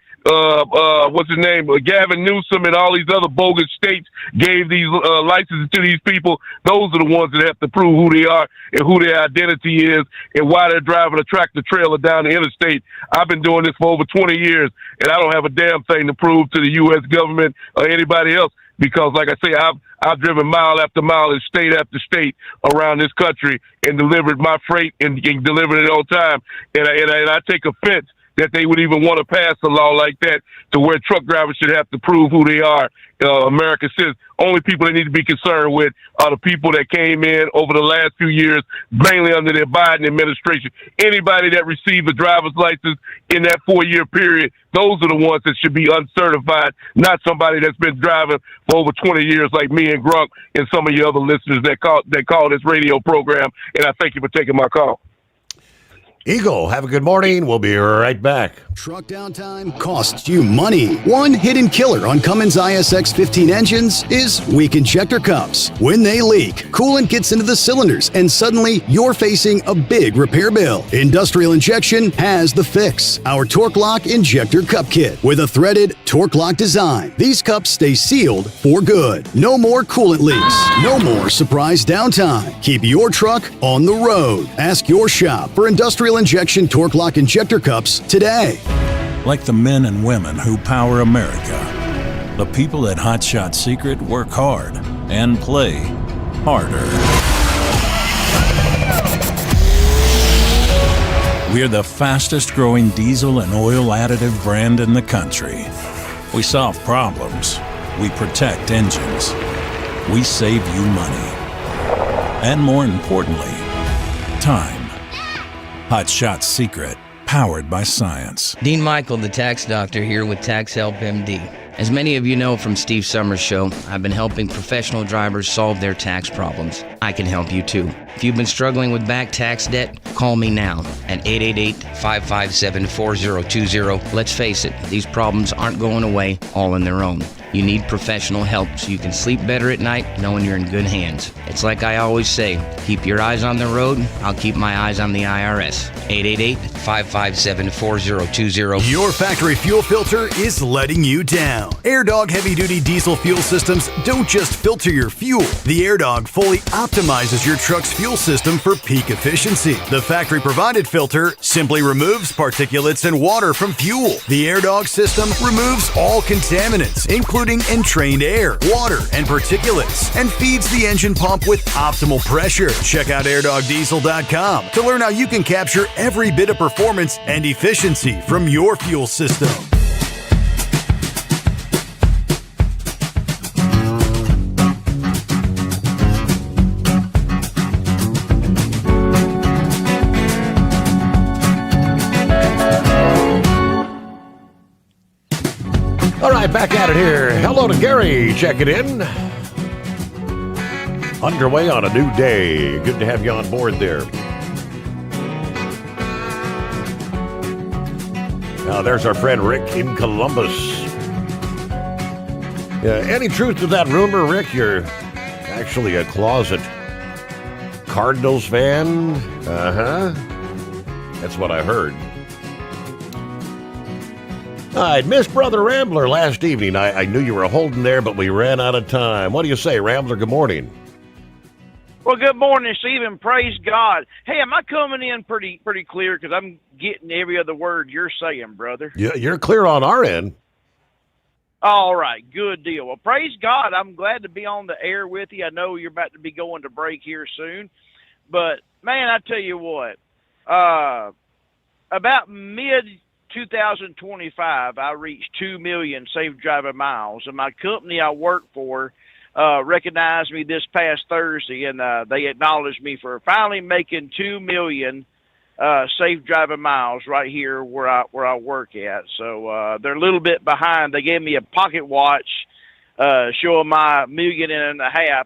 S11: What's his name? Gavin Newsom and all these other bogus states gave these licenses to these people. Those are the ones that have to prove who they are and who their identity is and why they're driving a tractor trailer down the interstate. I've been doing this for over 20 years, and I don't have a damn thing to prove to the U.S. government or anybody else because, like I say, I've driven mile after mile and state after state around this country and delivered my freight and delivered it on time. And I take offense that they would even want to pass a law like that to where truck drivers should have to prove who they are. America says only people they need to be concerned with are the people that came in over the last few years, mainly under the Biden administration. Anybody that received a driver's license in that 4-year period, those are the ones that should be uncertified, not somebody that's been driving for over 20 years like me and Grunk and some of your other listeners that call this radio program. And I thank you for taking my call.
S16: Eagle, have a good morning. We'll be right back.
S13: Truck downtime costs you money. One hidden killer on Cummins ISX 15 engines is weak injector cups. When they leak, coolant gets into the cylinders and suddenly you're facing a big repair bill. Industrial Injection has the fix. Our Torque Lock Injector Cup Kit with a threaded Torque Lock design. These cups stay sealed for good. No more coolant leaks. No more surprise downtime. Keep your truck on the road. Ask your shop for Industrial Injection Torque Lock Injector Cups today.
S10: Like the men and women who power America, the people at Hot Shot Secret work hard and play harder. We're the fastest growing diesel and oil additive brand in the country. We solve problems. We protect engines. We save you money. And more importantly, time. Hot Shot Secret, powered by science.
S6: Dean Michael, the tax doctor, here with Tax Help MD. As many of you know from Steve Sommers' show, I've been helping professional drivers solve their tax problems. I can help you too. If you've been struggling with back tax debt, call me now at 888-557-4020. Let's face it, these problems aren't going away all on their own. You need professional help so you can sleep better at night knowing you're in good hands. It's like I always say, keep your eyes on the road, I'll keep my eyes on the IRS. 888-557-4020.
S5: Your factory fuel filter is letting you down. AirDog heavy-duty diesel fuel systems don't just filter your fuel. The AirDog fully optimizes your truck's fuel system for peak efficiency. The factory-provided filter simply removes particulates and water from fuel. The AirDog system removes all contaminants, including entrained air, water, and particulates, and feeds the engine pump with optimal pressure. Check out airdogdiesel.com to learn how you can capture every bit of performance and efficiency from your fuel system.
S16: All right, back at it here. Hello to Gary checking in. Underway on a new day. Good to have you on board there. Now, there's our friend Rick in Columbus. Any truth to that rumor, Rick? You're actually a closet Cardinals fan? Uh-huh. That's what I heard. I missed Brother Rambler last evening. I knew you were holding there, but we ran out of time. What do you say, Rambler? Good morning.
S12: Well, good morning, Stephen. Praise God. Hey, am I coming in pretty clear? Because I'm getting every other word you're saying, brother.
S16: Yeah, you're clear on our end.
S12: All right, good deal. Well, praise God. I'm glad to be on the air with you. I know you're about to be going to break here soon. But, man, I tell you what, about mid 2025, I reached 2 million safe driving miles, and my company I work for recognized me this past Thursday, and they acknowledged me for finally making 2 million safe driving miles right here where I work at. So they're a little bit behind. They gave me a pocket watch showing my 1.5 million,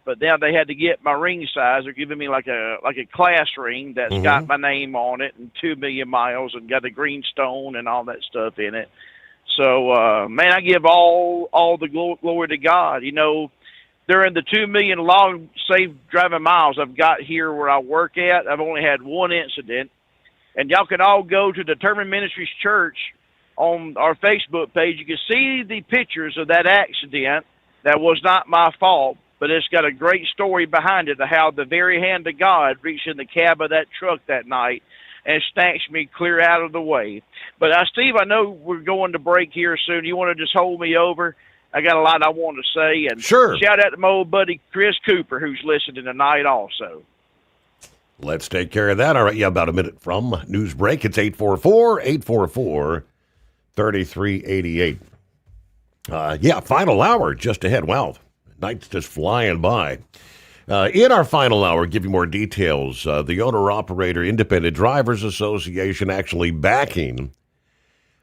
S12: but now they had to get my ring size. They're giving me like a class ring that's got my name on it and 2 million miles and got the green stone and all that stuff in it. So man, I give all the glory to God. You know, during the 2 million long safe driving miles I've got here where I work at, I've only had one incident. And y'all can all go to Determined Ministries Church on our Facebook page. You can see the pictures of that accident. That was not my fault, but it's got a great story behind it of how the very hand of God reached in the cab of that truck that night and snatched me clear out of the way. But Steve, I know we're going to break here soon. You want to just hold me over? I got a lot I want to say. And
S16: sure.
S12: Shout out to my old buddy Chris Cooper, who's listening tonight also.
S16: Let's take care of that. All right, about a minute from news break. It's 844-3388. Final hour just ahead. Wow, night's just flying by. In our final hour, give you more details. The Owner-Operator Independent Drivers Association actually backing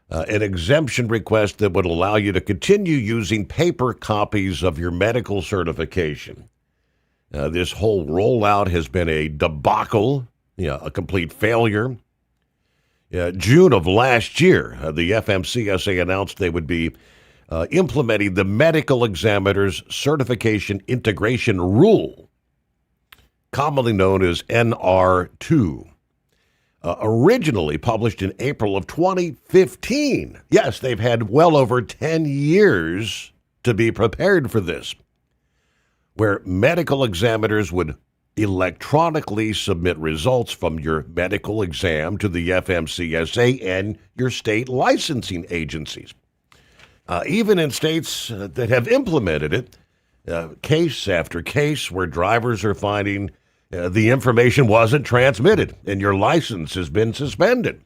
S16: an exemption request that would allow you to continue using paper copies of your medical certification. This whole rollout has been a debacle, a complete failure. June of last year, the FMCSA announced they would be implementing the Medical Examiner's Certification Integration Rule, commonly known as NR2, originally published in April of 2015. Yes, they've had well over 10 years to be prepared for this, where medical examiners would electronically submit results from your medical exam to the FMCSA and your state licensing agencies. Even in states that have implemented it, case after case where drivers are finding the information wasn't transmitted and your license has been suspended.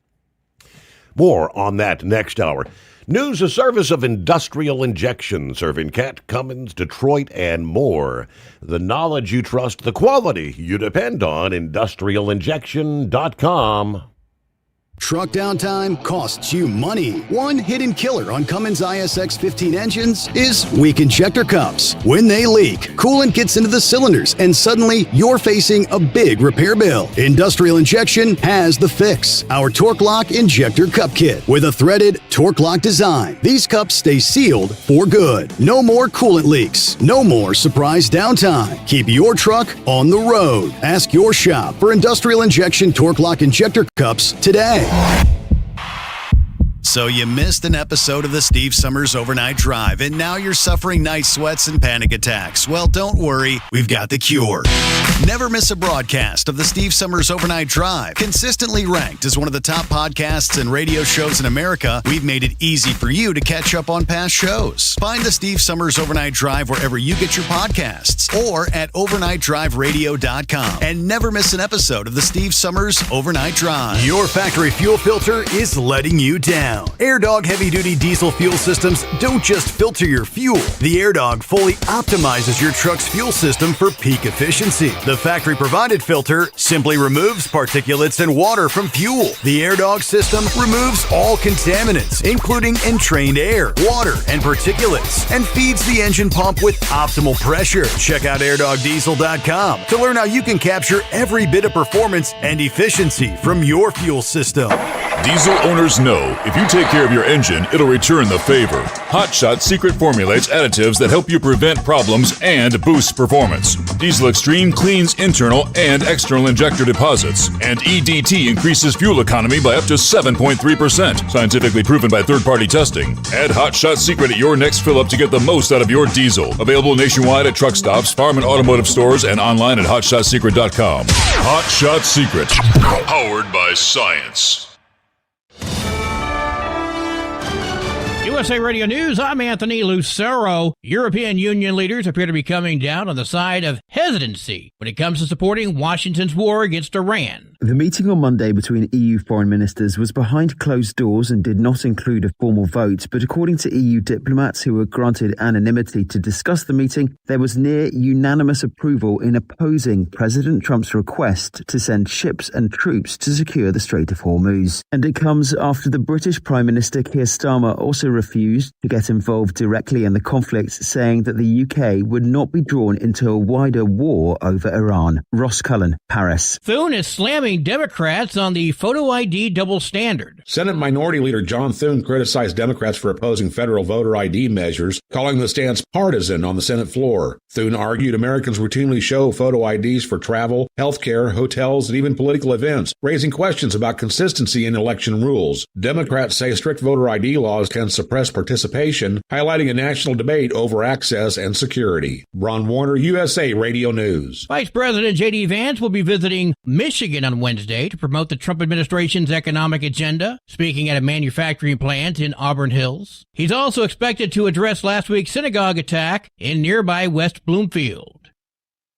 S16: More on that next hour. News, a service of Industrial Injection, serving Cat, Cummins, Detroit, and more. The knowledge you trust, the quality you depend on. IndustrialInjection.com.
S13: Truck downtime costs you money. One hidden killer on Cummins ISX 15 engines is weak injector cups. When they leak, coolant gets into the cylinders and suddenly you're facing a big repair bill. Industrial Injection has the fix. Our Torque Lock Injector Cup Kit with a threaded Torque Lock design. These cups stay sealed for good. No more coolant leaks. No more surprise downtime. Keep your truck on the road. Ask your shop for Industrial Injection Torque Lock Injector Cups today.
S17: So you missed an episode of the Steve Summers Overnight Drive, and now you're suffering night sweats and panic attacks. Well, don't worry, we've got the cure. Never miss a broadcast of the Steve Summers Overnight Drive. Consistently ranked as one of the top podcasts and radio shows in America, we've made it easy for you to catch up on past shows. Find the Steve Summers Overnight Drive wherever you get your podcasts or at overnightdriveradio.com. And never miss an episode of the Steve Summers Overnight Drive.
S5: Your factory fuel filter is letting you down. AirDog heavy-duty diesel fuel systems don't just filter your fuel. The AirDog fully optimizes your truck's fuel system for peak efficiency. The factory-provided filter simply removes particulates and water from fuel. The AirDog system removes all contaminants, including entrained air, water, and particulates, and feeds the engine pump with optimal pressure. Check out airdogdiesel.com to learn how you can capture every bit of performance and efficiency from your fuel system.
S14: Diesel owners know if you take care of your engine, it'll return the favor. Hot Shot secret formulates additives that help you prevent problems and boost performance. Diesel Extreme cleans internal and external injector deposits, and EDT increases fuel economy by up to 7.3%, scientifically proven by third-party testing. Add Hot Shot Secret at your next fill-up to get the most out of your diesel. Available nationwide at truck stops, farm and automotive stores, and online at hotshotsecret.com. Hot Shot Secret, powered by science.
S2: USA Radio News, I'm Anthony Lucero. European Union leaders appear to be coming down on the side of hesitancy when it comes to supporting Washington's war against Iran.
S15: The meeting on Monday between EU foreign ministers was behind closed doors and did not include a formal vote, but according to EU diplomats who were granted anonymity to discuss the meeting, there was near unanimous approval in opposing President Trump's request to send ships and troops to secure the Strait of Hormuz. And it comes after the British Prime Minister Keir Starmer also refused to get involved directly in the conflict, saying that the UK would not be drawn into a wider war over Iran. Ross Cullen, Paris.
S2: Thune is slamming Democrats on the photo ID double standard.
S19: Senate Minority Leader John Thune criticized Democrats for opposing federal voter ID measures, calling the stance partisan on the Senate floor. Thune argued Americans routinely show photo IDs for travel, healthcare, hotels, and even political events, raising questions about consistency in election rules. Democrats say strict voter ID laws can suppress participation, highlighting a national debate over access and security. Ron Warner, USA Radio News.
S2: Vice President J.D. Vance will be visiting Michigan on Wednesday to promote the Trump administration's economic agenda, speaking at a manufacturing plant in Auburn Hills. He's also expected to address last week's synagogue attack in nearby West Bloomfield.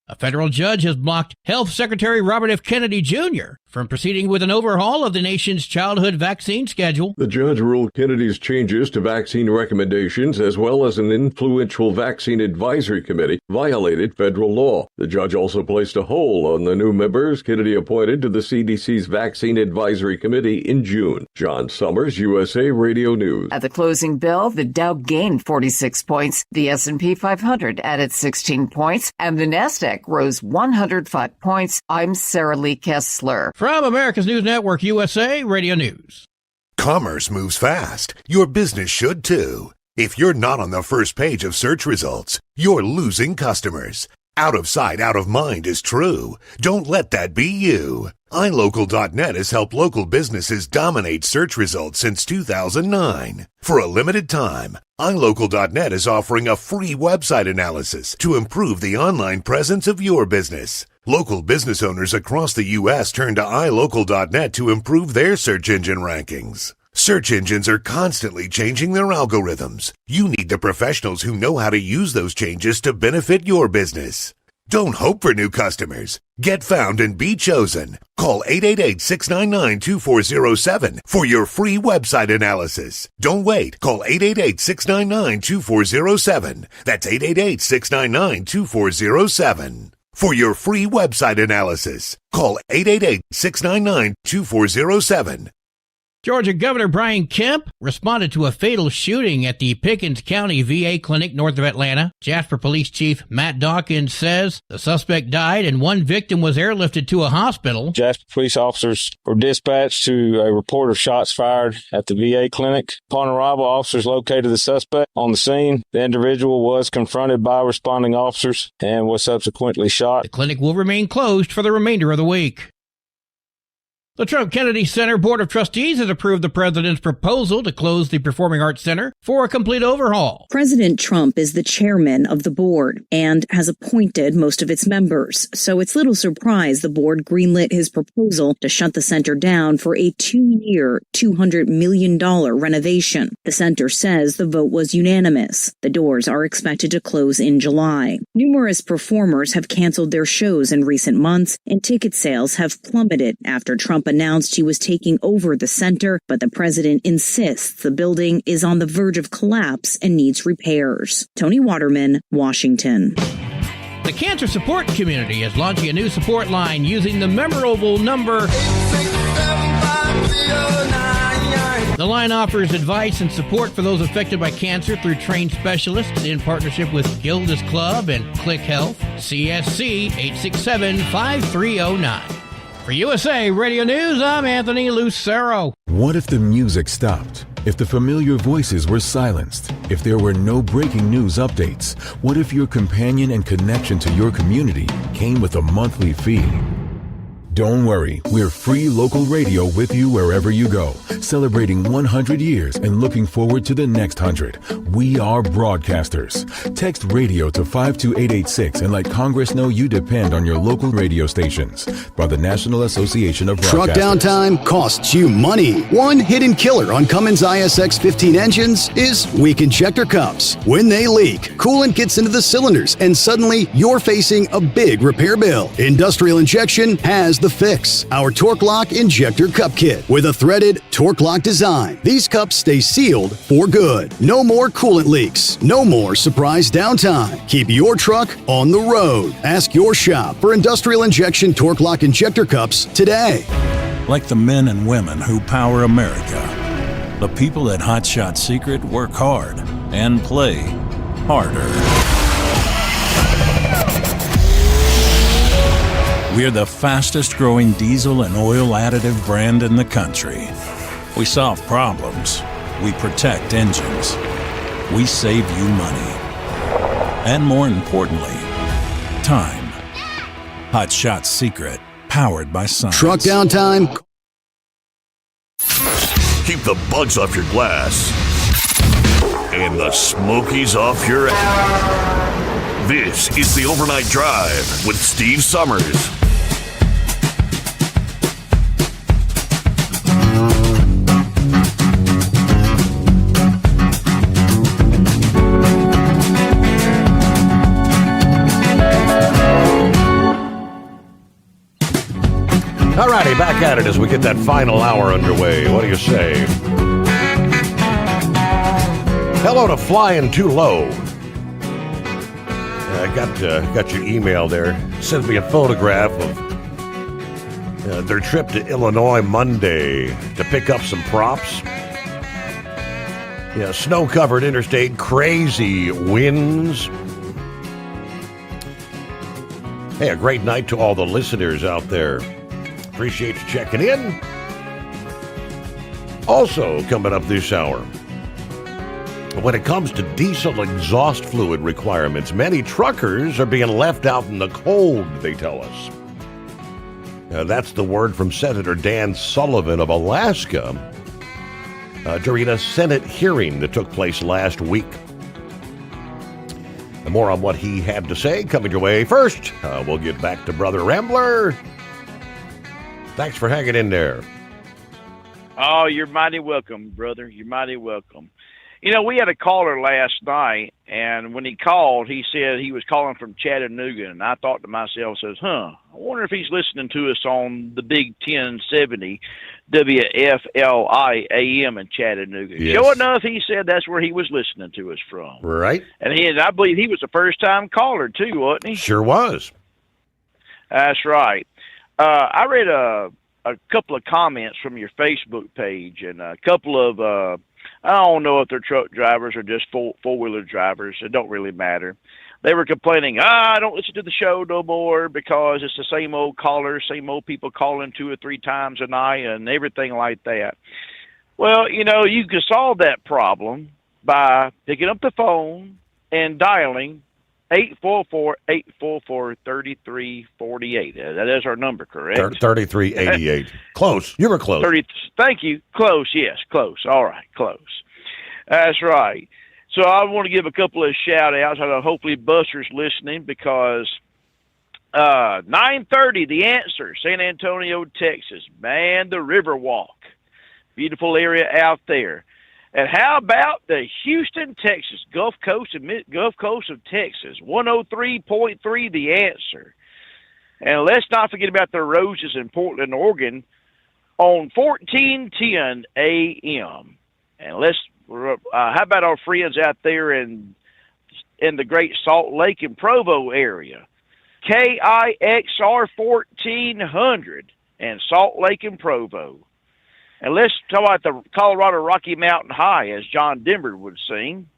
S2: A federal judge has blocked Health Secretary Robert F. Kennedy Jr. from proceeding with an overhaul of the nation's childhood vaccine schedule.
S7: The judge ruled Kennedy's changes to vaccine recommendations, as well as an influential vaccine advisory committee, violated federal law. The judge also placed a hold on the new members Kennedy appointed to the CDC's Vaccine Advisory Committee in June. John Sommers, USA Radio News.
S18: At the closing bell, the Dow gained 46 points, the S&P 500 added 16 points, and the NASDAQ rose 105 points. I'm Sarah Lee Kessler.
S2: From America's News Network, USA Radio News.
S20: Commerce moves fast. Your business should too. If you're not on the first page of search results, you're losing customers. Out of sight, out of mind is true. Don't let that be you. iLocal.net has helped local businesses dominate search results since 2009. For a limited time, iLocal.net is offering a free website analysis to improve the online presence of your business. Local business owners across the U.S. turn to iLocal.net to improve their search engine rankings. Search engines are constantly changing their algorithms. You need the professionals who know how to use those changes to benefit your business. Don't hope for new customers. Get found and be chosen. Call 888-699-2407 for your free website analysis. Don't wait. Call 888-699-2407. That's 888-699-2407. For your free website analysis, call 888-699-2407.
S2: Georgia Governor Brian Kemp responded to a fatal shooting at the Pickens County VA clinic north of Atlanta. Jasper Police Chief Matt Dawkins says the suspect died and one victim was airlifted to a hospital.
S21: Jasper police officers were dispatched to a report of shots fired at the VA clinic. Upon arrival, officers located the suspect on the scene. The individual was confronted by responding officers and was subsequently shot.
S2: The clinic will remain closed for the remainder of the week. The Trump Kennedy Center Board of Trustees has approved the president's proposal to close the Performing Arts Center for a complete overhaul.
S22: President Trump is the chairman of the board and has appointed most of its members, so it's little surprise the board greenlit his proposal to shut the center down for a 2-year, $200 million renovation. The center says the vote was unanimous. The doors are expected to close in July. Numerous performers have canceled their shows in recent months, and ticket sales have plummeted after Trump announced he was taking over the center, but the president insists the building is on the verge of collapse and needs repairs. Tony Waterman, Washington.
S2: The cancer support community is launching a new support line using the memorable number. The line offers advice and support for those affected by cancer through trained specialists in partnership with Gilda's Club and Click Health. CSC 867-5309. For USA Radio News, I'm Anthony Lucero.
S23: What if the music stopped? If the familiar voices were silenced? If there were no breaking news updates? What if your companion and connection to your community came with a monthly fee? Don't worry, we're free local radio with you wherever you go, celebrating 100 years and looking forward to the next 100. We are broadcasters. Text radio to 52886 and let Congress know you depend on your local radio stations. By the National Association of Broadcasters.
S13: Truck downtime costs you money. One hidden killer on Cummins ISX 15 engines is weak injector cups. When they leak, coolant gets into the cylinders and suddenly you're facing a big repair bill. Industrial Injection has the the fix. Our Torque Lock Injector Cup Kit with a threaded Torque Lock design. These cups stay sealed for good. No more coolant leaks. No more surprise downtime. Keep your truck on the road. Ask your shop for industrial injection Torque Lock Injector Cups today.
S10: Like the men and women who power America, the people at Hot Shot Secret work hard and play harder. We're the fastest growing diesel and oil additive brand in the country. We solve problems. We protect engines. We save you money. And more importantly, time. Hot Shot Secret, powered by Sommers.
S13: Truck downtime.
S1: Keep the bugs off your glass and the smokies off your ass. This is the Overnight Drive with Steve Sommers.
S16: All righty, back at it as we get that final hour underway. What do you say? Hello to Flying Too Low. I got your email there. Sent me a photograph of their trip to Illinois Monday to pick up some props. Yeah, snow-covered interstate, crazy winds. Hey, a great night to all the listeners out there. Appreciate you checking in. Also, coming up this hour, when it comes to diesel exhaust fluid requirements, many truckers are being left out in the cold, they tell us. That's the word from Senator Dan Sullivan of Alaska during a Senate hearing that took place last week. And more on what he had to say coming your way. First, we'll get back to Brother Rambler. Thanks for hanging in there.
S12: Oh, you're mighty welcome, brother. You're mighty welcome. You know, we had a caller last night, and when he called, he said he was calling from Chattanooga, and I thought to myself, I wonder if he's listening to us on the big 1070 WFLI AM in Chattanooga.
S16: Yes.
S12: Sure enough, he said that's where he was listening to us from.
S16: Right.
S12: And I believe he was a first-time caller, too, wasn't he?
S16: Sure was.
S12: That's right. I read a couple of comments from your Facebook page, and a couple of, I don't know if they're truck drivers or just four-wheeler drivers. It don't really matter. They were complaining, I don't listen to the show no more because it's the same old callers, same old people calling 2 or 3 times a night and everything like that. Well, you know, you can solve that problem by picking up the phone and dialing 844-844-3348. That is our number, correct?
S16: 3388. Close. You were close.
S12: Thank you. Close, yes, close. All right, close. That's right. So I want to give a couple of shout-outs. Hopefully Buster's listening because 9:30, The Answer, San Antonio, Texas. Man, the Riverwalk. Beautiful area out there. And how about the Houston, Texas, Gulf Coast of Texas, 103.3, The Answer. And let's not forget about the Roses in Portland, Oregon, on 1410 AM. And how about our friends out there in the Great Salt Lake and Provo area, KIXR 1400 and Salt Lake and Provo. And let's talk about the Colorado Rocky Mountain High, as John Denver would sing.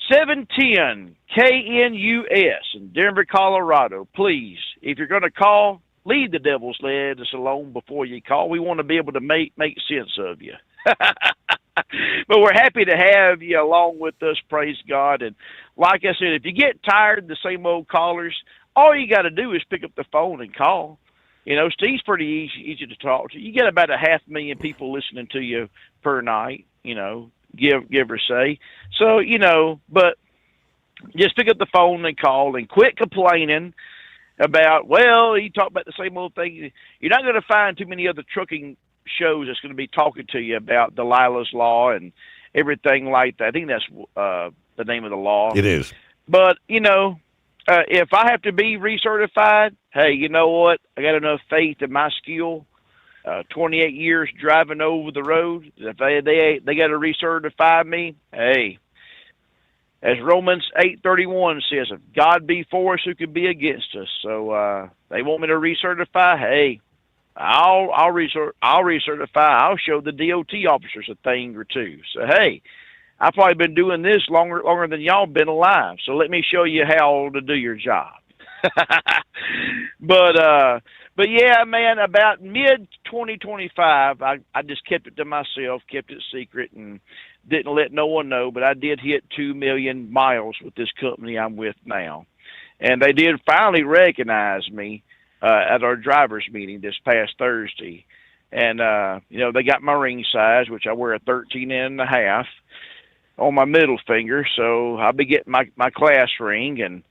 S12: 710 KNUS in Denver, Colorado. Please, if you're going to call, leave the devil's lettuce alone before you call. We want to be able to make sense of you. But we're happy to have you along with us, praise God. And like I said, if you get tired of the same old callers, all you got to do is pick up the phone and call. You know, Steve's pretty easy to talk to. You get about 500,000 people listening to you per night, you know, give or say. So, you know, but just pick up the phone and call and quit complaining about, well, you talk about the same old thing. You're not going to find too many other trucking shows that's going to be talking to you about Delilah's Law and everything like that. I think that's the name of the law.
S16: It is.
S12: But, you know, If I have to be recertified, hey, you know what? I got enough faith in my skill. 28 years driving over the road. If they got to recertify me, hey, as Romans 8:31 says, if God be for us, who could be against us? So they want me to recertify. Hey, I'll recertify. I'll show the DOT officers a thing or two. So hey, I've probably been doing this longer than y'all been alive. So let me show you how to do your job. But yeah, man, about mid 2025, I just kept it to myself, kept it secret, and didn't let no one know. But I did hit 2 million miles with this company I'm with now, and they did finally recognize me at our drivers meeting this past Thursday. And they got my ring size, which I wear a 13.5 on my middle finger, so I'll be getting my class ring and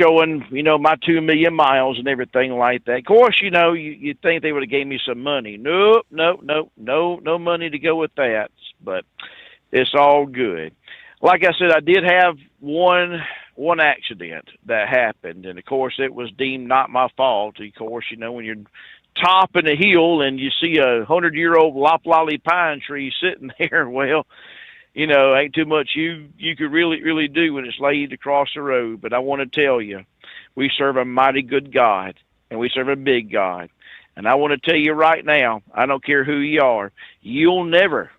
S12: showing my 2 million miles and everything like that. Of course, you'd think they would have gave me some money. Nope, no money to go with that. But it's all good. Like I said, I did have one accident that happened, and of course it was deemed not my fault. Of course, when you're topping a hill and you see a 100-year-old loplolly pine tree sitting there, well, ain't too much you could really do when it's laid across the road. But I want to tell you, we serve a mighty good God, and we serve a big God. And I want to tell you right now, I don't care who you are, you will never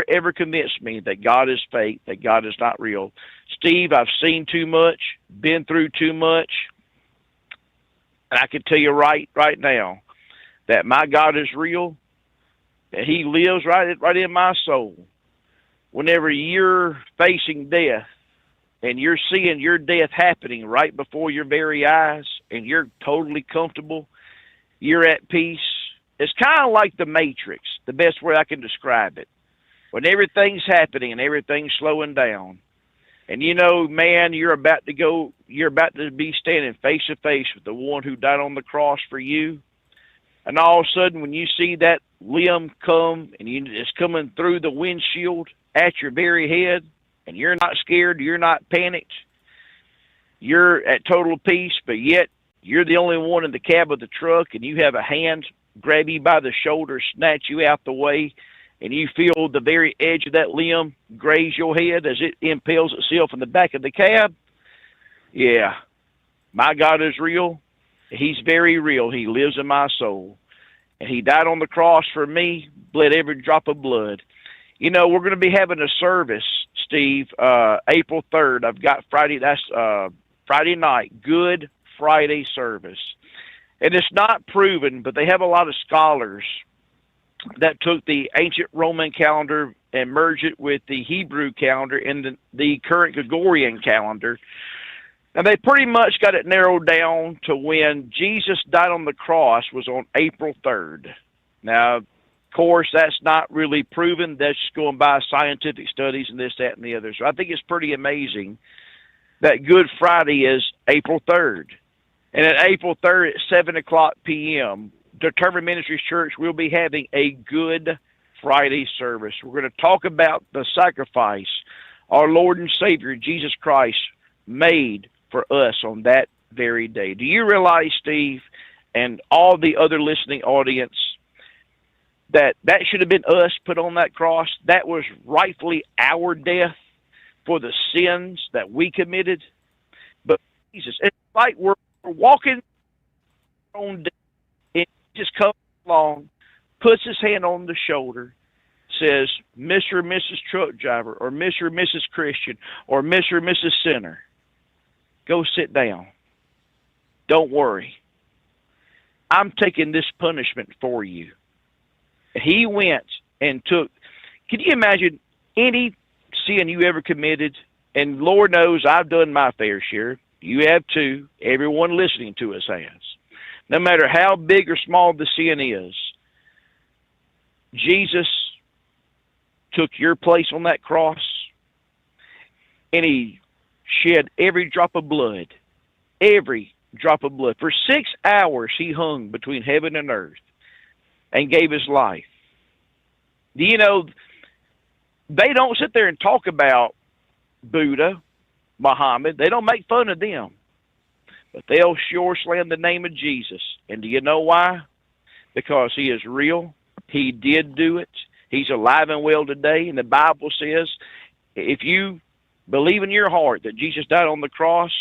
S12: ever convince me that God is fake, that God is not real. Steve, I've seen too much, been through too much, and I can tell you right now that my God is real, that He lives right in my soul. Whenever you're facing death and you're seeing your death happening right before your very eyes and you're totally comfortable, you're at peace. It's kind of like the Matrix, the best way I can describe it. When everything's happening and everything's slowing down, and man, you're about to be standing face to face with the one who died on the cross for you. And all of a sudden, when you see that limb come and it's coming through the windshield at your very head, and you're not scared, you're not panicked, you're at total peace, but yet you're the only one in the cab of the truck, and you have a hand grab you by the shoulder, snatch you out the way, and you feel the very edge of that limb graze your head as it impales itself in the back of the cab. Yeah, my God is real. He's very real. He lives in my soul. And He died on the cross for me, bled every drop of blood. We're going to be having a service, Steve, April 3rd. I've got Friday, that's Friday night, Good Friday service. And it's not proven, but they have a lot of scholars that took the ancient Roman calendar and merged it with the Hebrew calendar and the current Gregorian calendar. And they pretty much got it narrowed down to when Jesus died on the cross was on April 3rd. Now, of course, that's not really proven. That's just going by scientific studies and this, that, and the other. So I think it's pretty amazing that Good Friday is April 3rd. And at April 3rd at 7 o'clock p.m., Determined Ministries Church will be having a Good Friday service. We're going to talk about the sacrifice our Lord and Savior, Jesus Christ, made for us on that very day. Do you realize, Steve, and all the other listening audience, that should have been us put on that cross? That was rightfully our death for the sins that we committed. But Jesus, it's like we're walking on death, and He just comes along, puts His hand on the shoulder, says, Mr. or Mrs. Truck Driver, or Mr. or Mrs. Christian, or Mr. or Mrs. Sinner, go sit down. Don't worry. I'm taking this punishment for you. He went and took, can you imagine any sin you ever committed? And Lord knows I've done my fair share. You have too. Everyone listening to us has. No matter how big or small the sin is, Jesus took your place on that cross, and He shed every drop of blood. Every drop of blood. For 6 hours He hung between heaven and earth and gave His life. You know, they don't sit there and talk about Buddha Muhammad. They don't make fun of them. But they'll sure slam the name of Jesus. And do you know why? Because he is real. He did do it. He's alive and well today. And the Bible says, if you believe in your heart that Jesus died on the cross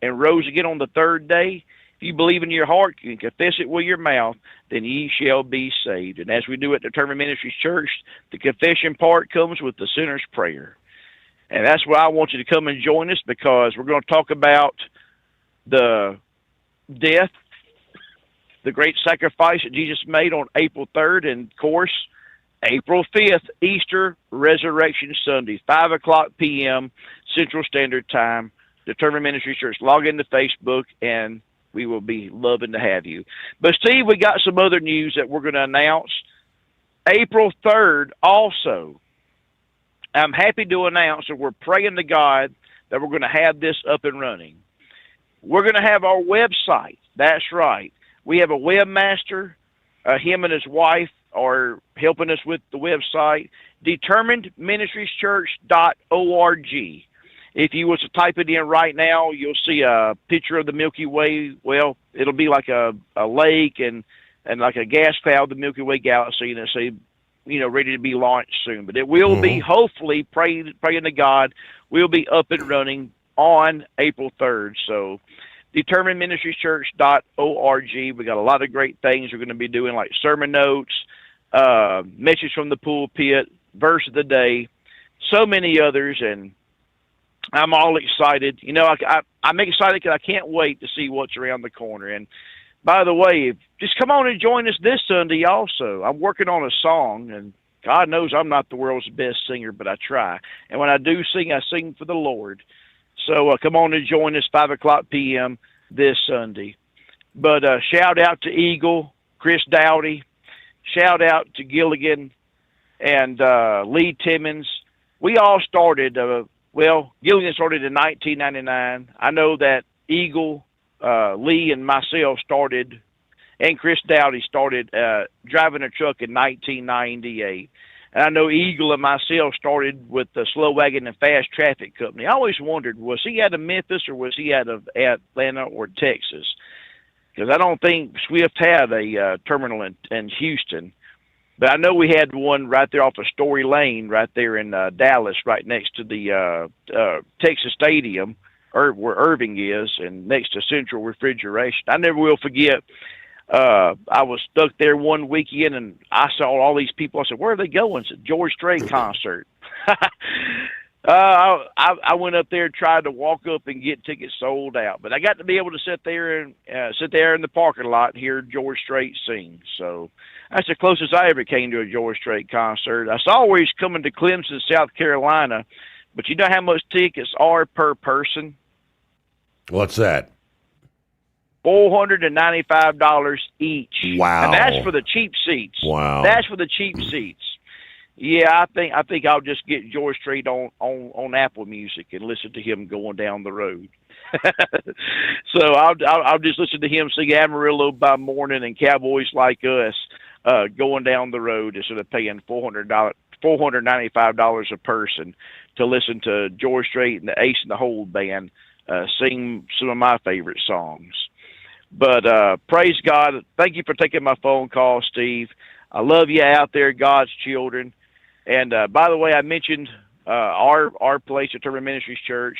S12: and rose again on the third day, if you believe in your heart, you can confess it with your mouth, then ye shall be saved. And as we do at Determined Ministries Church, the confession part comes with the sinner's prayer. And that's why I want you to come and join us, because we're going to talk about the death, the great sacrifice that Jesus made on April 3rd, and, of course, April 5th, Easter Resurrection Sunday, 5 o'clock p.m. Central Standard Time, Determined Ministries Church. Log into Facebook, and we will be loving to have you. But, Steve, we got some other news that we're going to announce. April 3rd also, I'm happy to announce that we're praying to God that we're going to have this up and running. We're going to have our website. That's right. We have a webmaster. Him and his wife are helping us with the website, determinedministrieschurch.org. If you was to type it in right now, you'll see a picture of the Milky Way. Well, it'll be like a lake and like a gas cloud, the Milky Way galaxy, and it'll say, ready to be launched soon. But it will be, hopefully, praying to God, we'll be up and running on April 3rd. So determinedministrieschurch.org. We got a lot of great things we're going to be doing, like sermon notes, message from the pulpit, verse of the day, so many others, and I'm all excited. I'm excited because I can't wait to see what's around the corner. And by the way, just come on and join us this Sunday also. I'm working on a song, and God knows I'm not the world's best singer, but I try. And when I do sing, I sing for the Lord. So come on and join us 5 o'clock p.m. this Sunday. But shout out to Eagle, Chris Dowdy. Shout out to Gilligan and Lee Timmons. We all started, Gilligan started in 1999. I know that Eagle, Lee, and myself started, and Chris Dowdy started driving a truck in 1998. And I know Eagle and myself started with the Slow Wagon and Fast Traffic Company. I always wondered, was he out of Memphis or was he out of Atlanta or Texas? Because I don't think Swift had a terminal in Houston. But I know we had one right there off of Story Lane, right there in Dallas, right next to the Texas Stadium, where Irving is, and next to Central Refrigeration. I never will forget, I was stuck there one weekend, and I saw all these people. I said, where are they going? It's a George Strait concert. I went up there and tried to walk up and get tickets sold out. But I got to be able to sit there in the parking lot and hear George Strait sing. So that's the closest I ever came to a George Strait concert. I was always coming to Clemson, South Carolina. But you know how much tickets are per person?
S16: What's that?
S12: $495 each.
S16: Wow.
S12: And that's for the cheap seats.
S16: Wow.
S12: That's for the cheap seats. Yeah, I think I'll just get George Strait on Apple Music and listen to him going down the road. So I'll just listen to him sing Amarillo by Morning and Cowboys Like Us going down the road instead of paying $495 a person to listen to George Strait and the Ace and the Hole Band sing some of my favorite songs. But praise God. Thank you for taking my phone call, Steve. I love you out there, God's children. And by the way, I mentioned our place at Determined Ministries Church.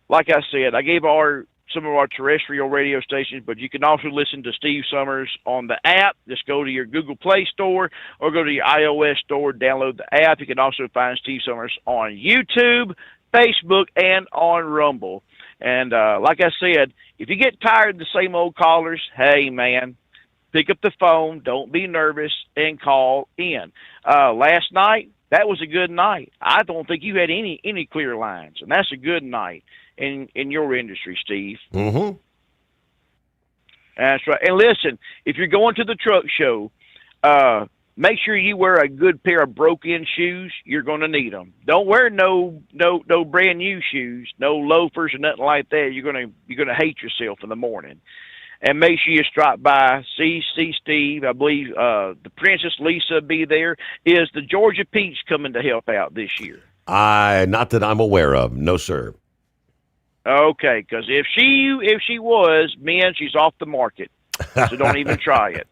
S12: Like I said, I gave some of our terrestrial radio stations, but you can also listen to Steve Summers on the app. Just go to your Google Play Store or go to your iOS store, download the app. You can also find Steve Summers on YouTube, Facebook, and on Rumble. And like I said, if you get tired of the same old callers, hey, man, pick up the phone, don't be nervous, and call in. Last night, that was a good night. I don't think you had any clear lines, and that's a good night in your industry, Steve.
S16: Mm-hmm.
S12: That's right. And listen, if you're going to the truck show, make sure you wear a good pair of broke-in shoes. You're going to need them. Don't wear no brand new shoes, no loafers or nothing like that. You're going to hate yourself in the morning. And make sure you stop by, see Steve. I believe the Princess Lisa will be there. Is the Georgia Peach coming to help out this year?
S16: Not that I'm aware of. No, sir.
S12: Okay, because if she was, men, she's off the market. So don't even try it.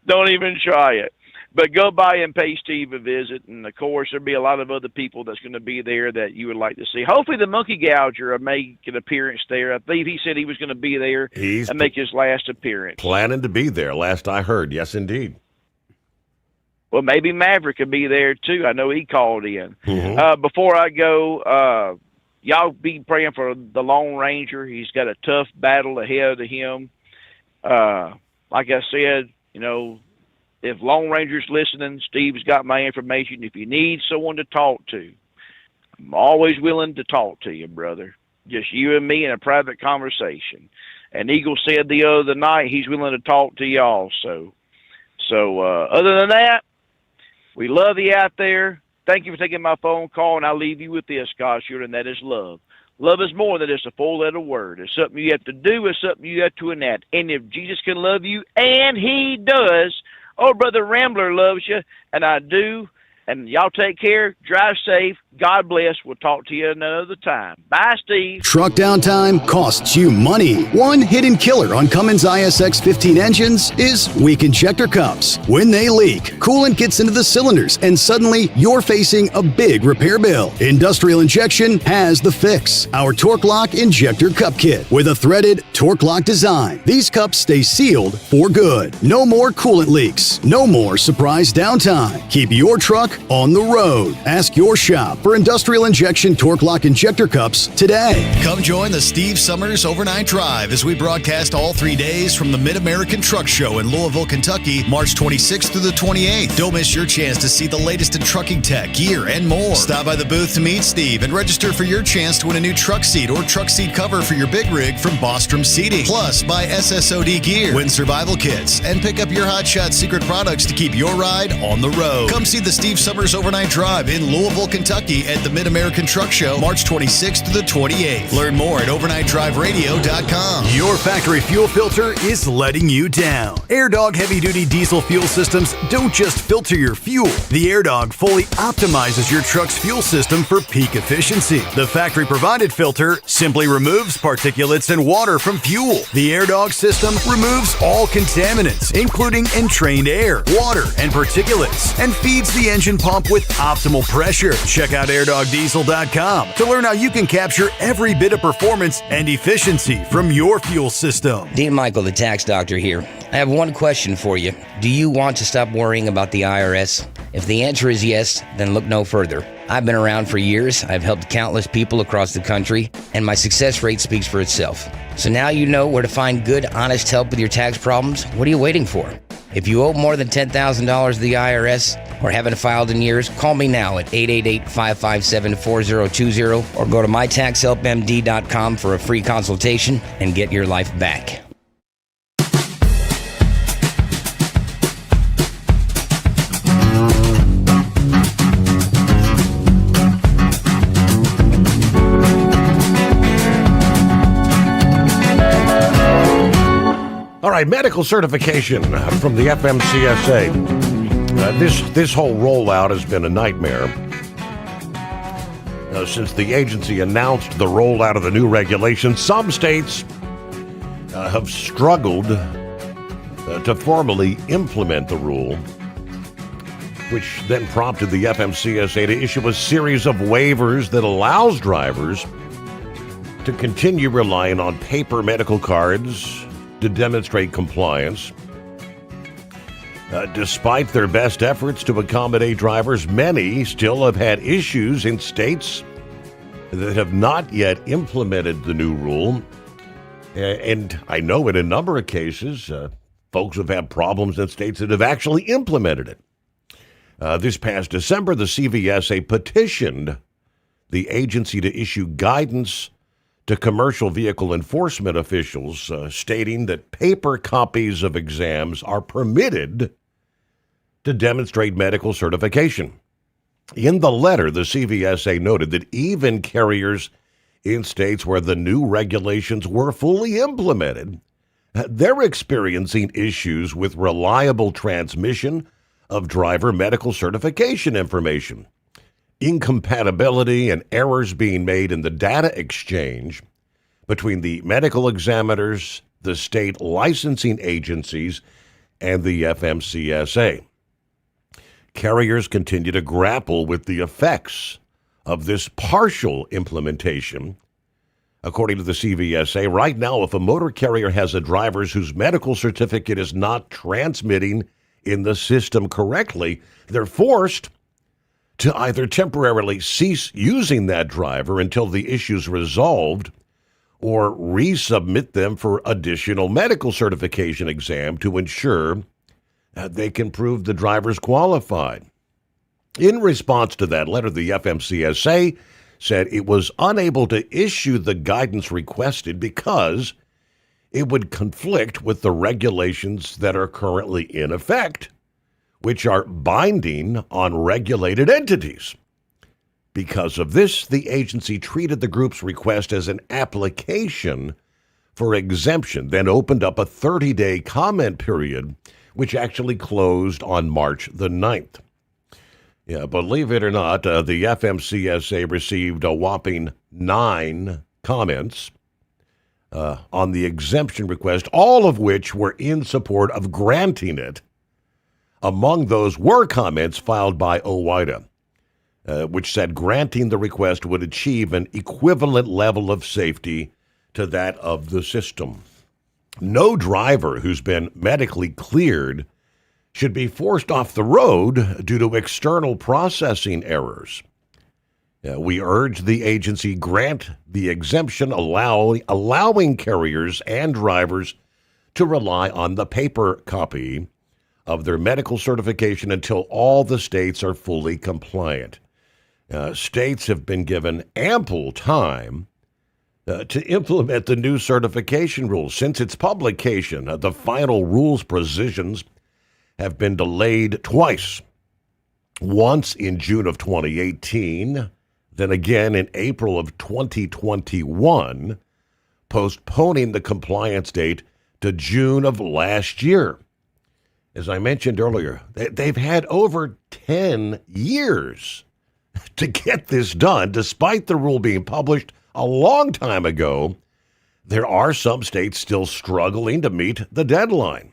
S12: Don't even try it. But go by and pay Steve a visit, and of course there'll be a lot of other people that's going to be there that you would like to see. Hopefully the Monkey Gouger will make an appearance there. I believe he said he was going to be there and make his last appearance.
S16: Planning to be there, last I heard. Yes, indeed.
S12: Well, maybe Maverick could be there too. I know he called in.
S16: Mm-hmm.
S12: Before I go, y'all be praying for the Lone Ranger. He's got a tough battle ahead of him. Like I said, if Lone Ranger's listening, Steve's got my information. If you need someone to talk to, I'm always willing to talk to you, brother. Just you and me in a private conversation. And Eagle said the other night he's willing to talk to you also. So other than that, we love you out there. Thank you for taking my phone call, and I'll leave you with this, God, sure, and that is love. Love is more than just a four-letter word. It's something you have to do. It's something you have to enact. And if Jesus can love you, and he does, oh, Brother Rambler loves you, and I do. And y'all take care. Drive safe. God bless. We'll talk to you another time. Bye, Steve.
S13: Truck downtime costs you money. One hidden killer on Cummins ISX 15 engines is weak injector cups. When they leak, coolant gets into the cylinders, and suddenly you're facing a big repair bill. Industrial Injection has the fix. Our Torque Lock Injector Cup Kit with a threaded Torque Lock design. These cups stay sealed for good. No more coolant leaks. No more surprise downtime. Keep your truck on the road. Ask your shop for Industrial Injection Torque Lock Injector Cups today.
S17: Come join the Steve Summers Overnight Drive as we broadcast all 3 days from the Mid-American Truck Show in Louisville, Kentucky, March 26th through the 28th. Don't miss your chance to see the latest in trucking tech, gear, and more. Stop by the booth to meet Steve and register for your chance to win a new truck seat or truck seat cover for your big rig from Bostrom Seating. Plus, buy SSOD gear, win survival kits, and pick up your Hot Shot secret products to keep your ride on the road. Come see the Steve Summers Overnight Drive in Louisville, Kentucky at the Mid-American Truck Show, March 26th to the 28th. Learn more at overnightdriveradio.com.
S5: Your factory fuel filter is letting you down. AirDog heavy-duty diesel fuel systems don't just filter your fuel. The AirDog fully optimizes your truck's fuel system for peak efficiency. The factory-provided filter simply removes particulates and water from fuel. The AirDog system removes all contaminants, including entrained air, water, and particulates, and feeds the engine pump with optimal pressure. Check out airdogdiesel.com to learn how you can capture every bit of performance and efficiency from your fuel system.
S6: Dean Michael, the tax doctor here. I have one question for you. Do you want to stop worrying about the IRS? If the answer is yes, then look no further. I've been around for years. I've helped countless people across the country, and my success rate speaks for itself. So now you know where to find good, honest help with your tax problems. What are you waiting for? If you owe more than $10,000 to the IRS or haven't filed in years, call me now at 888-557-4020 or go to mytaxhelpmd.com for a free consultation and get your life back.
S16: All right, medical certification from the FMCSA. This whole rollout has been a nightmare since the agency announced the rollout of the new regulations. Some states have struggled to formally implement the rule, which then prompted the FMCSA to issue a series of waivers that allows drivers to continue relying on paper medical cards to demonstrate compliance. Despite their best efforts to accommodate drivers, many still have had issues in states that have not yet implemented the new rule. And I know in a number of cases, folks have had problems in states that have actually implemented it. This past December, the CVSA petitioned the agency to issue guidance to commercial vehicle enforcement officials, stating that paper copies of exams are permitted to demonstrate medical certification. In the letter, the CVSA noted that even carriers in states where the new regulations were fully implemented, they're experiencing issues with reliable transmission of driver medical certification information. incompatibility and errors being made in the data exchange between the medical examiners, the state licensing agencies, and the FMCSA. Carriers continue to grapple with the effects of this partial implementation. According to the CVSA, right now, if a motor carrier has a driver whose medical certificate is not transmitting in the system correctly, they're forced to either temporarily cease using that driver until the issue's resolved or resubmit them for additional medical certification exam to ensure that they can prove the driver's qualified. In response to that letter, the FMCSA said it was unable to issue the guidance requested because it would conflict with the regulations that are currently in effect, which are binding on regulated entities. Because of this, the agency treated the group's request as an application for exemption, then opened up a 30-day comment period, which actually closed on March the 9th. Yeah, believe it or not, the FMCSA received a whopping 9 comments on the exemption request, all of which were in support of granting it. Among those were comments filed by OOIDA, which said granting the request would achieve an equivalent level of safety to that of the system. No driver who's been medically cleared should be forced off the road due to external processing errors. We urge the agency grant the exemption, allowing carriers and drivers to rely on the paper copy of their medical certification until all the states are fully compliant. States have been given ample time to implement the new certification rules. Since its publication, the final rules provisions have been delayed twice. Once in June of 2018, then again in April of 2021, postponing the compliance date to June of last year. As I mentioned earlier, they've had over 10 years to get this done, despite the rule being published a long time ago. There are some states still struggling to meet the deadline.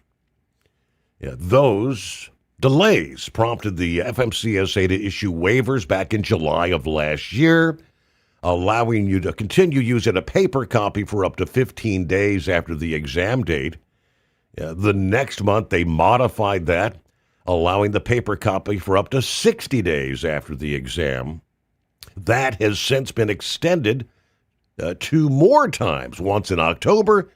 S16: Those delays prompted the FMCSA to issue waivers back in July of last year, allowing you to continue using a paper copy for up to 15 days after the exam date. The next month, they modified that, allowing the paper copy for up to 60 days after the exam. That has since been extended 2 more times, once in October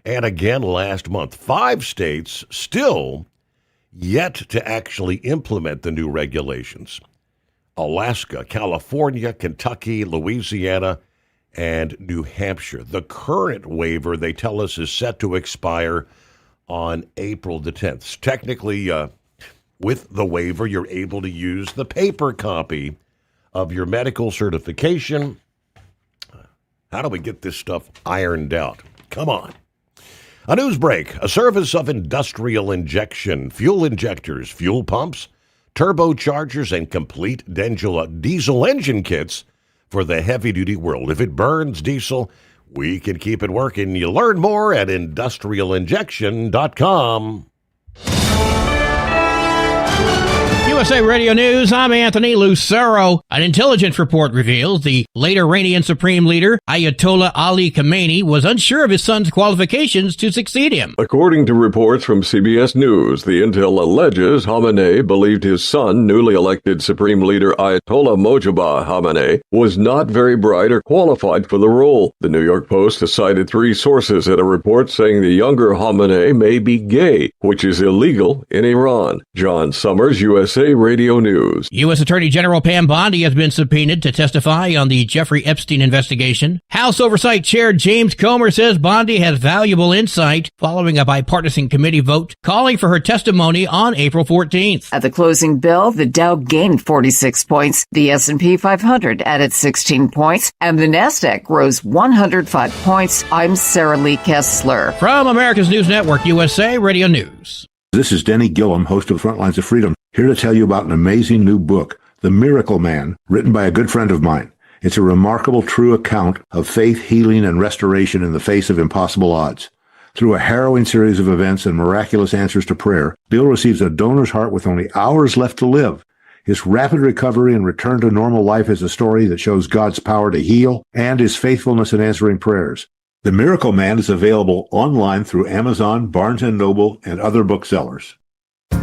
S16: and again last month. 5 states still yet to actually implement the new regulations: Alaska, California, Kentucky, Louisiana, and New Hampshire. The current waiver, they tell us, is set to expire on April the 10th. Technically, with the waiver, you're able to use the paper copy of your medical certification. How do we get this stuff ironed out? Come on. A news break. A service of industrial injection, fuel injectors, fuel pumps, turbochargers, and complete diesel engine kits for the heavy-duty world. If it burns diesel, we can keep it working. You learn more at industrialinjection.com.
S2: USA Radio News, I'm Anthony Lucero. An intelligence report reveals the late Iranian Supreme Leader, Ayatollah Ali Khamenei, was unsure of his son's qualifications to succeed him.
S7: According to reports from CBS News, the intel alleges Khamenei believed his son, newly elected Supreme Leader Ayatollah Mojtaba Khamenei, was not very bright or qualified for the role. The New York Post has cited 3 sources in a report saying the younger Khamenei may be gay, which is illegal in Iran. John Sommers, USA Radio News.
S2: U.S. Attorney General Pam Bondi has been subpoenaed to testify on the Jeffrey Epstein investigation. House Oversight Chair James Comer says Bondi has valuable insight following a bipartisan committee vote calling for her testimony on April 14th.
S18: At the closing bell, the Dow gained 46 points, the S&P 500 added 16 points, and the NASDAQ rose 105 points. I'm Sarah Lee Kessler.
S2: From America's News Network, USA Radio News.
S4: This is Denny Gillum, host of Front Lines of Freedom, here to tell you about an amazing new book, The Miracle Man, written by a good friend of mine. It's a remarkable, true account of faith, healing, and restoration in the face of impossible odds. Through a harrowing series of events and miraculous answers to prayer, Bill receives a donor's heart with only hours left to live. His rapid recovery and return to normal life is a story that shows God's power to heal and his faithfulness in answering prayers. The Miracle Man is available online through Amazon, Barnes & Noble, and other booksellers.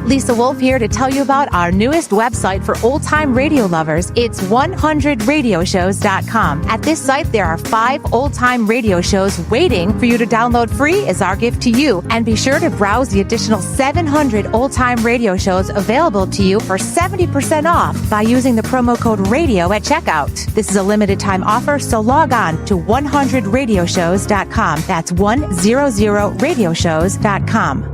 S8: Lisa Wolf here to tell you about our newest website for old-time radio lovers. It's 100radioshows.com. At this site, there are 5 old-time radio shows waiting for you to download free as our gift to you. And be sure to browse the additional 700 old-time radio shows available to you for 70% off by using the promo code RADIO at checkout. This is a limited-time offer, so log on to 100radioshows.com. That's 100radioshows.com.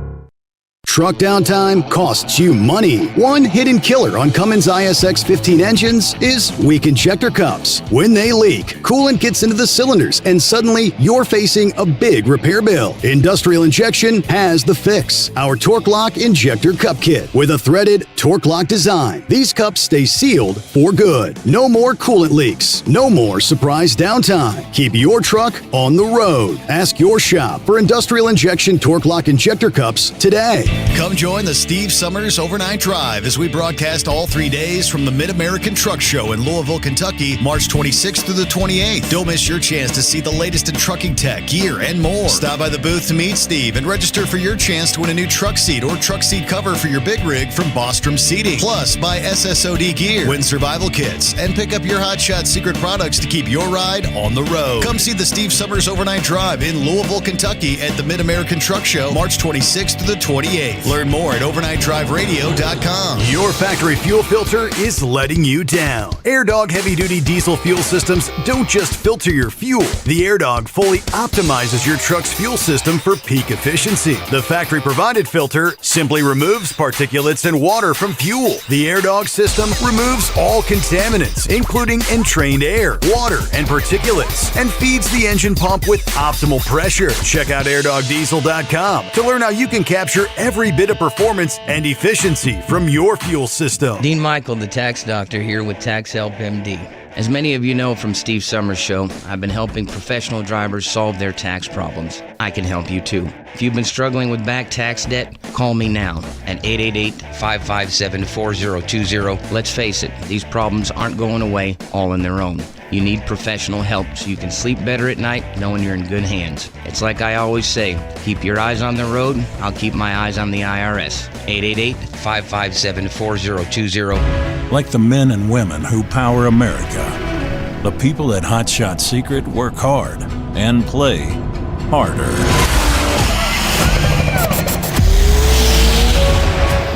S13: Truck downtime costs you money. One hidden killer on Cummins ISX 15 engines is weak injector cups. When they leak, coolant gets into the cylinders and suddenly you're facing a big repair bill. Industrial Injection has the fix. Our Torque Lock Injector Cup Kit with a threaded Torque Lock design. These cups stay sealed for good. No more coolant leaks. No more surprise downtime. Keep your truck on the road. Ask your shop for Industrial Injection Torque Lock Injector Cups today.
S17: Come join the Steve Summers Overnight Drive as we broadcast all 3 days from the Mid-American Truck Show in Louisville, Kentucky, March 26th through the 28th. Don't miss your chance to see the latest in trucking tech, gear, and more. Stop by the booth to meet Steve and register for your chance to win a new truck seat or truck seat cover for your big rig from Bostrom Seating. Plus, buy SSOD gear, win survival kits, and pick up your Hot Shot secret products to keep your ride on the road. Come see the Steve Summers Overnight Drive in Louisville, Kentucky at the Mid-American Truck Show, March 26th to the 28th. Learn more at overnightdriveradio.com.
S5: Your factory fuel filter is letting you down. AirDog heavy-duty diesel fuel systems don't just filter your fuel. The AirDog fully optimizes your truck's fuel system for peak efficiency. The factory-provided filter simply removes particulates and water from fuel. The AirDog system removes all contaminants, including entrained air, water, and particulates, and feeds the engine pump with optimal pressure. Check out airdogdiesel.com to learn how you can capture every bit of performance and efficiency from your fuel system.
S6: Dean Michael, the tax doctor, here with Tax Help MD. As many of you know from Steve Summers' show, I've been helping professional drivers solve their tax problems. I can help you too. If you've been struggling with back tax debt, call me now at 888-557-4020. Let's face it, these problems aren't going away all on their own. You need professional help so you can sleep better at night knowing you're in good hands. It's like I always say, keep your eyes on the road, I'll keep my eyes on the IRS. 888-557-4020.
S10: Like the men and women who power America, the people at Hot Shot Secret work hard and play harder.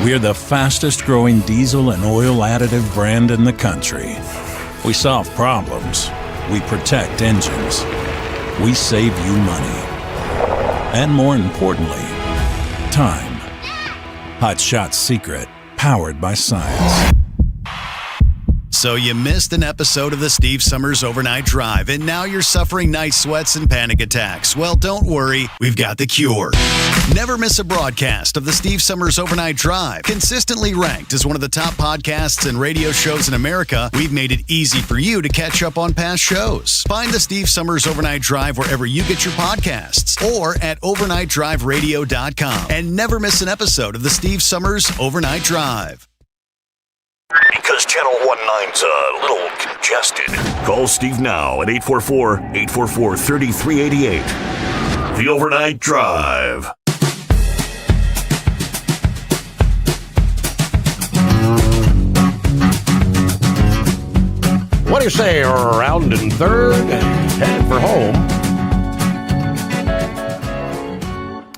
S10: We're the fastest growing diesel and oil additive brand in the country. We solve problems. We protect engines. We save you money. And more importantly, time. Hot Shot Secret, powered by science.
S17: So you missed an episode of the Steve Summers Overnight Drive, and now you're suffering night sweats and panic attacks. Well, don't worry, we've got the cure. Never miss a broadcast of the Steve Summers Overnight Drive. Consistently ranked as one of the top podcasts and radio shows in America, we've made it easy for you to catch up on past shows. Find the Steve Summers Overnight Drive wherever you get your podcasts or at overnightdriveradio.com. And never miss an episode of the Steve Summers Overnight Drive.
S1: Because Channel 19's a little congested. Call Steve now at 844-844-3388. The Overnight Drive.
S16: What do you say, round and third, headed for home?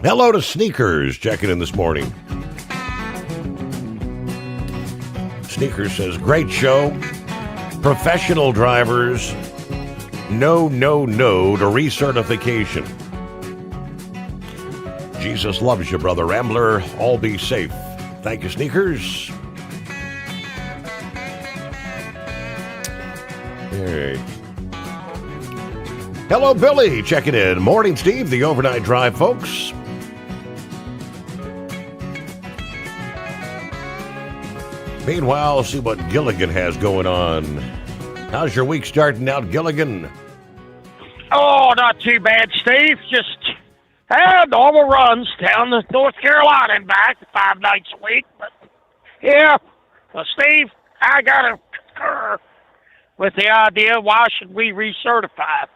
S16: Hello to Sneakers, checking in this morning. Sneakers says, great show. Professional drivers, no to recertification. Jesus loves you, Brother Rambler. All be safe. Thank you, Sneakers. Hey. Hello, Billy. Checking in. Morning, Steve. The Overnight Drive, folks. Meanwhile, see what Gilligan has going on. How's your week starting out, Gilligan?
S3: Oh, not too bad, Steve. Just normal runs down to North Carolina and back 5 nights a week. But yeah, well, Steve, I gotta concur with the idea. Why should we recertify?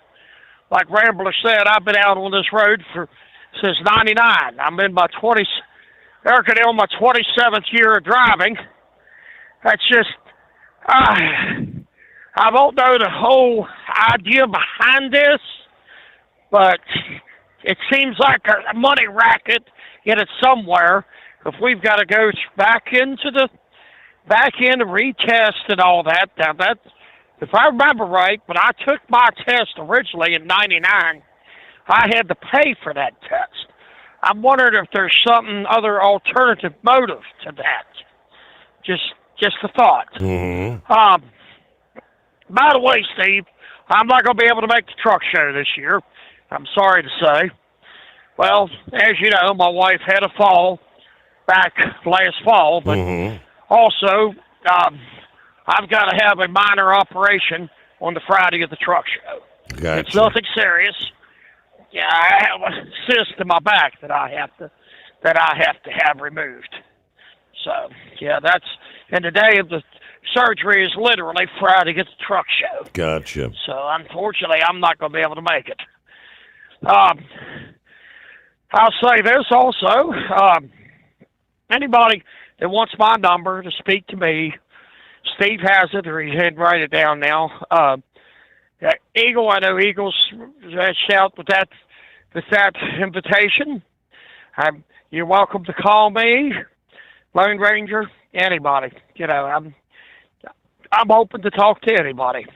S3: Like Rambler said, I've been out on this road since '99. I'm in my 27th year of driving. That's just, I don't know the whole idea behind this, but it seems like a money racket in it somewhere. If we've got to go back in to retest and all that. Now that, if I remember right, when I took my test originally in '99, I had to pay for that test. I'm wondering if there's some other alternative motive to that. Just a thought.
S16: Mm-hmm.
S3: By the way, Steve, I'm not going to be able to make the truck show this year. I'm sorry to say. Well, as you know, my wife had a fall back last fall, but also I've got to have a minor operation on the Friday of the truck show.
S16: Gotcha.
S3: It's nothing serious. Yeah, I have a cyst in my back that I have to have removed. So yeah, and the day of the surgery is literally Friday at the truck show.
S16: Gotcha.
S3: So unfortunately, I'm not going to be able to make it. I'll say this also. Anybody that wants my number to speak to me, Steve has it, or he had write it down now. Eagle, I know Eagle's shout with that invitation. You're welcome to call me, Lone Ranger, anybody. You know, I'm open to talk to anybody.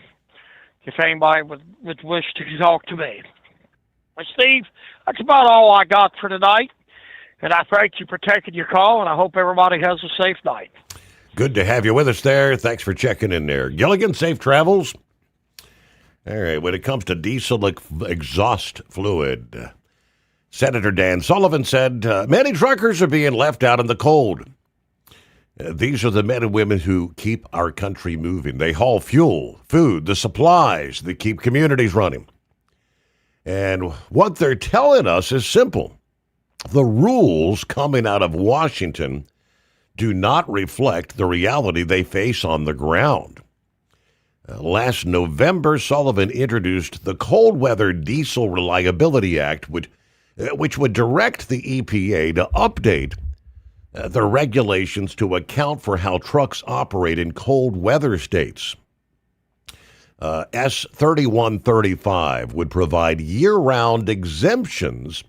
S3: If anybody would wish to talk to me. But Steve, that's about all I got for tonight. And I thank you for taking your call, and I hope everybody has a safe night.
S16: Good to have you with us there. Thanks for checking in there. Gilligan, safe travels. All right, when it comes to diesel exhaust fluid, Senator Dan Sullivan said, many truckers are being left out in the cold. These are the men and women who keep our country moving. They haul fuel, food, the supplies that keep communities running. And what they're telling us is simple. The rules coming out of Washington do not reflect the reality they face on the ground. Last November, Sullivan introduced the Cold Weather Diesel Reliability Act, which would direct the EPA to update the regulations to account for how trucks operate in cold weather states. S3135 would provide year-round exemptions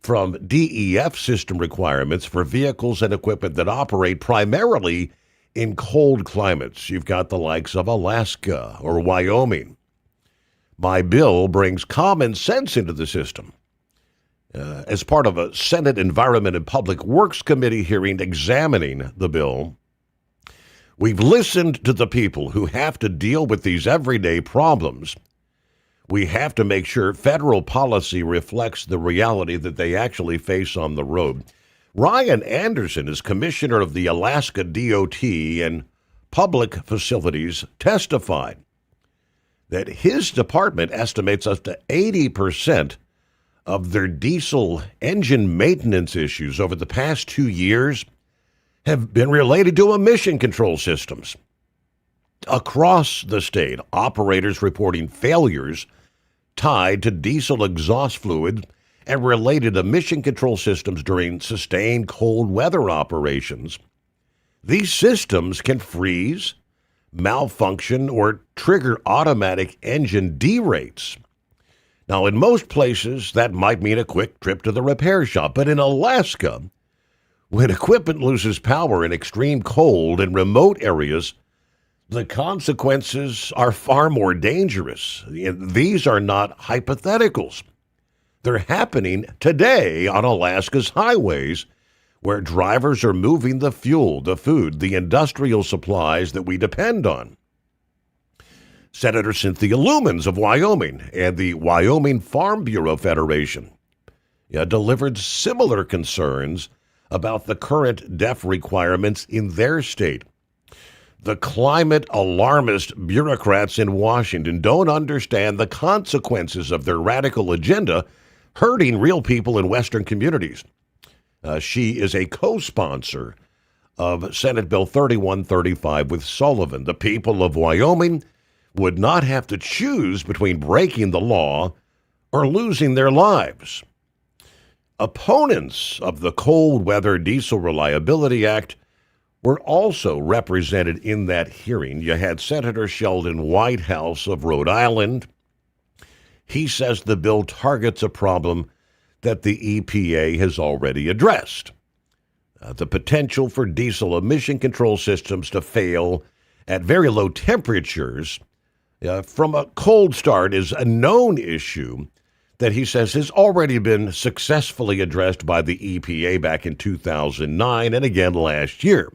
S16: from DEF system requirements for vehicles and equipment that operate primarily in cold climates. You've got the likes of Alaska or Wyoming. My bill brings common sense into the system. As part of a Senate Environment and Public Works Committee hearing examining the bill, we've listened to the people who have to deal with these everyday problems. We have to make sure federal policy reflects the reality that they actually face on the road. Ryan Anderson is commissioner of the Alaska DOT and Public Facilities, testified that his department estimates up to 80% of their diesel engine maintenance issues over the past 2 years have been related to emission control systems. Across the state, operators reporting failures tied to diesel exhaust fluid and related emission control systems during sustained cold weather operations. These systems can freeze, malfunction, or trigger automatic engine derates. Now, in most places, that might mean a quick trip to the repair shop, but in Alaska, when equipment loses power in extreme cold in remote areas, the consequences are far more dangerous. These are not hypotheticals. They're happening today on Alaska's highways, where drivers are moving the fuel, the food, the industrial supplies that we depend on. Senator Cynthia Lumens of Wyoming and the Wyoming Farm Bureau Federation delivered similar concerns about the current DEF requirements in their state. The climate alarmist bureaucrats in Washington don't understand the consequences of their radical agenda hurting real people in Western communities. She is a co-sponsor of Senate Bill 3135 with Sullivan. The people of Wyoming would not have to choose between breaking the law or losing their lives. Opponents of the Cold Weather Diesel Reliability Act were also represented in that hearing. You had Senator Sheldon Whitehouse of Rhode Island. He says the bill targets a problem that the EPA has already addressed. The potential for diesel emission control systems to fail at very low temperatures from a cold start is a known issue that he says has already been successfully addressed by the EPA back in 2009 and again last year.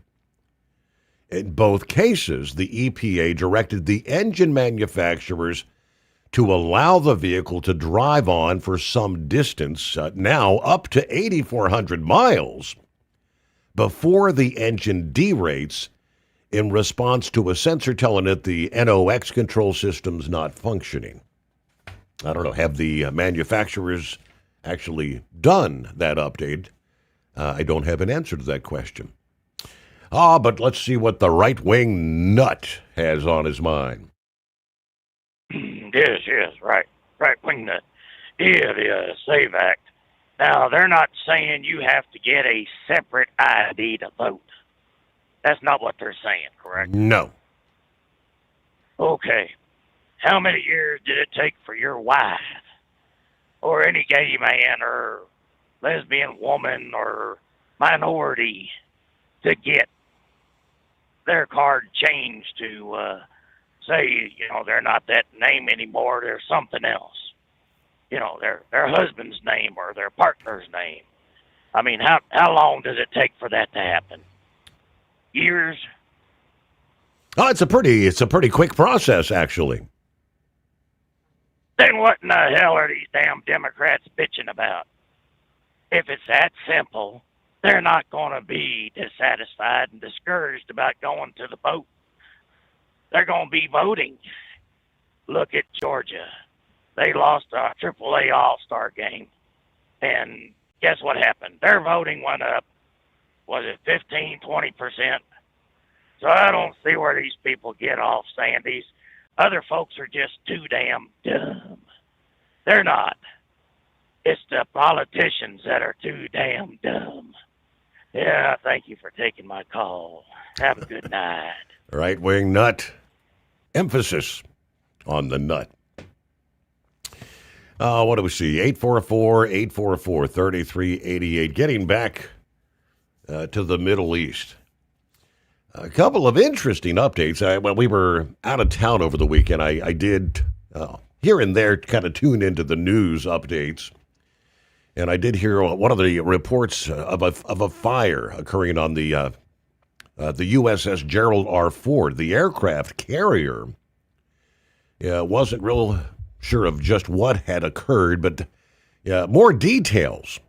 S16: In both cases, the EPA directed the engine manufacturers to allow the vehicle to drive on for some distance, now up to 8,400 miles, before the engine derates in response to a sensor telling it the NOx control system's not functioning. I don't know, have the manufacturers actually done that update? I don't have an answer to that question. But let's see what the right-wing nut has on his mind.
S3: Yes, right-wing nut. Yeah, the SAVE Act. Now, they're not saying you have to get a separate ID to vote. That's not what they're saying, correct?
S16: No.
S3: Okay. How many years did it take for your wife or any gay man or lesbian woman or minority to get their card changed to say, they're not that name anymore, they're something else? Their husband's name or their partner's name. I mean, how long does it take for that to happen? Years?
S16: Oh, it's a pretty quick process, actually.
S3: Then what in the hell are these damn Democrats bitching about? If it's that simple, they're not going to be dissatisfied and discouraged about going to the vote. They're going to be voting. Look at Georgia. They lost a AAA All-Star game. And guess what happened? Their voting went up, was it 15, 20%? So I don't see where these people get off saying these other folks are just too damn dumb. They're not. It's the politicians that are too damn dumb. Yeah, thank you for taking my call. Have a good night.
S16: Right-wing nut. Emphasis on the nut. What do we see? 844-3388. Getting back to the Middle East. A couple of interesting updates. When we were out of town over the weekend, I did here and there kind of tune into the news updates. And I did hear one of the reports of a fire occurring on the USS Gerald R. Ford, the aircraft carrier. Wasn't real sure of just what had occurred, but more details.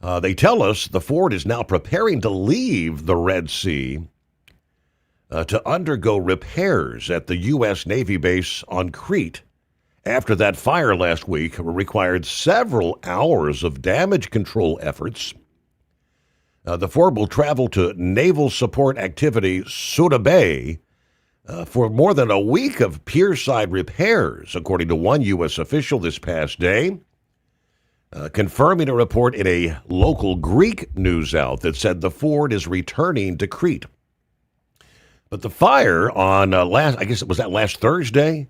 S16: They tell us the Ford is now preparing to leave the Red Sea to undergo repairs at the U.S. Navy base on Crete after that fire last week required several hours of damage control efforts. The Ford will travel to Naval Support Activity Suda Bay for more than a week of pierside repairs, according to one U.S. official this past day, confirming a report in a local Greek news outlet that said the Ford is returning to Crete. But the fire on last Thursday,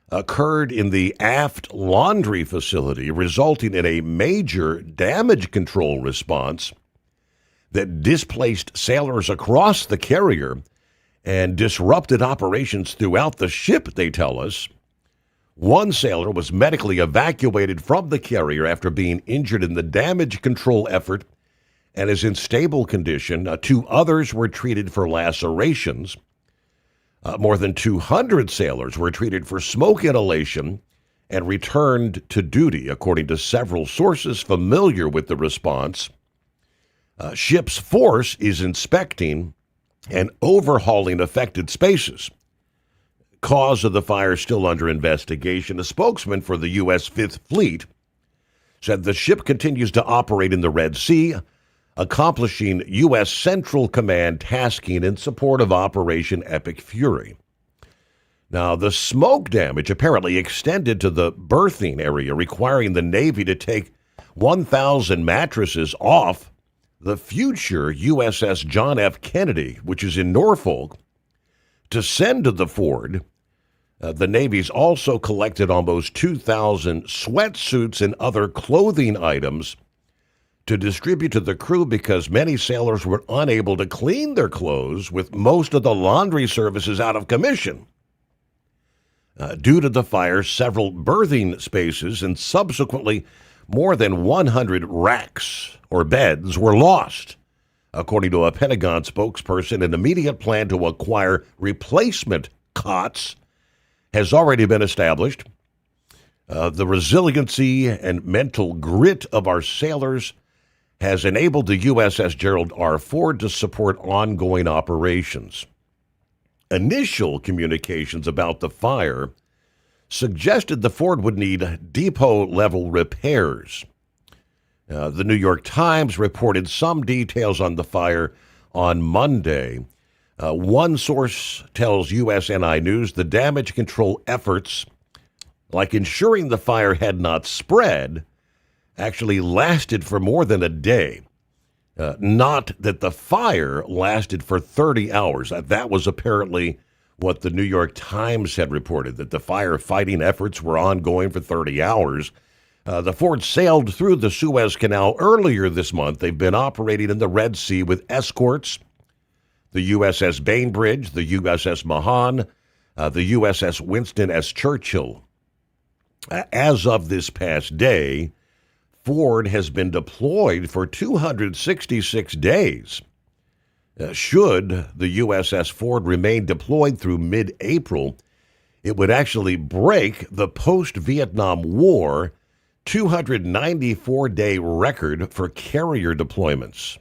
S16: occurred in the aft laundry facility, resulting in a major damage control response that displaced sailors across the carrier and disrupted operations throughout the ship, they tell us. One sailor was medically evacuated from the carrier after being injured in the damage control effort and is in stable condition. 2 others were treated for lacerations. More than 200 sailors were treated for smoke inhalation and returned to duty, according to several sources familiar with the response. Ship's force is inspecting and overhauling affected spaces. Cause of the fire still under investigation. A spokesman for the U.S. Fifth Fleet said the ship continues to operate in the Red Sea, accomplishing U.S. Central Command tasking in support of Operation Epic Fury. Now, the smoke damage apparently extended to the berthing area, requiring the Navy to take 1,000 mattresses off the future USS John F. Kennedy, which is in Norfolk, to send to the Ford. The Navy's also collected almost 2,000 sweatsuits and other clothing items to distribute to the crew because many sailors were unable to clean their clothes with most of the laundry services out of commission. Due to the fire, several berthing spaces and subsequently more than 100 racks or beds were lost. According to a Pentagon spokesperson, an immediate plan to acquire replacement cots has already been established. The resiliency and mental grit of our sailors has enabled the USS Gerald R. Ford to support ongoing operations. Initial communications about the fire suggested the Ford would need depot-level repairs. The New York Times reported some details on the fire on Monday. One source tells USNI News the damage control efforts, like ensuring the fire had not spread, actually lasted for more than a day. Not that the fire lasted for 30 hours. That was apparently what the New York Times had reported, that the firefighting efforts were ongoing for 30 hours. The Ford sailed through the Suez Canal earlier this month. They've been operating in the Red Sea with escorts. The USS Bainbridge, the USS Mahan, the USS Winston S. Churchill. As of this past day, Ford has been deployed for 266 days. Should the USS Ford remain deployed through mid-April, it would actually break the post-Vietnam War 294-day record for carrier deployments.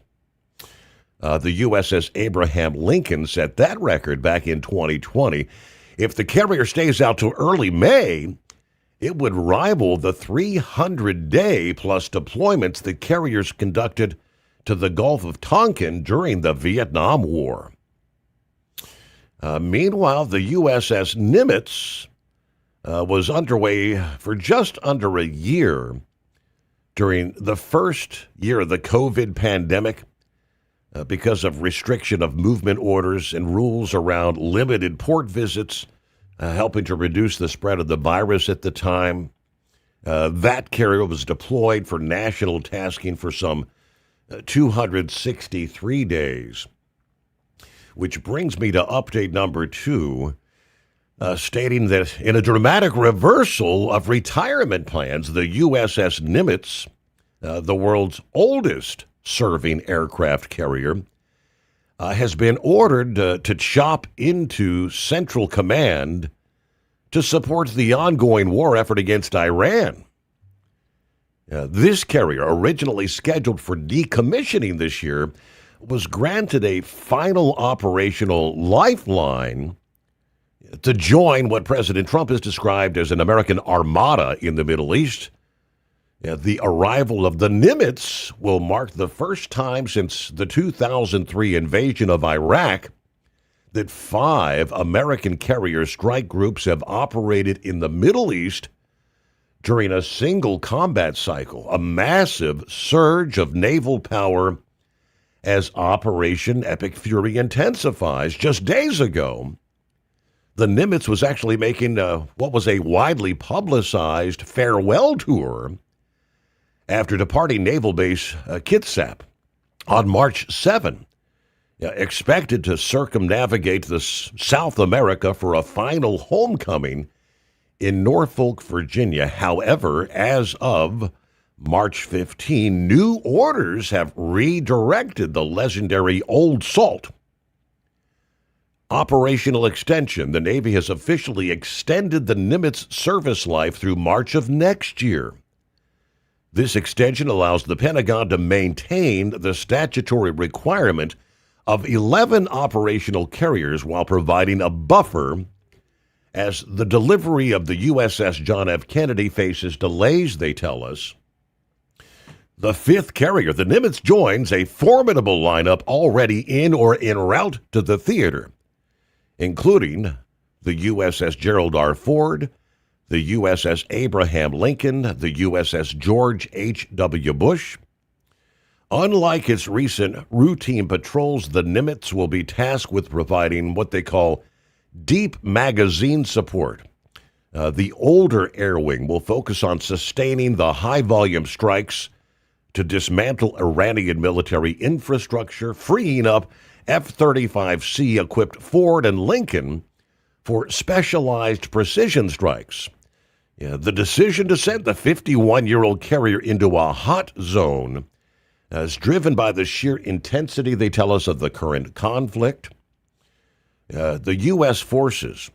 S16: The USS Abraham Lincoln set that record back in 2020. If the carrier stays out till early May, it would rival the 300-day plus deployments the carriers conducted to the Gulf of Tonkin during the Vietnam War. Meanwhile, the USS Nimitz was underway for just under a year during the first year of the COVID pandemic because of restriction of movement orders and rules around limited port visits, helping to reduce the spread of the virus at the time. That carrier was deployed for national tasking for some 263 days, which brings me to update number 2, stating that in a dramatic reversal of retirement plans, the USS Nimitz, the world's oldest serving aircraft carrier, has been ordered to chop into Central Command to support the ongoing war effort against Iran. This carrier, originally scheduled for decommissioning this year, was granted a final operational lifeline to join what President Trump has described as an American armada in the Middle East. The arrival of the Nimitz will mark the first time since the 2003 invasion of Iraq that 5 American carrier strike groups have operated in the Middle East during a single combat cycle, a massive surge of naval power as Operation Epic Fury intensifies. Just days ago, the Nimitz was actually making what was a widely publicized farewell tour after departing Naval Base Kitsap on March 7, expected to circumnavigate South America for a final homecoming in Norfolk, Virginia. However, as of March 15, new orders have redirected the legendary Old Salt. Operational extension. The Navy has officially extended the Nimitz service life through March of next year. This extension allows the Pentagon to maintain the statutory requirement of 11 operational carriers while providing a buffer as the delivery of the USS John F. Kennedy faces delays, they tell us. The fifth carrier, the Nimitz, joins a formidable lineup already in or en route to the theater, including the USS Gerald R. Ford, the USS Abraham Lincoln, the USS George H.W. Bush. Unlike its recent routine patrols, the Nimitz will be tasked with providing what they call deep magazine support. The older Air Wing will focus on sustaining the high-volume strikes to dismantle Iranian military infrastructure, freeing up F-35C equipped Ford and Lincoln for specialized precision strikes. The decision to send the 51-year-old carrier into a hot zone is driven by the sheer intensity, they tell us, of the current conflict. The U.S. forces,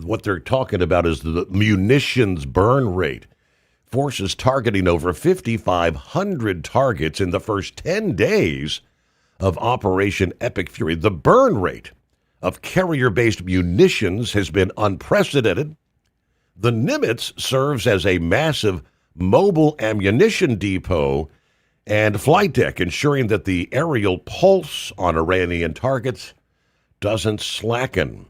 S16: what they're talking about is the munitions burn rate. Forces targeting over 5,500 targets in the first 10 days of Operation Epic Fury. The burn rate of carrier-based munitions has been unprecedented. The Nimitz serves as a massive mobile ammunition depot and flight deck, ensuring that the aerial pulse on Iranian targets doesn't slacken.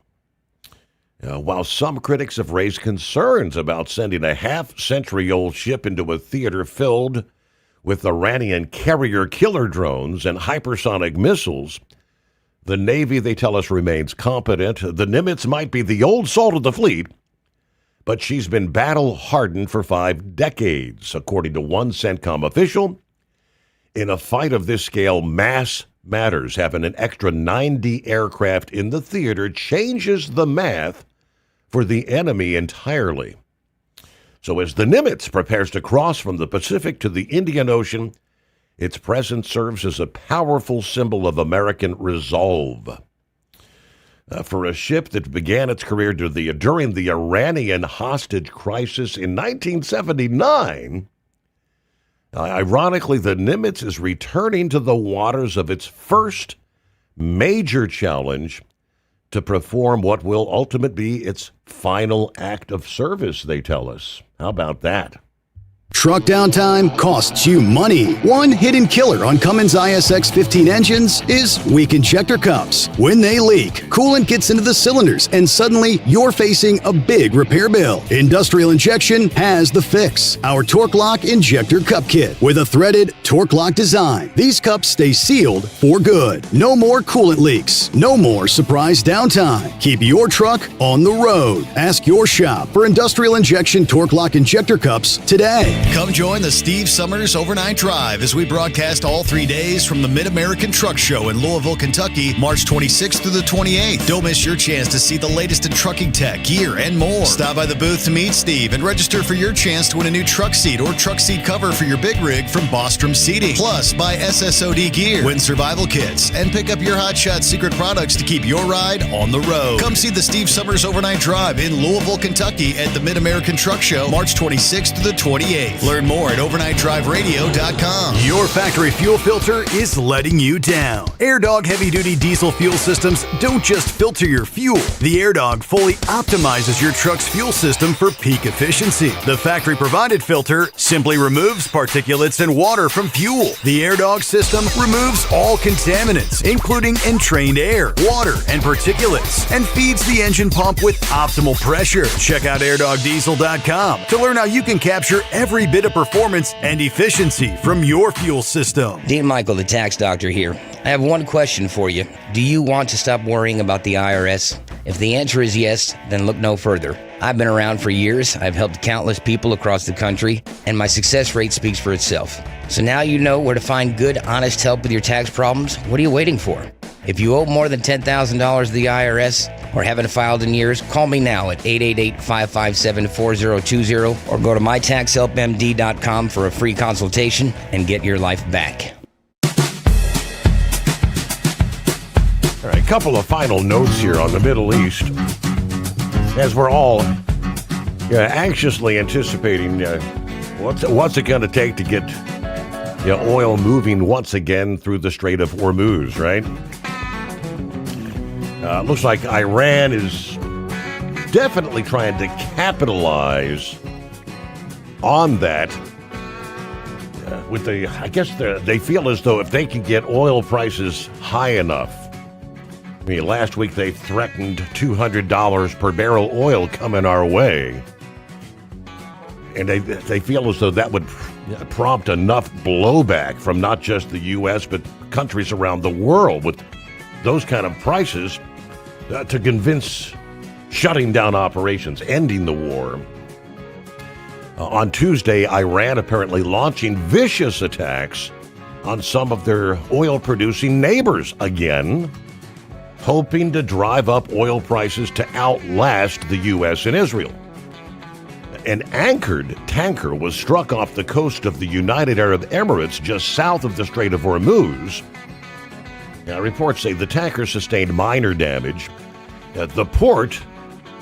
S16: While some critics have raised concerns about sending a half-century-old ship into a theater filled with Iranian carrier killer drones and hypersonic missiles, the Navy, they tell us, remains competent. The Nimitz might be the old salt of the fleet, but she's been battle-hardened for 5 decades, according to one CENTCOM official. In a fight of this scale, mass matters. Having an extra 90 aircraft in the theater changes the math for the enemy entirely. So as the Nimitz prepares to cross from the Pacific to the Indian Ocean, its presence serves as a powerful symbol of American resolve. For a ship that began its career during the Iranian hostage crisis in 1979, ironically, the Nimitz is returning to the waters of its first major challenge to perform what will ultimately be its final act of service, they tell us. How about that?
S13: Truck downtime costs you money. One hidden killer on Cummins ISX 15 engines is weak injector cups. When they leak, coolant gets into the cylinders and suddenly you're facing a big repair bill. Industrial Injection has the fix. Our Torque Lock Injector Cup Kit with a threaded Torque Lock design. These cups stay sealed for good. No more coolant leaks. No more surprise downtime. Keep your truck on the road. Ask your shop for Industrial Injection Torque Lock Injector Cups today.
S17: Come join the Steve Summers Overnight Drive as we broadcast all 3 days from the Mid-American Truck Show in Louisville, Kentucky, March 26th through the 28th. Don't miss your chance to see the latest in trucking tech, gear, and more. Stop by the booth to meet Steve and register for your chance to win a new truck seat or truck seat cover for your big rig from Bostrom Seating. Plus, buy SSOD gear, win survival kits, and pick up your Hotshot secret products to keep your ride on the road. Come see the Steve Summers Overnight Drive in Louisville, Kentucky at the Mid-American Truck Show, March 26th to the 28th. Learn more at overnightdriveradio.com.
S5: Your factory fuel filter is letting you down. AirDog heavy-duty diesel fuel systems don't just filter your fuel. The AirDog fully optimizes your truck's fuel system for peak efficiency. The factory-provided filter simply removes particulates and water from fuel. The AirDog system removes all contaminants, including entrained air, water, and particulates, and feeds the engine pump with optimal pressure. Check out airdogdiesel.com to learn how you can capture every bit of performance and efficiency from your fuel system.
S6: Dean Michael, the tax doctor here. I have one question for you. Do you want to stop worrying about the IRS? If the answer is yes, then look no further. I've been around for years. I've helped countless people across the country, and my success rate speaks for itself. So now you know where to find good, honest help with your tax problems. What are you waiting for? If you owe more than $10,000 to the IRS or haven't filed in years, call me now at 888-557-4020 or go to mytaxhelpmd.com for a free consultation and get your life back.
S16: All right, a couple of final notes here on the Middle East as we're all anxiously anticipating what's it going to take to get oil moving once again through the Strait of Hormuz, right? Looks like Iran is definitely trying to capitalize on that. They feel as though if they can get oil prices high enough. I mean, last week they threatened $200 per barrel oil coming our way. And they feel as though that would prompt enough blowback from not just the U.S., but countries around the world with those kind of prices to convince shutting down operations, ending the war. On Tuesday, Iran apparently launching vicious attacks on some of their oil-producing neighbors again, hoping to drive up oil prices to outlast the U.S. and Israel. An anchored tanker was struck off the coast of the United Arab Emirates just south of the Strait of Hormuz. Now, reports say the tanker sustained minor damage. The port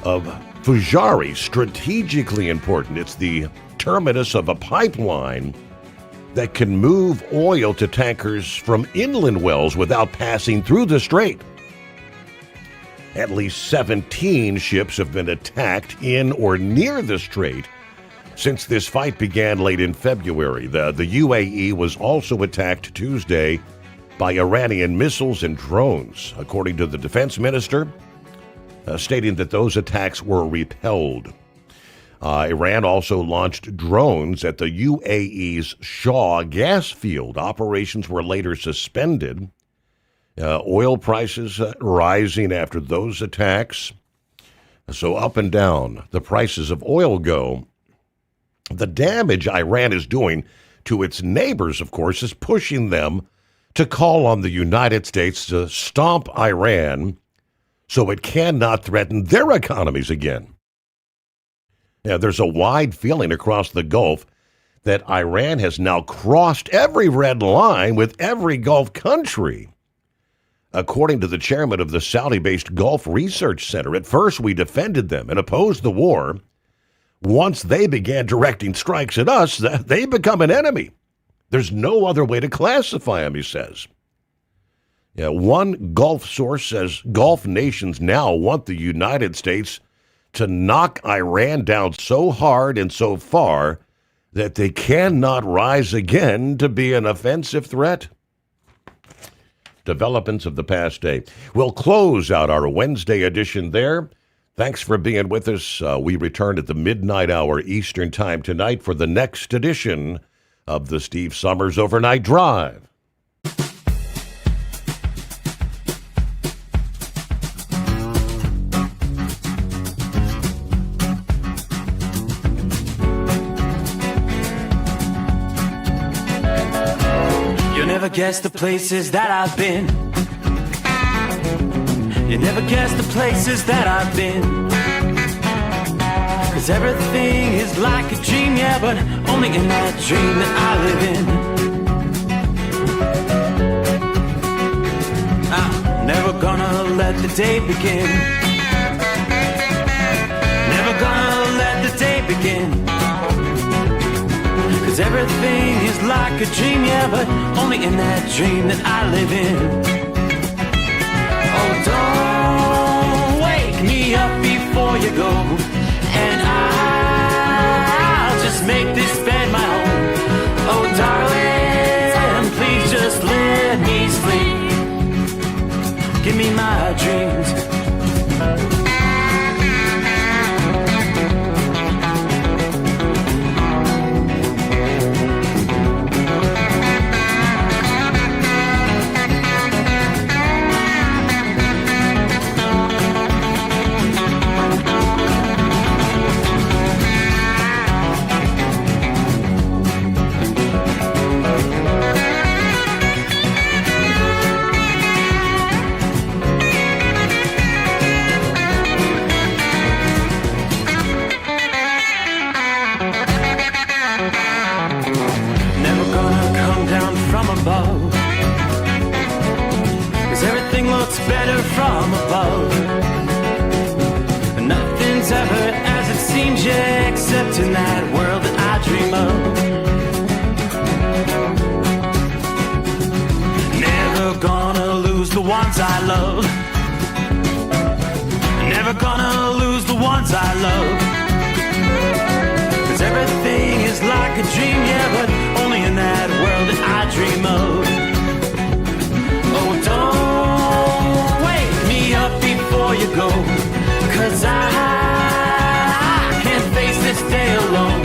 S16: of Fujari, strategically important. It's the terminus of a pipeline that can move oil to tankers from inland wells without passing through the strait. At least 17 ships have been attacked in or near the strait since this fight began late in February. The UAE was also attacked Tuesday by Iranian missiles and drones, according to the defense minister, stating that those attacks were repelled. Iran also launched drones at the UAE's Shah gas field. Operations were later suspended. Oil prices rising after those attacks. So up and down, the prices of oil go. The damage Iran is doing to its neighbors, of course, is pushing them to call on the United States to stomp Iran so it cannot threaten their economies again. Now, there's a wide feeling across the Gulf that Iran has now crossed every red line with every Gulf country. According to the chairman of the Saudi-based Gulf Research Center, at first we defended them and opposed the war. Once they began directing strikes at us, they become an enemy. There's no other way to classify them, he says. One Gulf source says Gulf nations now want the United States to knock Iran down so hard and so far that they cannot rise again to be an offensive threat. Developments of the past day. We'll close out our Wednesday edition there. Thanks for being with us. We return at the midnight hour Eastern Time tonight for the next edition of the Steve Sommers Overnight Drive.
S9: You never guess the places that I've been. You never guess the places that I've been. 'Cause everything is like a dream, yeah, but only in that dream that I live in. I'm never gonna let the day begin. Never gonna let the day begin. 'Cause everything is like a dream, yeah, but only in that dream that I live in. Oh, don't wake me up before you go, and I'll just make this bed my home. Oh, darling, please just let me sleep. Give me my dreams. Better from above. Nothing's ever as it seems, yeah, except in that world that I dream of. ones I love. Never gonna lose the ones I love. 'Cause everything is like a dream, yeah, but only in that world that I dream of. Oh, don't wake me up before you go, 'cause I can't face this day alone.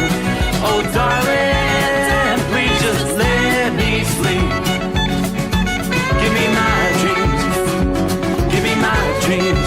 S9: Oh, darling, please just let me sleep. Give me my dreams, give me my dreams.